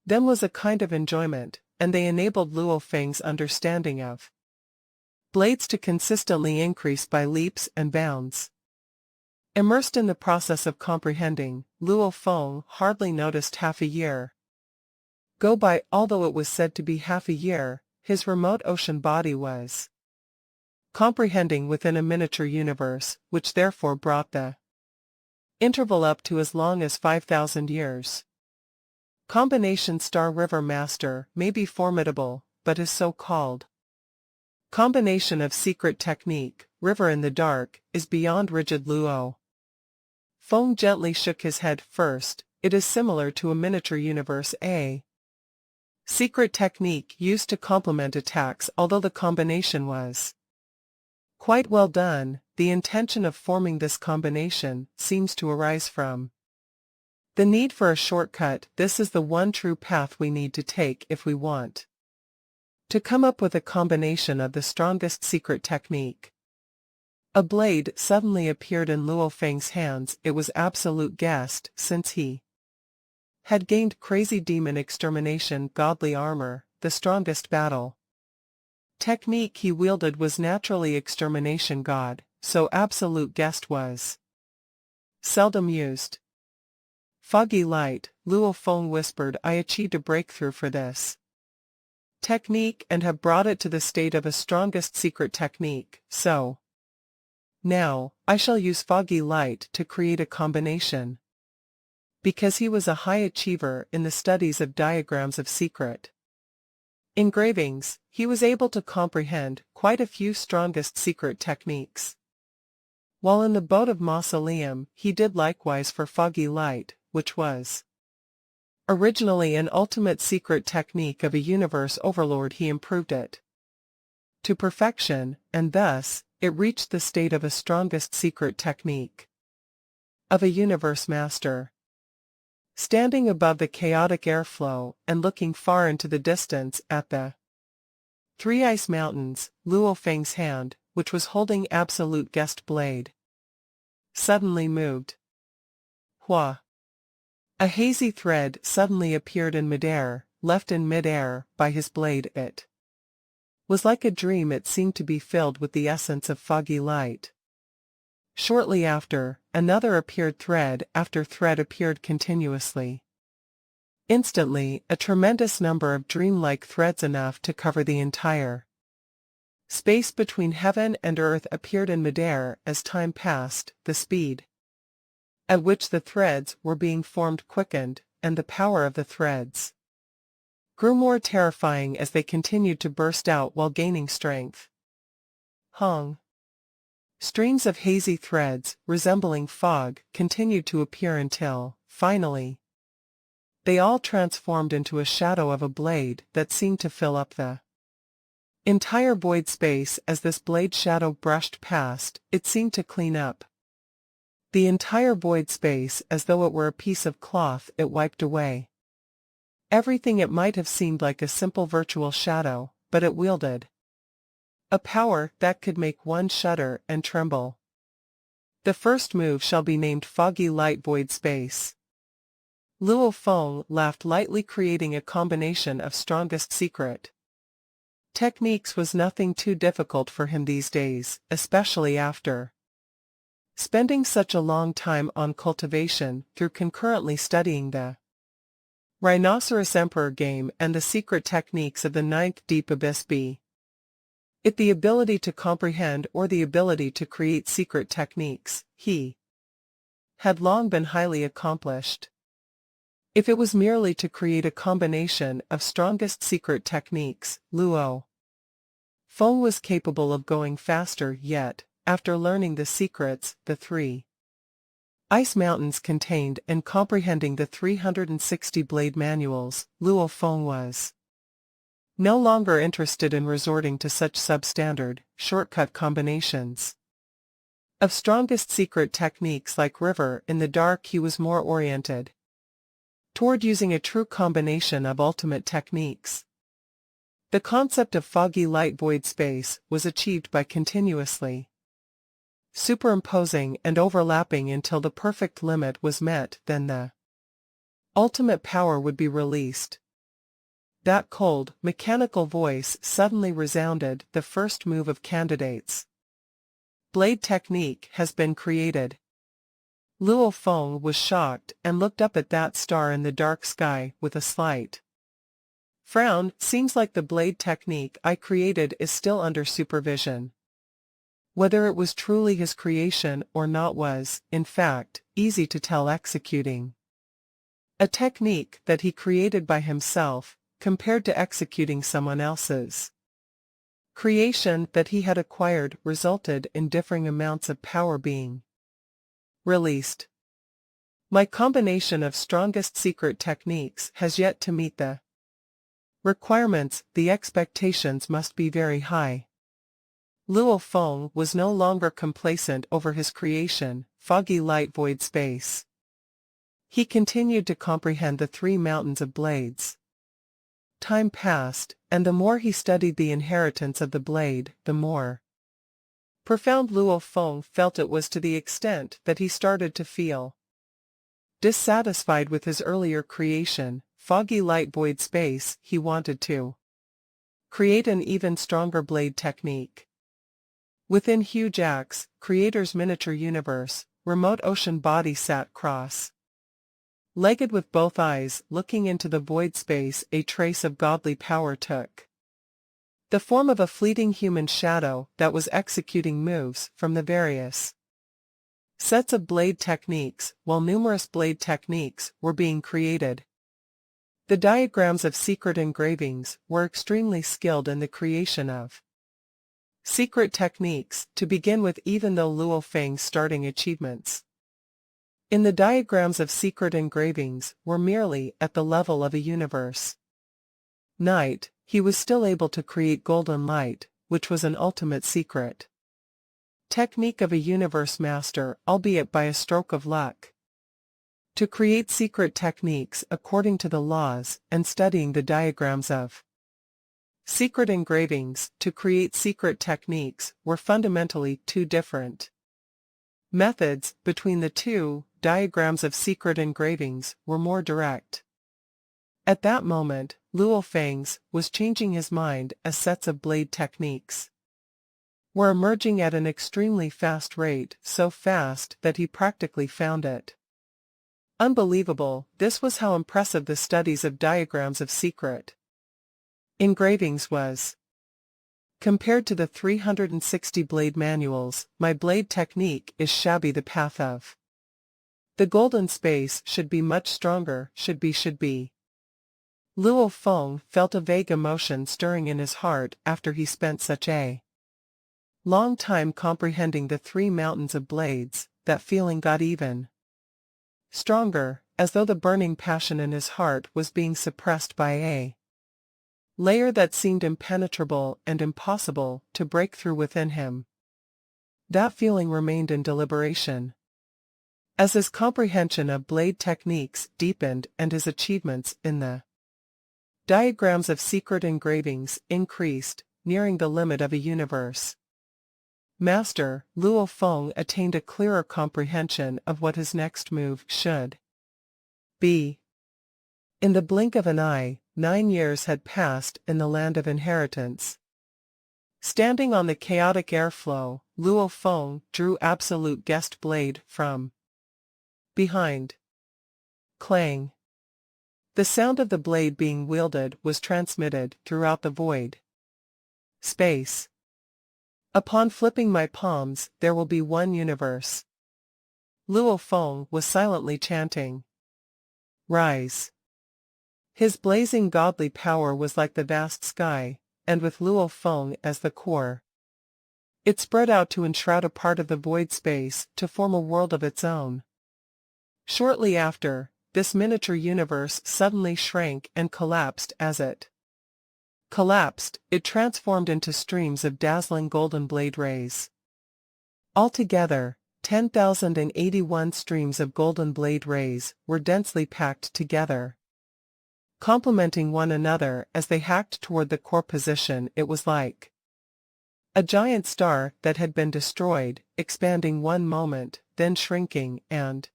them was a kind of enjoyment, and they enabled Luo Feng's understanding of blades to consistently increase by leaps and bounds. Immersed in the process of comprehending, Luo Feng hardly noticed half a year go by. Although it was said to be half a year, his remote ocean body was comprehending within a miniature universe, which therefore brought the interval up to as long as 5,000 years. Combination Star River Master may be formidable, but his so-called combination of secret technique, River in the Dark, is beyond rigid. Luo Feng gently shook his head. First, it is similar to a miniature universe, a secret technique used to complement attacks. Although the combination was quite well done, the intention of forming this combination seems to arise from the need for a shortcut. This is the one true path we need to take if we want to come up with a combination of the strongest secret technique. A blade suddenly appeared in Luo Feng's hands. It was absolute guessed, since he had gained crazy demon extermination godly armor. The strongest battle technique he wielded was naturally extermination god, so absolute guessed was seldom used. Foggy light, Luo Feng whispered. I achieved a breakthrough for this technique and have brought it to the state of a strongest secret technique, so now I shall use foggy light to create a combination. Because he was a high achiever in the studies of diagrams of secret engravings, he was able to comprehend quite a few strongest secret techniques. While in the boat of Mausoleum, he did likewise for foggy light, which was originally an ultimate secret technique of a universe overlord. He improved it to perfection, and thus it reached the state of a strongest secret technique of a universe master. Standing above the chaotic airflow and looking far into the distance at the three ice mountains, Luo Feng's hand, which was holding absolute guest blade, suddenly moved. Hua! A hazy thread suddenly appeared in midair, left in midair by his blade. It was like a dream. It seemed to be filled with the essence of foggy light. Shortly after, another appeared. Thread after thread appeared continuously. Instantly, a tremendous number of dreamlike threads, enough to cover the entire space between heaven and earth, appeared in midair. As time passed, the speed at which the threads were being formed quickened, and the power of the threads grew more terrifying as they continued to burst out while gaining strength. Hong! Streams of hazy threads, resembling fog, continued to appear until, finally, they all transformed into a shadow of a blade that seemed to fill up the entire void space. As this blade shadow brushed past, it seemed to clean up the entire void space as though it were a piece of cloth. It wiped away everything. It might have seemed like a simple virtual shadow, but it wielded a power that could make one shudder and tremble. The first move shall be named Foggy Light Void Space. Luo Feng laughed lightly. Creating a combination of strongest secret techniques was nothing too difficult for him these days, especially after spending such a long time on cultivation through concurrently studying the Rhinoceros Emperor game and the secret techniques of the Ninth Deep Abyss. Be it the ability to comprehend or the ability to create secret techniques, he had long been highly accomplished. If it was merely to create a combination of strongest secret techniques, Luo Feng was capable of going faster. Yet, after learning the secrets the three ice mountains contained and comprehending the 360 blade manuals, Luo Feng was no longer interested in resorting to such substandard, shortcut combinations of strongest secret techniques like River in the Dark. He was more oriented toward using a true combination of ultimate techniques. The concept of foggy light void space was achieved by continuously superimposing and overlapping until the perfect limit was met, then the ultimate power would be released. That cold, mechanical voice suddenly resounded, the first move of candidates. Blade technique has been created. Luo Feng was shocked and looked up at that star in the dark sky with a slight frown. Seems like the blade technique I created is still under supervision. Whether it was truly his creation or not was, in fact, easy to tell executing. A technique that he created by himself, compared to executing someone else's creation that he had acquired, resulted in differing amounts of power being released. My combination of strongest secret techniques has yet to meet the requirements. The expectations must be very high. Luo Feng was no longer complacent over his creation, foggy light void space. He continued to comprehend the three mountains of blades. Time passed, and the more he studied the inheritance of the blade, the more profound Luo Feng felt it was, to the extent that he started to feel dissatisfied with his earlier creation, foggy light void space. He wanted to create an even stronger blade technique. Within huge axe, creator's miniature universe, remote ocean body sat cross-legged with both eyes looking into the void space. A trace of godly power took the form of a fleeting human shadow that was executing moves from the various sets of blade techniques, while numerous blade techniques were being created. The diagrams of secret engravings were extremely skilled in the creation of secret techniques, to begin with, even though Luo Feng's starting achievements in the diagrams of secret engravings were merely at the level of a universe night, he was still able to create golden light, which was an ultimate secret technique of a universe master, albeit by a stroke of luck. To create secret techniques according to the laws and studying the diagrams of secret engravings to create secret techniques were fundamentally two different methods. Between the two, diagrams of secret engravings were more direct. At that moment, Luo Feng's was changing his mind as sets of blade techniques were emerging at an extremely fast rate, so fast that he practically found it unbelievable. This was how impressive the studies of diagrams of secret engravings was. Compared to the 360 blade manuals, my blade technique is shabby. The path of the golden space should be much stronger. Should be. Luo Feng felt a vague emotion stirring in his heart after he spent such a long time comprehending the three mountains of blades. That feeling got even stronger, as though the burning passion in his heart was being suppressed by a layer that seemed impenetrable and impossible to break through within him. That feeling remained in deliberation as his comprehension of blade techniques deepened and his achievements in the diagrams of secret engravings increased, nearing the limit of a universe master. Luo Feng attained a clearer comprehension of what his next move should be. In the blink of an eye, 9 years had passed in the land of inheritance. Standing on the chaotic airflow, Luo Feng drew absolute guest blade from behind. Clang. The sound of the blade being wielded was transmitted throughout the void space. Upon flipping my palms, there will be one universe. Luo Feng was silently chanting. Rise. His blazing godly power was like the vast sky, and with Luo Feng as the core, it spread out to enshroud a part of the void space to form a world of its own. Shortly after, this miniature universe suddenly shrank and collapsed. As it collapsed, it transformed into streams of dazzling golden blade rays. Altogether, 10,081 streams of golden blade rays were densely packed together, complementing one another as they hacked toward the core position. It was like a giant star that had been destroyed, expanding one moment, then shrinking, and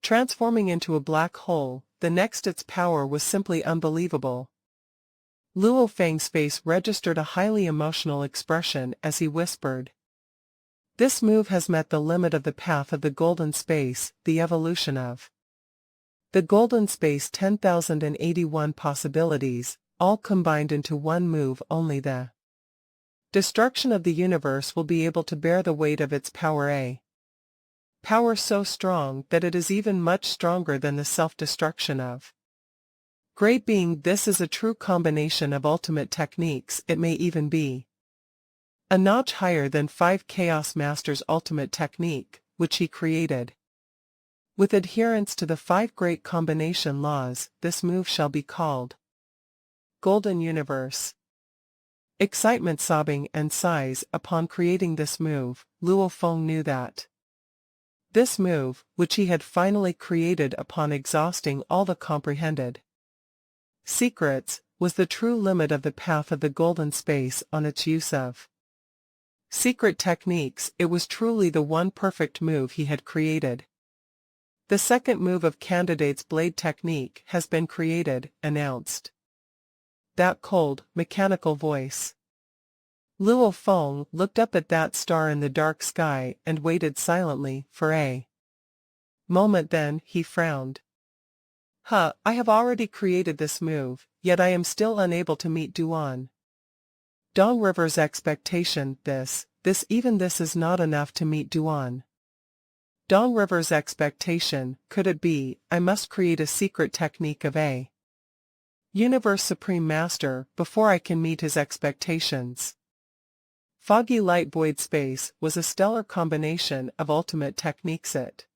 transforming into a black hole. The next, its power was simply unbelievable. Luo Feng's face registered a highly emotional expression as he whispered, "This move has met the limit of the path of the golden space, the evolution of the golden space. 10,081 possibilities, all combined into one move. Only the destruction of the universe will be able to bear the weight of its power, a power so strong that it is even much stronger than the self-destruction of great being. This is a true combination of ultimate techniques. It may even be a notch higher than 5 Chaos Masters' ultimate technique, which he created with adherence to the 5 great combination laws. This move shall be called Golden Universe." Excitement, sobbing, and sighs. Upon creating this move, Luo Feng knew that this move, which he had finally created upon exhausting all the comprehended secrets, was the true limit of the path of the golden space. On its use of secret techniques, it was truly the one perfect move he had created. "The second move of Candidate's blade technique has been created," announced that cold, mechanical voice. Luo Feng looked up at that star in the dark sky and waited silently for a moment. Then he frowned. I have already created this move, yet I am still unable to meet Duan Dong River's expectation. This is not enough to meet Duan Dong River's expectation. Could it be I must create a secret technique of a Universe Supreme Master before I can meet his expectations? Foggy light void space was a stellar combination of ultimate techniques. It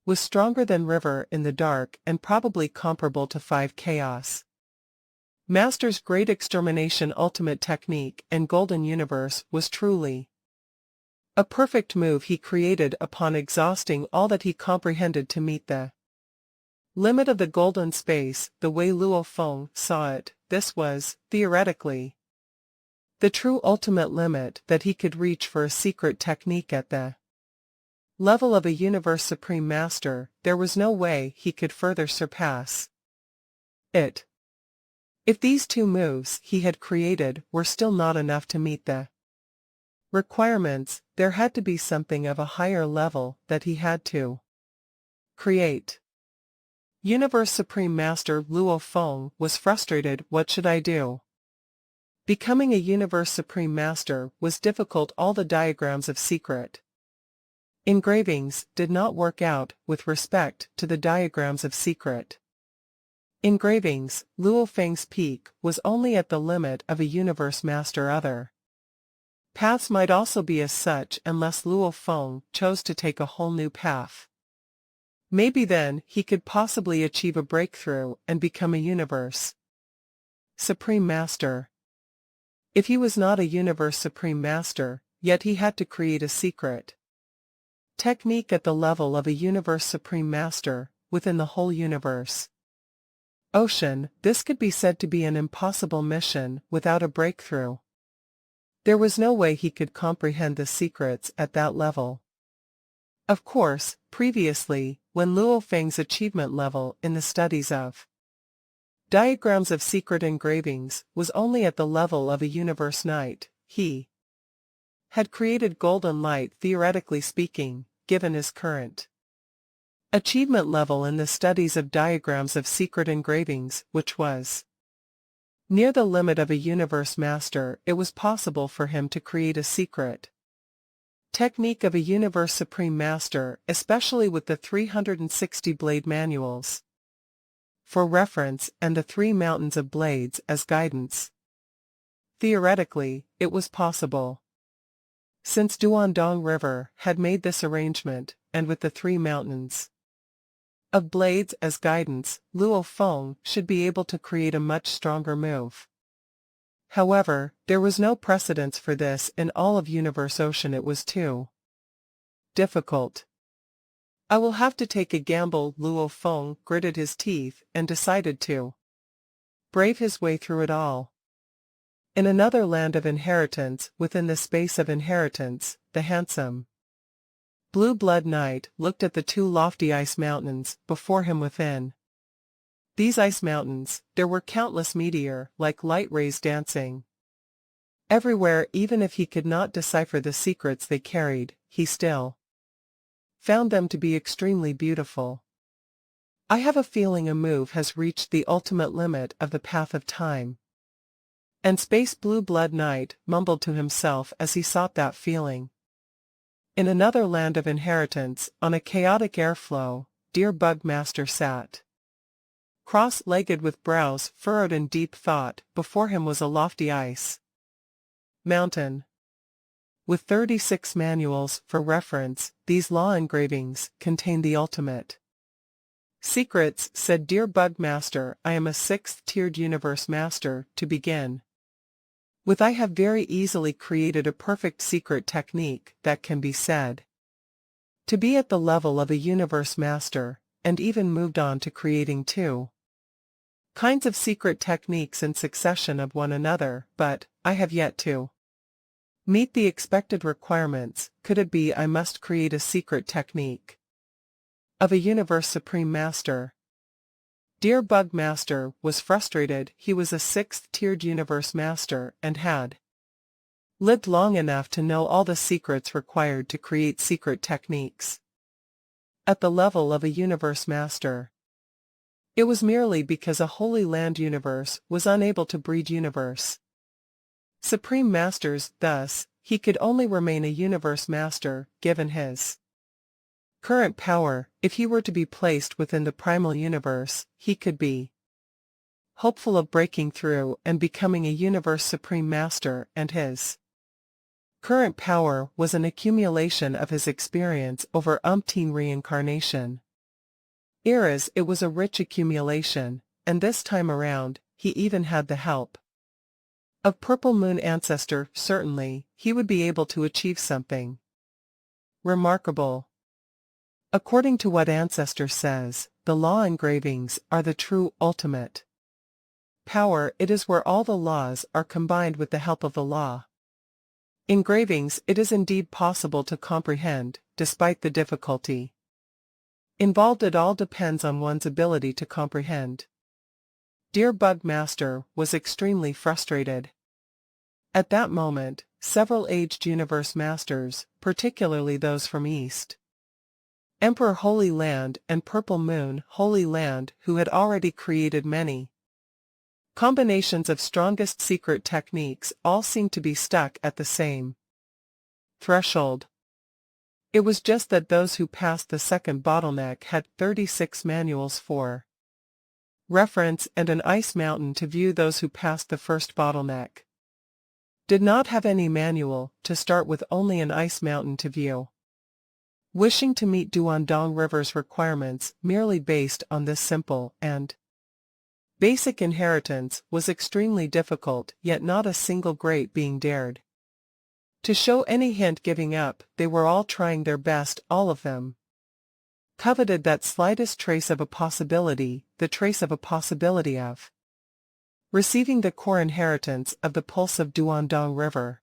was stronger than River in the dark and probably comparable to 5 Chaos Master's Great Extermination ultimate technique, and Golden Universe was truly a perfect move he created upon exhausting all that he comprehended to meet the limit of the golden space. The way Luo Feng saw it, this was, theoretically, the true ultimate limit that he could reach for a secret technique at the level of a Universe Supreme Master. There was no way he could further surpass it. If these 2 moves he had created were still not enough to meet the requirements, there had to be something of a higher level that he had to create. Universe Supreme Master Luo Feng was frustrated. What should I do? Becoming a Universe Supreme Master was difficult. All the diagrams of secret engravings did not work out with respect to the diagrams of secret engravings. Luo Feng's peak was only at the limit of a Universe Master. Other paths might also be as such unless Luo Feng chose to take a whole new path. Maybe then he could possibly achieve a breakthrough and become a Universe Supreme Master. If he was not a Universe Supreme Master, yet he had to create a secret technique at the level of a Universe Supreme Master, within the whole universe ocean. This could be said to be an impossible mission without a breakthrough. There was no way he could comprehend the secrets at that level. Of course, previously, when Luo Feng's achievement level in the studies of diagrams of secret engravings was only at the level of a Universe Knight, he had created golden light. Theoretically speaking, given his current achievement level in the studies of diagrams of secret engravings, which was near the limit of a Universe Master, it was possible for him to create a secret technique of a Universe Supreme Master, especially with the 360 blade manuals for reference and the 3 mountains of blades as guidance. Theoretically, it was possible. Since Duandong River had made this arrangement, and with the 3 mountains of blades as guidance, Luo Feng should be able to create a much stronger move. However, there was no precedence for this in all of Universe Ocean. It was too difficult. I will have to take a gamble. Luo Feng gritted his teeth and decided to brave his way through it all. In another land of inheritance, within the space of inheritance, the handsome Blue Blood Knight looked at the two lofty ice mountains before him within. These ice mountains, there were countless meteor-like light rays dancing everywhere. Even if he could not decipher the secrets they carried, he still found them to be extremely beautiful. I have a feeling a move has reached the ultimate limit of the path of time and space. Blue Blood Knight mumbled to himself as he sought that feeling. In another land of inheritance, on a chaotic airflow, Dear Bug Master sat cross-legged with brows furrowed in deep thought. Before him was a lofty ice mountain with 36 manuals. For reference, these law engravings contain the ultimate secrets, said Dear Bug Master. I am a 6th-tiered universe master. To begin with, I have very easily created a perfect secret technique that can be said to be at the level of a universe master, and even moved on to creating 2 kinds of secret techniques in succession of one another, but I have yet to meet the expected requirements. Could it be I must create a secret technique of a universe supreme master? Dear Bug Master was frustrated. He was a 6th-tiered universe master and had lived long enough to know all the secrets required to create secret techniques at the level of a universe master. It was merely because a Holy Land universe was unable to breed universe supreme masters. Thus, he could only remain a universe master, given his current power. If he were to be placed within the primal universe, he could be hopeful of breaking through and becoming a universe supreme master, and his current power was an accumulation of his experience over umpteen reincarnation eras. It was a rich accumulation, and this time around, he even had the help of Purple Moon Ancestor. Certainly, he would be able to achieve something remarkable. According to what Ancestor says, the law engravings are the true ultimate power. It is where all the laws are combined with the help of the law engravings. It is indeed possible to comprehend, despite the difficulty involved. It all depends on one's ability to comprehend. Dear Bug Master was extremely frustrated. At that moment, several aged universe masters, particularly those from East Emperor Holy Land and Purple Moon Holy Land, who had already created many combinations of strongest secret techniques, all seemed to be stuck at the same threshold. It was just that those who passed the second bottleneck had 36 manuals for reference and an ice mountain to view. Those who passed the first bottleneck did not have any manual to start with, only an ice mountain to view. Wishing to meet Duandong River's requirements merely based on this simple and basic inheritance was extremely difficult, yet not a single great being dared to show any hint giving up. They were all trying their best. All of them coveted that slightest trace of a possibility, the trace of a possibility of receiving the core inheritance of the pulse of Duandong River.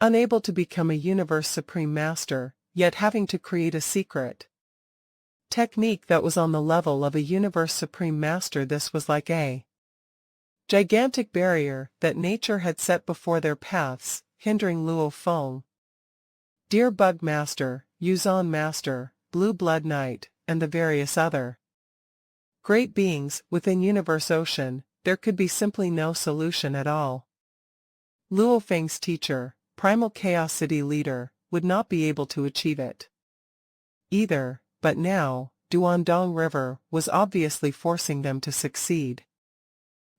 Unable to become a universe supreme master, yet having to create a secret technique that was on the level of a universe supreme master. This was like a gigantic barrier that nature had set before their paths, hindering Luo Feng. Dear Bug Master, Yuzan Master, Blue Blood Knight, and the various other great beings within Universe Ocean, there could be simply no solution at all. Luo Feng's teacher, Primal Chaos City leader, would not be able to achieve it either, but now, Duandong River was obviously forcing them to succeed.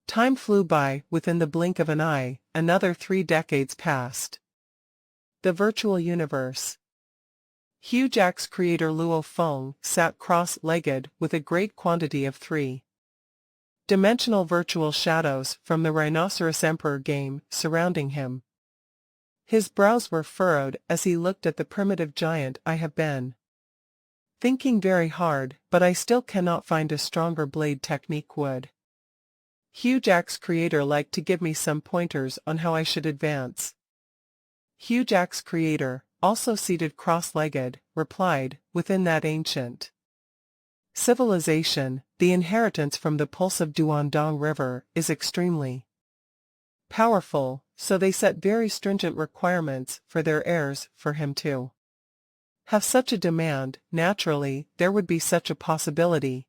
Time flew by. Within the blink of an eye, another 3 decades passed. The virtual universe. Huge Axe creator Luo Feng sat cross-legged with a great quantity of 3-dimensional virtual shadows from the Rhinoceros Emperor game surrounding him. His brows were furrowed as he looked at the primitive giant. I have been thinking very hard, but I still cannot find a stronger blade technique. Would Huge Axe Creator like to give me some pointers on how I should advance? Huge Axe Creator, also seated cross-legged, replied, within that ancient civilization, the inheritance from the pulse of Duandong River is extremely powerful, so they set very stringent requirements for their heirs. For him to have such a demand, naturally, there would be such a possibility.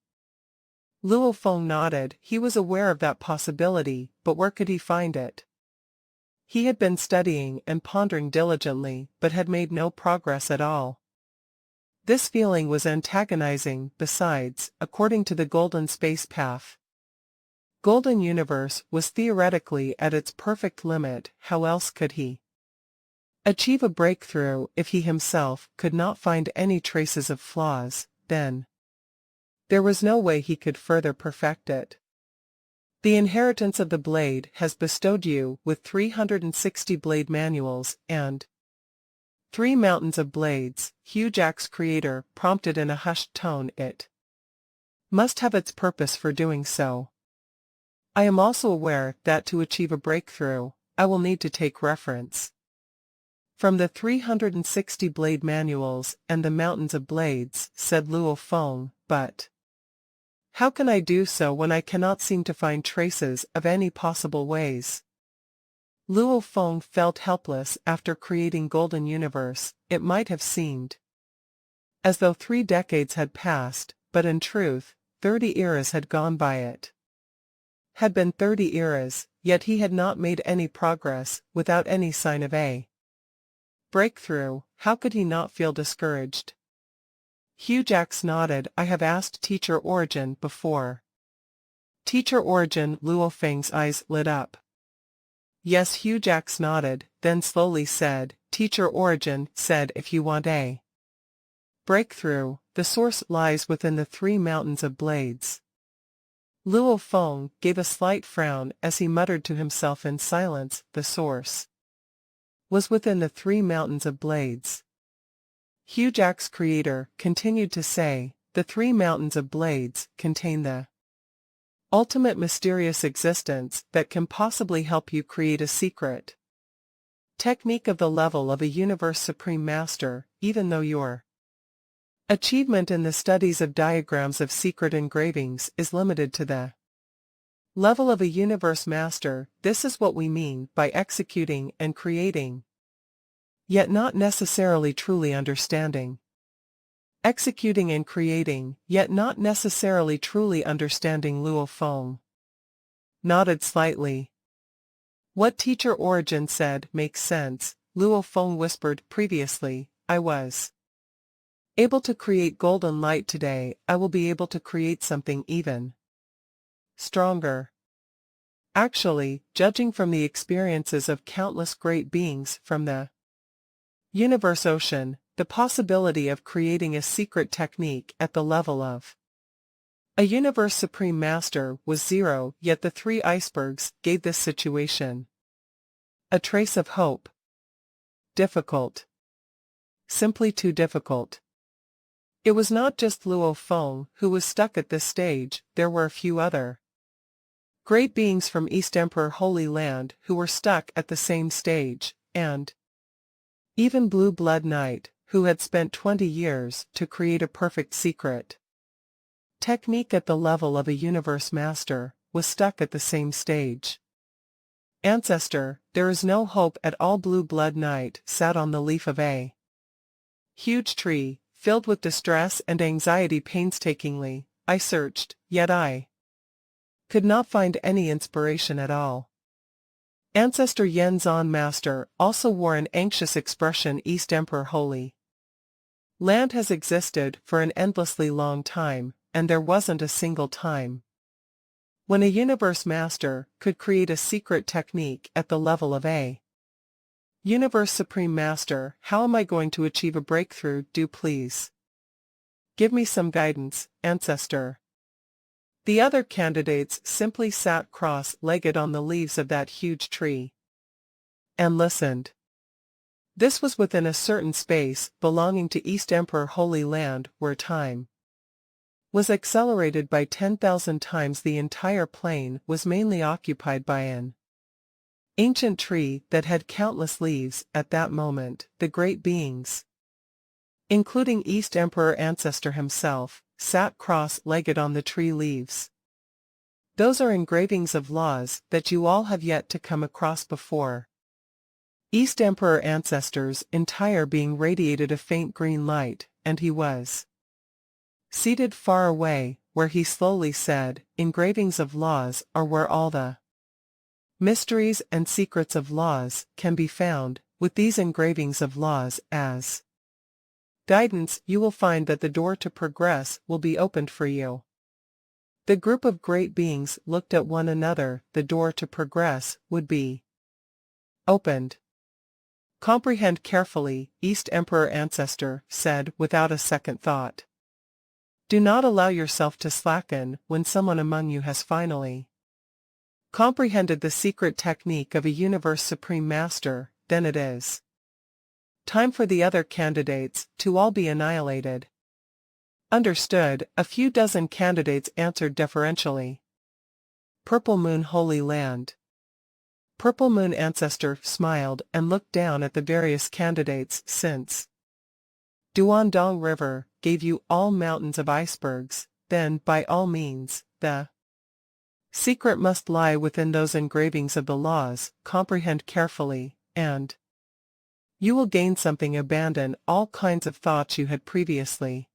Luo Feng nodded. He was aware of that possibility, but where could he find it? He had been studying and pondering diligently, but had made no progress at all. This feeling was antagonizing. Besides, according to the Golden Space Path, Golden Universe was theoretically at its perfect limit. How else could he achieve a breakthrough if he himself could not find any traces of flaws? Then there was no way he could further perfect it. The inheritance of the blade has bestowed you with 360 blade manuals and 3 mountains of blades. Huge Axe Creator prompted in a hushed tone. It must have its purpose for doing so. I am also aware that to achieve a breakthrough, I will need to take reference from the 360 blade manuals and the mountains of blades, said Luo Feng, but how can I do so when I cannot seem to find traces of any possible ways? Luo Feng felt helpless. After creating Golden Universe, it might have seemed as though 3 decades had passed, but in truth, 30 eras had gone by. It had been 30 eras, yet he had not made any progress, without any sign of a breakthrough. How could he not feel discouraged? Huge Axe nodded. I have asked Teacher Origin before. Teacher Origin? Luo Feng's eyes lit up. Yes, Huge Axe nodded, then slowly said, Teacher Origin said if you want a breakthrough, the source lies within the 3 mountains of blades. Luo Feng gave a slight frown as he muttered to himself in silence. The source was within the 3 mountains of blades. Huge Axe Creator continued to say, the 3 mountains of blades contain the ultimate mysterious existence that can possibly help you create a secret technique of the level of a Universe Supreme Master, even though your achievement in the studies of diagrams of secret engravings is limited to the level of a Universe Master. This is what we mean by executing and creating, yet not necessarily truly understanding. Executing and creating, yet not necessarily truly understanding. Luo Feng nodded slightly. What Teacher Origin said makes sense. Luo Feng whispered. Previously, I was able to create golden light. Today, I will be able to create something even stronger. Actually, judging from the experiences of countless great beings from the Universe Ocean, the possibility of creating a secret technique at the level of a Universe Supreme Master was 0, yet the 3 icebergs gave this situation a trace of hope. Difficult. Simply too difficult. It was not just Luo Feng who was stuck at this stage. There were a few other great beings from East Emperor Holy Land who were stuck at the same stage, and even Blue Blood Knight, who had spent 20 years to create a perfect secret technique at the level of a Universe Master, was stuck at the same stage. Ancestor, there is no hope at all. Blue Blood Knight sat on the leaf of a huge tree, filled with distress and anxiety. Painstakingly, I searched, yet I could not find any inspiration at all. Ancestor Yenzon Master also wore an anxious expression. East Emperor Holy Land has existed for an endlessly long time, and there wasn't a single time when a Universe Master could create a secret technique at the level of a Universe Supreme Master. How am I going to achieve a breakthrough? Do please give me some guidance, Ancestor. The other candidates simply sat cross-legged on the leaves of that huge tree and listened. This was within a certain space belonging to East Emperor Holy Land where time was accelerated by 10,000 times. The entire plain was mainly occupied by an ancient tree that had countless leaves. At that moment, the great beings, including East Emperor Ancestor himself, sat cross-legged on the tree leaves. Those are engravings of laws that you all have yet to come across before. East Emperor Ancestor's entire being radiated a faint green light, and he was seated far away, where he slowly said, "Engravings of laws are where all the mysteries and secrets of laws can be found. With these engravings of laws as guidance, you will find that the door to progress will be opened for you." The group of great beings looked at one another. The door to progress would be opened. "Comprehend carefully," East Emperor Ancestor said without a second thought. "Do not allow yourself to slacken when someone among you has finally comprehended the secret technique of a Universe Supreme Master. Then it is time for the other candidates to all be annihilated." "Understood," a few dozen candidates answered deferentially. Purple Moon Holy Land. Purple Moon Ancestor smiled and looked down at the various candidates. "Since Duandong River gave you all mountains of icebergs, then by all means, the secret must lie within those engravings of the laws. Comprehend carefully, and you will gain something. Abandon all kinds of thoughts you had previously.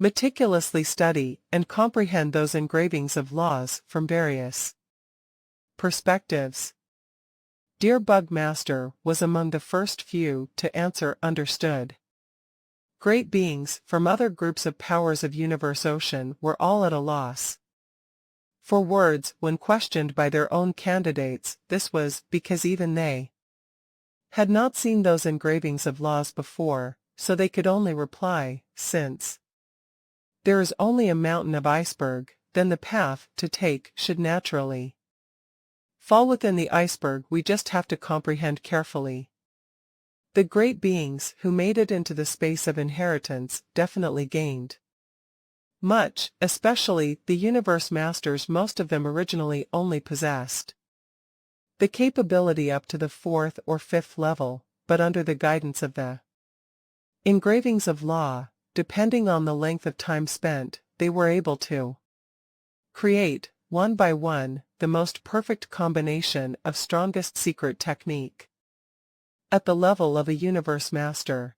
Meticulously study and comprehend those engravings of laws from various perspectives." Dear Bug Master was among the first few to answer. "Understood." Great beings from other groups of powers of Universe Ocean were all at a loss for words when questioned by their own candidates. This was because even they had not seen those engravings of laws before, so they could only reply, "Since there is only a mountain of iceberg, then the path to take should naturally fall within the iceberg. We just have to comprehend carefully." The great beings who made it into the space of inheritance definitely gained much, especially the Universe Masters. Most of them originally only possessed the capability up to the 4th or 5th level, but under the guidance of the engravings of law, depending on the length of time spent, they were able to create, one by one, the most perfect combination of strongest secret technique at the level of a Universe Master.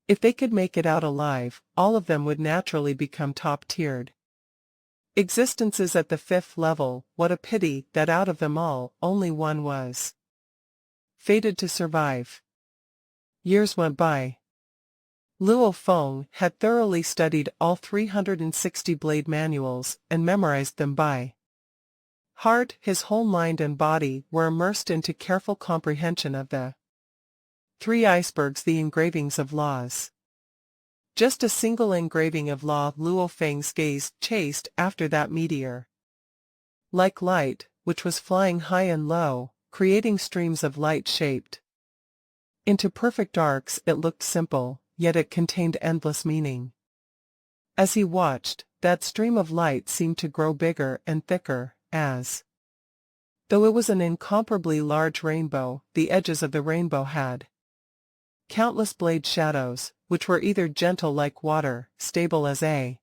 If they could make it out alive, all of them would naturally become top-tiered existences at the 5th level. What a pity that out of them all, only one was fated to survive. Years went by. Luo Feng had thoroughly studied all 360 blade manuals and memorized them by heart. His whole mind and body were immersed into careful comprehension of the 3 icebergs, the engravings of laws. Just a single engraving of law. Luo Feng's gaze chased after that meteor like light, which was flying high and low, creating streams of light shaped into perfect arcs. It looked simple, yet it contained endless meaning. As he watched, that stream of light seemed to grow bigger and thicker, as though it was an incomparably large rainbow. The edges of the rainbow had countless blade shadows, which were either gentle like water, stable as a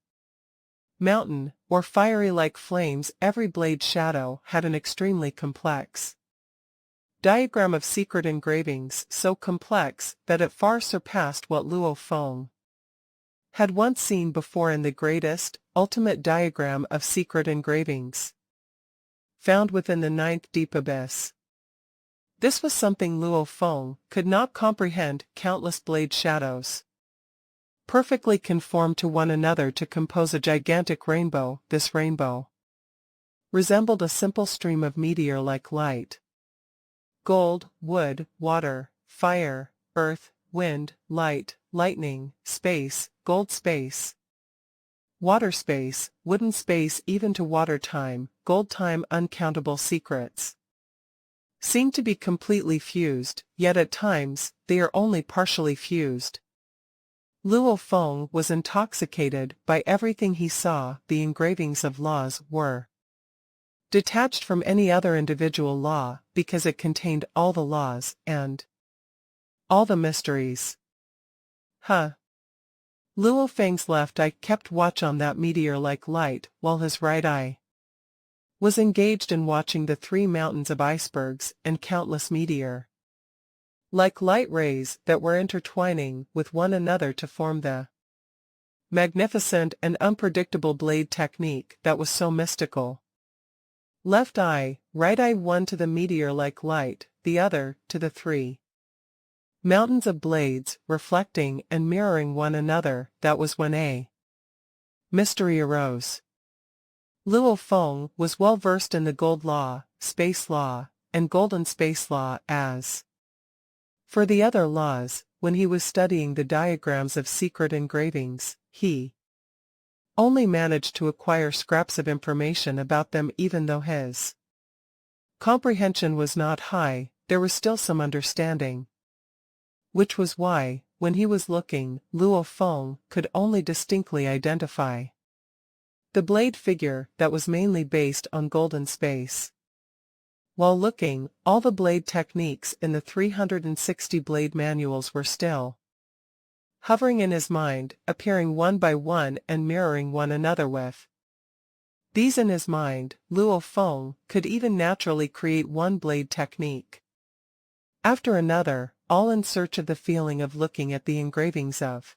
mountain, or fiery like flames. Every blade shadow had an extremely complex diagram of secret engravings, so complex that it far surpassed what Luo Feng had once seen before in the greatest, ultimate diagram of secret engravings found within the 9th deep abyss. This was something Luo Feng could not comprehend. Countless blade shadows perfectly conformed to one another to compose a gigantic rainbow. This rainbow resembled a simple stream of meteor-like light. Gold, wood, water, fire, earth, wind, light, lightning, space, gold space, water space, wooden space, even to water time, gold time. Uncountable secrets seem to be completely fused, yet at times, they are only partially fused. Luo Feng was intoxicated by everything he saw. The engravings of laws were detached from any other individual law because it contained all the laws and all the mysteries. Luo Feng's left eye kept watch on that meteor-like light while his right eye was engaged in watching the 3 mountains of icebergs and countless meteor-like light rays that were intertwining with one another to form the magnificent and unpredictable blade technique that was so mystical. Left eye, right eye, one to the meteor-like light, the other to the 3 mountains of blades, reflecting and mirroring one another. That was when a mystery arose. Luo Feng was well versed in the gold law, space law, and golden space law as for the other laws. When he was studying the diagrams of secret engravings, he only managed to acquire scraps of information about them. Even though his comprehension was not high, there was still some understanding. Which was why, when he was looking, Luo Feng could only distinctly identify the blade figure that was mainly based on golden space. While looking, all the blade techniques in the 360 blade manuals were still hovering in his mind, appearing one by one and mirroring one another with these in his mind. Luo Feng could even naturally create one blade technique after another, all in search of the feeling of looking at the engravings of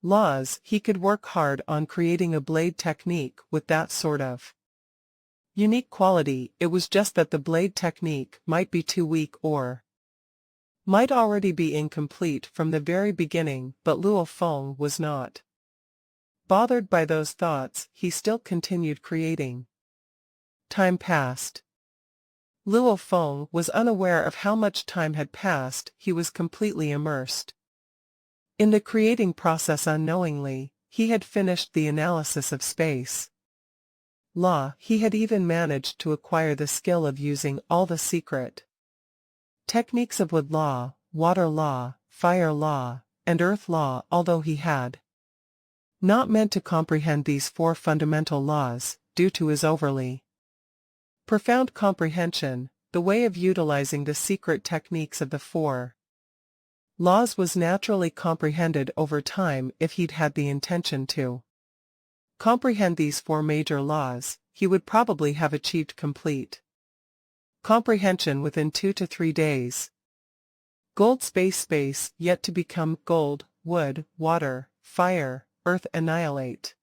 laws. He could work hard on creating a blade technique with that sort of unique quality. It was just that the blade technique might be too weak or might already be incomplete from the very beginning, but Luo Feng was not bothered by those thoughts. He still continued creating. Time passed. Luo Feng was unaware of how much time had passed. He was completely immersed in the creating process. Unknowingly, he had finished the analysis of space law. He had even managed to acquire the skill of using all the secret techniques of wood law, water law, fire law, and earth law. Although he had not meant to comprehend these 4 fundamental laws, due to his overly profound comprehension, the way of utilizing the secret techniques of the 4 laws was naturally comprehended over time. If he'd had the intention to comprehend these 4 major laws, he would probably have achieved complete comprehension within 2 to 3 days. Gold space yet to become gold, wood, water, fire, earth. Annihilate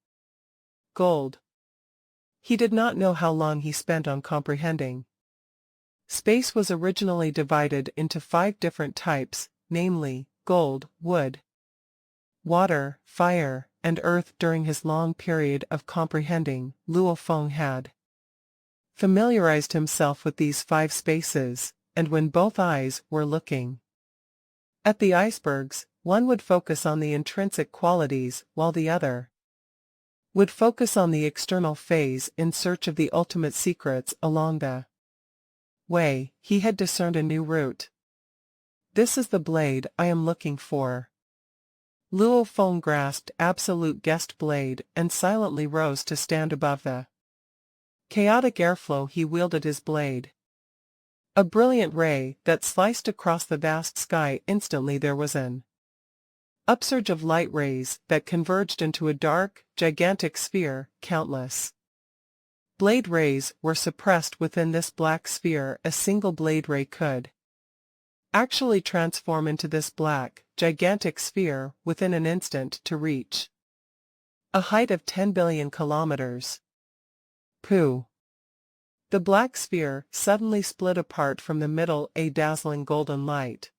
gold. He did not know how long he spent on comprehending. Space was originally divided into 5 different types, namely, gold, wood, water, fire, and earth. During his long period of comprehending, Luo Feng had familiarized himself with these 5 spaces, and when both eyes were looking at the icebergs, one would focus on the intrinsic qualities while the other would focus on the external phase in search of the ultimate secrets. Along the way, he had discerned a new route. This is the blade I am looking for. Luo Feng grasped absolute guest blade and silently rose to stand above the chaotic airflow. He wielded his blade. A brilliant ray that sliced across the vast sky. Instantly there was an upsurge of light rays that converged into a dark, gigantic sphere. Countless blade rays were suppressed within this black sphere. A single blade ray could actually transform into this black, gigantic sphere within an instant to reach a height of 10 billion kilometers. Pooh! The black sphere suddenly split apart from the middle. A dazzling golden light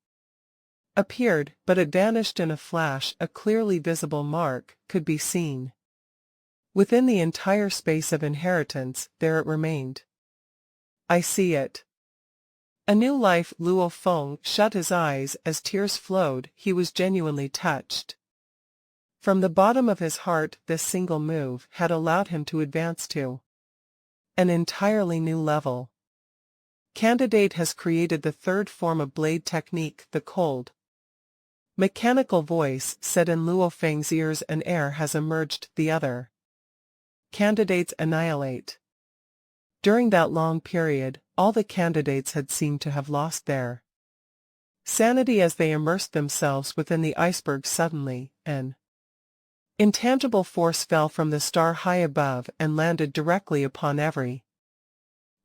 appeared, but it vanished in a flash. A clearly visible mark could be seen within the entire space of inheritance. There it remained. I see it. A new life. Luo Feng shut his eyes as tears flowed. He was genuinely touched. From the bottom of his heart, this single move had allowed him to advance to an entirely new level. Candidate has created the third form of blade technique, the cold. Mechanical voice said in Luo Feng's ears, an heir has emerged, the other. Candidates annihilate. During that long period, all the candidates had seemed to have lost their sanity as they immersed themselves within the iceberg. Suddenly, an intangible force fell from the star high above and landed directly upon every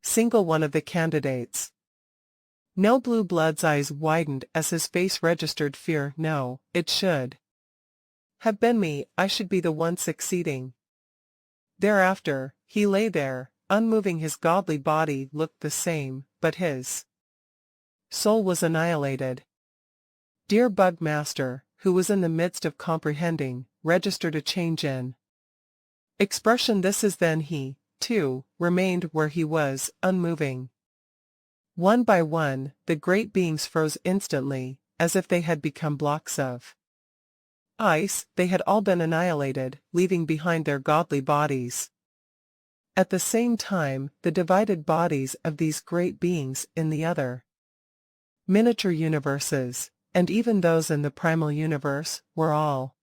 single one of the candidates. No Blue Blood's eyes widened as his face registered fear. No, it should have been me, I should be the one succeeding. Thereafter, he lay there, unmoving. His godly body looked the same, but his soul was annihilated. Dear Bug Master, who was in the midst of comprehending, registered a change in expression. This is then he, too, remained where he was, unmoving. One by one, the great beings froze instantly, as if they had become blocks of ice. They had all been annihilated, leaving behind their godly bodies. At the same time, the divided bodies of these great beings in the other miniature universes, and even those in the primal universe, were all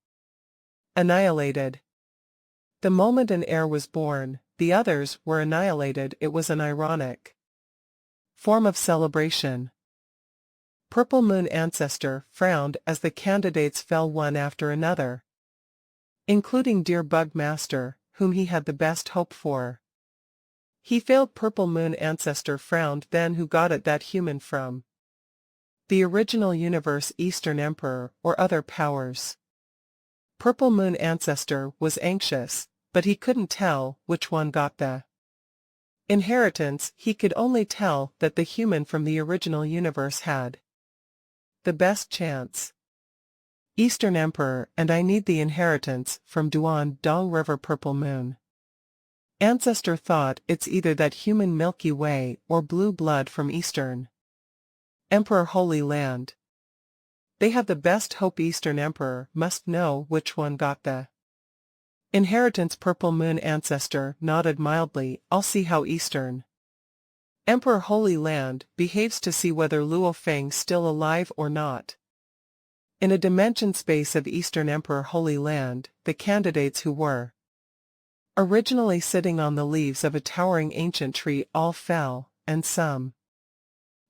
annihilated. The moment an heir was born, the others were annihilated. It was an ironic form of celebration. Purple Moon Ancestor frowned as the candidates fell one after another, including Dear Bug Master, whom he had the best hope for. He failed. Purple Moon Ancestor frowned. Then who got it? That human from the original universe, Eastern Emperor, or other powers? Purple Moon Ancestor was anxious, but he couldn't tell which one got the inheritance. He could only tell that the human from the original universe had the best chance. Eastern Emperor, and I need the inheritance from Duan Dong River. Purple Moon Ancestor thought, it's either that human Milky Way or blue blood from Eastern Emperor Holy Land. They have the best hope. Eastern Emperor must know which one got the inheritance. Purple Moon Ancestor nodded mildly. I'll see how Eastern Emperor Holy Land behaves to see whether Luo Feng's still alive or not. In a dimension space of Eastern Emperor Holy Land, the candidates who were originally sitting on the leaves of a towering ancient tree all fell, and some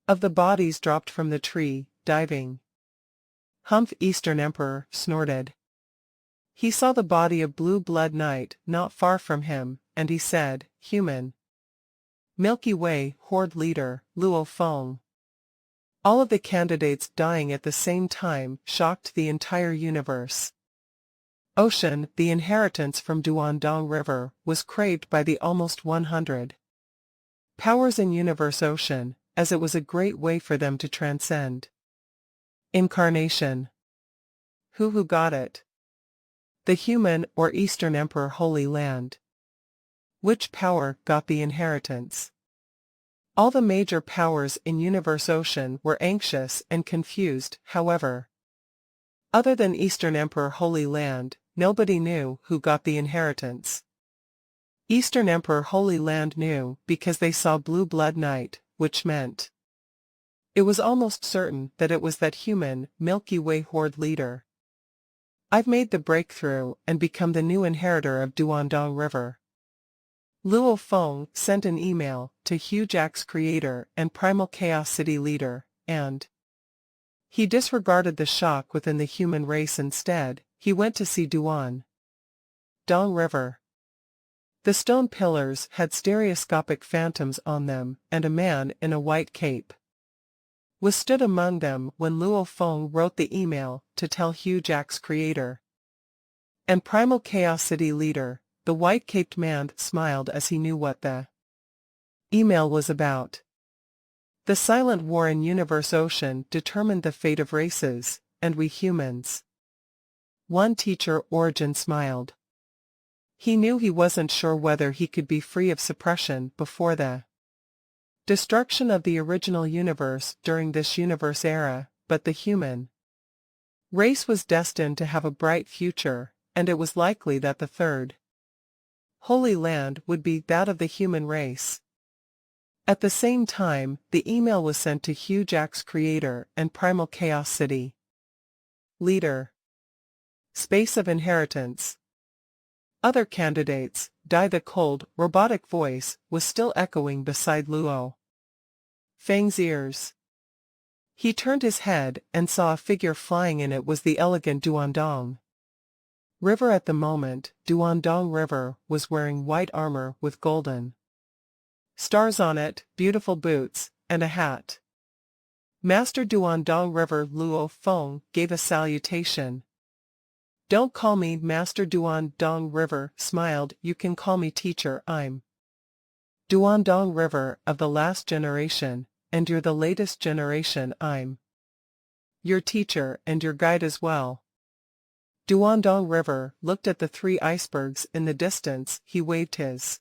of the bodies dropped from the tree, diving. Humph! Eastern Emperor snorted. He saw the body of Blue Blood Knight not far from him, and he said, human Milky Way Horde Leader, Luo Feng. All of the candidates dying at the same time shocked the entire universe. Ocean, the inheritance from Duandong River, was craved by the almost 100 powers in Universe Ocean, as it was a great way for them to transcend incarnation. Who got it? The human or Eastern Emperor Holy Land? Which power got the inheritance? All the major powers in Universe Ocean were anxious and confused. However, other than Eastern Emperor Holy Land, nobody knew who got the inheritance. Eastern Emperor Holy Land knew because they saw Blue Blood Knight, which meant it was almost certain that it was that human Milky Way Horde Leader. I've made the breakthrough and become the new inheritor of Duandong River. Luo Feng sent an email to Hujack's creator and Primal Chaos City leader, and he disregarded the shock within the human race. Instead, he went to see Duan Dong River. The stone pillars had stereoscopic phantoms on them, and a man in a white cape was stood among them when Luo Feng wrote the email to tell Hujack's creator and Primal Chaos City leader. The white-caped man smiled as he knew what the email was about. The silent war in Universe Ocean determined the fate of races, and we humans. One teacher Origin smiled. He knew he wasn't sure whether he could be free of suppression before the destruction of the original universe during this universe era, but the human race was destined to have a bright future, and it was likely that the third Holy Land would be that of the human race. At the same time, the email was sent to Hugh Jack's creator and Primal Chaos City. Leader. Space of Inheritance. Other candidates. The cold, robotic voice was still echoing beside Luo Feng's ears. He turned his head and saw a figure flying. In it was the elegant Duandong River. At the moment, Duandong River was wearing white armor with golden stars on it, beautiful boots, and a hat. Master Duandong River. Luo Feng gave a salutation. Don't call me Master. Duandong River smiled. You can call me teacher. I'm Duandong River of the last generation, and you're the latest generation. I'm your teacher and your guide as well. Duandong River looked at the 3 icebergs in the distance. He waved his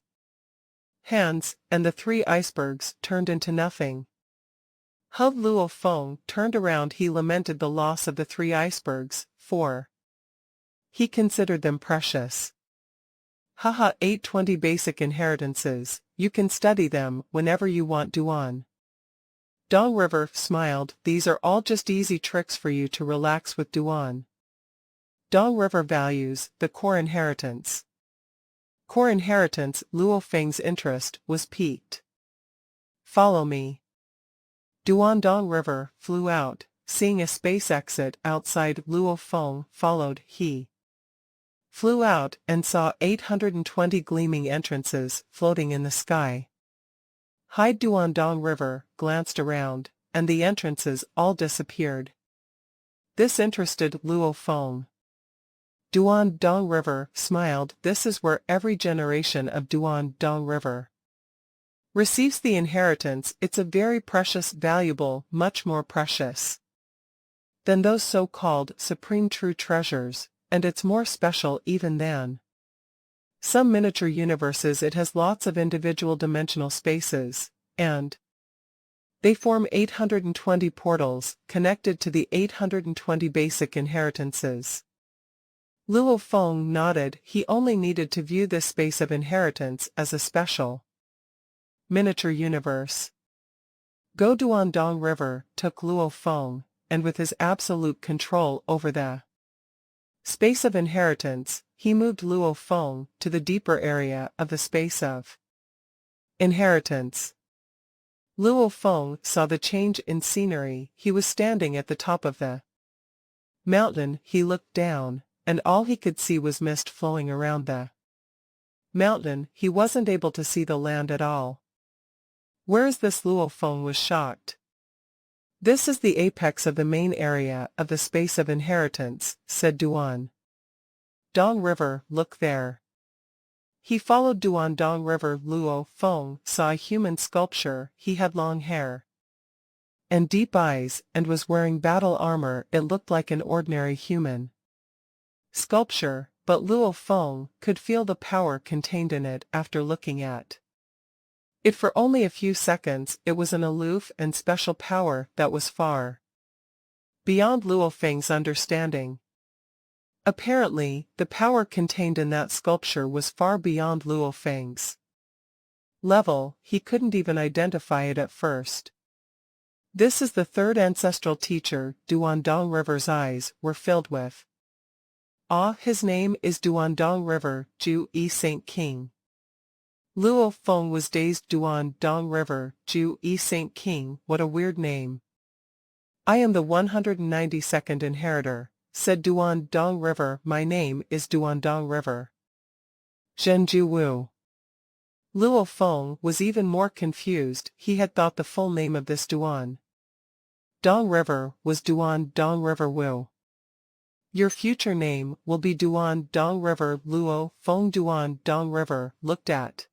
hands, and the 3 icebergs turned into nothing. Luo Feng turned around. He lamented the loss of the 3 icebergs, for he considered them precious. 820 basic inheritances, you can study them whenever you want. Duandong River smiled. These are all just easy tricks for you to relax with. Duandong River values the core inheritance. Core inheritance. Luo Feng's interest was piqued. Follow me. Duandong River flew out, seeing a space exit outside. Luo Feng followed. He flew out and saw 820 gleaming entrances floating in the sky. Duandong River glanced around, and the entrances all disappeared. This interested Luo Feng. Duandong River smiled. This is where every generation of Duandong River receives the inheritance. It's a very precious, valuable, much more precious than those so-called supreme true treasures, and it's more special even than some miniature universes. It has lots of individual dimensional spaces, and they form 820 portals connected to the 820 basic inheritances. Luo Feng nodded. He only needed to view this space of inheritance as a special miniature universe. Duandong River took Luo Feng, and with his absolute control over the space of inheritance, he moved Luo Feng to the deeper area of the space of inheritance. Luo Feng saw the change in scenery. He was standing at the top of the mountain. He looked down, and all he could see was mist flowing around the mountain. He wasn't able to see the land at all. Where is this? Luo Feng was shocked. This is the apex of the main area of the space of inheritance, said Duandong River. Look there. He followed Duandong River. Luo Feng saw a human sculpture. He had long hair and deep eyes, and was wearing battle armor. It looked like an ordinary human sculpture, but Luo Feng could feel the power contained in it after looking at it for only a few seconds. It was an aloof and special power that was far beyond Luo Feng's understanding. Apparently, the power contained in that sculpture was far beyond Luo Feng's level. He couldn't even identify it at first. This is the 3rd ancestral teacher. Duandong River's eyes were filled with awe. His name is Duandong River, Ju-E Saint King. Luo Feng was dazed. Duandong River, Ju-E Saint King, what a weird name. I am the 192nd inheritor, said Duandong River. My name is Duandong River. Zhenju Wu. Luo Feng was even more confused. He had thought the full name of this Duandong River was Duandong River Wu. Your future name will be Duandong River. Luo Feng. Duandong River looked at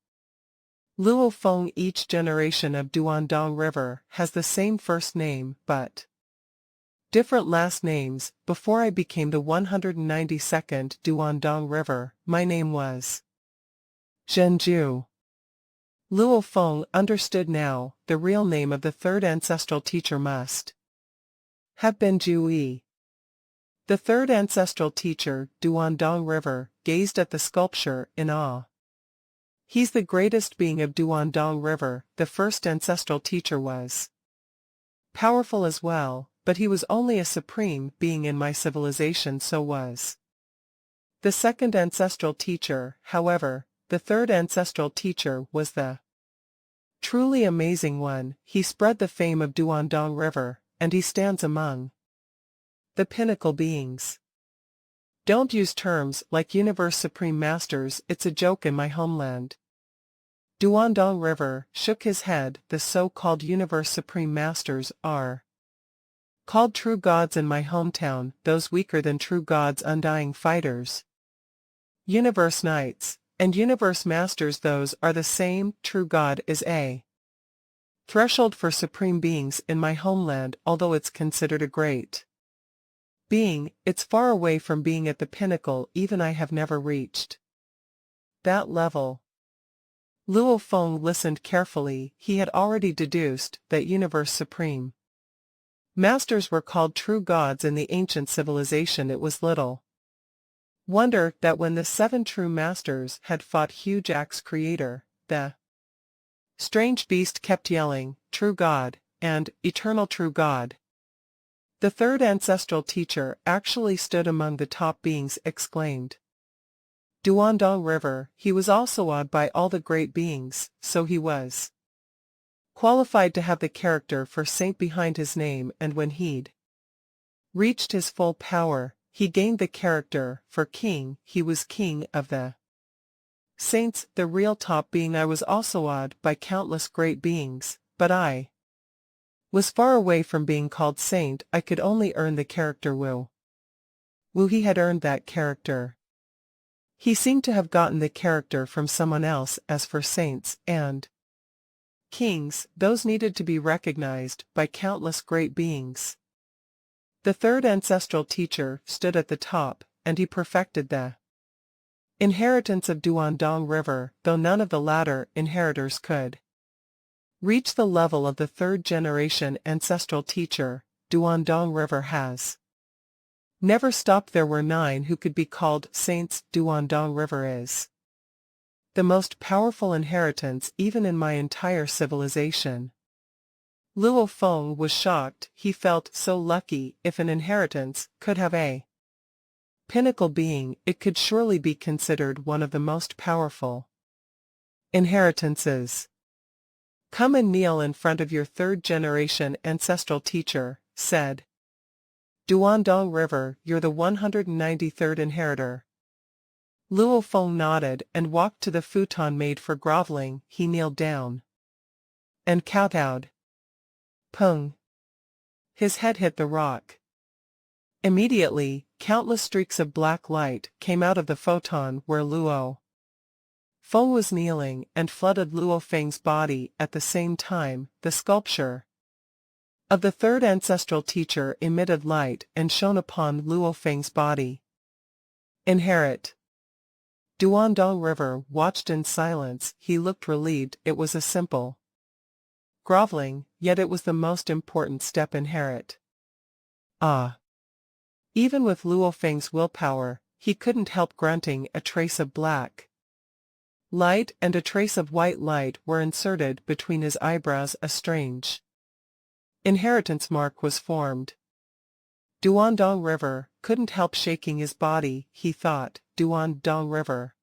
Luo Feng. Each generation of Duandong River has the same first name, but different last names. Before I became the 192nd Duandong River, my name was Zhenju. Luo Feng understood now. The real name of the 3rd ancestral teacher must have been Ju-E. The 3rd ancestral teacher, Duandong River, gazed at the sculpture in awe. He's the greatest being of Duandong River. The first ancestral teacher was powerful as well, but he was only a supreme being in my civilization, so was the second ancestral teacher. However, the third ancestral teacher was the truly amazing one. He spread the fame of Duandong River, and he stands among the pinnacle beings. Don't use terms like Universe Supreme Masters, it's a joke in my homeland. Duandong River shook his head. The so-called Universe Supreme Masters are called true gods in my hometown, those weaker than true gods, undying fighters. Universe Knights and Universe Masters, those are the same. True God is a threshold for supreme beings in my homeland. Although it's considered a great being, it's far away from being at the pinnacle. Even I have never reached that level. Luo Feng listened carefully. He had already deduced that Universe Supreme Masters were called true gods in the ancient civilization. It was little wonder that when the 7 true masters had fought huge axe creator, the strange beast kept yelling, "True God," and "Eternal true God." The third ancestral teacher actually stood among the top beings, exclaimed Duandong River. He was also awed by all the great beings, so he was qualified to have the character for saint behind his name, and when he'd reached his full power, he gained the character for king. He was king of the saints, the real top being. I was also awed by countless great beings, but I was far away from being called saint. I could only earn the character Wu. He had earned that character. He seemed to have gotten the character from someone else. As for saints and kings, those needed to be recognized by countless great beings. The third ancestral teacher stood at the top, and he perfected the inheritance of Duandong River, though none of the latter inheritors could reach the level of the third generation ancestral teacher. Duandong River has never stopped. There were 9 who could be called saints. Duandong River is the most powerful inheritance even in my entire civilization. Luo Feng was shocked. He felt so lucky. If an inheritance could have a pinnacle being, it could surely be considered one of the most powerful inheritances. "Come and kneel in front of your third generation ancestral teacher," said Duandong River. "You're the 193rd inheritor." Luo Feng nodded and walked to the futon made for groveling. He kneeled down and kowtowed. Pung! His head hit the rock. Immediately, countless streaks of black light came out of the photon where Luo Feng was kneeling and flooded Luo Feng's body. At the same time, the sculpture of the third ancestral teacher emitted light and shone upon Luo Feng's body. Inherit. Duandong River watched in silence. He looked relieved. It was a simple groveling, yet it was the most important step. Inherit. Ah! Even with Luo Feng's willpower, he couldn't help grunting. A trace of black light and a trace of white light were inserted between his eyebrows. A strange inheritance mark was formed. Duandong River couldn't help shaking his body. He thought, Duandong River.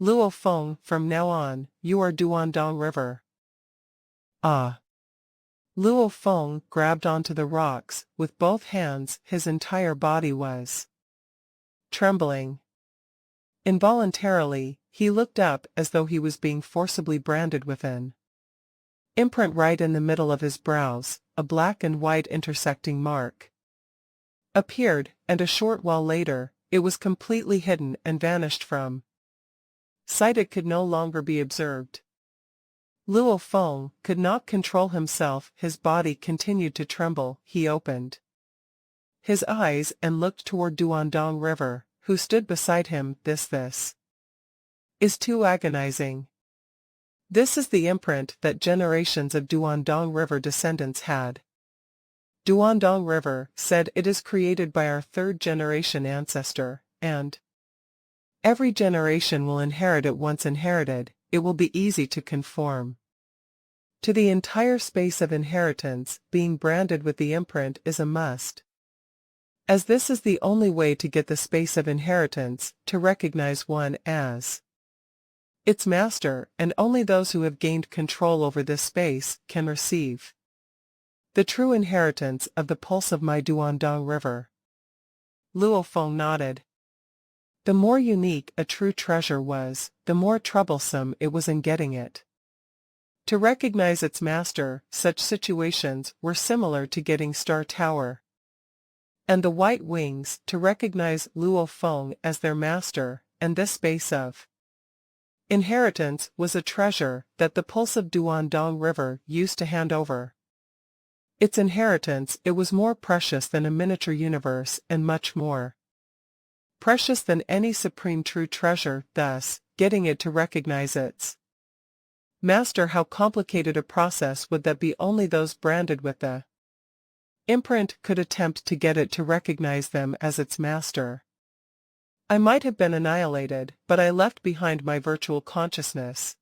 Luo Feng, from now on, you are Duandong River. Ah! Luo Feng grabbed onto the rocks with both hands. His entire body was trembling. Involuntarily, he looked up as though he was being forcibly branded with an imprint right in the middle of his brows. A black and white intersecting mark appeared, and a short while later, it was completely hidden and vanished from sight. It could no longer be observed. Luo Feng could not control himself. His body continued to tremble. He opened his eyes and looked toward Duandong River, who stood beside him. This is too agonizing. This is the imprint that generations of Duandong River descendants had. Duandong River said it is created by our third generation ancestor, and every generation will inherit it. Once inherited, it will be easy to conform to the entire space of inheritance. Being branded with the imprint is a must, as this is the only way to get the space of inheritance to recognize one as its master, and only those who have gained control over this space can receive the true inheritance of the pulse of my Duandong River. Luo Feng nodded. The more unique a true treasure was, the more troublesome it was in getting it to recognize its master. Such situations were similar to getting Star Tower and the White Wings to recognize Luo Feng as their master, and this space of inheritance was a treasure that the pulse of Duandong River used to hand over. Its inheritance, it was more precious than a miniature universe and much more precious than any supreme true treasure. Thus, getting it to recognize its master, how complicated a process would that be? Only those branded with the imprint could attempt to get it to recognize them as its master. I might have been annihilated, but I left behind my virtual consciousness.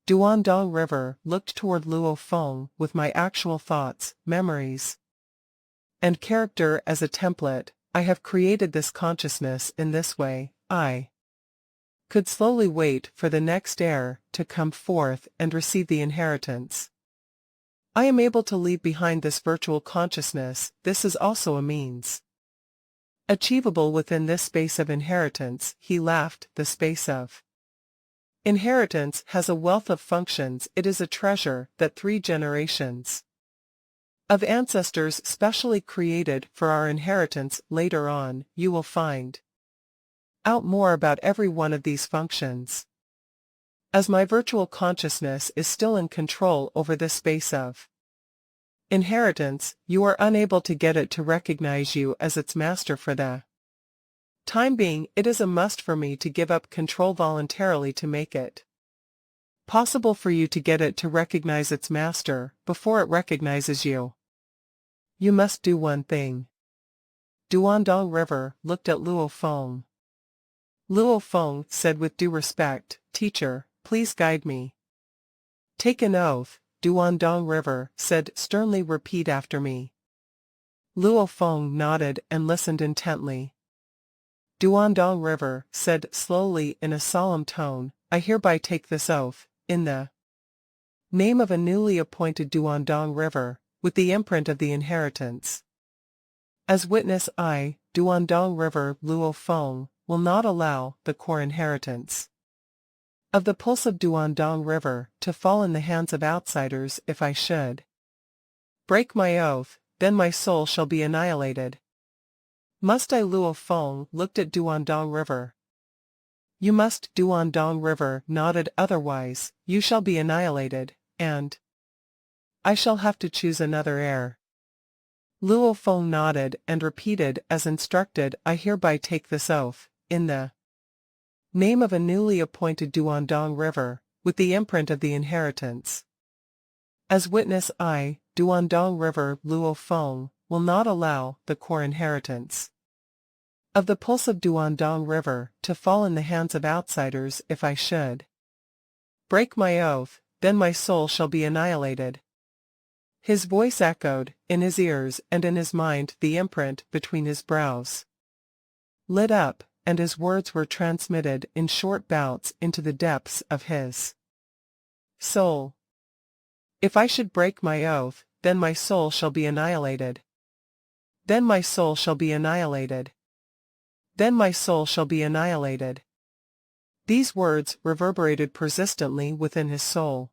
Duandong River looked toward Luo Feng with my actual thoughts, memories, and character as a template. I have created this consciousness in this way. I could slowly wait for the next heir to come forth and receive the inheritance. I am able to leave behind this virtual consciousness. This is also a means achievable within this space of inheritance. He laughed. The space of inheritance has a wealth of functions. It is a treasure that 3 generations of ancestors specially created for our inheritance. Later on, you will find out more about every one of these functions, as my virtual consciousness is still in control over this space of inheritance. You are unable to get it to recognize you as its master. For the time being, it is a must for me to give up control voluntarily to make it possible for you to get it to recognize its master before it recognizes you. You must do one thing. Duandong River looked at Luo Feng. Luo Feng said with due respect, "Teacher, please guide me." "Take an oath," Duandong River said sternly. "Repeat after me." Luo Feng nodded and listened intently. Duandong River said slowly in a solemn tone, "I hereby take this oath, in the name of a newly appointed Duandong River, with the imprint of the inheritance. As witness, I, Duandong River Luo Feng, will not allow the core inheritance of the pulse of Duandong River to fall in the hands of outsiders. If I should break my oath, then my soul shall be annihilated." "Must I?" Luo Feng looked at Duandong River. "You must." Duandong River nodded. "Otherwise, you shall be annihilated, and I shall have to choose another heir." Luo Feng nodded and repeated as instructed, "I hereby take this oath, in the name of a newly appointed Duandong River, with the imprint of the inheritance. As witness, I, Duandong River Luo Feng, will not allow the core inheritance of the pulse of Duandong River to fall in the hands of outsiders. If I should break my oath, then my soul shall be annihilated." His voice echoed in his ears, and in his mind the imprint between his brows lit up, and his words were transmitted in short bouts into the depths of his soul. "If I should break my oath, then my soul shall be annihilated. Then my soul shall be annihilated. Then my soul shall be annihilated." These words reverberated persistently within his soul.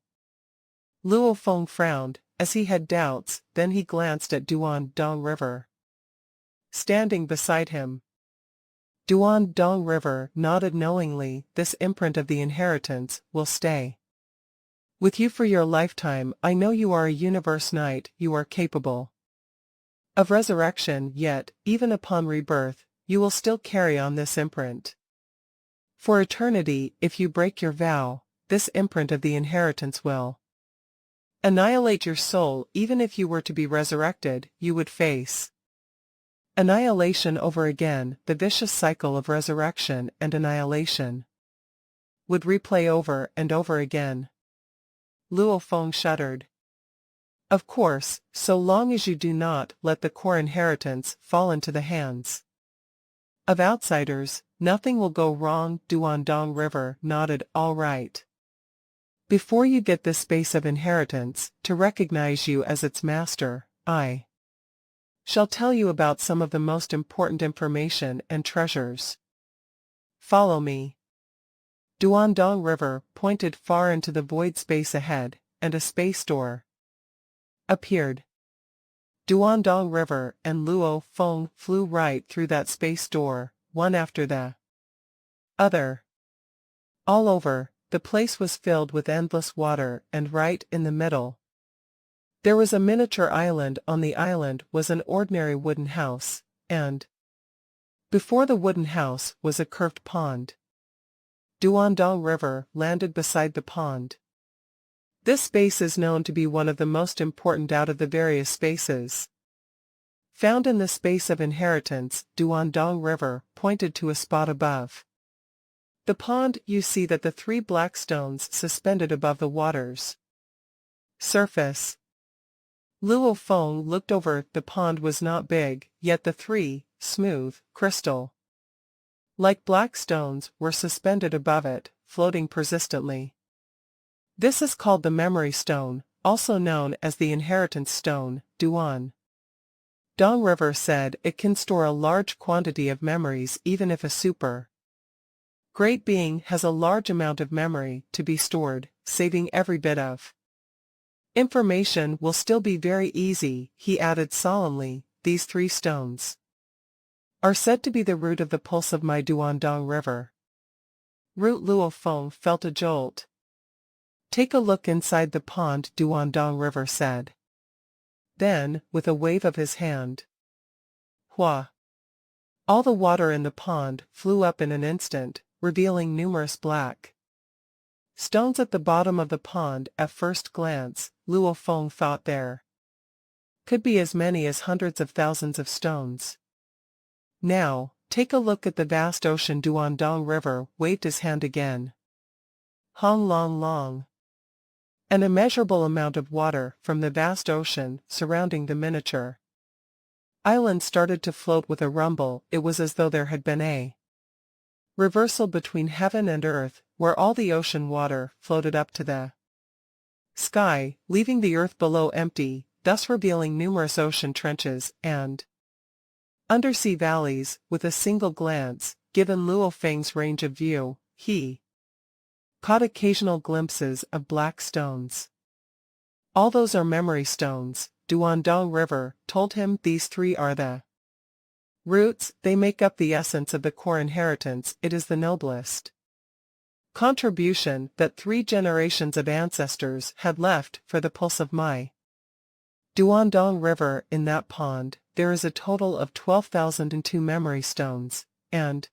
Luo Feng frowned, as he had doubts. Then he glanced at Duandong River, standing beside him. Duandong River nodded knowingly. "This imprint of the inheritance will stay with you for your lifetime. I know you are a universe knight. You are capable of resurrection, yet, even upon rebirth, you will still carry on this imprint for eternity. If you break your vow, this imprint of the inheritance will annihilate your soul. Even if you were to be resurrected, you would face annihilation over again, the vicious cycle of resurrection and annihilation. would replay over and over again. Luo Feng shuddered. Of course, so long as you do not let the core inheritance fall into the hands of outsiders, nothing will go wrong. Duandong River nodded. All right. Before you get this space of inheritance to recognize you as its master, I shall tell you about some of the most important information and treasures. Follow me. Duandong River pointed far into the void space ahead, and a space door appeared. Duandong River and Luo Feng flew right through that space door, one after the other. All over, the place was filled with endless water, and right in the middle there was a miniature island. On the island was an ordinary wooden house, and before the wooden house was a curved pond. Duandong River landed beside the pond. This space is known to be one of the most important out of the various spaces found in the space of inheritance. Duandong River pointed to a spot above the pond. You see that the 3 black stones suspended above the water's surface. Luo Feng looked over. The pond was not big, yet the 3, smooth, crystal-like black stones were suspended above it, floating persistently. This is called the memory stone, also known as the inheritance stone. Duandong River said it can store a large quantity of memories even if a super great being has a large amount of memory to be stored, saving every bit of information will still be very easy. He added solemnly, these 3 stones are said to be the root of the pulse of my Duandong River. Root. Luo Feng felt a jolt. Take a look inside the pond, Duandong River said. Then, with a wave of his hand, Hua! All the water in the pond flew up in an instant, revealing numerous black stones at the bottom of the pond. At first glance, Luo Feng thought there could be as many as hundreds of thousands of stones. Now, take a look at the vast ocean. Duandong River waved his hand again. Hong long long. An immeasurable amount of water from the vast ocean surrounding the miniature island started to float with a rumble. It was as though there had been a reversal between heaven and earth, where all the ocean water floated up to the sky, leaving the earth below empty, thus revealing numerous ocean trenches and undersea valleys. With a single glance, given Luo Feng's range of view, he caught occasional glimpses of black stones. All those are memory stones, Duandong River told him. These 3 are the roots. They make up the essence of the core inheritance. It is the noblest contribution that 3 generations of ancestors had left for the pulse of my Duandong River. In that pond, there is a total of 12,002 memory stones, and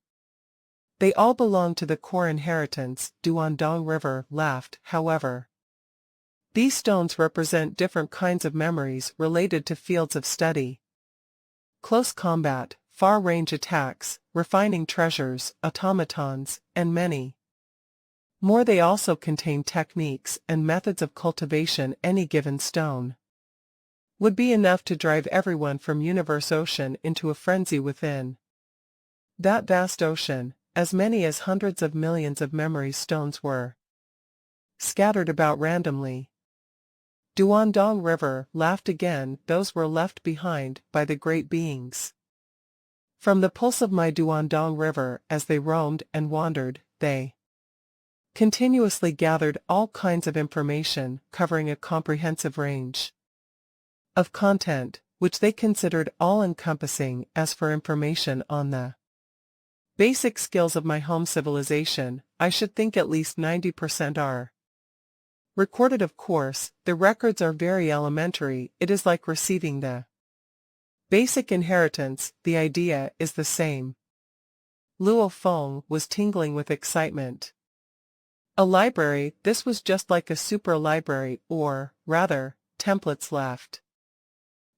they all belong to the core inheritance. Duandong River laughed. However, these stones represent different kinds of memories related to fields of study, close combat, far-range attacks, refining treasures, automatons, and many more. They also contain techniques and methods of cultivation. Any given stone would be enough to drive everyone from Universe Ocean into a frenzy. Within that vast ocean, as many as hundreds of millions of memory stones were scattered about randomly. Duandong River laughed again. Those were left behind by the great beings. From the pulse of my Duandong River, as they roamed and wandered, they continuously gathered all kinds of information covering a comprehensive range of content, which they considered all-encompassing. As for information on the basic skills of my home civilization, I should think at least 90% are recorded. Of course, the records are very elementary. It is like receiving the basic inheritance. The idea is the same. Luo Feng was tingling with excitement. A library. This was just like a super library, or, rather, templates left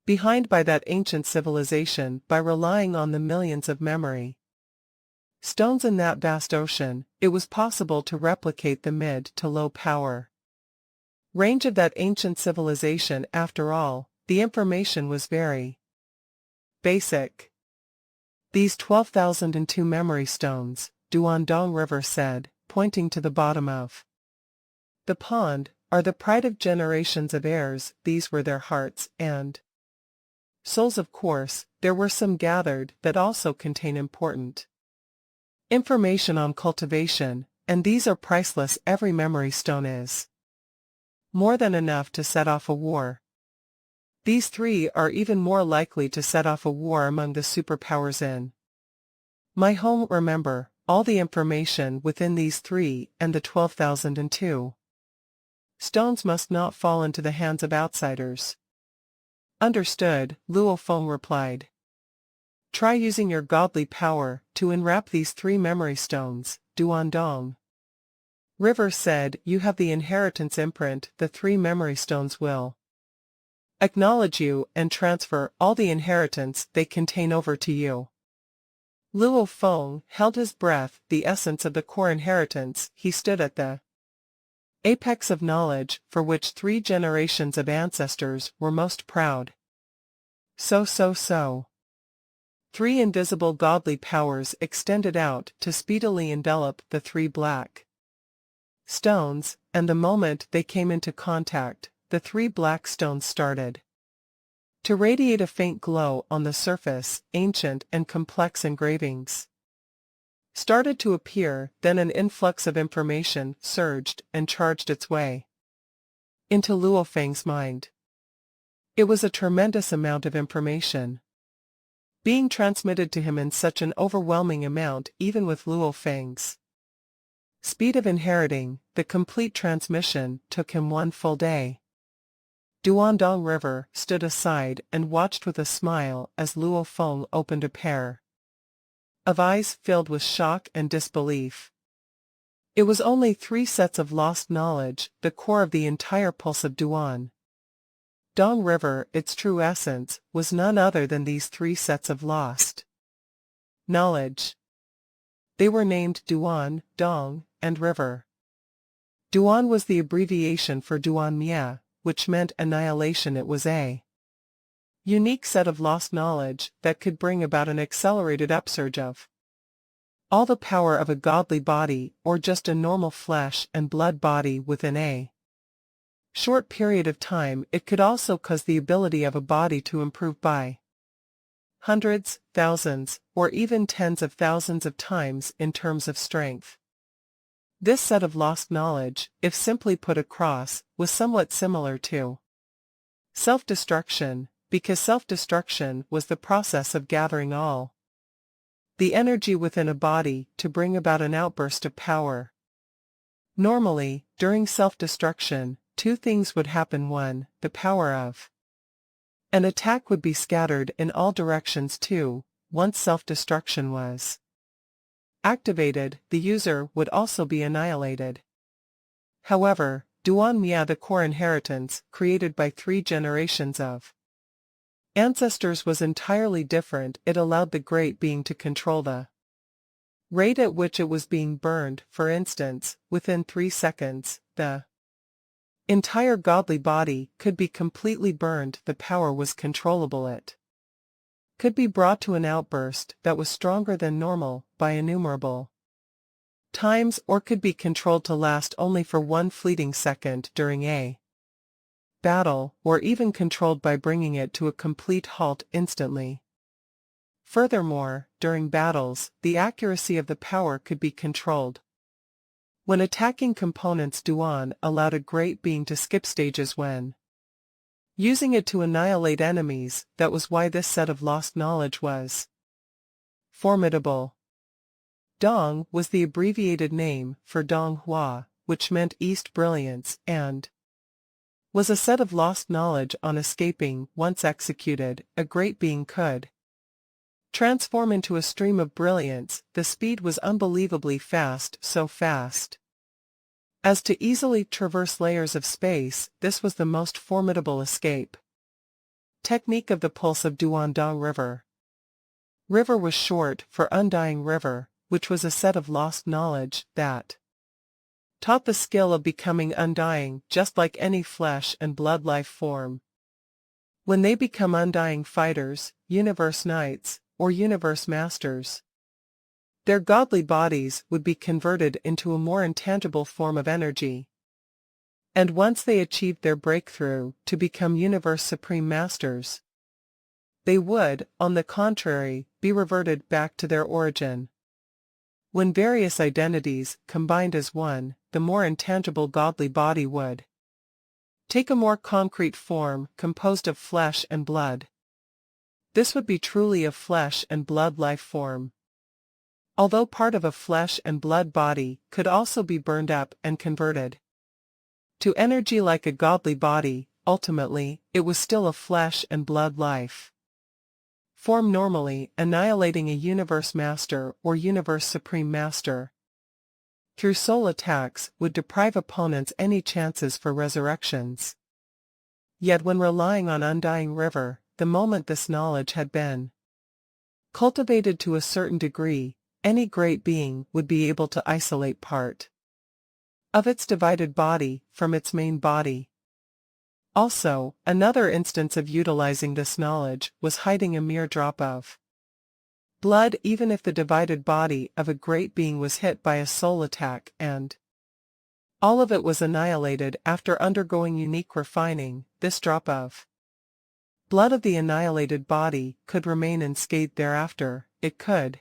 behind by that ancient civilization by relying on the millions of memory Stones in that vast ocean, it was possible to replicate the mid to low power range of that ancient civilization. After all, the information was very basic. These 12,002 memory stones, Duandong River said, pointing to the bottom of the pond, are the pride of generations of heirs. These were their hearts and souls. Of course, there were some gathered that also contain important information on cultivation, and these are priceless. Every memory stone is more than enough to set off a war. These three are even more likely to set off a war among the superpowers in my home. Remember, all the information within these three and the 12,002 stones must not fall into the hands of outsiders. Understood, Luo Feng replied. Try using your godly power to enwrap these three memory stones, Duandong River said. You have the inheritance imprint. The three memory stones will acknowledge you and transfer all the inheritance they contain over to you. Luo Feng held his breath. The essence of the core inheritance. He stood at the apex of knowledge, for which 3 generations of ancestors were most proud. So. 3 invisible godly powers extended out to speedily envelop the 3 black stones, and the moment they came into contact, the 3 black stones started to radiate a faint glow on the surface. Ancient and complex engravings started to appear. Then an influx of information surged and charged its way into Luo Feng's mind. It was a tremendous amount of information being transmitted to him in such an overwhelming amount. Even with Luo Feng's speed of inheriting, the complete transmission took him 1 full day. Duandong River stood aside and watched with a smile as Luo Feng opened a pair of eyes filled with shock and disbelief. It was only 3 sets of lost knowledge, the core of the entire pulse of Duandong River. Its true essence was none other than these 3 sets of lost knowledge. They were named Duan, Dong, and River. Duan was the abbreviation for Duan Mia, which meant annihilation. It was a unique set of lost knowledge that could bring about an accelerated upsurge of all the power of a godly body or just a normal flesh and blood body within a short period of time. It could also cause the ability of a body to improve by hundreds, thousands, or even tens of thousands of times in terms of strength. This set of lost knowledge, if simply put across, was somewhat similar to self-destruction, because self-destruction was the process of gathering all the energy within a body to bring about an outburst of power. Normally, during self-destruction, 2 things would happen. 1, the power of an attack would be scattered in all directions. 2, once self-destruction was activated, the user would also be annihilated. However, Duan Mia, the core inheritance, created by 3 generations of ancestors, was entirely different. It allowed the great being to control the rate at which it was being burned. For instance, within 3 seconds, the entire godly body could be completely burned. The power was controllable. It could be brought to an outburst that was stronger than normal by innumerable times, or could be controlled to last only for 1 fleeting second during a battle, or even controlled by bringing it to a complete halt instantly. Furthermore, during battles, the accuracy of the power could be controlled. When attacking components, Duan allowed a great being to skip stages when using it to annihilate enemies. That was why this set of lost knowledge was formidable. Dong was the abbreviated name for Dong Hua, which meant East Brilliance, and was a set of lost knowledge. On escaping, once executed, a great being could transform into a stream of brilliance. The speed was unbelievably fast, so fast as to easily traverse layers of space. This was the most formidable escape technique of the pulse of Duandong River. River was short for undying river, which was a set of lost knowledge that taught the skill of becoming undying just like any flesh and blood life form. When they become undying fighters, universe knights, or universe masters, their godly bodies would be converted into a more intangible form of energy. And once they achieved their breakthrough to become universe supreme masters, they would, on the contrary, be reverted back to their origin. When various identities combined as one, the more intangible godly body would take a more concrete form composed of flesh and blood. This would be truly a flesh and blood life form. Although part of a flesh and blood body could also be burned up and converted to energy like a godly body, ultimately, it was still a flesh and blood life form, normally annihilating a universe master or universe supreme master through soul attacks would deprive opponents any chances for resurrections. Yet when relying on Undying River, the moment this knowledge had been cultivated to a certain degree, any great being would be able to isolate part of its divided body from its main body. Also, another instance of utilizing this knowledge was hiding a mere drop of blood even if the divided body of a great being was hit by a soul attack and all of it was annihilated after undergoing unique refining. This drop of blood of the annihilated body could remain unscathed thereafter. It could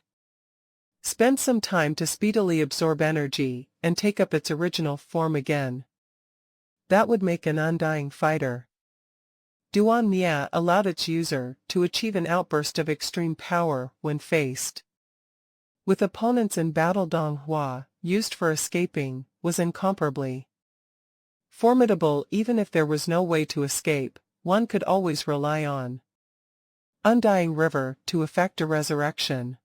spend some time to speedily absorb energy and take up its original form again. That would make an undying fighter. Duan Mia allowed its user to achieve an outburst of extreme power when faced with opponents in battle. Dong Hua, used for escaping, was incomparably formidable. Even if there was no way to escape, one could always rely on Undying River to effect a resurrection.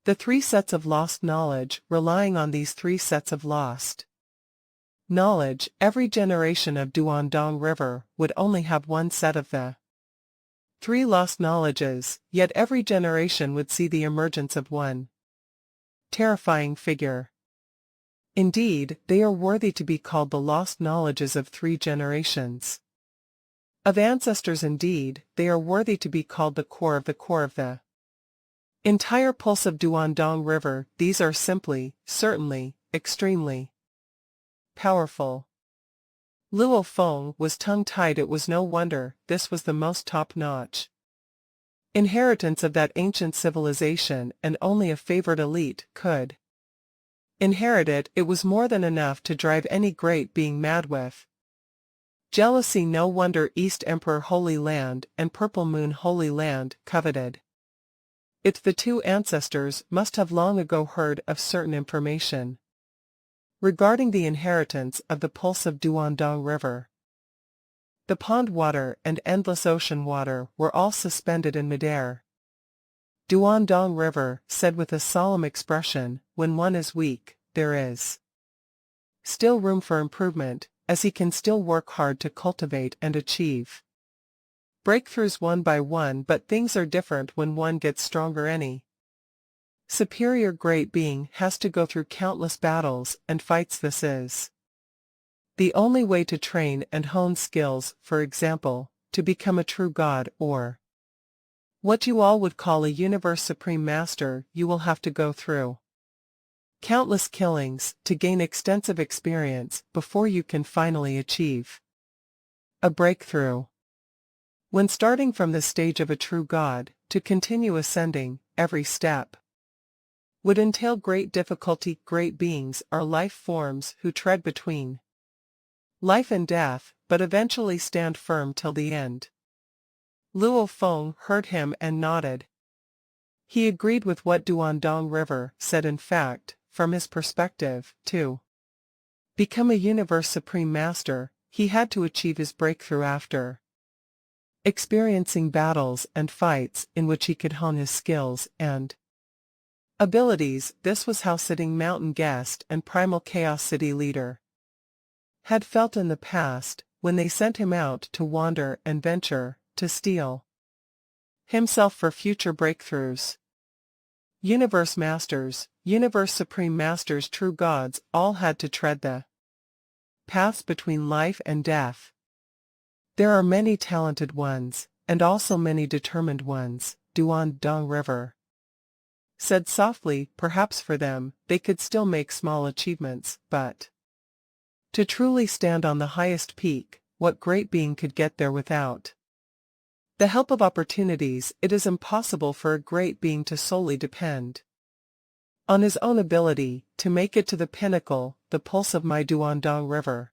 The three sets of lost knowledge. Relying on these three sets of lost knowledge, every generation of Duandong River would only have one set of the three lost knowledges, yet every generation would see the emergence of one terrifying figure. Indeed, they are worthy to be called the lost knowledges of three generations of ancestors. Indeed, they are worthy to be called the core of the entire pulse of Duandong River. These are simply, certainly, extremely powerful. Luo Feng was tongue-tied. It was no wonder. This was the most top-notch inheritance of that ancient civilization, and only a favored elite could inherit it. It was more than enough to drive any great being mad with jealousy. No wonder East Emperor Holy Land and Purple Moon Holy Land coveted it. The two ancestors must have long ago heard of certain information regarding the inheritance of the pulse of Duandong River. The pond water and endless ocean water were all suspended in midair. Duandong River said with a solemn expression, "When one is weak, there is still room for improvement, as he can still work hard to cultivate and achieve breakthroughs one by one. But things are different when one gets stronger. Any superior great being has to go through countless battles and fights. This is the only way to train and hone skills. For example, to become a true god, or what you all would call a universe supreme master, you will have to go through countless killings to gain extensive experience before you can finally achieve a breakthrough. When starting from the stage of a true god, to continue ascending, every step would entail great difficulty. Great beings are life forms who tread between life and death, but eventually stand firm till the end. Luo Feng heard him and nodded. He agreed with what Duandong River said. In fact, from his perspective, to become a universe supreme master, he had to achieve his breakthrough after experiencing battles and fights in which he could hone his skills and abilities. This was how Sitting Mountain Guest and Primal Chaos City Leader had felt in the past, when they sent him out to wander and venture, to steel himself for future breakthroughs. Universe Masters, universe supreme masters, true gods, all had to tread the paths between life and death. There are many talented ones, and also many determined ones, Duandong River said softly. Perhaps for them, they could still make small achievements, but to truly stand on the highest peak, what great being could get there without the help of opportunities? It is impossible for a great being to solely depend on his own ability to make it to the pinnacle. The pulse of my Duandong River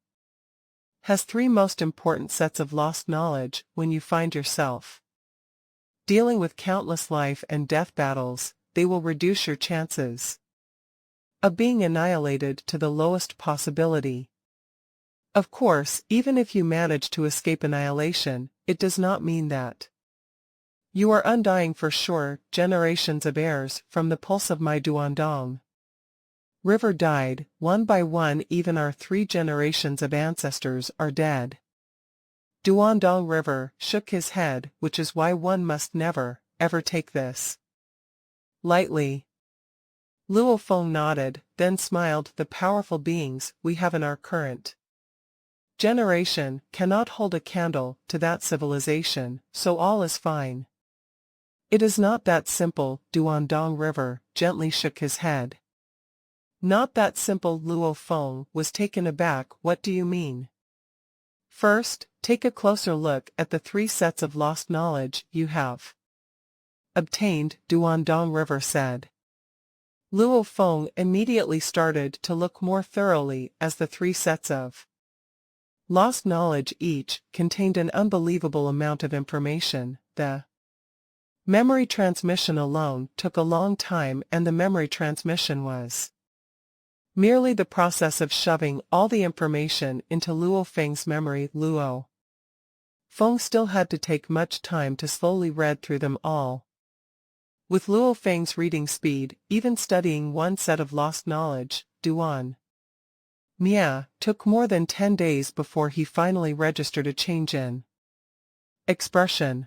has three most important sets of lost knowledge. When you find yourself dealing with countless life and death battles, they will reduce your chances of being annihilated to the lowest possibility. Of course, even if you manage to escape annihilation, it does not mean that you are undying for sure. Generations of heirs from the pulse of my Duandong River died, one by one. Even our 3 generations of ancestors are dead. Duandong River shook his head, which is why one must never, ever take this lightly. Luo Feng nodded, then smiled. The powerful beings we have in our current generation cannot hold a candle to that civilization, so all is fine. It is not that simple. Duandong River gently shook his head. Not that simple. Luo Feng was taken aback. What do you mean? First, take a closer look at the 3 sets of lost knowledge you have obtained, Duandong River said. Luo Feng immediately started to look more thoroughly as the 3 sets of lost knowledge each contained an unbelievable amount of information. The memory transmission alone took a long time, and the memory transmission was merely the process of shoving all the information into Luo Feng's memory. Luo Feng still had to take much time to slowly read through them all. With Luo Feng's reading speed, even studying one set of lost knowledge, Duan Mia, took more than 10 days before he finally registered a change in expression.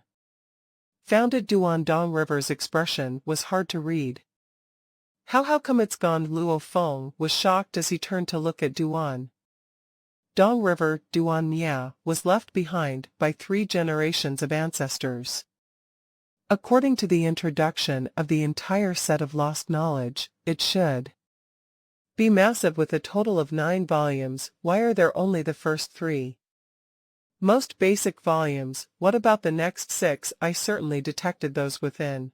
Founded Duandong River's expression was hard to read. How come it's gone? Luo Feng was shocked as he turned to look at Duan Dong River. Duan Mia was left behind by 3 generations of ancestors. According to the introduction of the entire set of lost knowledge, it should be massive with a total of 9 volumes. Why are there only the first 3? Most basic volumes. What about the next 6? I certainly detected those within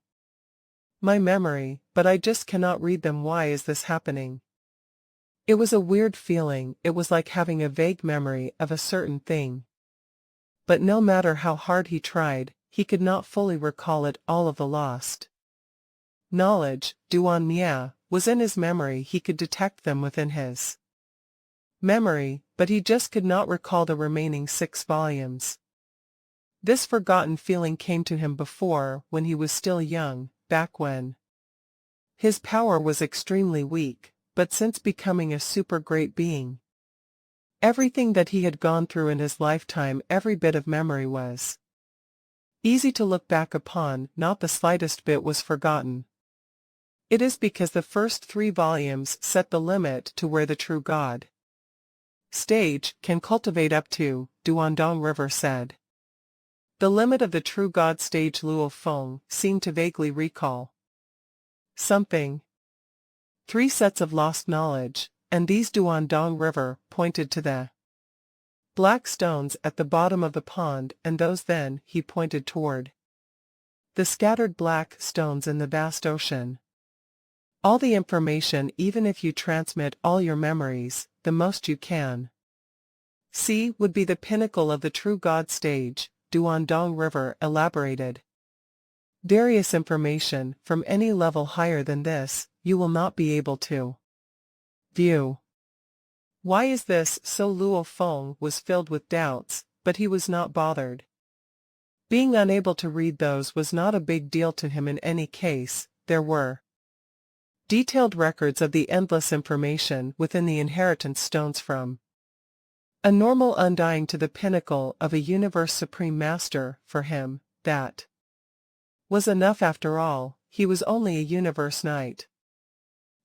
my memory, but I just cannot read them. Why is this happening? It was a weird feeling. It was like having a vague memory of a certain thing. But no matter how hard he tried, he could not fully recall it. All of the lost knowledge, Duan Mia, was in his memory. He could detect them within his memory, but he just could not recall the remaining 6 volumes. This forgotten feeling came to him before, when he was still young, back when his power was extremely weak, but since becoming a super great being, everything that he had gone through in his lifetime, every bit of memory was easy to look back upon. Not the slightest bit was forgotten. It is because the first 3 volumes set the limit to where the true God stage can cultivate up to, Duandong River said. The limit of the true God stage. Luo Feng seemed to vaguely recall something. 3 sets of lost knowledge, and these Duandong River pointed to the black stones at the bottom of the pond, and those then he pointed toward the scattered black stones in the vast ocean. All the information, even if you transmit all your memories, the most you can see would be the pinnacle of the true God stage, Duandong River elaborated. Various information from any level higher than this, you will not be able to view. Why is this so? Luo Feng was filled with doubts, but he was not bothered. Being unable to read those was not a big deal to him in any case. There were detailed records of the endless information within the inheritance stones, from a normal undying to the pinnacle of a universe supreme master. For him, that was enough. After all, he was only a universe knight.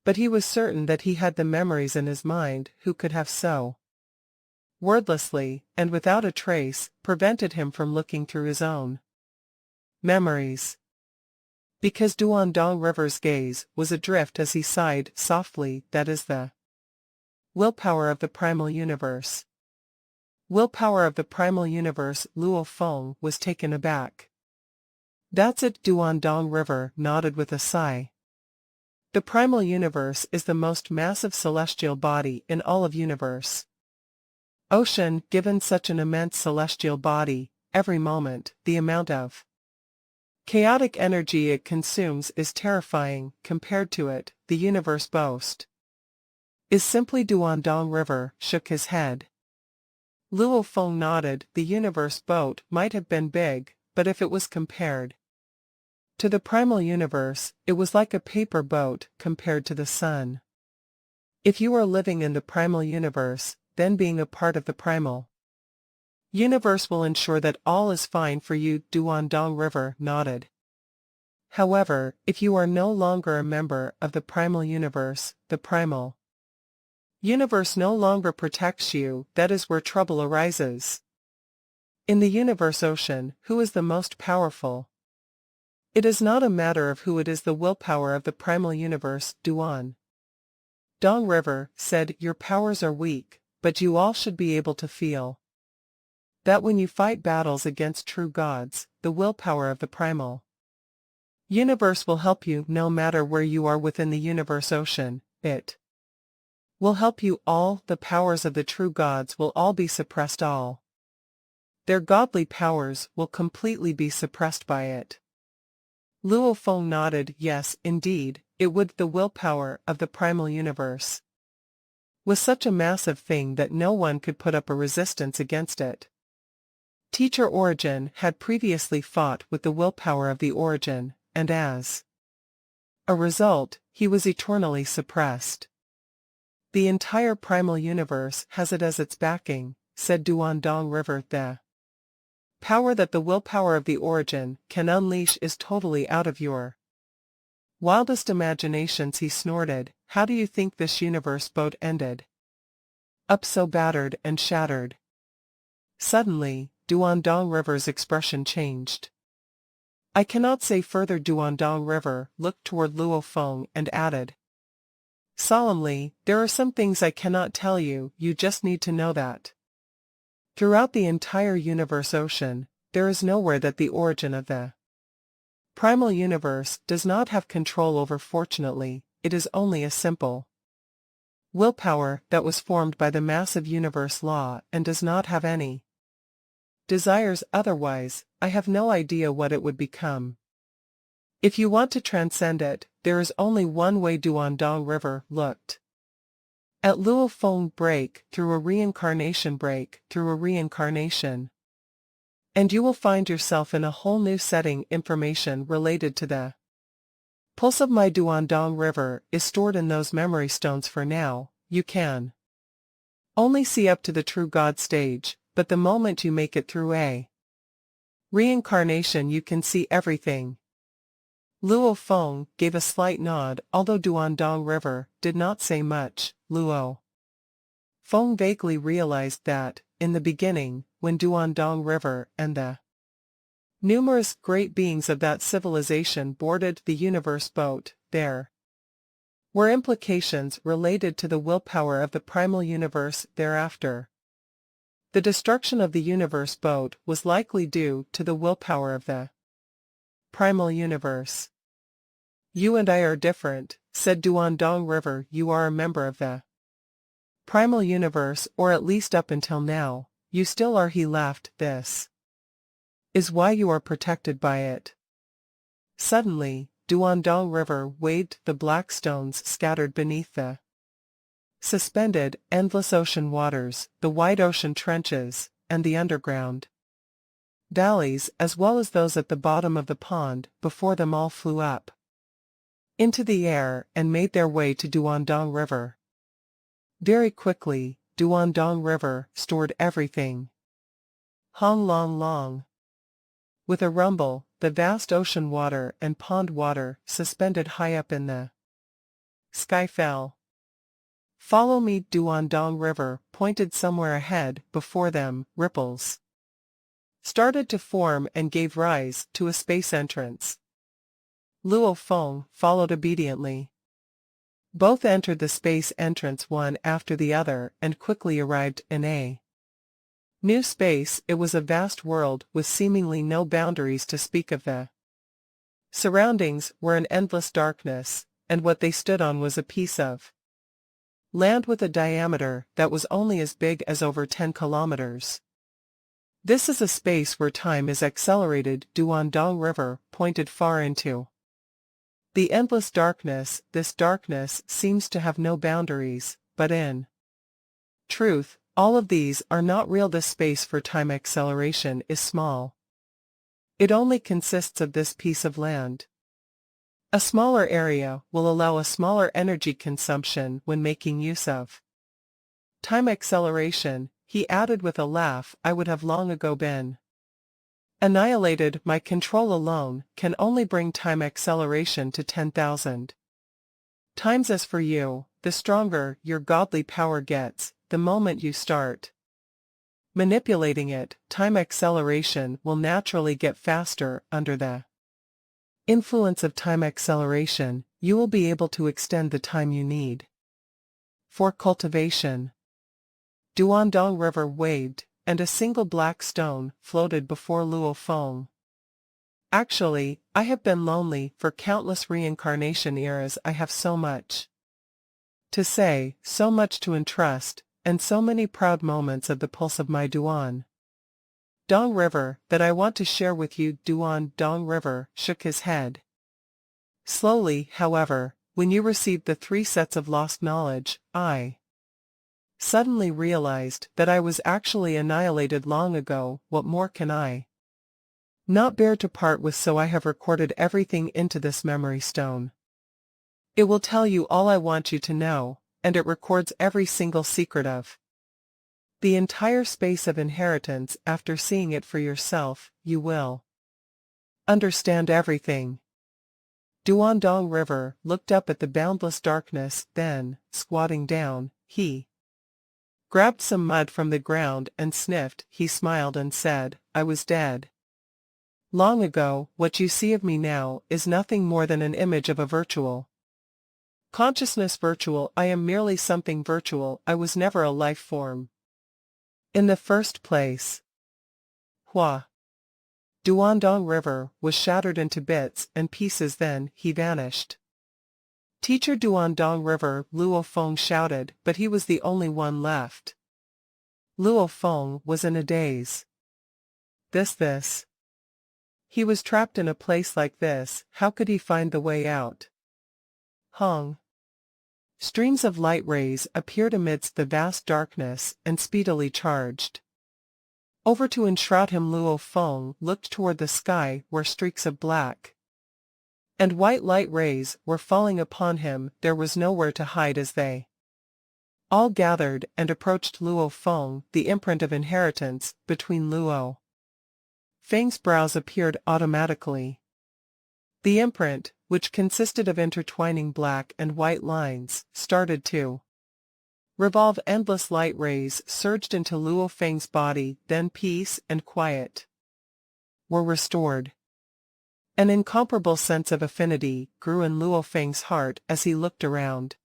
But he was certain that he had the memories in his mind who could have so wordlessly, and without a trace, prevented him from looking through his own memories. Because Duandong River's gaze was adrift as he sighed softly, that is the willpower of the primal universe. Willpower of the primal universe. Luo Feng was taken aback. That's it. Duandong River nodded with a sigh. The primal universe is the most massive celestial body in all of universe. Ocean, given such an immense celestial body, every moment, the amount of chaotic energy it consumes is terrifying. Compared to it, the universe boast is simply. Duandong River shook his head. Luo Feng nodded. The universe boat might have been big, but if it was compared to the primal universe, it was like a paper boat compared to the sun. If you are living in the primal universe, then being a part of the primal universe will ensure that all is fine for you. Duandong River nodded. However, if you are no longer a member of the primal universe, the primal universe no longer protects you. That is where trouble arises. In the universe ocean, who is the most powerful? It is not a matter of who it is. The willpower of the primal universe. Duandong River said, your powers are weak, but you all should be able to feel that when you fight battles against true gods, the willpower of the primal universe will help you. No matter where you are within the universe ocean, it will help you. All the powers of the true gods will all be suppressed. All their godly powers will completely be suppressed by it. Luo Feng nodded. Yes, indeed, it would. The willpower of the primal universe was such a massive thing that no one could put up a resistance against it. Teacher Origin had previously fought with the willpower of the Origin, and as a result, he was eternally suppressed. The entire primal universe has it as its backing, said Duandong River. The power that the willpower of the Origin can unleash is totally out of your wildest imaginations. He snorted. How do you think this universe boat ended up so battered and shattered? Suddenly, Duandong River's expression changed. I cannot say further. Duandong River looked toward Luo Feng and added solemnly, there are some things I cannot tell you. You just need to know that throughout the entire universe ocean, there is nowhere that the origin of the primal universe does not have control over. Fortunately, it is only a simple willpower that was formed by the massive universe law and does not have any desires. Otherwise, I have no idea what it would become. If you want to transcend it, there is only one way. Duandong River looked at Luo Feng. Break through a reincarnation. Break through a reincarnation, and you will find yourself in a whole new setting. Information related to the pulse of my Duandong River is stored in those memory stones. For now, you can only see up to the true God stage, but the moment you make it through a reincarnation you can see everything. Luo Feng gave a slight nod. Although Duandong River did not say much, Luo Feng vaguely realized that, in the beginning, when Duandong River and the numerous great beings of that civilization boarded the universe boat, there were implications related to the willpower of the primal universe. Thereafter, the destruction of the universe boat was likely due to the willpower of the primal universe. You and I are different, said Duandong River. You are a member of the primal universe, or at least up until now, you still are. He laughed. This is why you are protected by it. Suddenly, Duandong River waved the black stones scattered beneath the suspended, endless ocean waters, the wide ocean trenches, and the underground valleys, as well as those at the bottom of the pond. Before them all flew up into the air and made their way to Duandong River. Very quickly, Duandong River stored everything. Hong long long. With a rumble, the vast ocean water and pond water suspended high up in the Sky fell. Follow me. Duandong River pointed somewhere ahead. Before them, ripples started to form and gave rise to a space entrance. Luo Feng followed obediently. Both entered the space entrance one after the other and quickly arrived in a new space. It was a vast world with seemingly no boundaries to speak of. The surroundings were an endless darkness, and what they stood on was a piece of land with a diameter that was only as big as over 10 kilometers. This is a space where time is accelerated. Duandong River pointed far into the endless darkness. This darkness seems to have no boundaries, but in truth, all of these are not real. This space for time acceleration is small. It only consists of this piece of land. A smaller area will allow a smaller energy consumption when making use of time acceleration, he added with a laugh. I would have long ago been annihilated. My control alone can only bring time acceleration to 10,000 times. As for you, the stronger your godly power gets, the moment you start manipulating it, time acceleration will naturally get faster. Under the influence of time acceleration, you will be able to extend the time you need for cultivation. Duandong River waved, and a single black stone floated before Luo Feng. Actually, I have been lonely for countless reincarnation eras. I have so much to say, so much to entrust, and so many proud moments of the pulse of my Duandong River that I want to share with you. Duandong River shook his head. Slowly, however, when you received the 3 sets of lost knowledge, I suddenly realized that I was actually annihilated long ago. What more can I not bear to part with? So I have recorded everything into this memory stone. It will tell you all I want you to know, and it records every single secret of the entire space of inheritance. After seeing it for yourself, you will understand everything. Duandong River looked up at the boundless darkness, then, squatting down, he grabbed some mud from the ground and sniffed. He smiled and said, I was dead long ago. What you see of me now is nothing more than an image of a virtual consciousness. Virtual. I am merely something virtual. I was never a life form in the first place. Hua. Duandong River was shattered into bits and pieces. Then he vanished. Teacher Duandong River, Luo Feng shouted, but he was the only one left. Luo Feng was in a daze. This. He was trapped in a place like this. How could he find the way out? Hung. Streams of light rays appeared amidst the vast darkness and speedily charged over to enshroud him. Luo Feng looked toward the sky where streaks of black and white light rays were falling upon him. There was nowhere to hide as they all gathered and approached Luo Feng. The imprint of inheritance between Luo Feng's brows appeared automatically. The imprint, which consisted of intertwining black and white lines, started to revolve. Endless light rays surged into Luo Feng's body. Then peace and quiet were restored. An incomparable sense of affinity grew in Luo Feng's heart as he looked around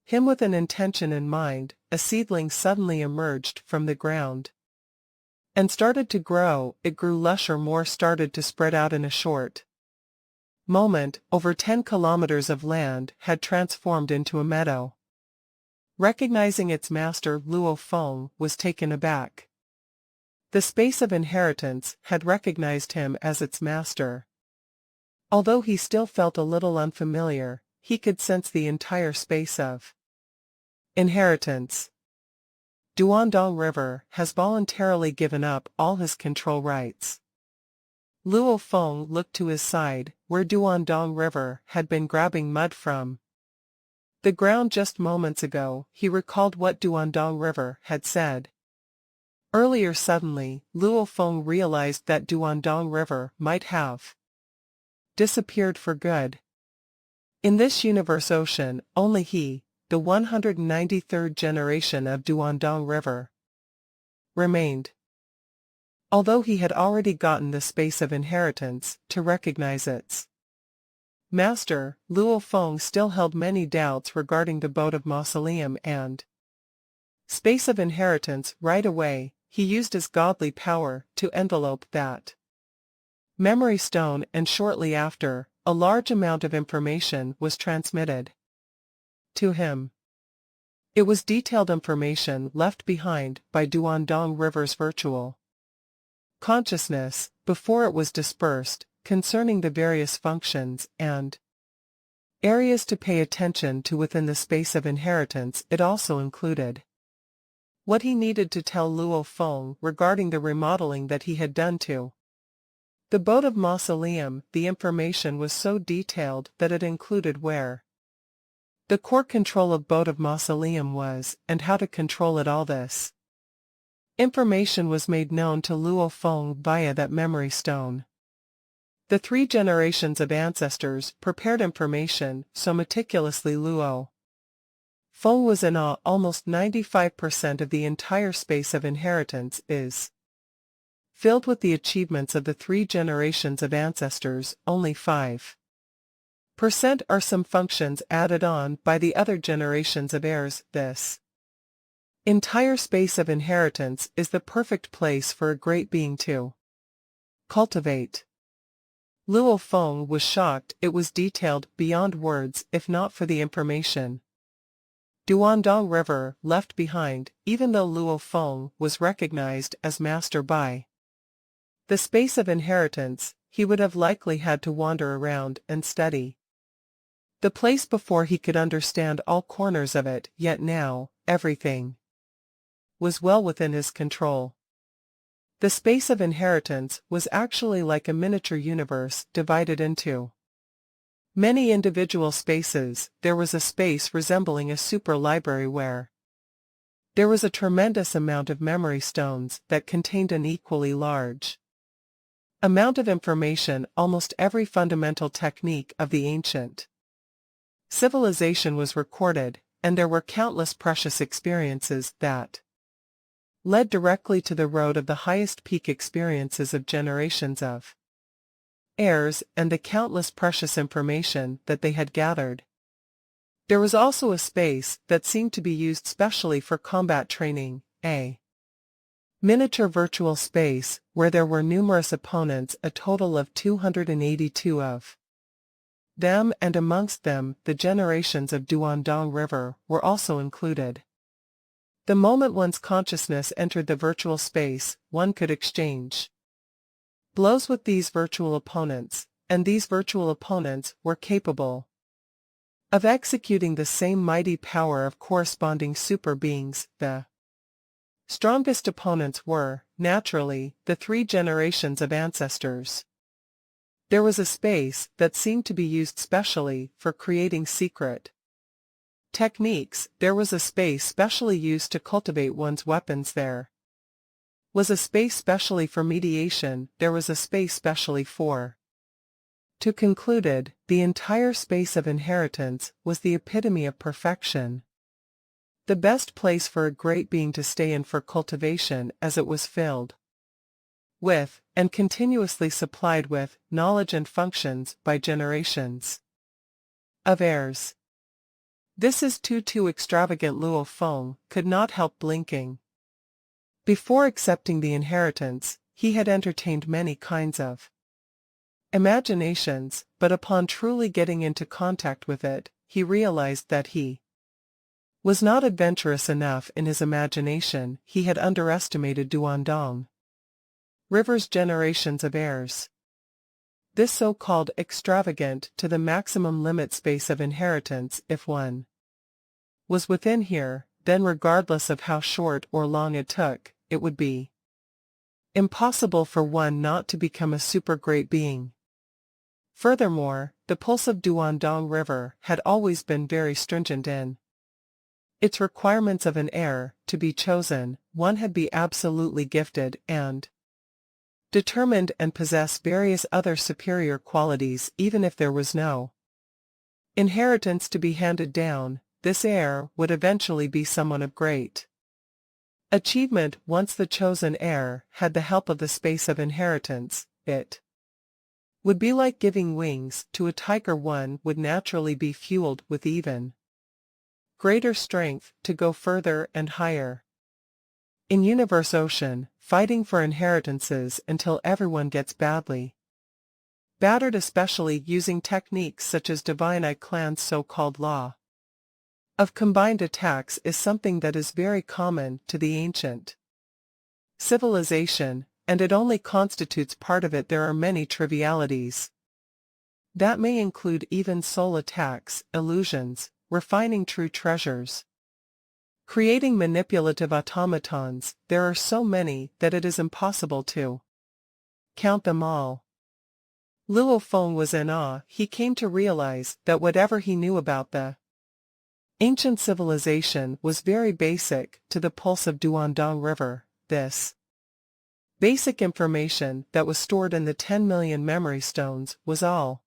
him with an intention in mind. A seedling suddenly emerged from the ground and started to grow. It grew lusher. More started to spread out. In a short moment, over 10 kilometers of land had transformed into a meadow. Recognizing its master, Luo Feng was taken aback. The space of inheritance had recognized him as its master. Although he still felt a little unfamiliar, he could sense the entire space of inheritance. Duandong River has voluntarily given up all his control rights. Luo Feng looked to his side, where Duandong River had been grabbing mud from the ground just moments ago. He recalled what Duandong River had said earlier. Suddenly, Luo Feng realized that Duandong River might have disappeared for good. In this universe ocean, only he, the 193rd generation of Duandong River, remained. Although he had already gotten the space of inheritance to recognize its master, Luo Feng still held many doubts regarding the boat of mausoleum and space of inheritance. Right away, he used his godly power to envelope that memory stone, and shortly after, a large amount of information was transmitted to him. It was detailed information left behind by Duandong River's virtual consciousness, before it was dispersed, concerning the various functions and areas to pay attention to within the space of inheritance. It also included what he needed to tell Luo Feng regarding the remodeling that he had done to the boat of mausoleum. The information was so detailed that it included where the core control of boat of mausoleum was, and how to control it. All this information was made known to Luo Feng via that memory stone. The 3 generations of ancestors prepared information so meticulously. Luo Feng was in awe. Almost 95% of the entire space of inheritance is filled with the achievements of the 3 generations of ancestors. Only 5% are some functions added on by the other generations of heirs. This entire space of inheritance is the perfect place for a great being to cultivate. Luo Feng was shocked. It was detailed beyond words. If not for the information Duandong River left behind, even though Luo Feng was recognized as master by the space of inheritance, he would have likely had to wander around and study the place before he could understand all corners of it. Yet now, everything was well within his control. The space of inheritance was actually like a miniature universe divided into many individual spaces. There was a space resembling a super library where there was a tremendous amount of memory stones that contained an equally large amount of information. Almost every fundamental technique of the ancient civilization was recorded, and there were countless precious experiences that led directly to the road of the highest peak experiences of generations of heirs, and the countless precious information that they had gathered. There was also a space that seemed to be used specially for combat training, a miniature virtual space where there were numerous opponents, a total of 282 of them, and amongst them the generations of Duandong River were also included. The moment one's consciousness entered the virtual space, one could exchange blows with these virtual opponents, and these virtual opponents were capable of executing the same mighty power of corresponding super beings. The strongest opponents were, naturally, the 3 generations of ancestors. There was a space that seemed to be used specially for creating secret techniques. There was a space specially used to cultivate one's weapons. There was a space specially for mediation. There was a space specially for to concluded. The entire space of inheritance was the epitome of perfection. The best place for a great being to stay in for cultivation, as it was filled with, and continuously supplied with, knowledge and functions by generations of heirs. This is too extravagant. Luo Feng could not help blinking. Before accepting the inheritance, he had entertained many kinds of imaginations, but upon truly getting into contact with it, he realized that he was not adventurous enough in his imagination. He had underestimated Duandong River's generations of heirs. This so-called extravagant to the maximum limit space of inheritance, if one was within here, then regardless of how short or long it took, it would be impossible for one not to become a super great being. Furthermore, the pulse of Duandong River had always been very stringent in its requirements of an heir. To be chosen, one had to be absolutely gifted and determined and possess various other superior qualities. Even if there was no inheritance to be handed down, this heir would eventually be someone of great achievement. Once the chosen heir had the help of the space of inheritance, it would be like giving wings to a tiger. One would naturally be fueled with even greater strength to go further and higher in universe ocean, fighting for inheritances until everyone gets badly battered, especially using techniques such as Divine I Clan's so-called law of combined attacks is something that is very common to the ancient civilization, and it only constitutes part of it. There are many trivialities that may include even soul attacks, illusions, refining true treasures, creating manipulative automatons. There are so many that it is impossible to count them all. Luo Feng was in awe. He came to realize that whatever he knew about the ancient civilization was very basic to the pulse of Duandong River. This basic information that was stored in the 10 million memory stones was all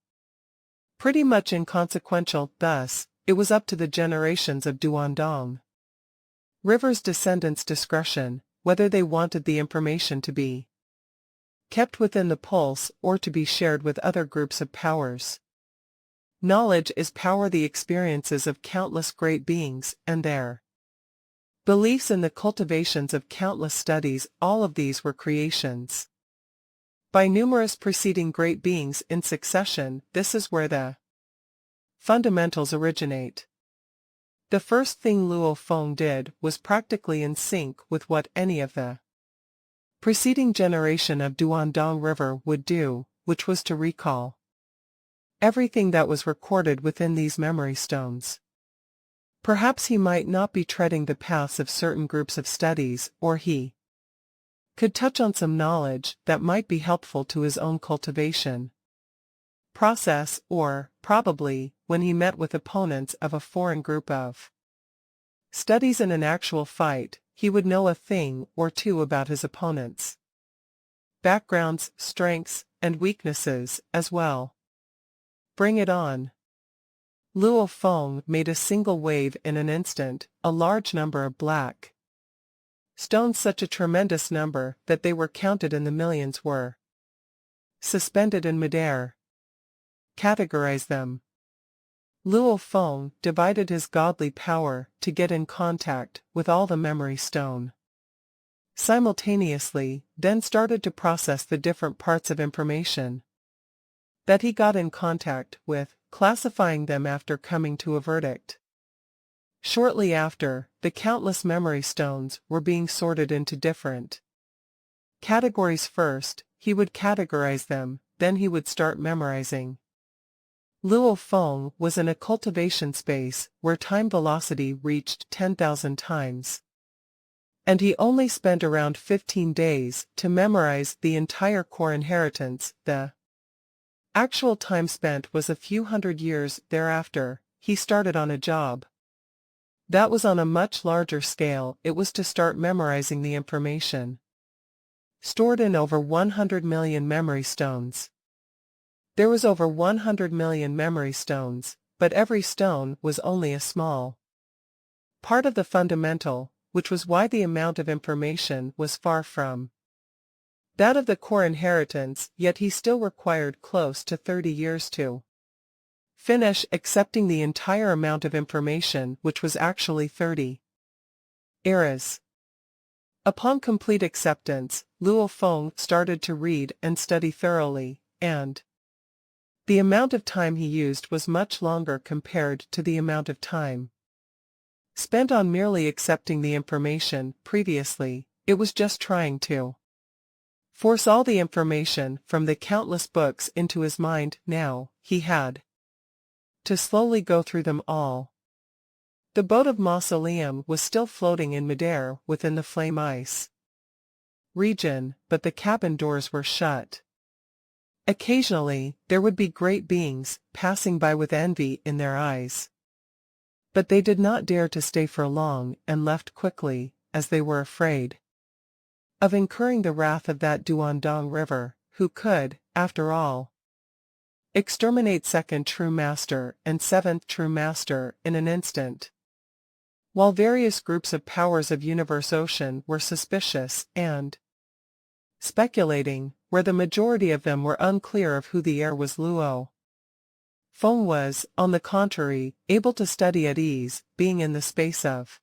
pretty much inconsequential. Thus, it was up to the generations of Duandong River's descendants' discretion whether they wanted the information to be kept within the pulse or to be shared with other groups of powers. Knowledge is power. The experiences of countless great beings and their beliefs in the cultivations of countless studies, all of these were creations by numerous preceding great beings in succession. This is where the fundamentals originate. The first thing Luo Feng did was practically in sync with what any of the preceding generation of Duandong River would do, which was to recall everything that was recorded within these memory stones. Perhaps he might not be treading the paths of certain groups of studies, or he could touch on some knowledge that might be helpful to his own cultivation process, or, probably, when he met with opponents of a foreign group of studies in an actual fight, he would know a thing or two about his opponents' backgrounds, strengths, and weaknesses, as well. Bring it on. Luo Feng made a single wave in an instant, a large number of black stones, such a tremendous number that they were counted in the millions, were suspended in midair. Categorize them. Luo Feng divided his godly power to get in contact with all the memory stone simultaneously, then started to process the different parts of information that he got in contact with, classifying them after coming to a verdict. Shortly after, the countless memory stones were being sorted into different categories. First, he would categorize them, then he would start memorizing. Luo Feng was in a cultivation space where time velocity reached 10,000 times. And he only spent around 15 days to memorize the entire core inheritance. The actual time spent was a few hundred years. Thereafter, he started on a job that was on a much larger scale. It was to start memorizing the information stored in over 100 million memory stones. There was over 100 million memory stones, but every stone was only a small part of the fundamental, which was why the amount of information was far from that of the core inheritance. Yet he still required close to 30 years to finish accepting the entire amount of information, which was actually 30 eras. Upon complete acceptance, Luo Feng started to read and study thoroughly, and the amount of time he used was much longer compared to the amount of time spent on merely accepting the information. Previously, it was just trying to force all the information from the countless books into his mind. Now, he had to slowly go through them all. The boat of Mausoleum was still floating in midair within the flame ice region, but the cabin doors were shut. Occasionally, there would be great beings passing by with envy in their eyes. But they did not dare to stay for long and left quickly, as they were afraid of incurring the wrath of that Duandong River, who could, after all, Exterminate second true master and seventh true master in an instant. While various groups of powers of Universe Ocean were suspicious and speculating, where the majority of them were unclear of who the heir was, Luo Feng was, on the contrary, able to study at ease, being in the space of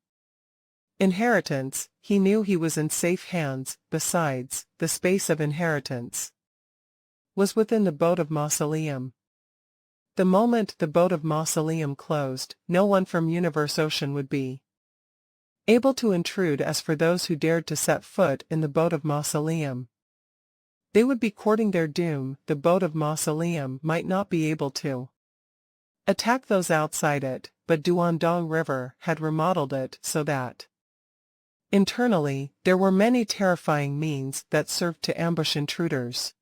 inheritance. He knew he was in safe hands. Besides, the space of inheritance was within the boat of Mausoleum. The moment the boat of Mausoleum closed, no one from Universe Ocean would be able to intrude. As for those who dared to set foot in the boat of Mausoleum, they would be courting their doom. The boat of Mausoleum might not be able to attack those outside it, but Duandong River had remodeled it so that internally there were many terrifying means that served to ambush intruders.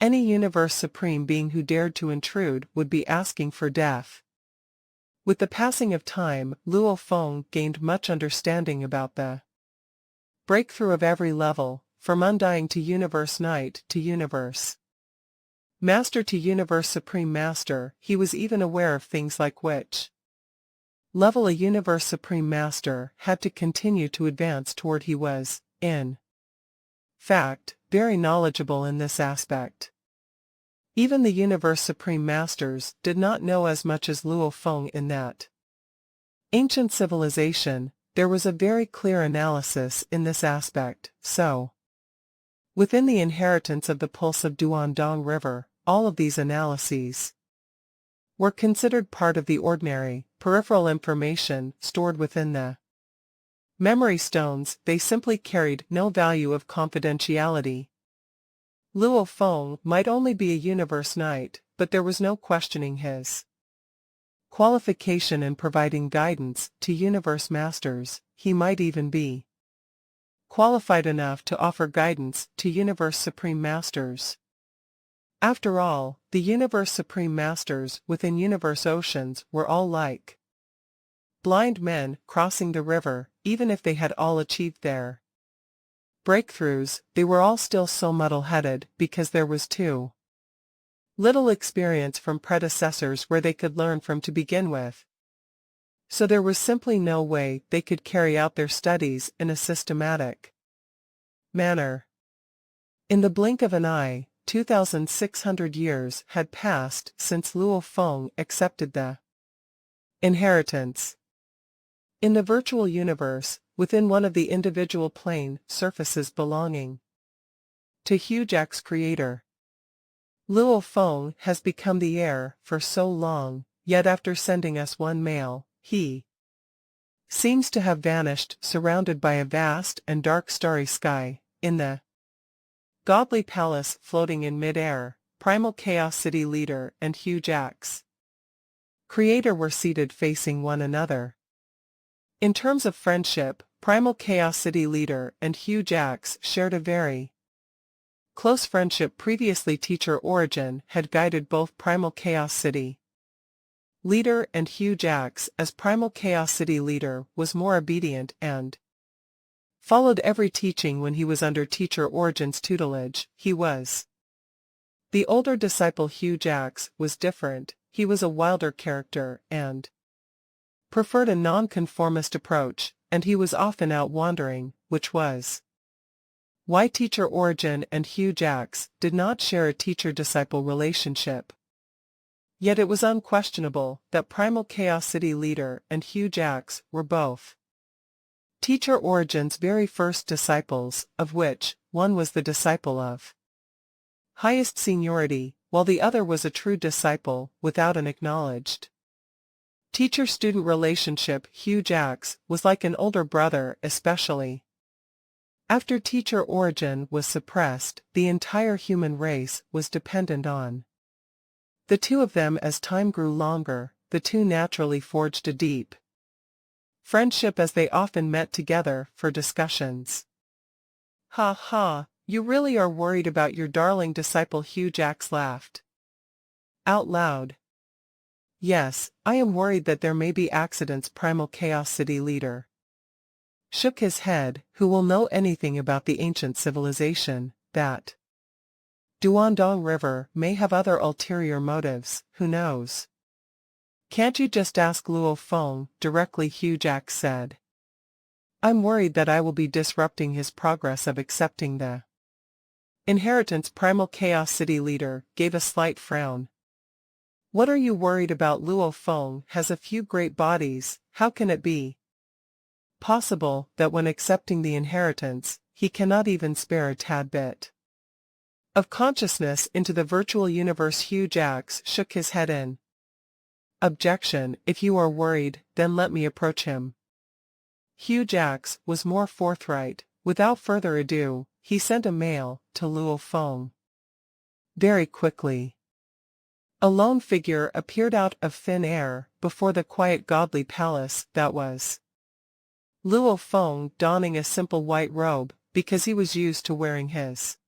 Any Universe Supreme being who dared to intrude would be asking for death. With the passing of time, Luo Feng gained much understanding about the breakthrough of every level, from Undying to Universe Knight to Universe Master to Universe Supreme Master. He was even aware of things like which level a Universe Supreme Master had to continue to advance toward. He was, in fact, very knowledgeable in this aspect. Even the Universe Supreme Masters did not know as much as Luo Feng in that ancient civilization. There was a very clear analysis in this aspect, so within the inheritance of the pulse of Duandong River, all of these analyses were considered part of the ordinary, peripheral information stored within the memory stones. They simply carried no value of confidentiality. Luo Feng might only be a Universe Knight, but there was no questioning his qualification in providing guidance to Universe Masters. He might even be qualified enough to offer guidance to Universe Supreme Masters. After all, the Universe Supreme Masters within Universe Oceans were all like blind men crossing the river. Even if they had all achieved their breakthroughs, they were all still so muddle-headed because there was too little experience from predecessors where they could learn from to begin with. So there was simply no way they could carry out their studies in a systematic manner. In the blink of an eye, 2,600 years had passed since Luo Feng accepted the inheritance. In the virtual universe, within one of the individual plane surfaces belonging to Hujack's creator, Luo Feng has become the heir for so long, yet after sending us one mail, he seems to have vanished, surrounded by a vast and dark starry sky. In the godly palace floating in mid-air, Primal Chaos City leader and Hujack's creator were seated facing one another. In terms of friendship, Primal Chaos City leader and Hujack's shared a very close friendship. Previously, Teacher Origin had guided both Primal Chaos City leader and Hujack's, as Primal Chaos City leader was more obedient and followed every teaching when he was under Teacher Origin's tutelage. He was the older disciple. Hujack's was different. He was a wilder character and preferred a non-conformist approach, and he was often out wandering, which was why Teacher Origin and Hujack's did not share a teacher-disciple relationship. Yet it was unquestionable that Primal Chaos City leader and Hujack's were both Teacher Origin's very first disciples, of which one was the disciple of highest seniority, while the other was a true disciple without an acknowledged teacher-student relationship. Hujack's was like an older brother, especially after Teacher Origin was suppressed. The entire human race was dependent on the two of them. As time grew longer, the two naturally forged a deep friendship, as they often met together for discussions. "Ha ha, you really are worried about your darling disciple," Hujack's laughed out loud. "Yes, I am worried that there may be accidents." Primal Chaos City leader shook his head. Who will know anything about the ancient civilization that Duandong River may have other ulterior motives, who knows? Can't you just ask Luo Feng directly, Hugh Jack said. I'm worried that I will be disrupting his progress of accepting the inheritance. Primal Chaos City leader gave a slight frown. What are you worried about? Luo Feng has a few great bodies. How can it be possible that when accepting the inheritance, he cannot even spare a tad bit of consciousness into the virtual universe? Hugh Jacks shook his head in objection. If you are worried, then let me approach him. Hugh Jacks was more forthright. Without further ado, he sent a mail to Luo Feng. Very quickly, a lone figure appeared out of thin air before the quiet godly palace that was Luo Feng, donning a simple white robe because he was used to wearing his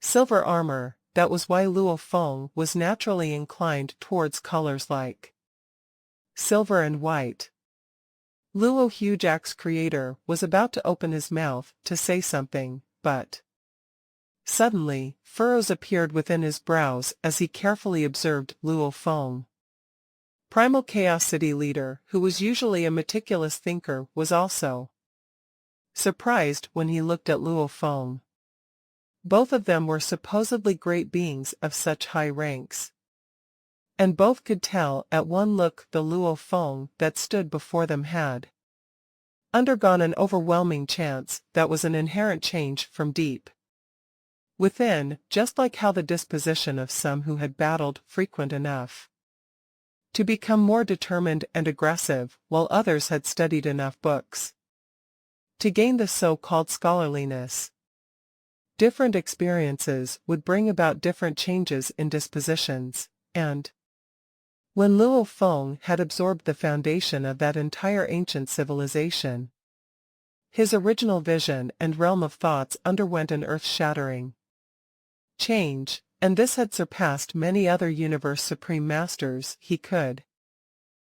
silver armor. That was why Luo Feng was naturally inclined towards colors like silver and white. Luo Hugh Jack's creator was about to open his mouth to say something, but suddenly, furrows appeared within his brows as he carefully observed Luo Feng. Primal Chaos City leader, who was usually a meticulous thinker, was also surprised when he looked at Luo Feng. Both of them were supposedly great beings of such high ranks, and both could tell at one look the Luo Feng that stood before them had undergone an overwhelming chance that was an inherent change from deep within, just like how the disposition of some who had battled frequent enough to become more determined and aggressive, while others had studied enough books to gain the so-called scholarliness. Different experiences would bring about different changes in dispositions, and when Luo Feng had absorbed the foundation of that entire ancient civilization, his original vision and realm of thoughts underwent an earth-shattering change, and this had surpassed many other universe supreme masters. He could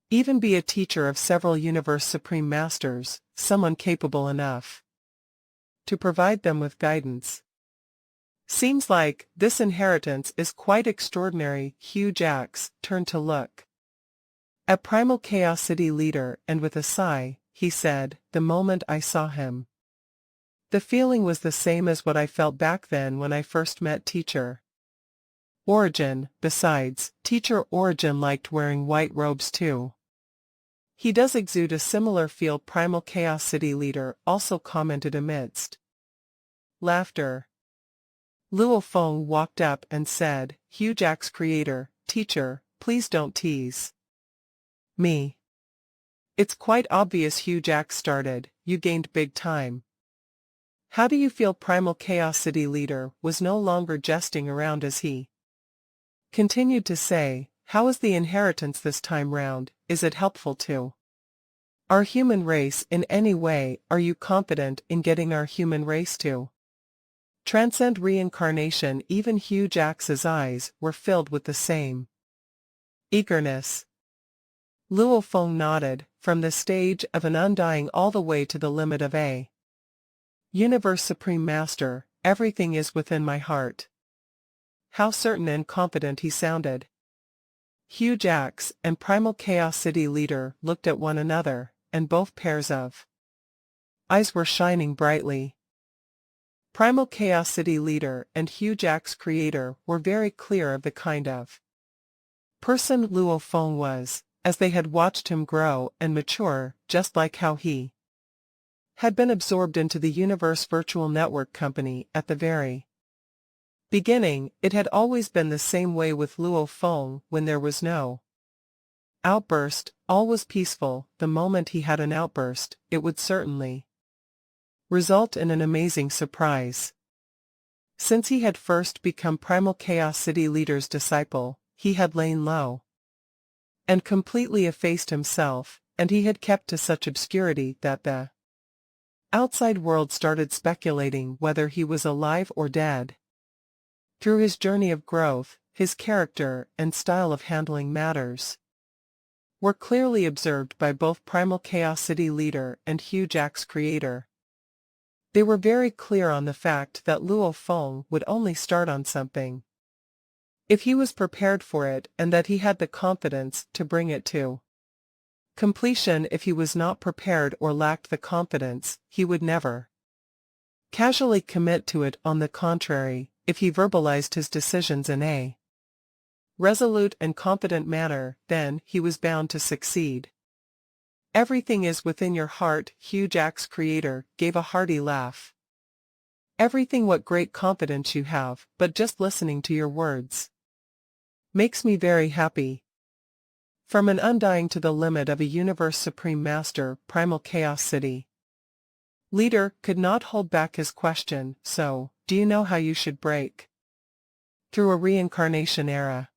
even be a teacher of several universe supreme masters, someone capable enough to provide them with guidance. Seems like this inheritance is quite extraordinary. Hugh Jacks turned to look at Primal Chaos City leader, and with a sigh, he said, the moment I saw him, the feeling was the same as what I felt back then when I first met Teacher Origin. Besides, Teacher Origin liked wearing white robes too. He does exude a similar feel. Primal Chaos City leader also commented amidst laughter. Luo Feng walked up and said, Hugh Jack's creator, teacher, please don't tease me. It's quite obvious. Hugh Jack started, you gained big time. How do you feel? Primal Chaos City leader was no longer jesting around as he continued to say, how is the inheritance this time round? Is it helpful to our human race in any way? Are you confident in getting our human race to transcend reincarnation? Even Hugh Jacks's eyes were filled with the same eagerness. Luo Feng nodded, from the stage of an undying all the way to the limit of a universe supreme master, everything is within my heart. How certain and confident he sounded. Hugh Jacks and Primal Chaos City leader looked at one another, and both pairs of eyes were shining brightly. Primal Chaos City leader and Hugh Jack's creator were very clear of the kind of person Luo Feng was, as they had watched him grow and mature, just like how he had been absorbed into the Universe Virtual Network Company at the very beginning. It had always been the same way with Luo Feng. When there was no outburst, all was peaceful. The moment he had an outburst, it would certainly result in an amazing surprise. Since he had first become Primal Chaos City leader's disciple, he had lain low and completely effaced himself, and he had kept to such obscurity that the outside world started speculating whether he was alive or dead. Through his journey of growth, his character and style of handling matters were clearly observed by both Primal Chaos City leader and Hugh Jack's creator. They were very clear on the fact that Luo Feng would only start on something if he was prepared for it, and that he had the confidence to bring it to completion. If he was not prepared or lacked the confidence, he would never casually commit to it. On the contrary, if he verbalized his decisions in a resolute and confident manner, then he was bound to succeed. Everything is within your heart. Hugh Jack's creator gave a hearty laugh. Everything. What great confidence you have, but just listening to your words makes me very happy. From an undying to the limit of a universe supreme master, primal chaos city leader could not hold back his question. So, do you know how you should break through a reincarnation era?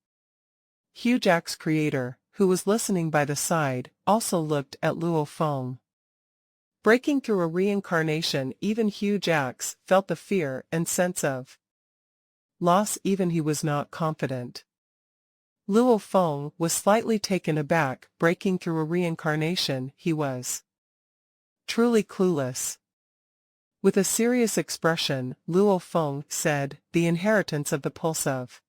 Hugh Jack's creator, who was listening by the side, also looked at Luo Feng. Breaking through a reincarnation. Even Hugh Jack's felt the fear and sense of loss. Even he was not confident. Luo Feng was slightly taken aback. Breaking through a reincarnation, he was truly clueless. With a serious expression, Luo Feng said, "The inheritance of the pulse of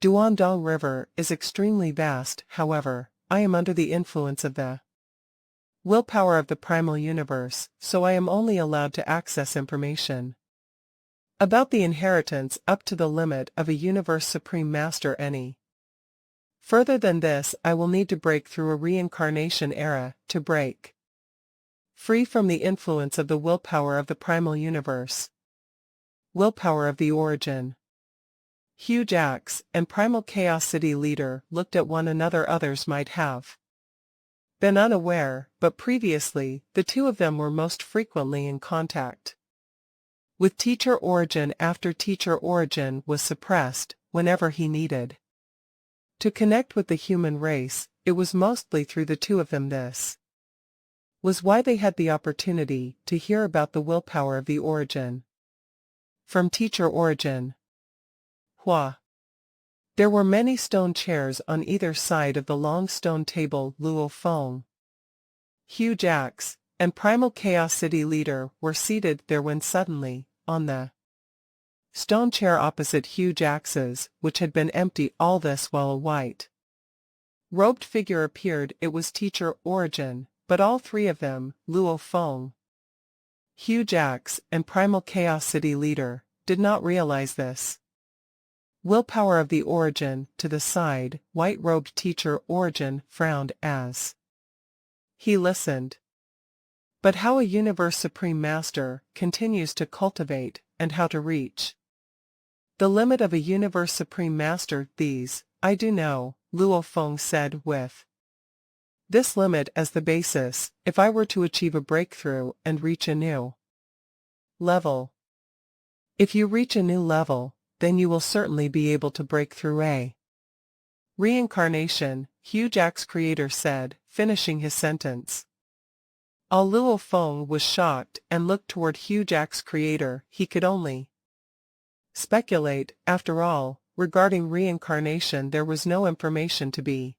Duandong River is extremely vast. However, I am under the influence of the willpower of the primal universe, so I am only allowed to access information about the inheritance up to the limit of a universe supreme master. Any further than this, I will need to break through a reincarnation era to break free from the influence of the willpower of the primal universe." Willpower of the origin. Hugh Jack's and Primal Chaos City leader looked at one another. Others might have been unaware, but previously, the two of them were most frequently in contact with Teacher Origin after Teacher Origin was suppressed. Whenever he needed to connect with the human race, it was mostly through the two of them. This was why they had the opportunity to hear about the willpower of the origin from Teacher Origin. Hua. There were many stone chairs on either side of the long stone table. Luo Feng, Hugh Jack's, and Primal Chaos City leader were seated there when suddenly, on the stone chair opposite Hugh Jacks's, which had been empty all this while, a white-robed figure appeared. It was Teacher Origin, but all three of them, Luo Feng, Hugh Jack's, and Primal Chaos City leader, did not realize this. Willpower of the origin. To the side, white-robed Teacher Origin frowned as he listened. But how a universe supreme master continues to cultivate, and how to reach the limit of a universe supreme master, these, I do know, Luo Feng said. With this limit as the basis, if I were to achieve a breakthrough and reach a new level. If you reach a new level, then you will certainly be able to break through a reincarnation, Hugh Jack's creator said, finishing his sentence. All Luo Feng was shocked and looked toward Hugh Jack's creator. He could only speculate. After all, regarding reincarnation there was no information to be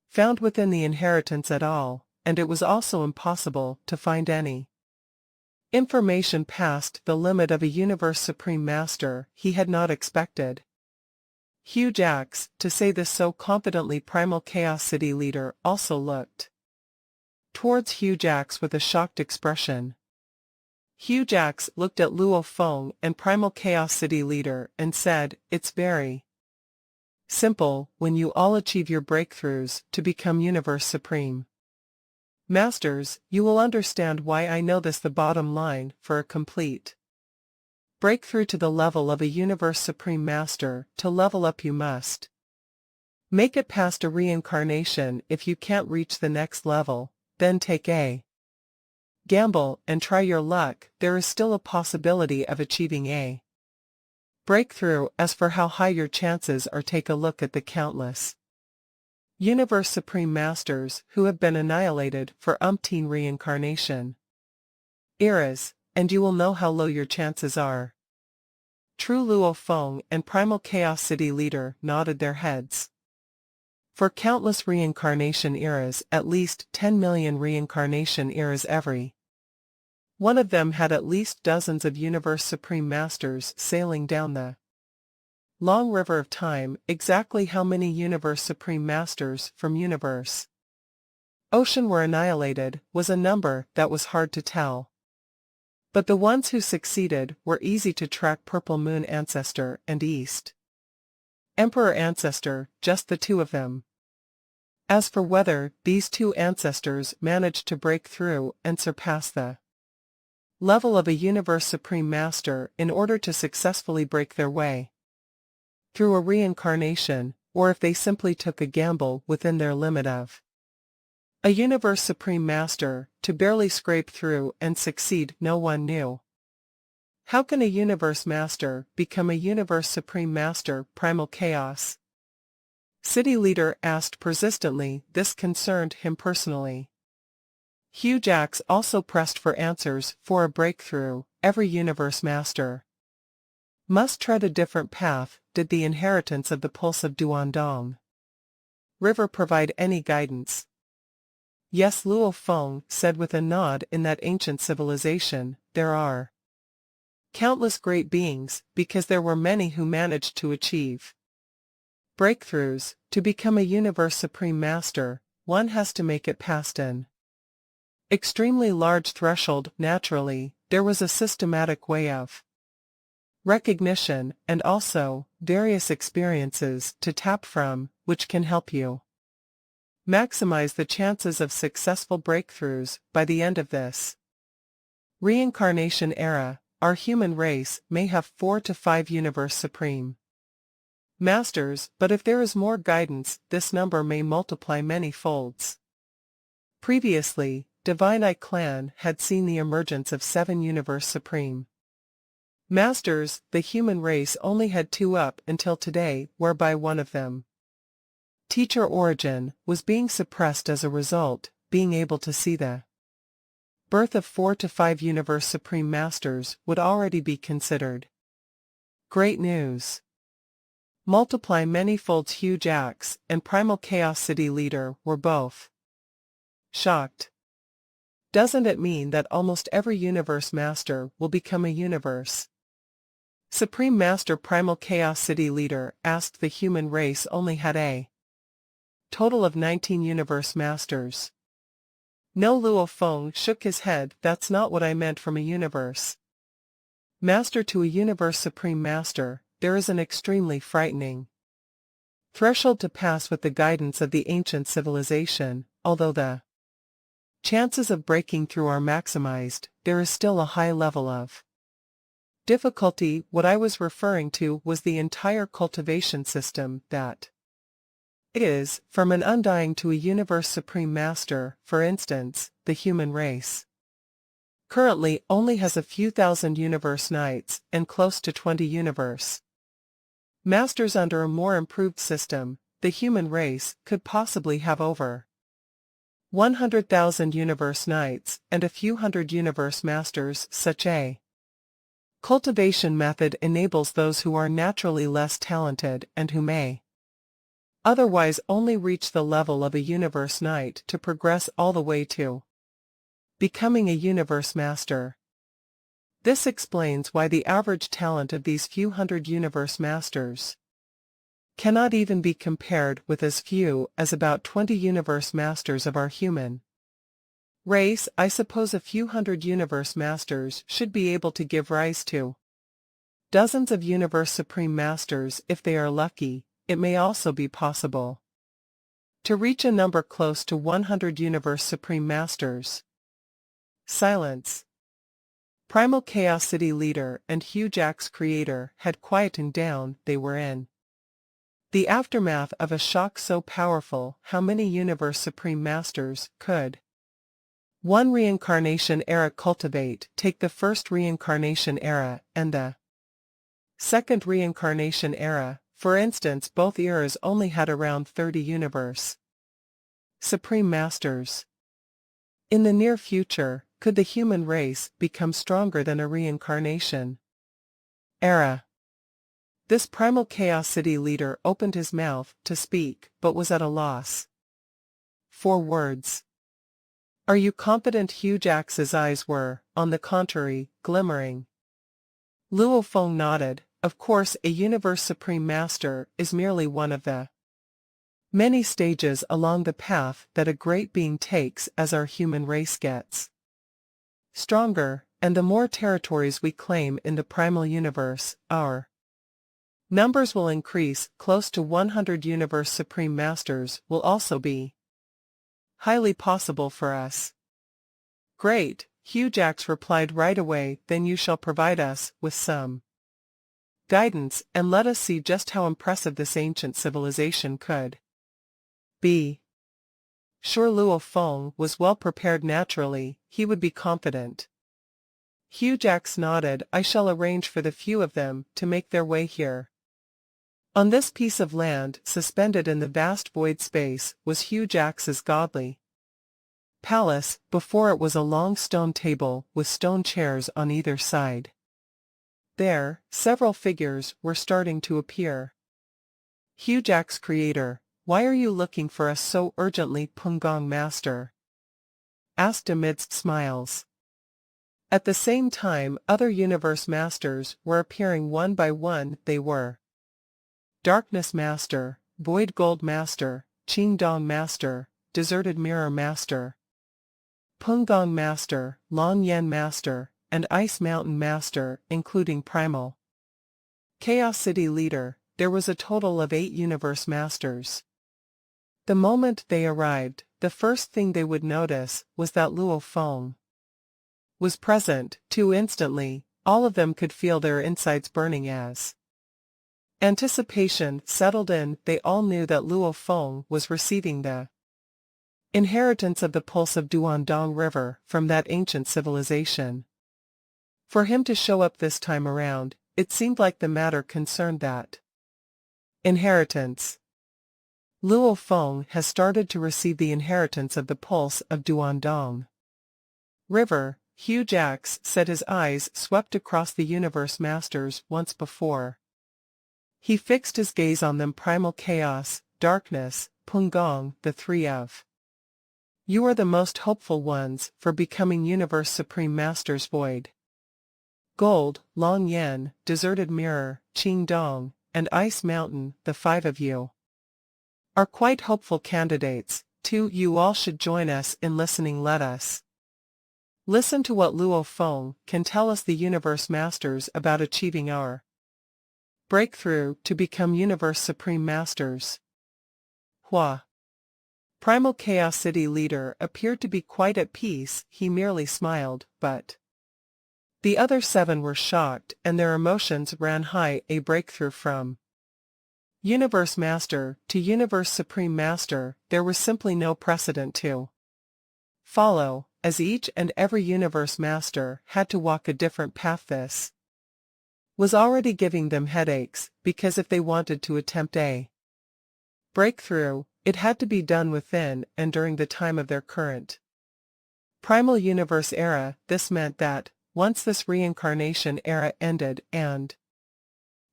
found within the inheritance at all, and it was also impossible to find any information past the limit of a universe supreme master. He had not expected Hugh Jack's to say this so confidently. Primal Chaos City leader also looked towards Hugh Jack's with a shocked expression. Hugh Jack's looked at Luo Feng and Primal Chaos City leader and said, "It's very simple. When you all achieve your breakthroughs to become universe supreme masters, you will understand why I know this. The bottom line, for a complete breakthrough to the level of a universe supreme master, to level up you must make it past a reincarnation. If you can't reach the next level, then take a gamble and try your luck. There is still a possibility of achieving a breakthrough. As for how high your chances are, take a look at the countless universe supreme masters who have been annihilated for umpteen reincarnation eras, and you will know how low your chances are." True. Luo Feng and Primal Chaos City leader nodded their heads. For countless reincarnation eras, at least 10 million reincarnation eras every One of them had at least dozens of Universe Supreme Masters sailing down the long river of time. Exactly how many Universe Supreme Masters from Universe Ocean were annihilated was a number that was hard to tell. But the ones who succeeded were easy to track: Purple Moon Ancestor and East Emperor Ancestor, just the two of them. As for whether these two ancestors managed to break through and surpass the level of a Universe Supreme Master in order to successfully break their way through a reincarnation, or if they simply took a gamble within their limit of a Universe Supreme Master to barely scrape through and succeed, no one knew. How can a Universe Master become a Universe Supreme Master? Primal Chaos City Leader asked persistently. This concerned him personally. Hugh Jax also pressed for answers. For a breakthrough, every Universe Master must tread a different path. Did the inheritance of the Pulse of Duandong River provide any guidance? Yes, Luo Feng said with a nod. In that ancient civilization, there are countless great beings, because there were many who managed to achieve breakthroughs. To become a Universe Supreme Master, one has to make it past an extremely large threshold. Naturally, there was a systematic way of recognition, and also various experiences to tap from, which can help you maximize the chances of successful breakthroughs. By the end of this reincarnation era, our human race may have 4 to 5 Universe Supreme Masters, but if there is more guidance, this number may multiply many folds. Previously, Divine Eye Clan had seen the emergence of 7 Universe Supreme Masters. The human race only had 2 up until today, whereby one of them, Teacher Origin, was being suppressed. As a result, being able to see the birth of 4 to 5 Universe Supreme Masters would already be considered great news. Multiply many folds. Hugh Jax and Primal Chaos City Leader were both shocked. Doesn't it mean that almost every Universe Master will become a Universe Supreme Master? Primal Chaos City Leader asked. The human race only had a total of 19 Universe Masters. No, Luo Feng shook his head. That's not what I meant. From a Universe Master to a Universe Supreme Master, there is an extremely frightening threshold to pass with the guidance of the ancient civilization. Although the chances of breaking through are maximized, there is still a high level of difficulty. What I was referring to was the entire cultivation system, that is, from an undying to a Universe Supreme Master. For instance, the human race currently only has a few thousand Universe Knights and close to 20 Universe Masters. Under a more improved system, the human race could possibly have over 100,000 Universe Knights and a few hundred Universe Masters. Such a cultivation method enables those who are naturally less talented and who may otherwise only reach the level of a Universe Knight to progress all the way to becoming a Universe Master. This explains why the average talent of these few hundred Universe Masters cannot even be compared with as few as about 20 Universe Masters of our human race. I suppose a few hundred Universe Masters should be able to give rise to dozens of Universe Supreme Masters. If they are lucky, it may also be possible to reach a number close to 100 Universe Supreme Masters. Silence. Primal Chaos City Leader and Hugh Jax Creator had quietened down. They were in the aftermath of a shock so powerful. How many Universe Supreme Masters could one reincarnation era cultivate? Take the first reincarnation era and the second reincarnation era, for instance. Both eras only had around 30 Universe Supreme Masters. In the near future, could the human race become stronger than a reincarnation era? This Primal Chaos City Leader opened his mouth to speak, but was at a loss for words. Are you confident? Hugh Jacks's eyes were, on the contrary, glimmering. Luo Feng nodded. Of course, a Universe Supreme Master is merely one of the many stages along the path that a great being takes as our human race gets stronger, and the more territories we claim in the primal universe, our numbers will increase. Close to 100 Universe Supreme Masters will also be highly possible for us. Great, Hugh Jacks replied right away. Then you shall provide us with some guidance, and let us see just how impressive this ancient civilization could be. Sure, Luo Feng was well prepared. Naturally, he would be confident. Hugh Jacks nodded. I shall arrange for the few of them to make their way here. On this piece of land, suspended in the vast void space, was Hugh Jacks's godly palace. Before it was a long stone table with stone chairs on either side. There, several figures were starting to appear. Hugh Jacks, creator, why are you looking for us so urgently? Pungong Master asked amidst smiles. At the same time, other Universe Masters were appearing one by one. They were Darkness Master, Void Gold Master, Qing Dong Master, Deserted Mirror Master, Pungong Master, Long Yen Master, and Ice Mountain Master, including Primal Chaos City Leader. There was a total of 8 Universe Masters. The moment they arrived, the first thing they would notice was that Luo Feng was present, too. Instantly, all of them could feel their insides burning as anticipation settled in. They all knew that Luo Feng was receiving the inheritance of the pulse of Duandong River from that ancient civilization. For him to show up this time around, it seemed like the matter concerned that inheritance. Luo Feng has started to receive the inheritance of the pulse of Duandong River. Hugh Jacks said, his eyes swept across the Universe Masters once before. He fixed his gaze on them. Primal Chaos, Darkness, Pungong, the three of you are the most hopeful ones for becoming Universe Supreme Masters. Void Gold, Long Yen, Deserted Mirror, Qing Dong, and Ice Mountain, the 5 of you are quite hopeful candidates. 2. You all should join us in listening. Let us listen to what Luo Feng can tell us, the Universe Masters, about achieving our breakthrough to become Universe Supreme Masters. Hua. Primal Chaos City Leader appeared to be quite at peace. He merely smiled, but the other 7 were shocked, and their emotions ran high. A breakthrough from Universe Master to Universe Supreme Master, there was simply no precedent to follow, as each and every Universe Master had to walk a different path. This was already giving them headaches, because if they wanted to attempt a breakthrough, it had to be done within and during the time of their current Primal Universe era. This meant that, once this reincarnation era ended and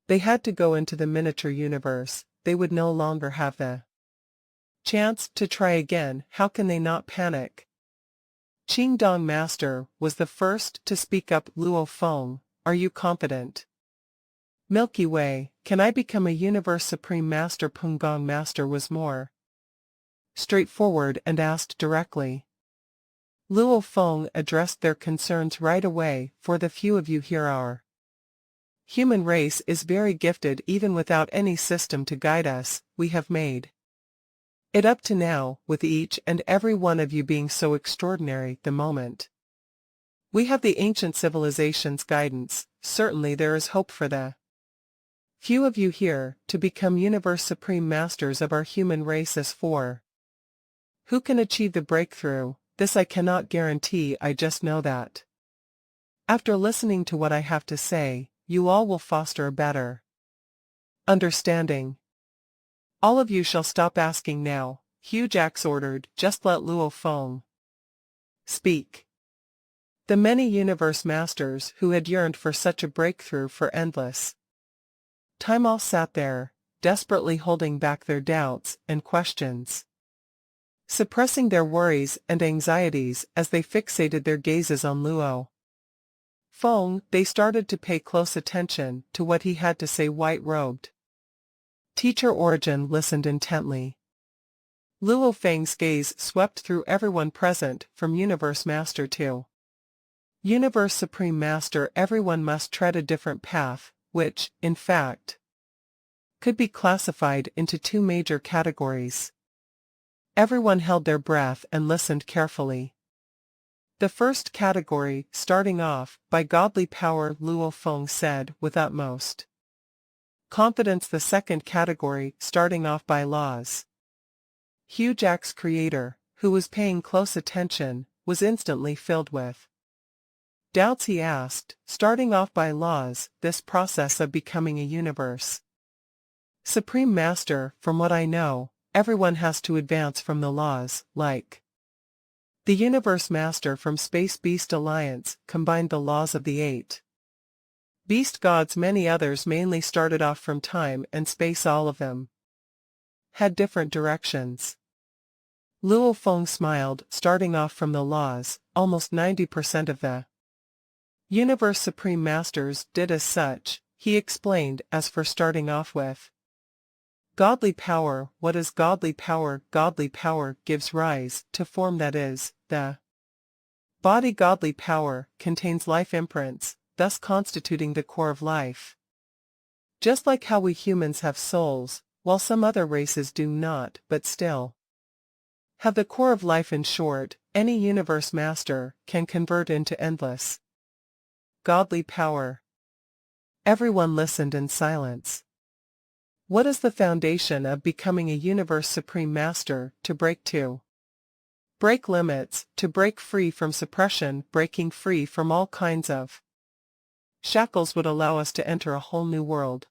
they had to go into the miniature universe, they would no longer have the chance to try again. How can they not panic? Qing Dong Master was the first to speak up. Luo Feng, are you confident? Milky Way, can I become a Universe Supreme Master? Pungong Master was more straightforward and asked directly. Luo Feng addressed their concerns right away. For the few of you here, our human race is very gifted. Even without any system to guide us, we have made it up to now, with each and every one of you being so extraordinary. The moment we have the ancient civilization's guidance, certainly there is hope for the few of you here to become Universe Supreme Masters of our human race. As for who can achieve the breakthrough, this I cannot guarantee. I just know that after listening to what I have to say, you all will foster a better understanding. All of you shall stop asking now, Hugh Jacks ordered. Just let Luo Feng speak. The many Universe Masters who had yearned for such a breakthrough for endless time all sat there, desperately holding back their doubts and questions. suppressing their worries and anxieties as they fixated their gazes on Luo Feng. They started to pay close attention to what he had to say. White-robed Teacher Origin listened intently. Luo Feng's gaze swept through everyone present, from Universe Master to Universe Supreme Master. Everyone must tread a different path, which, in fact, could be classified into two major categories. Everyone held their breath and listened carefully. The first category, starting off, by godly power, Luo Feng said with utmost confidence. The second category, starting off by laws. Hugh Jack's creator, who was paying close attention, was instantly filled with doubts. He asked, starting off by laws, this process of becoming a universe Supreme Master, from what I know, everyone has to advance from the laws, like the Universe Master from Space Beast Alliance combined the laws of the 8 Beast Gods. Many others mainly started off from time and space. All of them had different directions. Luo Feng smiled, starting off from the laws. Almost 90% of the Universe Supreme Masters did as such, he explained. As for starting off with godly power, what is godly power? Godly power gives rise to form, that is, the body. Godly power contains life imprints, thus constituting the core of life. Just like how we humans have souls, while some other races do not, but still have the core of life. In short, any Universe Master can convert into endless godly power. Everyone listened in silence. What is the foundation of becoming a Universe Supreme Master? To break limits, to break free from suppression. Breaking free from all kinds of shackles would allow us to enter a whole new world.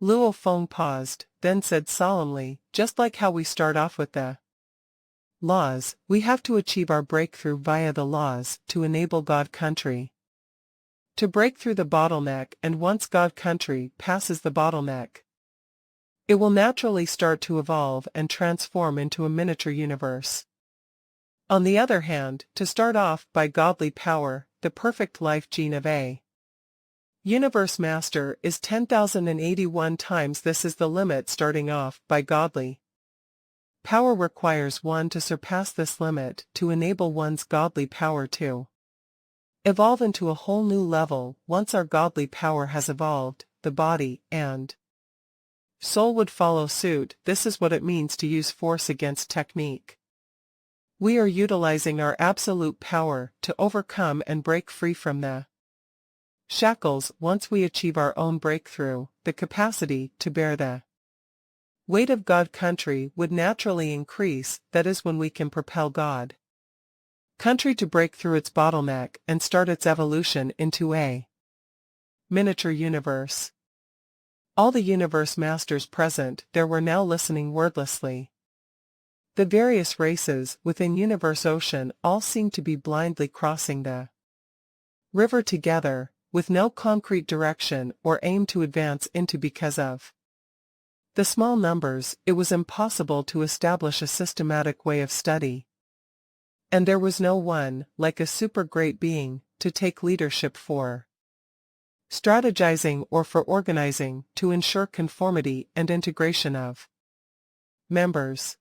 Luo Feng paused, then said solemnly, just like how we start off with the laws, we have to achieve our breakthrough via the laws to enable God Country to break through the bottleneck. And once God Country passes the bottleneck, it will naturally start to evolve and transform into a miniature universe. On the other hand, to start off by godly power, the perfect life gene of a Universe Master is 10,081 times. This is the limit. Starting off by godly power requires one to surpass this limit to enable one's godly power to evolve into a whole new level. Once our godly power has evolved, the body and soul would follow suit. This is what it means to use force against technique. We are utilizing our absolute power to overcome and break free from the shackles. Once we achieve our own breakthrough, the capacity to bear the weight of God Country would naturally increase. That is when we can propel God Country to break through its bottleneck and start its evolution into a miniature universe. All the Universe Masters present there were now listening wordlessly. The various races within Universe Ocean all seemed to be blindly crossing the river together, with no concrete direction or aim to advance into. Because of the small numbers, it was impossible to establish a systematic way of study. And there was no one, like a super great being, to take leadership for strategizing or for organizing to ensure conformity and integration of members.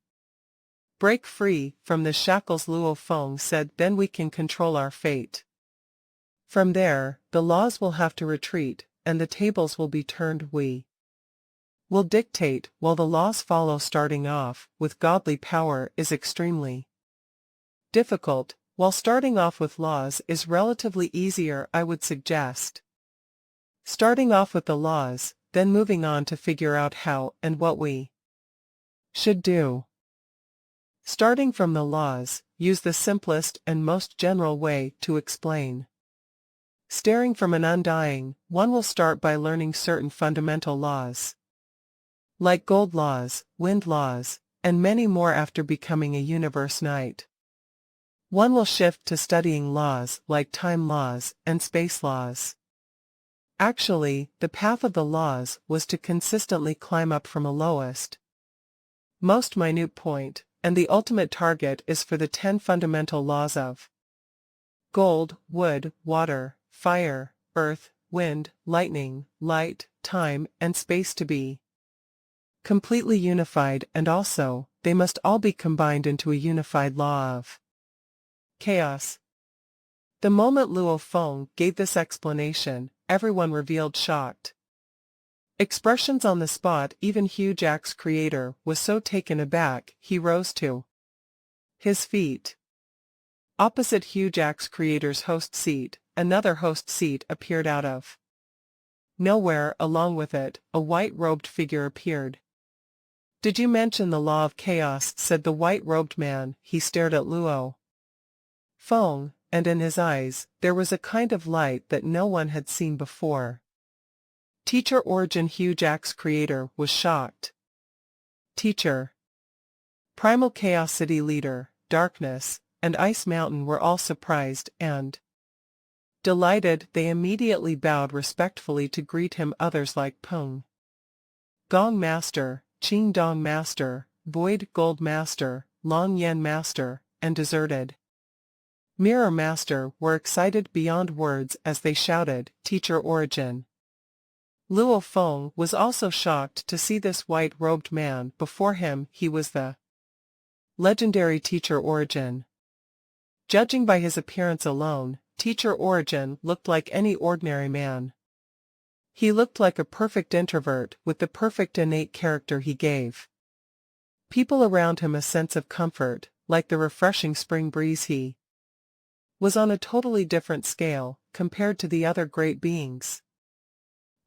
Break free from the shackles, Luo Feng said, then we can control our fate. From there, the laws will have to retreat, and the tables will be turned. We will dictate while the laws follow. Starting off with godly power is extremely difficult, while starting off with laws is relatively easier. I would suggest starting off with the laws, then moving on to figure out how and what we should do. Starting from the laws, use the simplest and most general way to explain. Staring from an undying, one will start by learning certain fundamental laws, like gold laws, wind laws, and many more. After becoming a Universe Knight, one will shift to studying laws like time laws and space laws. Actually, the path of the laws was to consistently climb up from a lowest, most minute point, and the ultimate target is for the 10 fundamental laws of gold, wood, water, fire, earth, wind, lightning, light, time, and space to be completely unified, and also, they must all be combined into a unified law of chaos. The moment Luo Feng gave this explanation, everyone revealed shocked expressions on the spot. Even Hugh Jack's creator was so taken aback, he rose to his feet. Opposite Hugh Jack's creator's host seat, another host seat appeared out of nowhere. Along with it, a white-robed figure appeared. "Did you mention the law of chaos?" said the white-robed man. He stared at Luo Feng, and in his eyes, there was a kind of light that no one had seen before. Teacher Origin. Hugh Jack's creator was shocked. Teacher, Primal Chaos City Leader, Darkness, and Ice Mountain were all surprised and delighted. They immediately bowed respectfully to greet him. Others like Peng Gong Master, Qing Dong Master, Void Gold Master, Long Yen Master, and Deserted Mirror Master were excited beyond words as they shouted, "Teacher Origin!" Luo Feng was also shocked to see this white-robed man before him. He was the legendary Teacher Origin. Judging by his appearance alone, Teacher Origin looked like any ordinary man. He looked like a perfect introvert with the perfect innate character he gave people around him a sense of comfort, like the refreshing spring breeze. He was on a totally different scale, compared to the other great beings.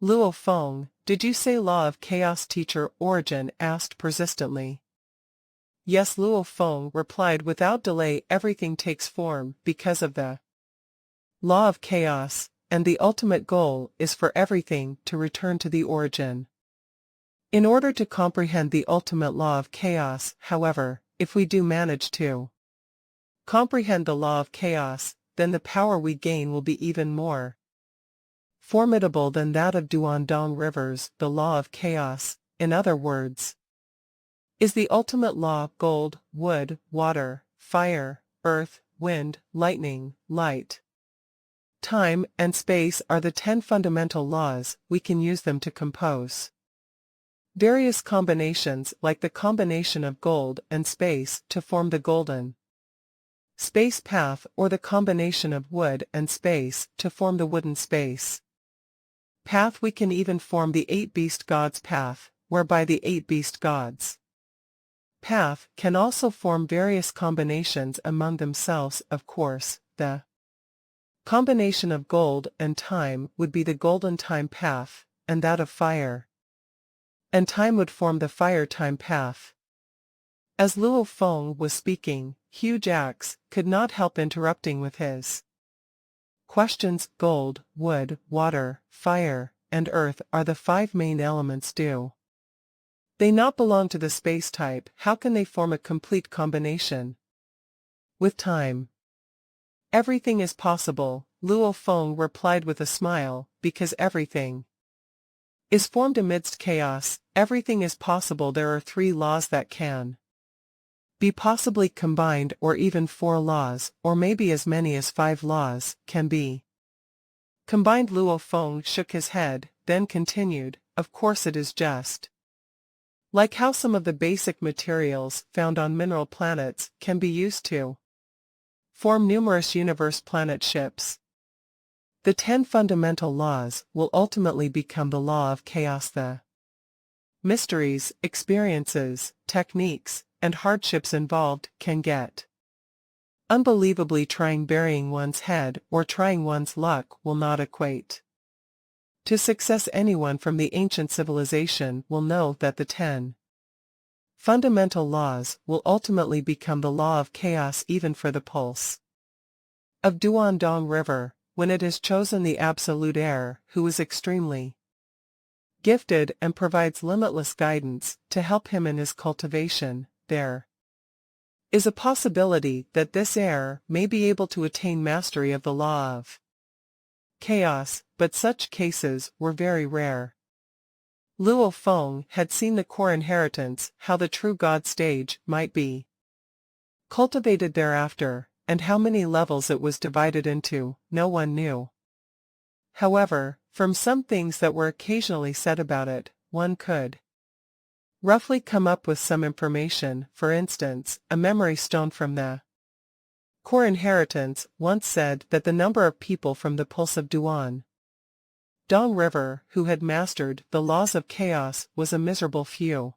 "Luo Feng, did you say law of chaos?" Teacher Origin asked persistently. "Yes," Luo Feng replied without delay. "Everything takes form because of the law of chaos, and the ultimate goal is for everything to return to the origin." In order to comprehend the ultimate law of chaos, however, if we do manage to comprehend the law of chaos, then the power we gain will be even more formidable than that of Duandong rivers. The law of chaos, in other words, is the ultimate law. Gold, wood, water, fire, earth, wind, lightning, light, time, and space are the 10 fundamental laws. We can use them to compose various combinations, like the combination of gold and space, to form the golden space path, or the combination of wood and space to form the wooden space path. We can even form the 8 beast gods path, whereby the 8 beast gods path can also form various combinations among themselves. Of course, the combination of gold and time would be the golden time path, and that of fire and time would form the fire time path. As Luo Feng was speaking, Hugh Jacks could not help interrupting with his questions. Gold, wood, water, fire, and earth are the 5 main elements. Do they not belong to the space type? How can they form a complete combination with time? "Everything is possible," Luo Feng replied with a smile, "because everything is formed amidst chaos. Everything is possible. There are 3 laws that can be possibly combined, or even 4 laws, or maybe as many as 5 laws, can be combined." Luo Feng shook his head, then continued, "Of course it is just like how some of the basic materials found on mineral planets can be used to form numerous universe planet ships. The 10 fundamental laws will ultimately become the law of chaos. The mysteries, experiences, techniques, and hardships involved can get unbelievably trying. Burying one's head or trying one's luck will not equate to success. Anyone from the ancient civilization will know that the 10 fundamental laws will ultimately become the law of chaos. Even for the pulse of Duandong River, when it has chosen the absolute heir, who is extremely gifted and provides limitless guidance to help him in his cultivation, there is a possibility that this heir may be able to attain mastery of the law of chaos, but such cases were very rare. Luo Feng had seen the core inheritance, how the true God stage might be cultivated thereafter, and how many levels it was divided into, no one knew. However, from some things that were occasionally said about it, one could roughly come up with some information. For instance, a memory stone from the core inheritance once said that the number of people from the Pulse of Dong River who had mastered the laws of chaos was a miserable few.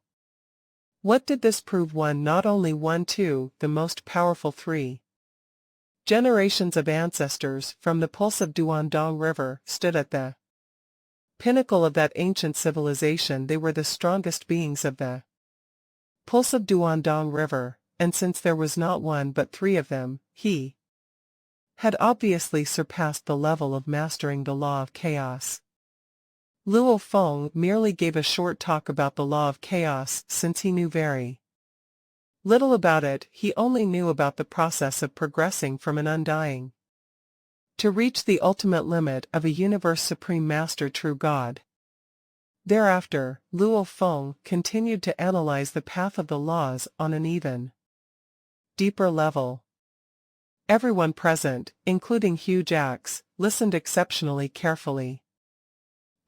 What did this prove? One, not only one, two, the most powerful three generations of ancestors from the Pulse of Dong River stood at the pinnacle of that ancient civilization. They were the strongest beings of the Pulse of Dong River, and since there was not one but three of them, he had obviously surpassed the level of mastering the law of chaos. Luo Feng merely gave a short talk about the law of chaos since he knew very little about it. He only knew about the process of progressing from an undying to reach the ultimate limit of a universe supreme master, true God. Thereafter, Luo Feng continued to analyze the path of the laws on an even deeper level. Everyone present, including Hugh Jax, listened exceptionally carefully.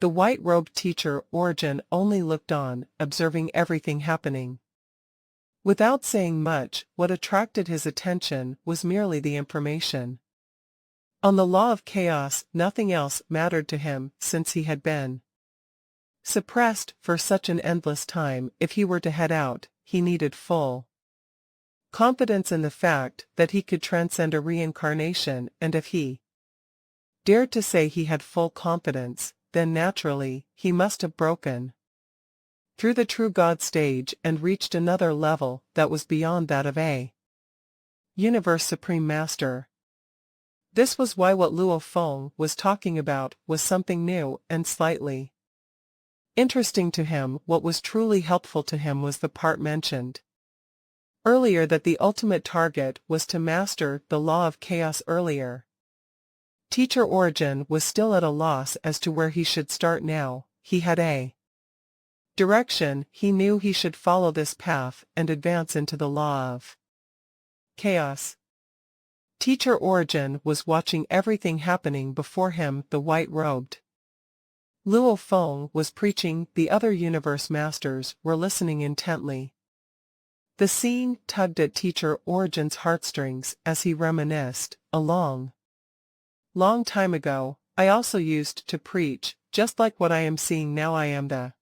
The white-robed teacher Origin only looked on, observing everything happening. Without saying much, what attracted his attention was merely the information on the law of chaos. Nothing else mattered to him, since he had been suppressed for such an endless time. If he were to head out, he needed full confidence in the fact that he could transcend a reincarnation, and if he dared to say he had full confidence, then naturally, he must have broken through the true God stage and reached another level that was beyond that of a universe supreme master. This was why what Luo Feng was talking about was something new and slightly interesting to him. What was truly helpful to him was the part mentioned earlier that the ultimate target was to master the law of chaos. Earlier, Teacher Origin was still at a loss as to where he should start. Now, he had a direction. He knew he should follow this path and advance into the law of chaos. Teacher Origin was watching everything happening before him. The white-robed Luo Feng was preaching. The other universe masters were listening intently. The scene tugged at Teacher Origin's heartstrings as he reminisced. A long time ago, I also used to preach, just like what I am seeing now. I am the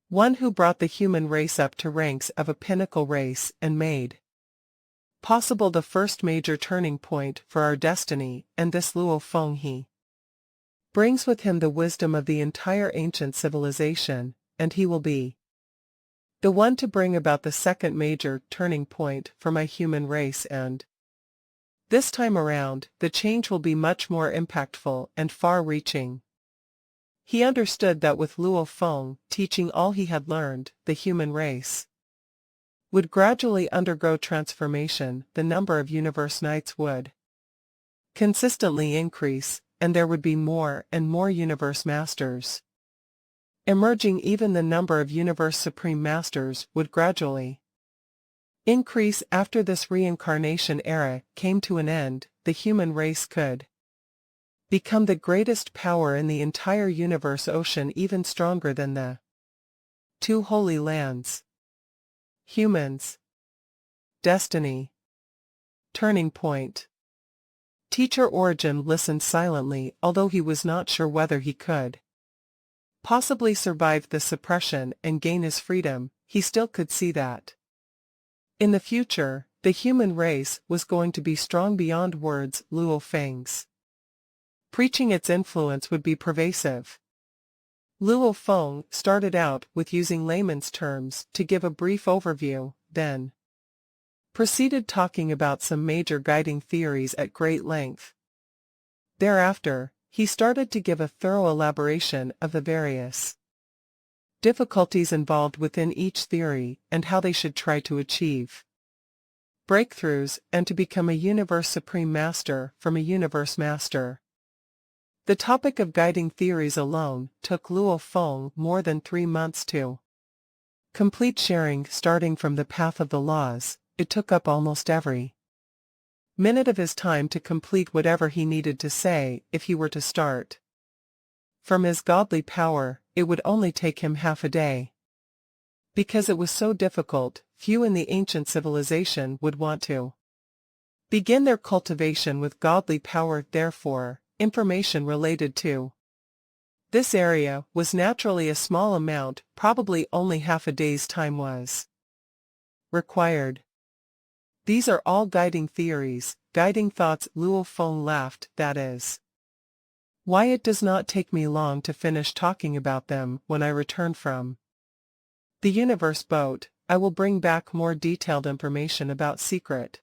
one who brought the human race up to ranks of a pinnacle race and made possible the first major turning point for our destiny, and this Luo Feng, he brings with him the wisdom of the entire ancient civilization, and he will be the one to bring about the second major turning point for my human race, and this time around, the change will be much more impactful and far-reaching. He understood that with Luo Feng teaching all he had learned, the human race would gradually undergo transformation. The number of universe knights would consistently increase, and there would be more and more universe masters emerging. Even the number of universe supreme masters would gradually increase. After this reincarnation era came to an end, the human race could become the greatest power in the entire universe ocean, even stronger than the two holy lands. Humans. Destiny. Turning point. Teacher Origin listened silently, although he was not sure whether he could possibly survive the suppression and gain his freedom. He still could see that in the future, the human race was going to be strong beyond words. Luo Feng's preaching, its influence would be pervasive. Luo Feng started out with using layman's terms to give a brief overview, then proceeded talking about some major guiding theories at great length. Thereafter, he started to give a thorough elaboration of the various difficulties involved within each theory and how they should try to achieve breakthroughs and to become a universe supreme master from a universe master. The topic of guiding theories alone took Luo Feng more than 3 months to complete, sharing starting from the path of the laws, it took up almost every minute of his time to complete whatever he needed to say if he were to start. From his godly power, it would only take him half a day. Because it was so difficult, few in the ancient civilization would want to begin their cultivation with godly power. Therefore, information related to this area was naturally a small amount, probably only half a day's time was required. These are all guiding theories, guiding thoughts. Luo Feng laughed. That is why it does not take me long to finish talking about them. When I return from the universe boat, I will bring back more detailed information about secret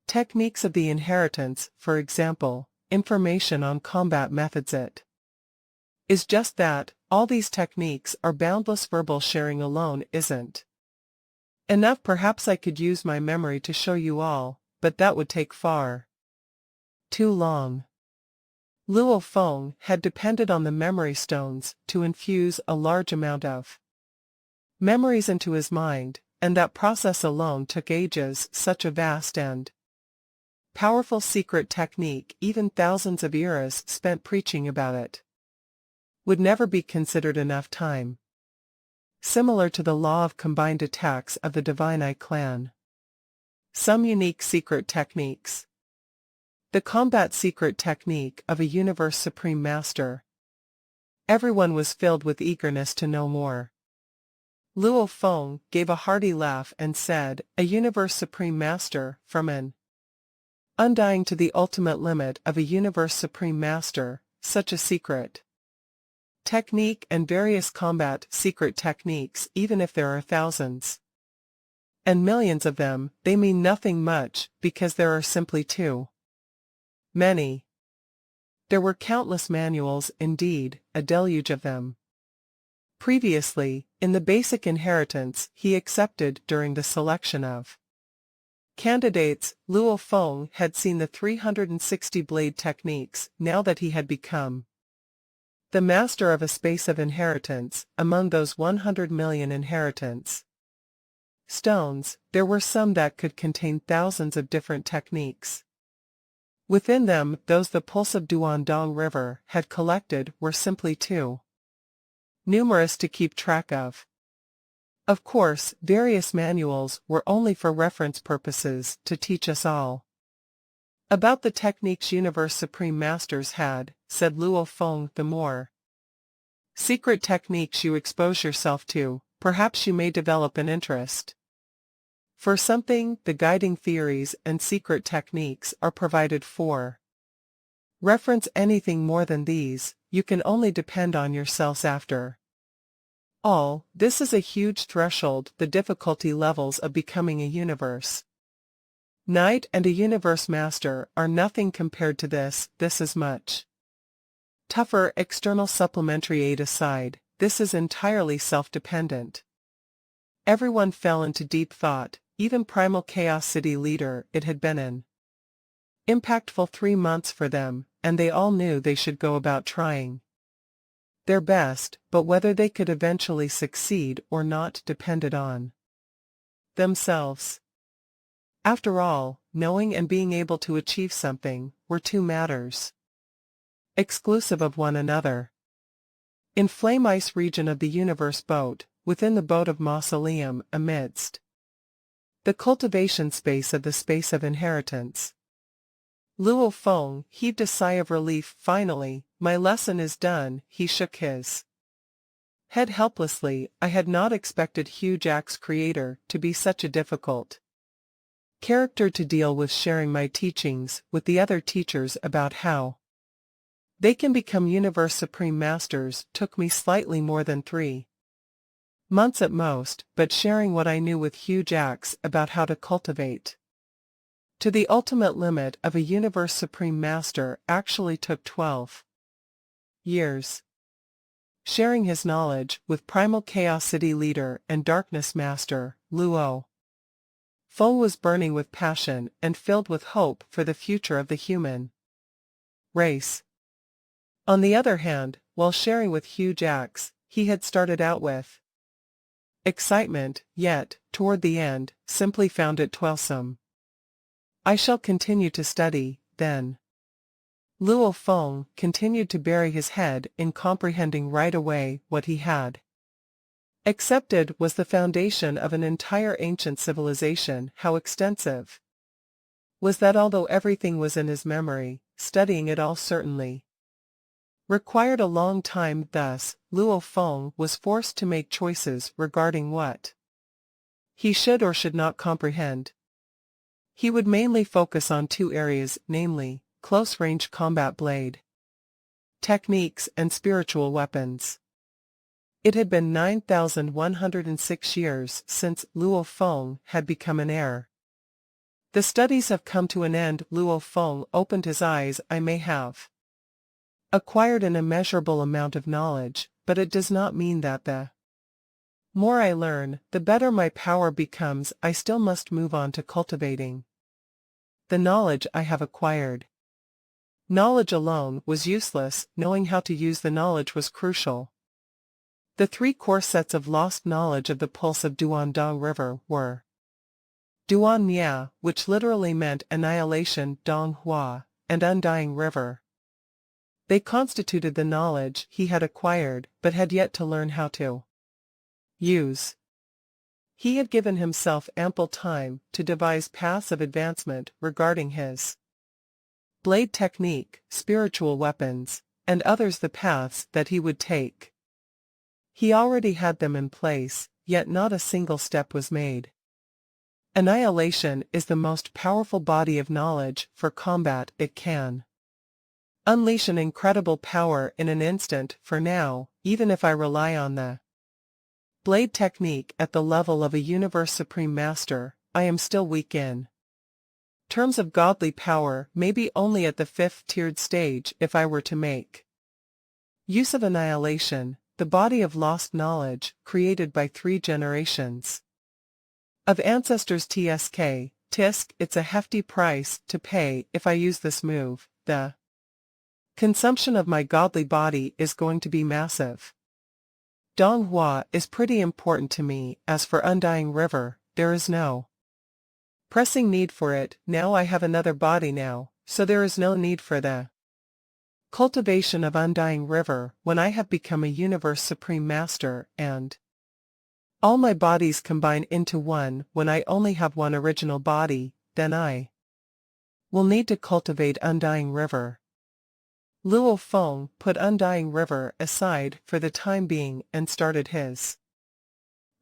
techniques of the inheritance, for example, information on combat methods. It is just that, all these techniques are boundless. Verbal sharing alone isn't enough. Perhaps I could use my memory to show you all, but that would take far too long. Luo Feng had depended on the memory stones to infuse a large amount of memories into his mind, and that process alone took ages. Such a vast and powerful secret technique, even thousands of eras spent preaching about it, would never be considered enough time. Similar to the law of combined attacks of the Divine Eye clan. Some unique secret techniques. The combat secret technique of a Universe Supreme Master. Everyone was filled with eagerness to know more. Luo Feng gave a hearty laugh and said, a Universe Supreme Master, from an undying to the ultimate limit of a Universe Supreme Master, such a secret technique and various combat secret techniques. Even if there are thousands and millions of them, they mean nothing much, because there are simply too many. There were countless manuals, indeed, a deluge of them. Previously, in the basic inheritance he accepted during the selection of candidates, Luo Feng had seen the 360 blade techniques. Now that he had become the master of a space of inheritance, among those 100 million inheritance stones, there were some that could contain thousands of different techniques. Within them, those the pulse of Duandong River had collected were simply too numerous to keep track of. Of course, various manuals were only for reference purposes, to teach us all about the techniques Universe Supreme Masters had, said Luo Feng. The more secret techniques you expose yourself to, perhaps you may develop an interest for something. The guiding theories and secret techniques are provided for reference. Anything more than these, you can only depend on yourselves. After all, this is a huge threshold. The difficulty levels of becoming a universe knight and a universe master are nothing compared to this. This is much tougher. External supplementary aid aside, this is entirely self-dependent. Everyone fell into deep thought, even Primal Chaos City leader. It had been an impactful 3 months for them, and they all knew they should go about trying their best, but whether they could eventually succeed or not depended on themselves. After all, knowing and being able to achieve something were two matters exclusive of one another. In Flame Ice region of the universe boat, within the boat of Mausoleum, amidst the cultivation space of the space of inheritance, Luo Feng heaved a sigh of relief. Finally, my lesson is done. He shook his head helplessly. I had not expected Huge Axe Creator to be such a difficult character to deal with. Sharing my teachings with the other teachers about how they can become Universe Supreme Masters took me slightly more than 3 months at most, but sharing what I knew with Huge Axe about how to cultivate to the ultimate limit of a Universe Supreme Master actually took 12 years. Sharing his knowledge with Primal Chaos City leader and Darkness Master, Luo Feng was burning with passion and filled with hope for the future of the human race. On the other hand, while sharing with Huge Axe, he had started out with excitement, yet, toward the end, simply found it toilsome. I shall continue to study, then. Luo Feng continued to bury his head in comprehending right away what he had accepted was the foundation of an entire ancient civilization. How extensive was that? Although everything was in his memory, studying it all certainly required a long time. Thus, Luo Feng was forced to make choices regarding what he should or should not comprehend. He would mainly focus on two areas, namely, close-range combat blade techniques and spiritual weapons. It had been 9,106 years since Luo Feng had become an heir. The studies have come to an end. Luo Feng opened his eyes. I may have acquired an immeasurable amount of knowledge, but it does not mean that the more I learn, the better my power becomes. I still must move on to cultivating the knowledge I have acquired. Knowledge alone was useless, knowing how to use the knowledge was crucial. The three core sets of lost knowledge of the pulse of Duandong River were Duan Mia, which literally meant annihilation, Dong Hua, and Undying River. They constituted the knowledge he had acquired but had yet to learn how to use. He had given himself ample time to devise paths of advancement regarding his blade technique, spiritual weapons, and others, the paths that he would take. He already had them in place, yet not a single step was made. Annihilation is the most powerful body of knowledge for combat. It can unleash an incredible power in an instant. For now, even if I rely on the blade technique at the level of a universe supreme master, I am still weak in terms of godly power, maybe only at the 5th-tiered stage. If I were to make use of annihilation, the body of lost knowledge created by 3 generations of ancestors TSK, Tisk, it's a hefty price to pay if I use this move. The consumption of my godly body is going to be massive. Dong Hua is pretty important to me. As for Undying River, there is no pressing need for it. Now I have another body now, so there is no need for the cultivation of Undying River when I have become a universe supreme master, and all my bodies combine into one. When I only have one original body, then I will need to cultivate Undying River. Luo Feng put Undying River aside for the time being and started his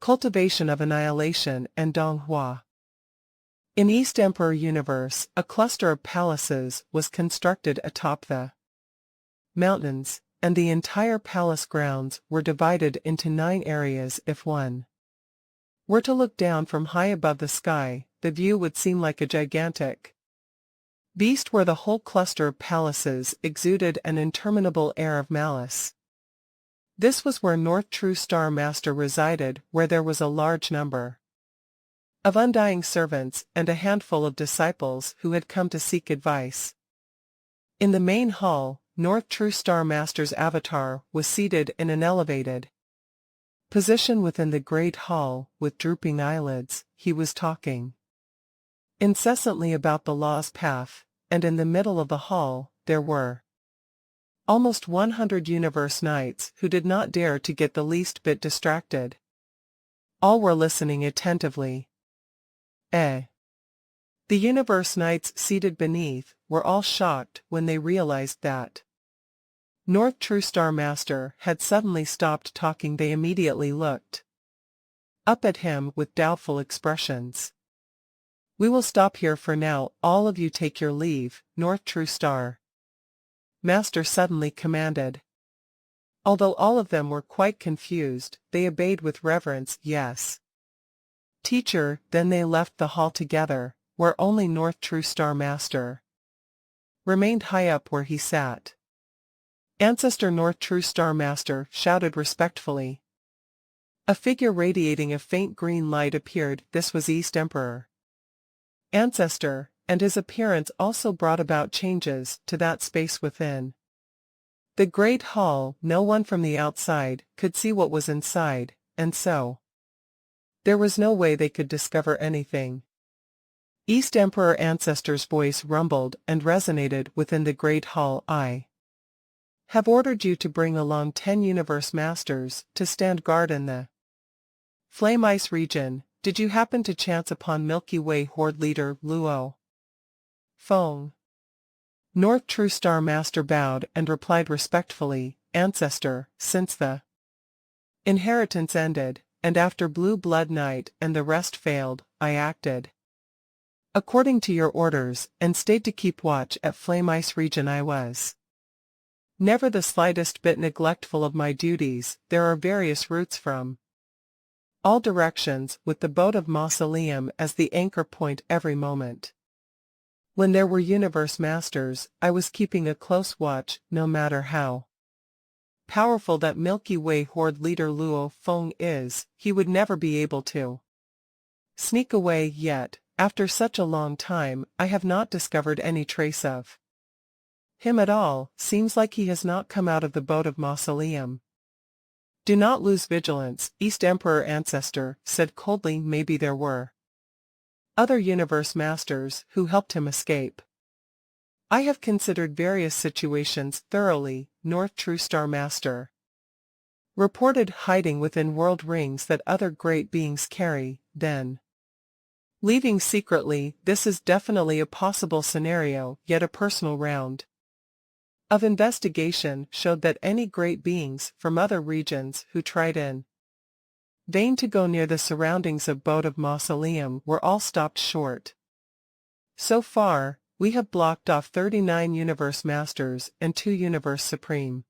cultivation of annihilation and Dong Hua. In East Emperor Universe, a cluster of palaces was constructed atop the mountains, and the entire palace grounds were divided into 9 areas. If one were to look down from high above the sky, the view would seem like a gigantic beast where the whole cluster of palaces exuded an interminable air of malice. This was where North True Star Master resided, where there was a large number of undying servants and a handful of disciples who had come to seek advice. In the main hall, North True Star Master's avatar was seated in an elevated position within the great hall. With drooping eyelids, he was talking incessantly about the law's path, and in the middle of the hall, there were almost 100 universe knights who did not dare to get the least bit distracted. All were listening attentively. The universe knights seated beneath were all shocked when they realized that North True Star Master had suddenly stopped talking. They immediately looked up at him with doubtful expressions. We will stop here for now. All of you take your leave, North True Star Master suddenly commanded. Although all of them were quite confused, they obeyed with reverence. Yes, teacher. Then they left the hall together, where only North True Star Master remained high up where he sat. Ancestor North True Star Master shouted respectfully. A figure radiating a faint green light appeared. This was East Emperor Ancestor, and his appearance also brought about changes to that space within the great hall. No one from the outside could see what was inside, and so There was no way they could discover anything. East Emperor Ancestor's voice rumbled and resonated within the great hall. I have ordered you to bring along 10 Universe Masters to stand guard in the Flame Ice region. Did you happen to chance upon Milky Way Horde leader Luo Feng? North True Star Master bowed and replied respectfully, Ancestor, since the inheritance ended, and after Blue Blood Night and the rest failed, I acted according to your orders, and stayed to keep watch at Flame Ice region. I was never the slightest bit neglectful of my duties. There are various routes from all directions, with the boat of Mausoleum as the anchor point every moment. When there were Universe Masters, I was keeping a close watch, no matter how powerful that Milky Way Horde leader Luo Feng is, he would never be able to sneak away. Yet, after such a long time, I have not discovered any trace of him at all. Seems like he has not come out of the boat of Mausoleum. Do not lose vigilance, East Emperor Ancestor said coldly. Maybe there were other Universe Masters who helped him escape. I have considered various situations thoroughly, North True Star Master reported, hiding within world rings that other great beings carry, then leaving secretly. This is definitely a possible scenario, yet a personal round of investigation showed that any great beings from other regions who tried in vain to go near the surroundings of Boat of Mausoleum were all stopped short. So far, we have blocked off 39 Universe Masters and 2 Universe Supreme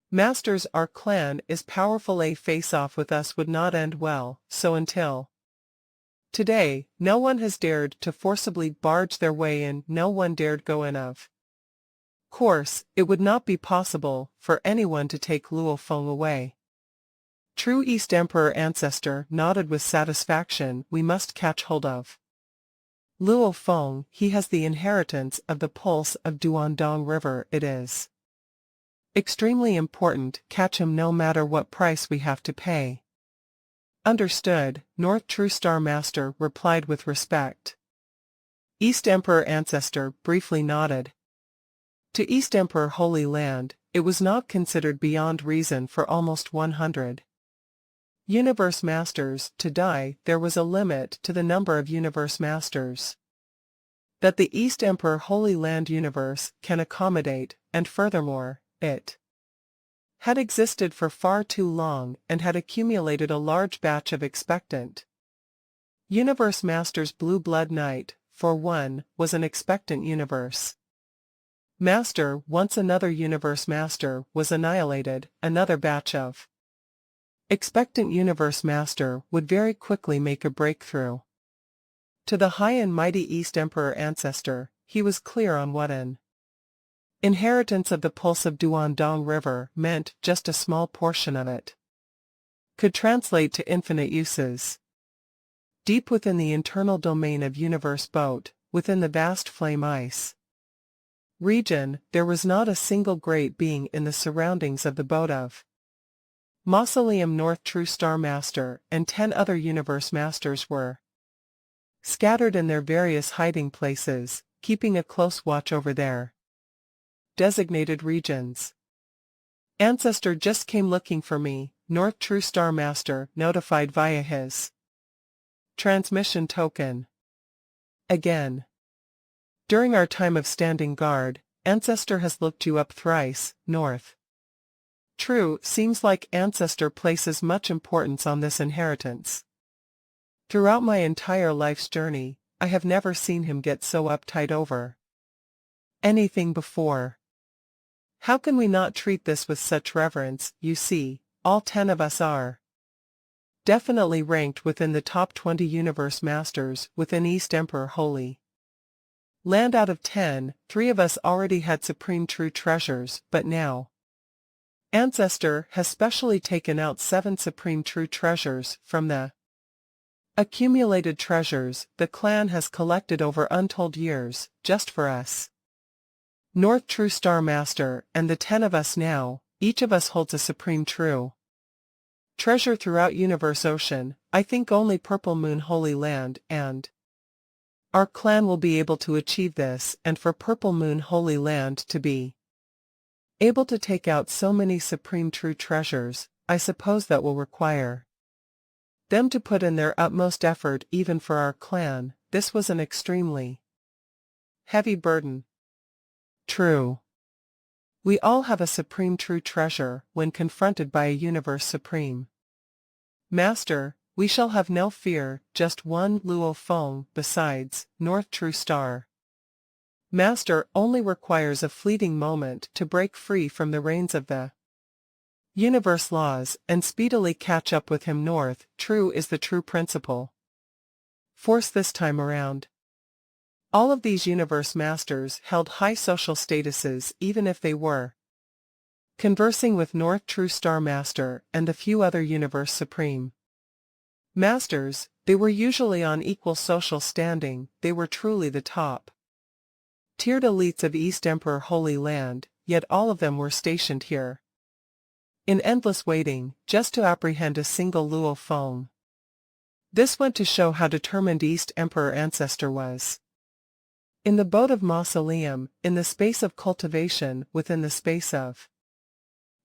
Masters. Our clan is powerful. A face-off with us would not end well, so until today, no one has dared to forcibly barge their way in. No one dared go in. Of course, it would not be possible for anyone to take Luo Feng away. True East Emperor Ancestor nodded with satisfaction. We must catch hold of Luo Feng. He has the inheritance of the pulse of Duandong River. It is extremely important. Catch him no matter what price we have to pay. Understood, North True Star Master replied with respect. East Emperor Ancestor briefly nodded. To East Emperor Holy Land, it was not considered beyond reason for almost 100 Universe Masters to die. There was a limit to the number of Universe Masters that the East Emperor Holy Land universe can accommodate, and furthermore, it had existed for far too long and had accumulated a large batch of expectant Universe Masters. Blue Blood Night, for one, was an expectant Universe Master. Once another Universe Master was annihilated, another batch of expectant Universe Master would very quickly make a breakthrough. To the high and mighty East Emperor Ancestor, he was clear on what an inheritance of the pulse of Duandong River meant. Just a small portion of it could translate to infinite uses. Deep within the internal domain of Universe Boat, within the vast Flame Ice region, there was not a single great being in the surroundings of the Boat of Mausoleum. North True Star Master and 10 other Universe Masters were scattered in their various hiding places, keeping a close watch over their designated regions. Ancestor just came looking for me, North True Star Master notified via his transmission token. Again. During our time of standing guard, Ancestor has looked you up thrice, North. True, seems like Ancestor places much importance on this inheritance. Throughout my entire life's journey, I have never seen him get so uptight over anything before. How can we not treat this with such reverence? You see, all 10 of us are definitely ranked within the top 20 Universe Masters within East Emperor Holy Land. Out of 10, 3 of us already had supreme true treasures, but now Ancestor has specially taken out 7 supreme true treasures from the accumulated treasures the clan has collected over untold years, just for us. North True Star Master and the 10 of us now, each of us holds a supreme true Treasure throughout Universe Ocean, I think only Purple Moon Holy Land and our clan will be able to achieve this, and for Purple Moon Holy Land to be able to take out so many supreme true treasures, I suppose that will require them to put in their utmost effort. Even for our clan, this was an extremely heavy burden. True. We all have a supreme true treasure when confronted by a universe supreme master. We shall have no fear, just one Luo Feng. Besides, North True Star Master only requires a fleeting moment to break free from the reins of the universe laws and speedily catch up with him. North True is the true principle force this time around. All of these universe masters held high social statuses even if they were conversing with North True Star Master and a few other universe supreme masters. They were usually on equal social standing. They were truly the top tiered elites of East Emperor Holy Land, yet all of them were stationed here in endless waiting, just to apprehend a single Luo Feng. This went to show how determined East Emperor Ancestor was. In the boat of Mausoleum, in the space of cultivation, within the space of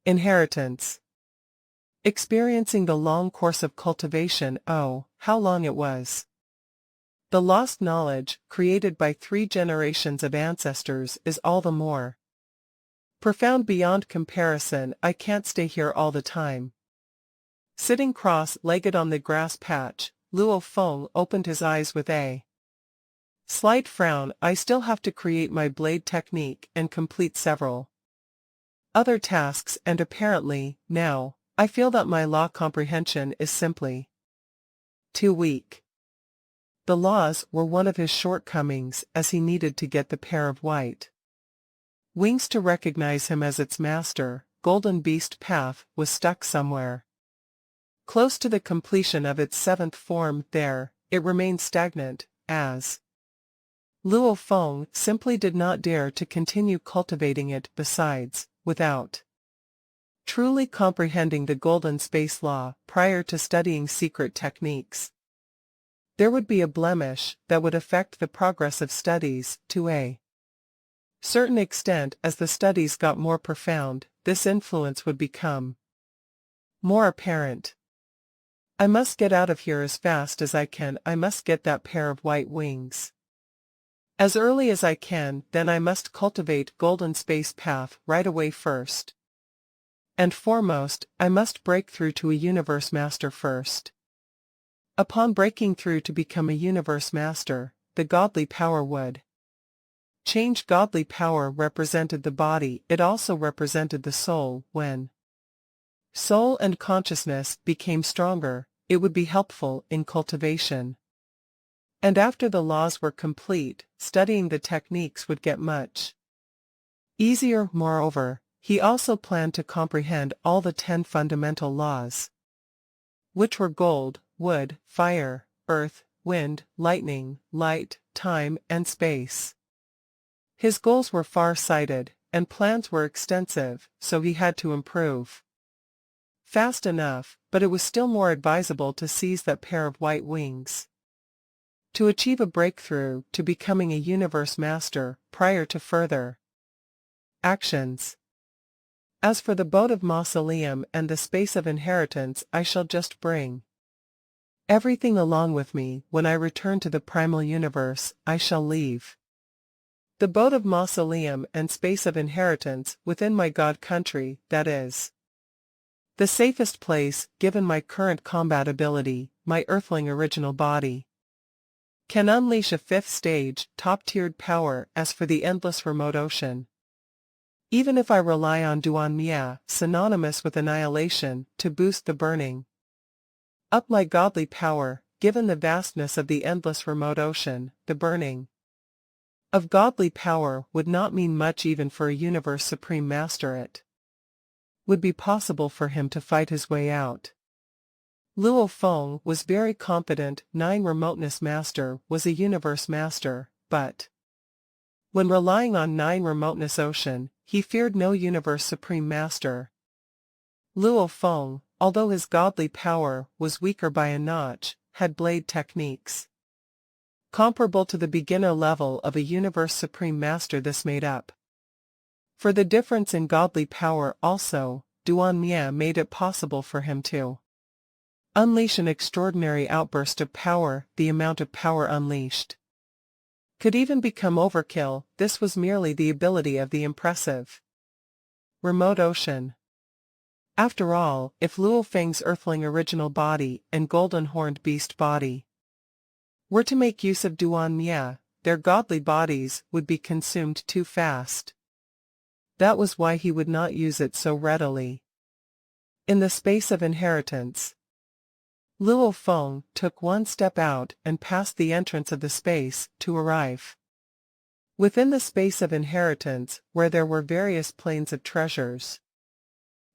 inheritance. Experiencing the long course of cultivation, oh, how long it was. The lost knowledge, created by 3 generations of ancestors, is all the more profound beyond comparison. I can't stay here all the time. Sitting cross-legged on the grass patch, Luo Feng opened his eyes with a slight frown. I still have to create my blade technique and complete several other tasks, and apparently, now, I feel that my law comprehension is simply too weak. The laws were one of his shortcomings, as he needed to get the pair of white wings to recognize him as its master. Golden Beast Path was stuck somewhere close to the completion of its 7th form. There, it remained stagnant, as Luo Feng simply did not dare to continue cultivating it. Besides, without truly comprehending the Golden Space Law prior to studying secret techniques, there would be a blemish that would affect the progress of studies. To a certain extent, as the studies got more profound, this influence would become more apparent. I must get out of here as fast as I can. I must get that pair of white wings as early as I can. Then I must cultivate Golden Space Path right away. First and foremost, I must break through to a Universe Master first. Upon breaking through to become a Universe Master, the godly power would change. Godly power represented the body, it also represented the soul. When soul and consciousness became stronger, it would be helpful in cultivation. And after the laws were complete, studying the techniques would get much easier. Moreover, he also planned to comprehend all the 10 fundamental laws, which were gold, wood, fire, earth, wind, lightning, light, time, and space. His goals were far-sighted, and plans were extensive, so he had to improve fast enough, but it was still more advisable to seize that pair of white wings to achieve a breakthrough to becoming a Universe Master prior to further actions. As for the boat of Mausoleum and the space of inheritance, I shall just bring everything along with me. When I return to the primal universe, I shall leave the boat of Mausoleum and space of inheritance within my god country. That is the safest place, given my current combat ability. My earthling original body can unleash a 5th stage, top-tiered power. As for the endless remote ocean, even if I rely on Duan Mia, synonymous with annihilation, to boost the burning up my godly power, given the vastness of the endless remote ocean, the burning of godly power would not mean much even for a Universe Supreme Master. It would be possible for him to fight his way out. Luo Feng was very confident 9 Remoteness Master was a Universe Master, but when relying on 9 Remoteness Ocean, he feared no Universe Supreme Master. Luo Feng although his godly power was weaker by a notch, had blade techniques comparable to the beginner level of a Universe Supreme Master. This made up for the difference in godly power. Also, Duan Mia made it possible for him to unleash an extraordinary outburst of power. The amount of power unleashed could even become overkill. This was merely the ability of the impressive remote ocean. After all, if Luo Feng's earthling original body and golden horned beast body were to make use of Duan Mia, their godly bodies would be consumed too fast. That was why he would not use it so readily. In the space of inheritance, Luo Feng took one step out and passed the entrance of the space to arrive within the space of inheritance, where there were various planes of treasures.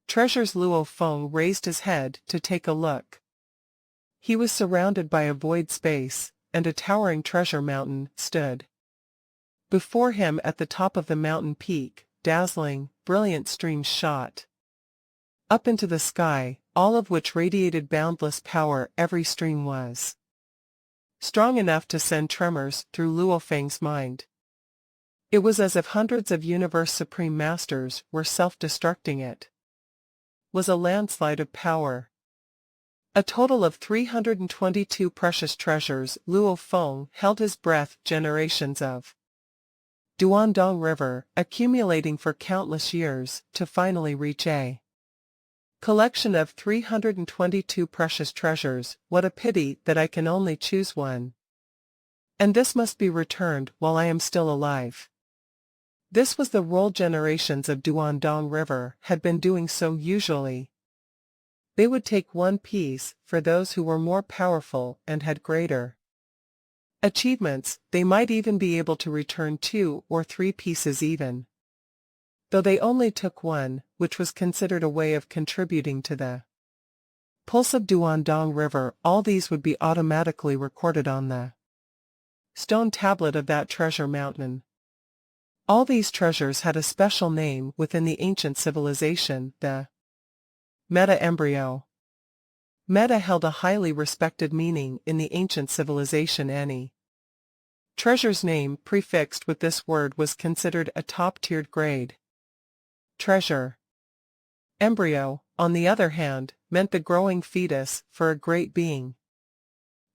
Luo Feng raised his head to take a look. He was surrounded by a void space, and a towering treasure mountain stood before him. At the top of the mountain peak, dazzling, brilliant streams shot up into the sky, all of which radiated boundless power. Every stream was strong enough to send tremors through Luo Feng's mind. It was as if hundreds of Universe Supreme Masters were self-destructing. It was a landslide of power. A total of 322 precious treasures. Luo Feng held his breath. Generations of Duandong River, accumulating for countless years, to finally reach a collection of 322 precious treasures. What a pity that I can only choose one. And this must be returned while I am still alive. This was the role generations of Duandong River had been doing. So usually, they would take one piece for those who were more powerful and had greater achievements. They might even be able to return 2 or 3 pieces even though they only took one, which was considered a way of contributing to the pulse of Duandong River. All these would be automatically recorded on the stone tablet of that treasure mountain. All these treasures had a special name within the ancient civilization, the Meta Embryo. Meta held a highly respected meaning in the ancient civilization. Any treasure's name prefixed with this word was considered a top-tiered grade treasure. Embryo, on the other hand, meant the growing fetus for a great being.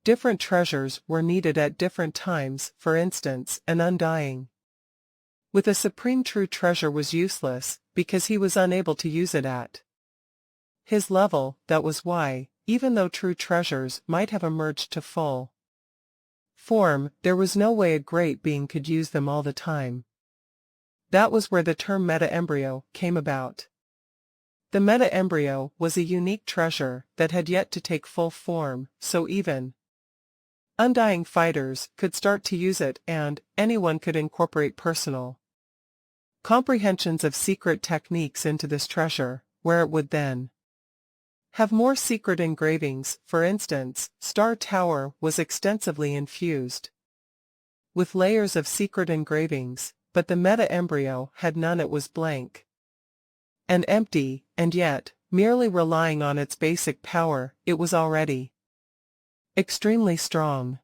Different treasures were needed at different times. For instance, an undying with a supreme true treasure was useless, because he was unable to use it at his level. That was why, even though true treasures might have emerged to full form, there was no way a great being could use them all the time. That was where the term meta-embryo came about. The meta-embryo was a unique treasure that had yet to take full form, so even undying fighters could start to use it, and anyone could incorporate personal comprehensions of secret techniques into this treasure, where it would then have more secret engravings. For instance, Star Tower was extensively infused with layers of secret engravings, but the meta-embryo had none. It was blank and empty, and yet, merely relying on its basic power, it was already extremely strong.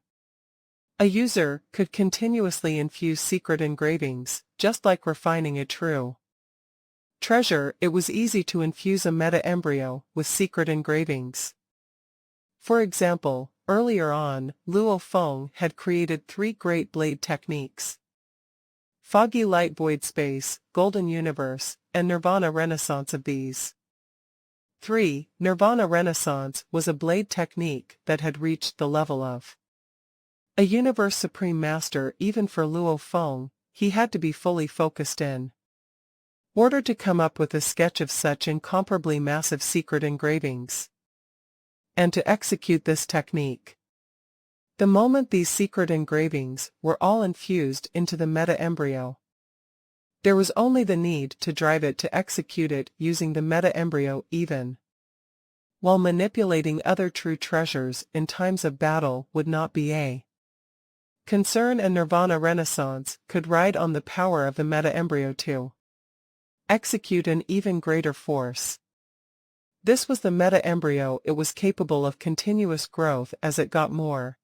A user could continuously infuse secret engravings, just like refining a true treasure. It was easy to infuse a meta-embryo with secret engravings. For example, earlier on, Luo Feng had created 3 great blade techniques: Foggy Light Void Space, Golden Universe, and Nirvana Renaissance. Of these 3, Nirvana Renaissance was a blade technique that had reached the level of a Universe Supreme Master. Even for Luo Feng, he had to be fully focused in order to come up with a sketch of such incomparably massive secret engravings, and to execute this technique. The moment these secret engravings were all infused into the meta-embryo, there was only the need to drive it to execute it using the meta-embryo. Even while manipulating other true treasures in times of battle would not be a concern, and Nirvana Renaissance could ride on the power of the meta-embryo to execute an even greater force. This was the meta-embryo. It was capable of continuous growth as it got more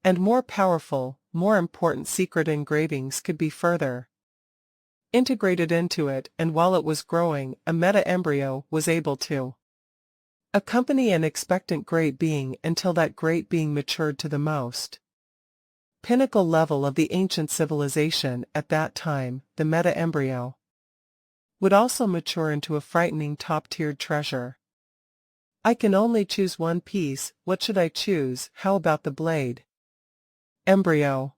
and more powerful. More important secret engravings could be further integrated into it, and while it was growing, a meta-embryo was able to accompany an expectant great being until that great being matured to the most pinnacle level of the ancient civilization at that time. The meta-embryo would also mature into a frightening top-tiered treasure. I can only choose one piece. What should I choose? How about the blade? Embryo.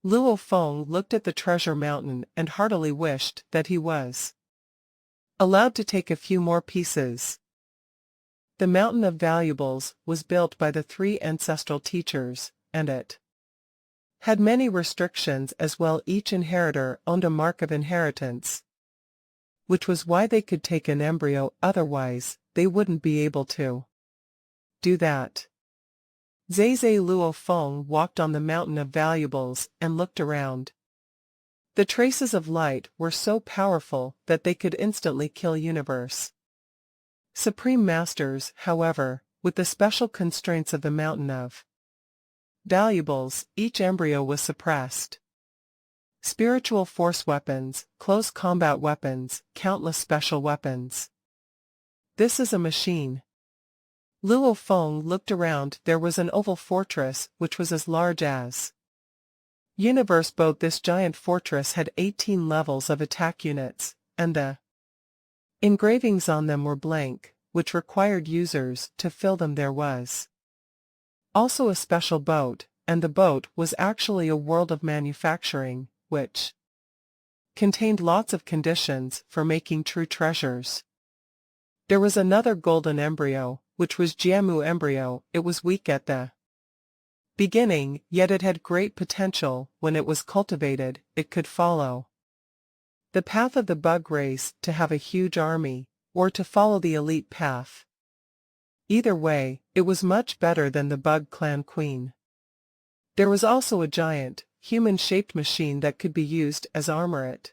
Luo Feng looked at the treasure mountain and heartily wished that he was allowed to take a few more pieces. The mountain of valuables was built by the 3 ancestral teachers, and it had many restrictions as well. Each inheritor owned a mark of inheritance, which was why they could take an embryo, otherwise they wouldn't be able to do that. Zeze Luo Feng walked on the mountain of valuables and looked around. The traces of light were so powerful that they could instantly kill universe supreme masters. However, with the special constraints of the mountain of valuables, each embryo was suppressed. Spiritual force weapons, close combat weapons, countless special weapons. This is a machine. Luo Feng looked around. There was an oval fortress which was as large as universe boat. This giant fortress had 18 levels of attack units, and the engravings on them were blank, which required users to fill them. There was also a special boat, and the boat was actually a world of manufacturing, which contained lots of conditions for making true treasures. There was another golden embryo, which was Jiamu embryo. It was weak at the beginning, yet it had great potential. When it was cultivated, it could follow the path of the bug race to have a huge army, or to follow the elite path. Either way, it was much better than the bug clan queen. There was also a giant, human-shaped machine that could be used as armor. It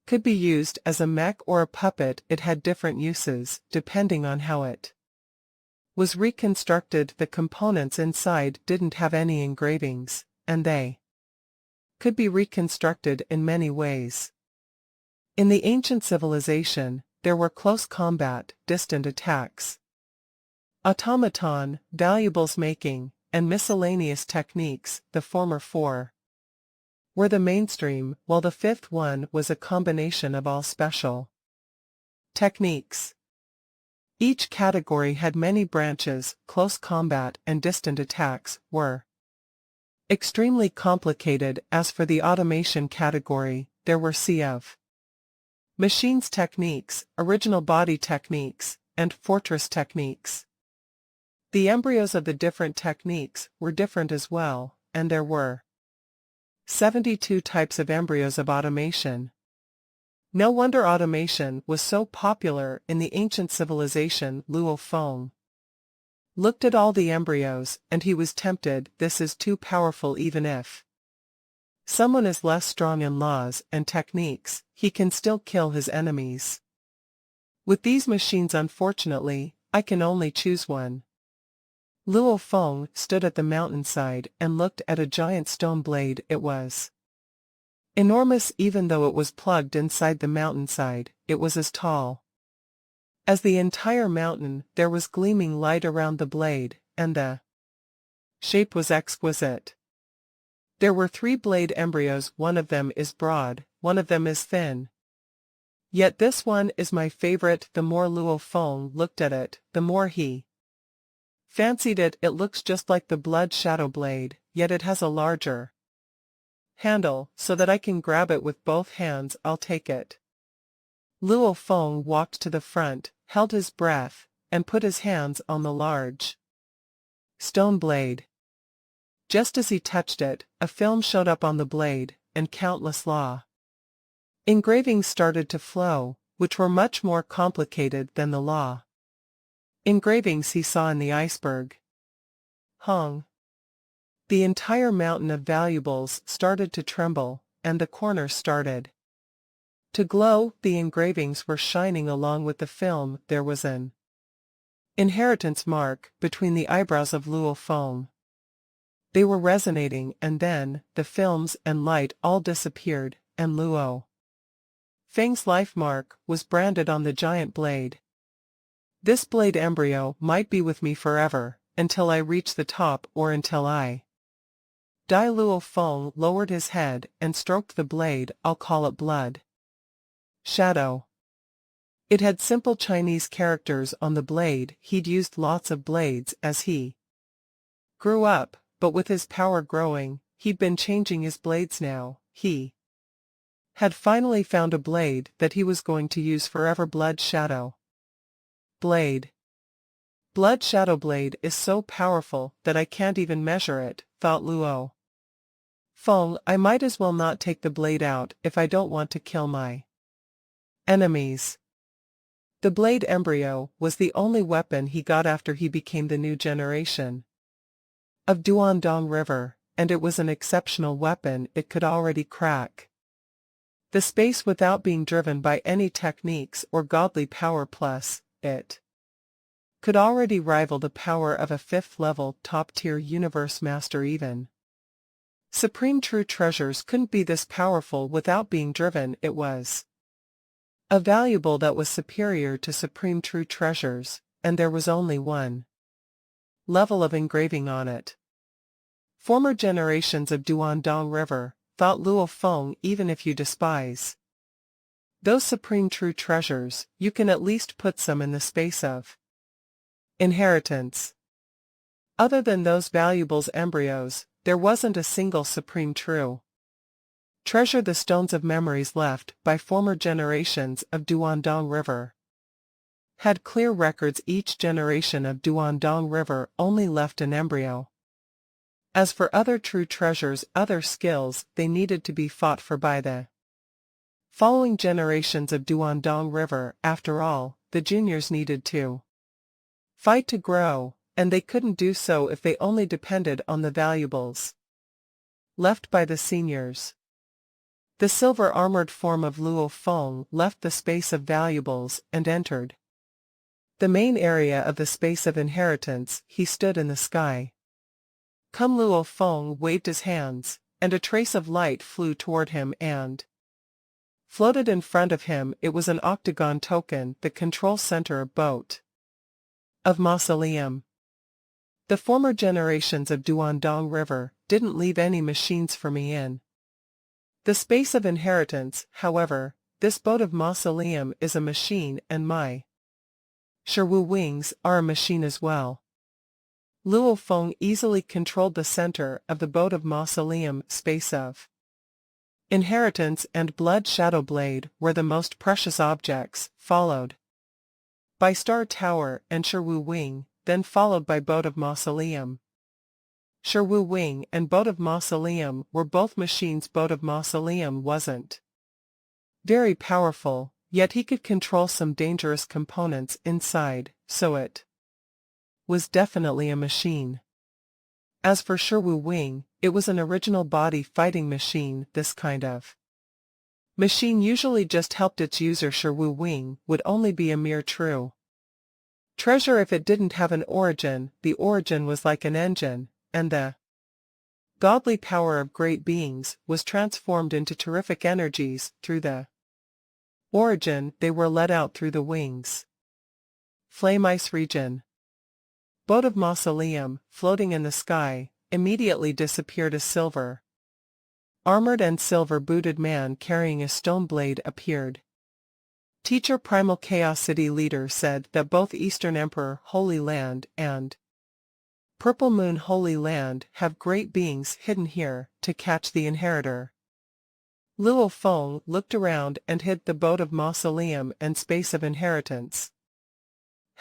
could be used as a mech or a puppet. It had different uses, depending on how it was reconstructed. The components inside didn't have any engravings, and they could be reconstructed in many ways. In the ancient civilization, there were close combat, distant attacks, automaton, valuables making, and miscellaneous techniques. The former 4 were the mainstream, while the 5th one was a combination of all special techniques. Each category had many branches. Close combat and distant attacks were extremely complicated. As for the automation category, there were of machines techniques, original body techniques, and fortress techniques. The embryos of the different techniques were different as well, and there were 72 types of embryos of automation. No wonder automation was so popular in the ancient civilization. Luo Feng looked at all the embryos, and he was tempted. This is too powerful. Even if someone is less strong in laws and techniques, he can still kill his enemies. With these machines, unfortunately, I can only choose one. Luo Feng stood at the mountainside and looked at a giant stone blade. It was enormous. Even though it was plugged inside the mountainside, it was as tall as the entire mountain. There was gleaming light around the blade, and the shape was exquisite. There were 3 blade embryos. One of them is broad, one of them is thin. Yet this one is my favorite. The more Luo Feng looked at it, the more he fancied it. It looks just like the blood shadow blade, yet it has a larger handle, so that I can grab it with both hands. I'll take it. Luo Feng walked to the front, held his breath, and put his hands on the large stone blade. Just as he touched it, a film showed up on the blade, and countless law engravings started to flow, which were much more complicated than the law engravings he saw in the iceberg. Hung. The entire mountain of valuables started to tremble, and the corners started To glow, the engravings were shining along with the film. There was an inheritance mark between the eyebrows of Luo Feng. They were resonating, and then, the films and light all disappeared, and Luo Feng's life mark was branded on the giant blade. This blade embryo might be with me forever, until I reach the top or until I die. Luo Feng lowered his head and stroked the blade. I'll call it blood shadow. It had simple Chinese characters on the blade. He'd used lots of blades as he grew up, but with his power growing, he'd been changing his blades now. He had finally found a blade that he was going to use forever. Blood shadow blade. Blood shadow blade is so powerful that I can't even measure it, thought Luo Feng. I might as well not take the blade out if I don't want to kill my enemies. The blade embryo was the only weapon he got after he became the new generation of Duandong River, and it was an exceptional weapon. It could already crack the space without being driven by any techniques or godly power, plus, it could already rival the power of a fifth-level top-tier universe master. Even supreme true treasures couldn't be this powerful without being driven. It was a valuable that was superior to supreme true treasures, and there was only one level of engraving on it. Former generations of Duandong River, thought Luo Feng. Even if you despise those supreme true treasures, you can at least put some in the space of inheritance. Other than those valuables embryos, there wasn't a single supreme true treasure. The stones of memories left by former generations of Duandong River had clear records. Each generation of Duandong River only left an embryo. As for other true treasures, other skills, they needed to be fought for by the following generations of Duandong River. After all, the juniors needed to fight to grow, and they couldn't do so if they only depended on the valuables left by the seniors. The silver-armored form of Luo Feng left the space of valuables and entered the main area of the space of inheritance. He stood in the sky. Come! Luo Feng waved his hands, and a trace of light flew toward him and floated in front of him. It was an octagon token, the control center boat of Mausoleum. The former generations of Duandong River didn't leave any machines for me in the space of inheritance. However, this boat of Mausoleum is a machine, and my Sherwu wings are a machine as well. Luo Feng easily controlled the center of the boat of Mausoleum. Space of inheritance and blood shadow blade were the most precious objects, followed by Star Tower and Sherwu Wing, then followed by Boat of Mausoleum. Sherwu Wing and Boat of Mausoleum were both machines. Boat of Mausoleum wasn't very powerful, yet he could control some dangerous components inside, so it was definitely a machine. As for Sherwu Wing, it was an original body fighting machine. This kind of machine usually just helped its user. Sherwu Wing would only be a mere true treasure if it didn't have an origin. The origin was like an engine, and the godly power of great beings was transformed into terrific energies through the origin. They were let out through the wings. Flame Ice Region. Boat of Mausoleum, floating in the sky, immediately disappeared. A silver armored and silver-booted man carrying a stone blade appeared. Teacher Primal Chaos City Leader said that both Eastern Emperor Holy Land and Purple Moon Holy Land have great beings hidden here to catch the inheritor. Luo Feng looked around and hid the boat of Mausoleum and space of inheritance.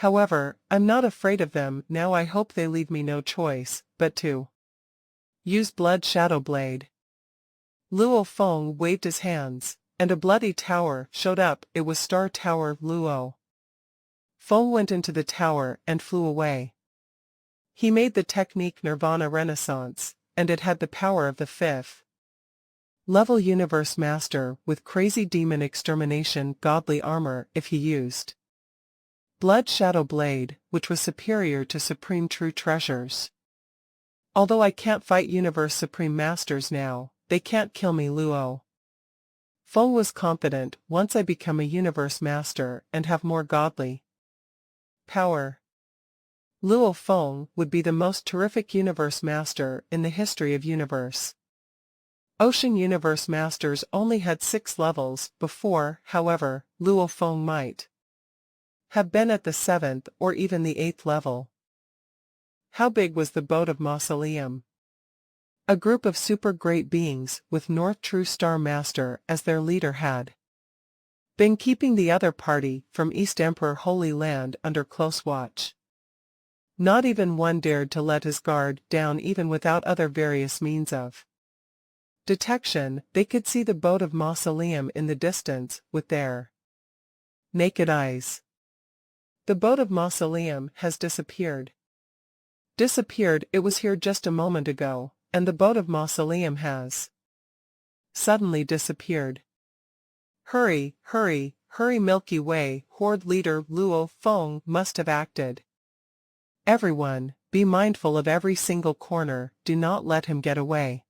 However, I'm not afraid of them now. I hope they leave me no choice but to use Blood Shadow Blade. Luo Feng waved his hands, and a bloody tower showed up. It was Star Tower. Luo Feng went into the tower and flew away. He made the technique Nirvana Renaissance, and it had the power of the fifth Level universe master with crazy demon extermination godly armor if he used Blood Shadow Blade, which was superior to Supreme True Treasures. Although I can't fight Universe Supreme Masters now, they can't kill me Luo. Feng was confident once I become a Universe Master and have more godly power. Luo Feng would be the most terrific Universe Master in the history of Universe. Ocean Universe Masters only had 6 levels before, however, Luo Feng might have been at the 7th or even the 8th level. How big was the boat of Mausoleum? A group of super great beings with North True Star Master as their leader had been keeping the other party from East Emperor Holy Land under close watch. Not even one dared to let his guard down even without other various means of detection. They could see the boat of Mausoleum in the distance with their naked eyes. The boat of Mausoleum has disappeared. Disappeared, it was here just a moment ago, and the boat of Mausoleum has suddenly disappeared. Hurry, hurry, hurry Milky Way, Horde leader Luo Feng must have acted. Everyone, be mindful of every single corner, do not let him get away.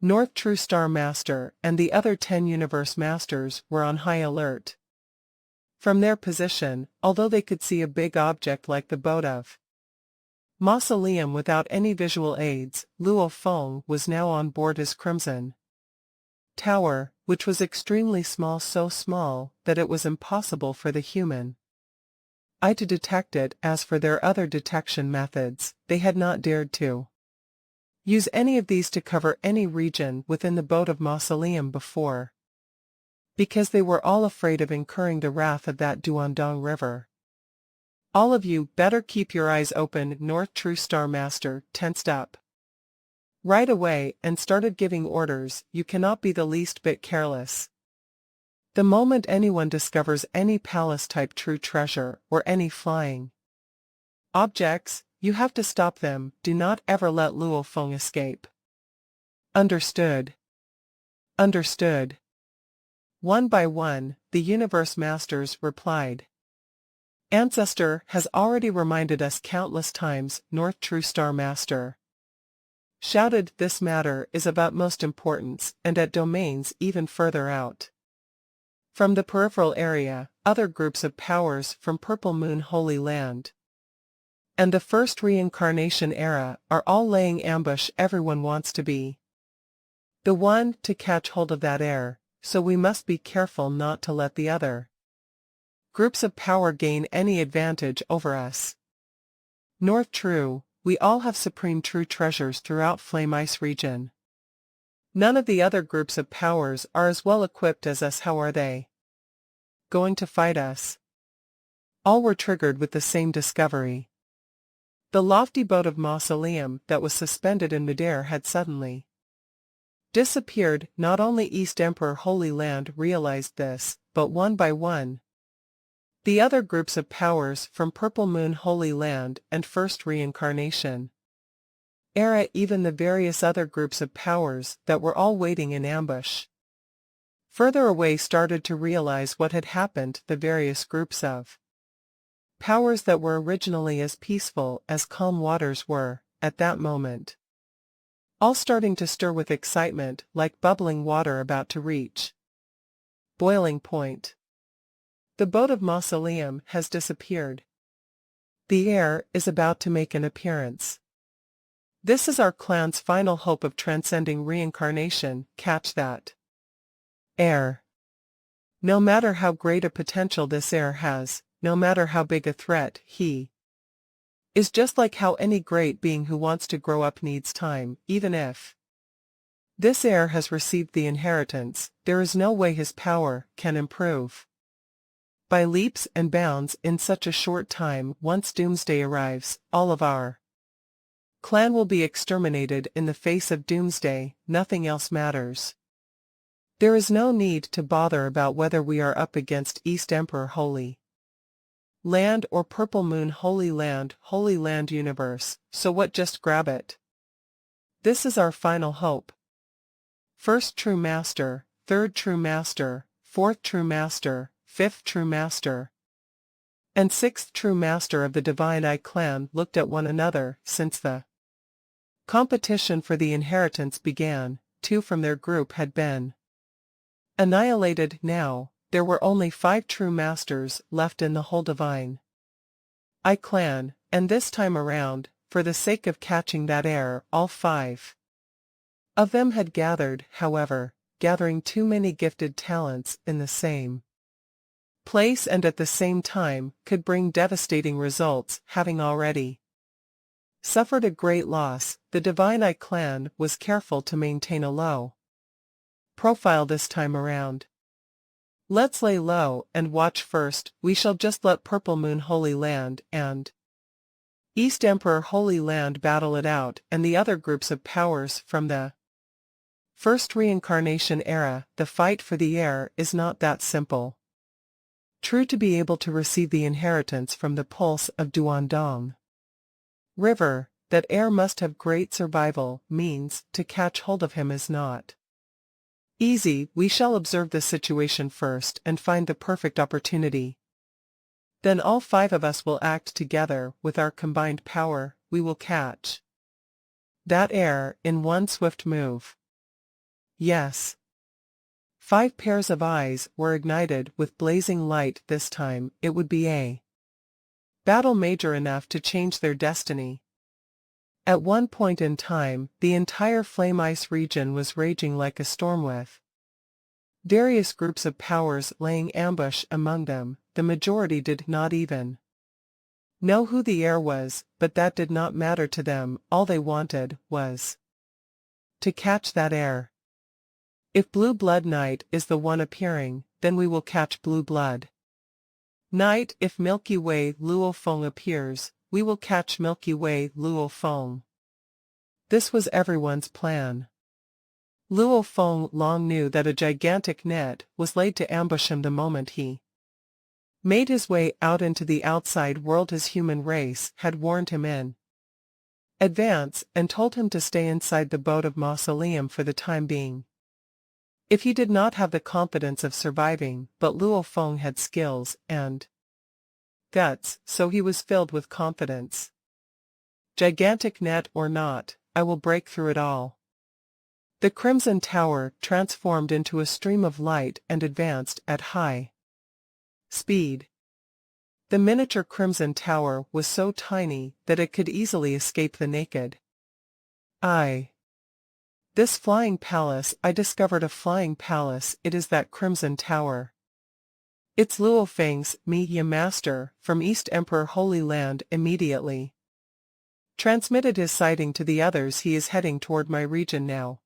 North True Star Master and the other 10 Universe Masters were on high alert. From their position, although they could see a big object like the boat of Mausoleum without any visual aids, Luo Feng was now on board his Crimson Tower, which was extremely small, so small that it was impossible for the human eye to detect it. As for their other detection methods, they had not dared to use any of these to cover any region within the boat of Mausoleum before, because they were all afraid of incurring the wrath of that Duandong River. All of you better keep your eyes open. North True Star Master tensed up right away and started giving orders. You cannot be the least bit careless. The moment anyone discovers any palace-type true treasure or any flying objects, you have to stop them. Do not ever let Luo Feng escape. Understood. Understood. One by one, the Universe Masters replied. Ancestor has already reminded us countless times, North True Star Master shouted. This matter is of utmost importance, and at domains even further out from the peripheral area, other groups of powers from Purple Moon Holy Land and the First Reincarnation Era are all laying ambush. Everyone wants to be the one to catch hold of that air, so we must be careful not to let the other groups of power gain any advantage over us. North True, we all have supreme true treasures throughout Flame Ice region. None of the other groups of powers are as well equipped as us. How are they going to fight us? All were triggered with the same discovery. The lofty boat of Mausoleum that was suspended in midair had suddenly disappeared. Not only East Emperor Holy Land realized this, but one by one, the other groups of powers from Purple Moon Holy Land and First Reincarnation Era, even the various other groups of powers that were all waiting in ambush further away, started to realize what had happened. The various groups of powers that were originally as peaceful as calm waters were, at that moment, all starting to stir with excitement like bubbling water about to reach boiling point. The boat of Mausoleum has disappeared. The heir is about to make an appearance. This is our clan's final hope of transcending reincarnation. Catch that heir. No matter how great a potential this heir has, no matter how big a threat he is, just like how any great being who wants to grow up needs time. Even if this heir has received the inheritance, there is no way his power can improve by leaps and bounds in such a short time. Once Doomsday arrives, all of our clan will be exterminated. In the face of Doomsday, nothing else matters. There is no need to bother about whether we are up against East Emperor Holy Land or Purple Moon Holy Land Universe, so what, just grab it. This is our final hope. first true master, third true master, fourth true master, fifth true master, and sixth true master of the Divine I clan looked at one another. Since the competition for the inheritance began, 2 from their group had been annihilated. Now, there were only 5 true masters left in the whole Divine I clan, and this time around, for the sake of catching that heir, all 5 of them had gathered. However, gathering too many gifted talents in the same place and at the same time could bring devastating results. Having already suffered a great loss, the Divine I clan was careful to maintain a low profile this time around. Let's lay low and watch first. We shall just let Purple Moon Holy Land and East Emperor Holy Land battle it out, and the other groups of powers from the first reincarnation era. The fight for the heir is not that simple. True, to be able to receive the inheritance from the pulse of Duandong River, that heir must have great survival means. To catch hold of him is not easy. We shall observe the situation first and find the perfect opportunity. Then all 5 of us will act together. With our combined power, we will catch that heir in one swift move. Yes. 5 pairs of eyes were ignited with blazing light. This time, it would be a battle major enough to change their destiny. At one point in time, the entire flame ice region was raging like a storm with various groups of powers laying ambush among them. The majority did not even know who the heir was, but that did not matter to them. All they wanted was to catch that heir. If Blue Blood Knight is the one appearing, then we will catch Blue Blood Knight. If Milky Way Luo Feng appears, we will catch Milky Way Luo Feng. This was everyone's plan. Luo Feng long knew that a gigantic net was laid to ambush him the moment he made his way out into the outside world. His human race had warned him in advance and told him to stay inside the boat of Mausoleum for the time being. If he did not have the confidence of surviving, but Luo Feng had skills and guts, so he was filled with confidence. Gigantic net or not, I will break through it all. The Crimson Tower transformed into a stream of light and advanced at high speed. The miniature Crimson Tower was so tiny that it could easily escape the naked eye. This flying palace, I discovered a flying palace. It is that Crimson Tower. It's Luo Feng's media master from East Emperor Holy Land. Immediately transmitted his sighting to the others. He is heading toward my region now.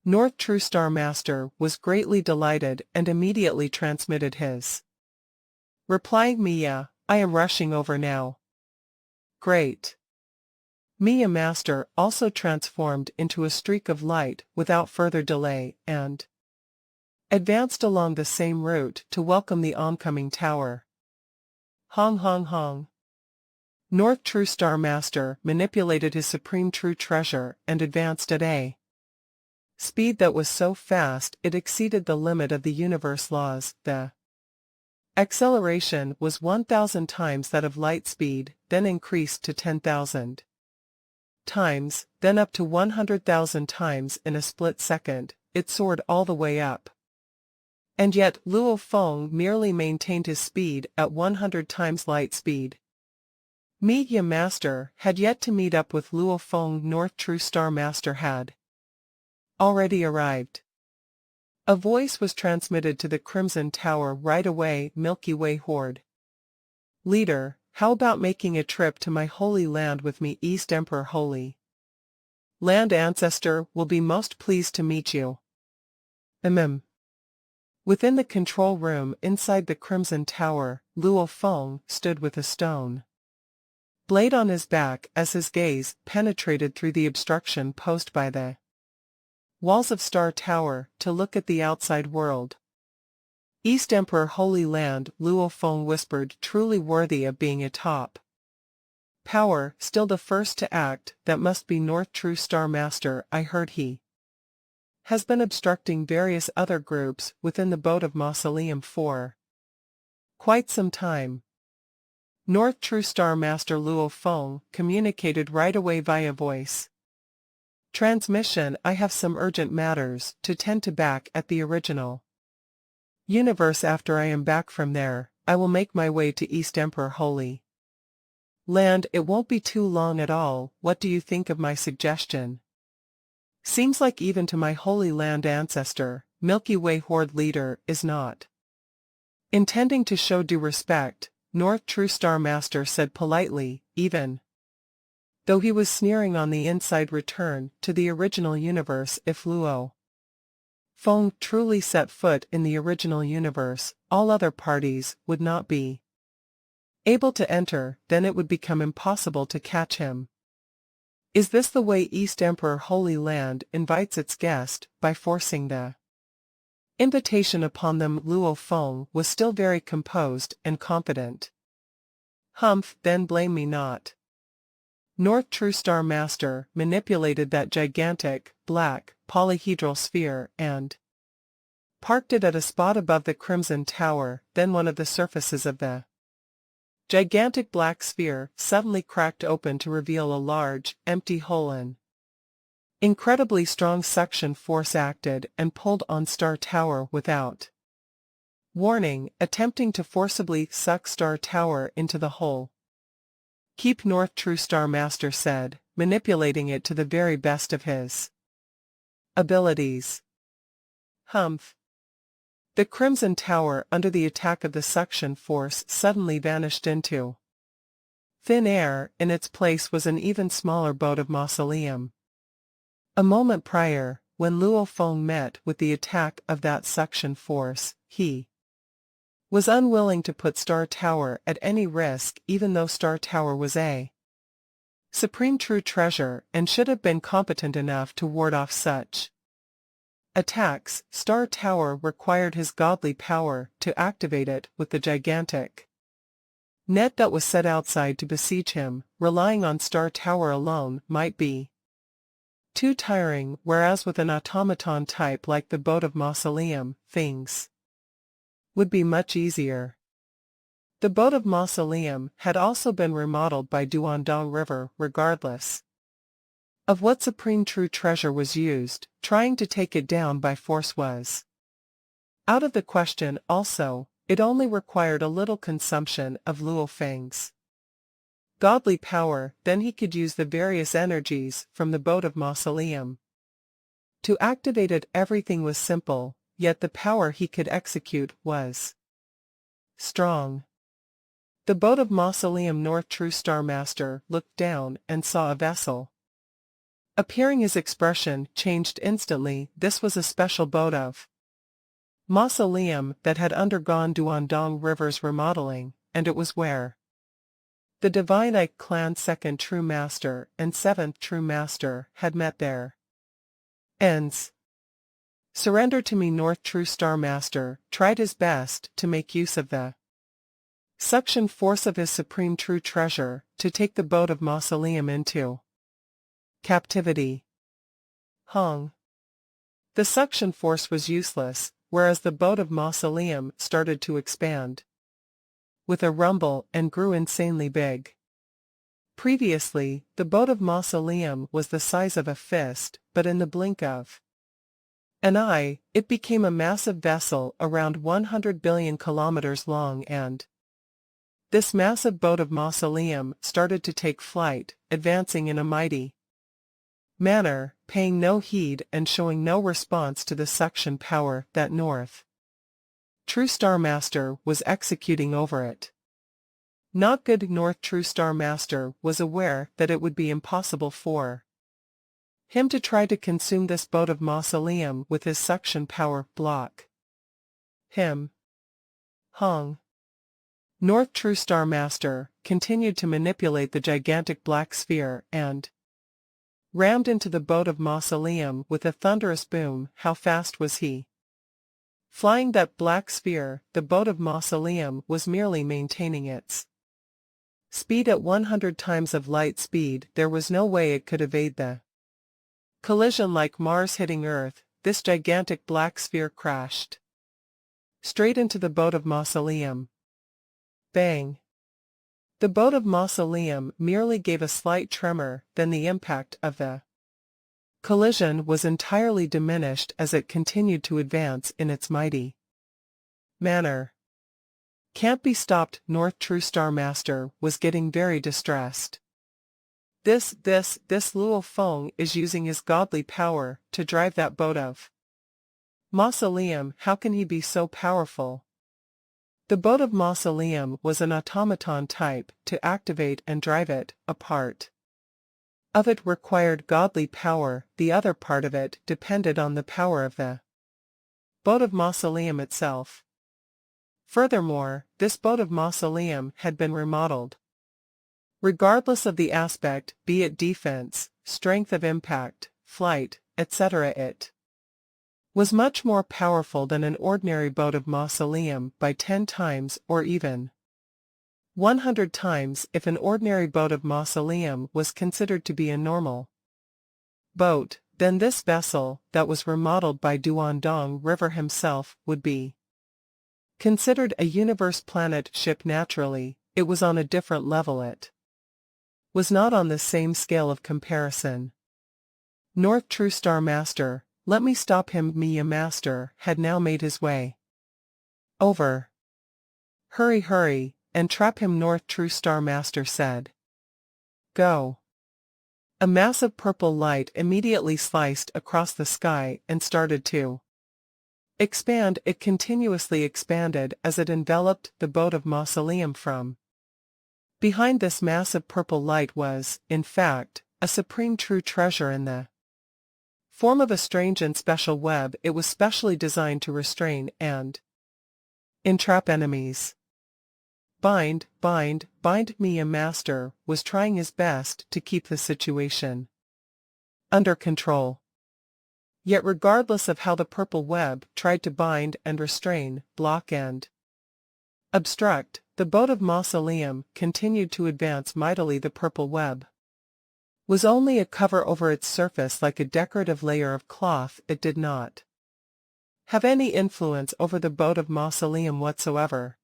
North True Star Master was greatly delighted and immediately transmitted his replying, Mia, I am rushing over now. Great. Mia Master also transformed into a streak of light without further delay and advanced along the same route to welcome the oncoming tower. Hong Hong Hong. North True Star Master manipulated his supreme true treasure and advanced at a speed that was so fast it exceeded the limit of the universe laws. The acceleration was 1,000 times that of light speed, then increased to 10,000 times, then up to 100,000 times in a split second. It soared all the way up. And yet Luo Feng merely maintained his speed at 100 times light speed. Media Master had yet to meet up with Luo Feng. North True Star Master had already arrived. A voice was transmitted to the Crimson Tower right away. Milky Way Horde leader, how about making a trip to my holy land with me? East Emperor Holy Land Ancestor will be most pleased to meet you. Within the control room inside the Crimson Tower, Luo Feng stood with a stone blade on his back as his gaze penetrated through the obstruction posed by the walls of Star Tower to look at the outside world. East Emperor Holy Land, Luo Feng whispered, truly worthy of being a top power, still the first to act. That must be North True Star Master. I heard he has been obstructing various other groups within the boat of Mausoleum for quite some time. North True Star Master Luo Feng communicated right away via voice transmission. I have some urgent matters to tend to back at the original universe. After I am back from there, I will make my way to East Emperor Holy Land. It won't be too long at all. What do you think of my suggestion? Seems like even to my Holy Land ancestor, Milky Way Horde leader, is not intending to show due respect, North True Star Master said politely, even though he was sneering on the inside. Return to the original universe. If Luo Feng truly set foot in the original universe, all other parties would not be able to enter, then it would become impossible to catch him. Is this the way East Emperor Holy Land invites its guest, by forcing the invitation upon them? Luo Feng was still very composed and confident. Humph, then blame me not. North True Star Master manipulated that gigantic, black, polyhedral sphere and parked it at a spot above the Crimson Tower. Then one of the surfaces of the gigantic black sphere suddenly cracked open to reveal a large, empty hole. An incredibly strong suction force acted and pulled on Star Tower without warning, attempting to forcibly suck Star Tower into the hole. Keep, North True Star Master said, manipulating it to the very best of his abilities. Humph. The Crimson Tower, under the attack of the suction force, suddenly vanished into thin air. In its place was an even smaller boat of Mausoleum. A moment prior, when Luo Feng met with the attack of that suction force, he was unwilling to put Star Tower at any risk, even though Star Tower was a supreme true treasure and should have been competent enough to ward off such attacks. Star Tower required his godly power to activate it with the gigantic net that was set outside to besiege him. Relying on Star Tower alone might be too tiring, whereas with an automaton type like the boat of Mausoleum, things would be much easier. The boat of Mausoleum had also been remodeled by Duandong River. Regardless of what supreme true treasure was used, trying to take it down by force was out of the question. Also, it only required a little consumption of Luo Feng's godly power. Then he could use the various energies from the boat of Mausoleum to activate it. Everything was simple, yet the power he could execute was strong. The boat of Mausoleum. North True Star Master looked down and saw a vessel appearing. His expression changed instantly. This was a special boat of Mausoleum that had undergone Duandong River's remodeling, and it was where the Divine Ike Clan 2nd True Master and 7th True Master had met their ends. Surrender to me. North True Star Master tried his best to make use of the suction force of his supreme true treasure to take the boat of Mausoleum into captivity. Hong. The suction force was useless, whereas the boat of Mausoleum started to expand with a rumble and grew insanely big. Previously, the boat of Mausoleum was the size of a fist, but in the blink of an eye, it became a massive vessel around 100 billion kilometers long, and this massive boat of Mausoleum started to take flight, advancing in a mighty manner, paying no heed and showing no response to the suction power that North True Star Master was executing over it. Not good. North True Star Master was aware that it would be impossible for him to try to consume this boat of Mausoleum with his suction power. Block him. Hong. North True Star Master continued to manipulate the gigantic black sphere and rammed into the boat of Mausoleum with a thunderous boom. How fast was he flying that black sphere? The boat of Mausoleum was merely maintaining its speed at 100 times of light speed. There was no way it could evade the collision. Like Mars hitting Earth, this gigantic black sphere crashed straight into the boat of Mausoleum. Bang! The boat of Mausoleum merely gave a slight tremor, then the impact of the collision was entirely diminished as it continued to advance in its mighty manner. Can't be stopped. North True Star Master was getting very distressed. This Luo Feng is using his godly power to drive that boat of Mausoleum. How can he be so powerful? The boat of Mausoleum was an automaton type. To activate and drive it, a part of it required godly power, the other part of it depended on the power of the boat of Mausoleum itself. Furthermore, this boat of Mausoleum had been remodeled. Regardless of the aspect, be it defense, strength of impact, flight, etc., it was much more powerful than an ordinary boat of Mausoleum by 10 times or even 100 times if an ordinary boat of Mausoleum was considered to be a normal boat. Then this vessel, that was remodeled by Duandong River himself, would be considered a universe planet ship. Naturally, it was on a different level. It was not on the same scale of comparison. North True Star Master, let me stop him. Mia Master had now made his way over. Hurry, and trap him. North True Star Master said. Go. A massive purple light immediately sliced across the sky and started to expand. It continuously expanded as it enveloped the boat of Mausoleum from behind. This massive purple light was, in fact, a supreme true treasure in the form of a strange and special web. It was specially designed to restrain and entrap enemies. Bind. Mia Master was trying his best to keep the situation under control. Yet regardless of how the purple web tried to bind and restrain, block and obstruct, the boat of Mausoleum continued to advance mightily. The purple web was only a cover over its surface, like a decorative layer of cloth. It did not have any influence over the boat of Mausoleum whatsoever.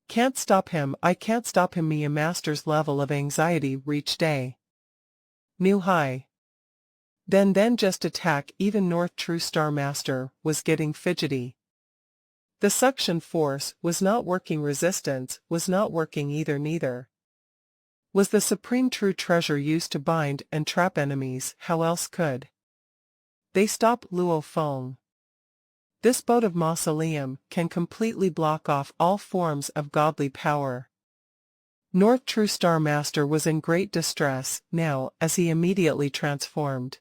Can't stop him. I can't stop him. Mia Master's level of anxiety reached a new high. Then just attack. Even North True Star Master was getting fidgety. The suction force was not working. Resistance was not working either. Neither was the supreme true treasure used to bind and trap enemies. How else could they stop Luo Feng? This boat of Mausoleum can completely block off all forms of godly power. North True Star Master was in great distress now as he immediately transformed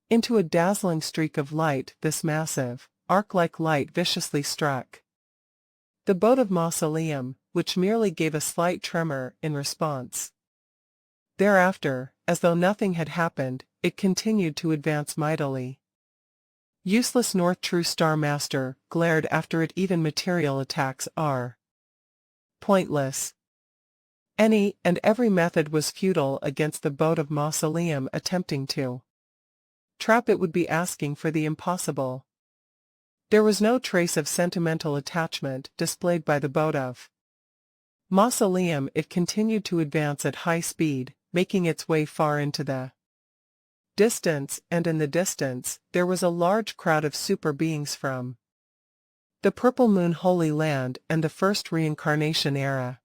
into a dazzling streak of light. This massive, arc-like light viciously struck the boat of Mausoleum, which merely gave a slight tremor in response. Thereafter, as though nothing had happened, it continued to advance mightily. Useless. North True Star Master glared after it. Even material attacks are pointless. Any and every method was futile against the boat of Mausoleum. Attempting to trap it would be asking for the impossible. There was no trace of sentimental attachment displayed by the boat of Mausoleum. It continued to advance at high speed, making its way far into the distance, and in the distance, there was a large crowd of super beings from the Purple Moon Holy Land and the First Reincarnation Era.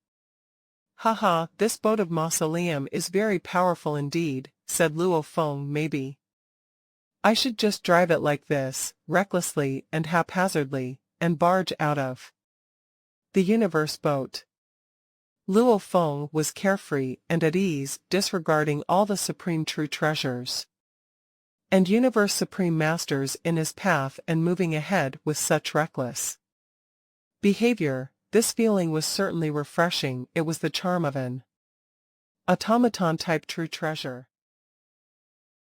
Haha, this boat of Mausoleum is very powerful indeed, said Luo Feng. Maybe I should just drive it like this, recklessly and haphazardly, and barge out of the universe boat. Luo Feng was carefree and at ease, disregarding all the supreme true treasures and universe supreme masters in his path and moving ahead with such reckless behavior. This feeling was certainly refreshing. It was the charm of an automaton-type true treasure.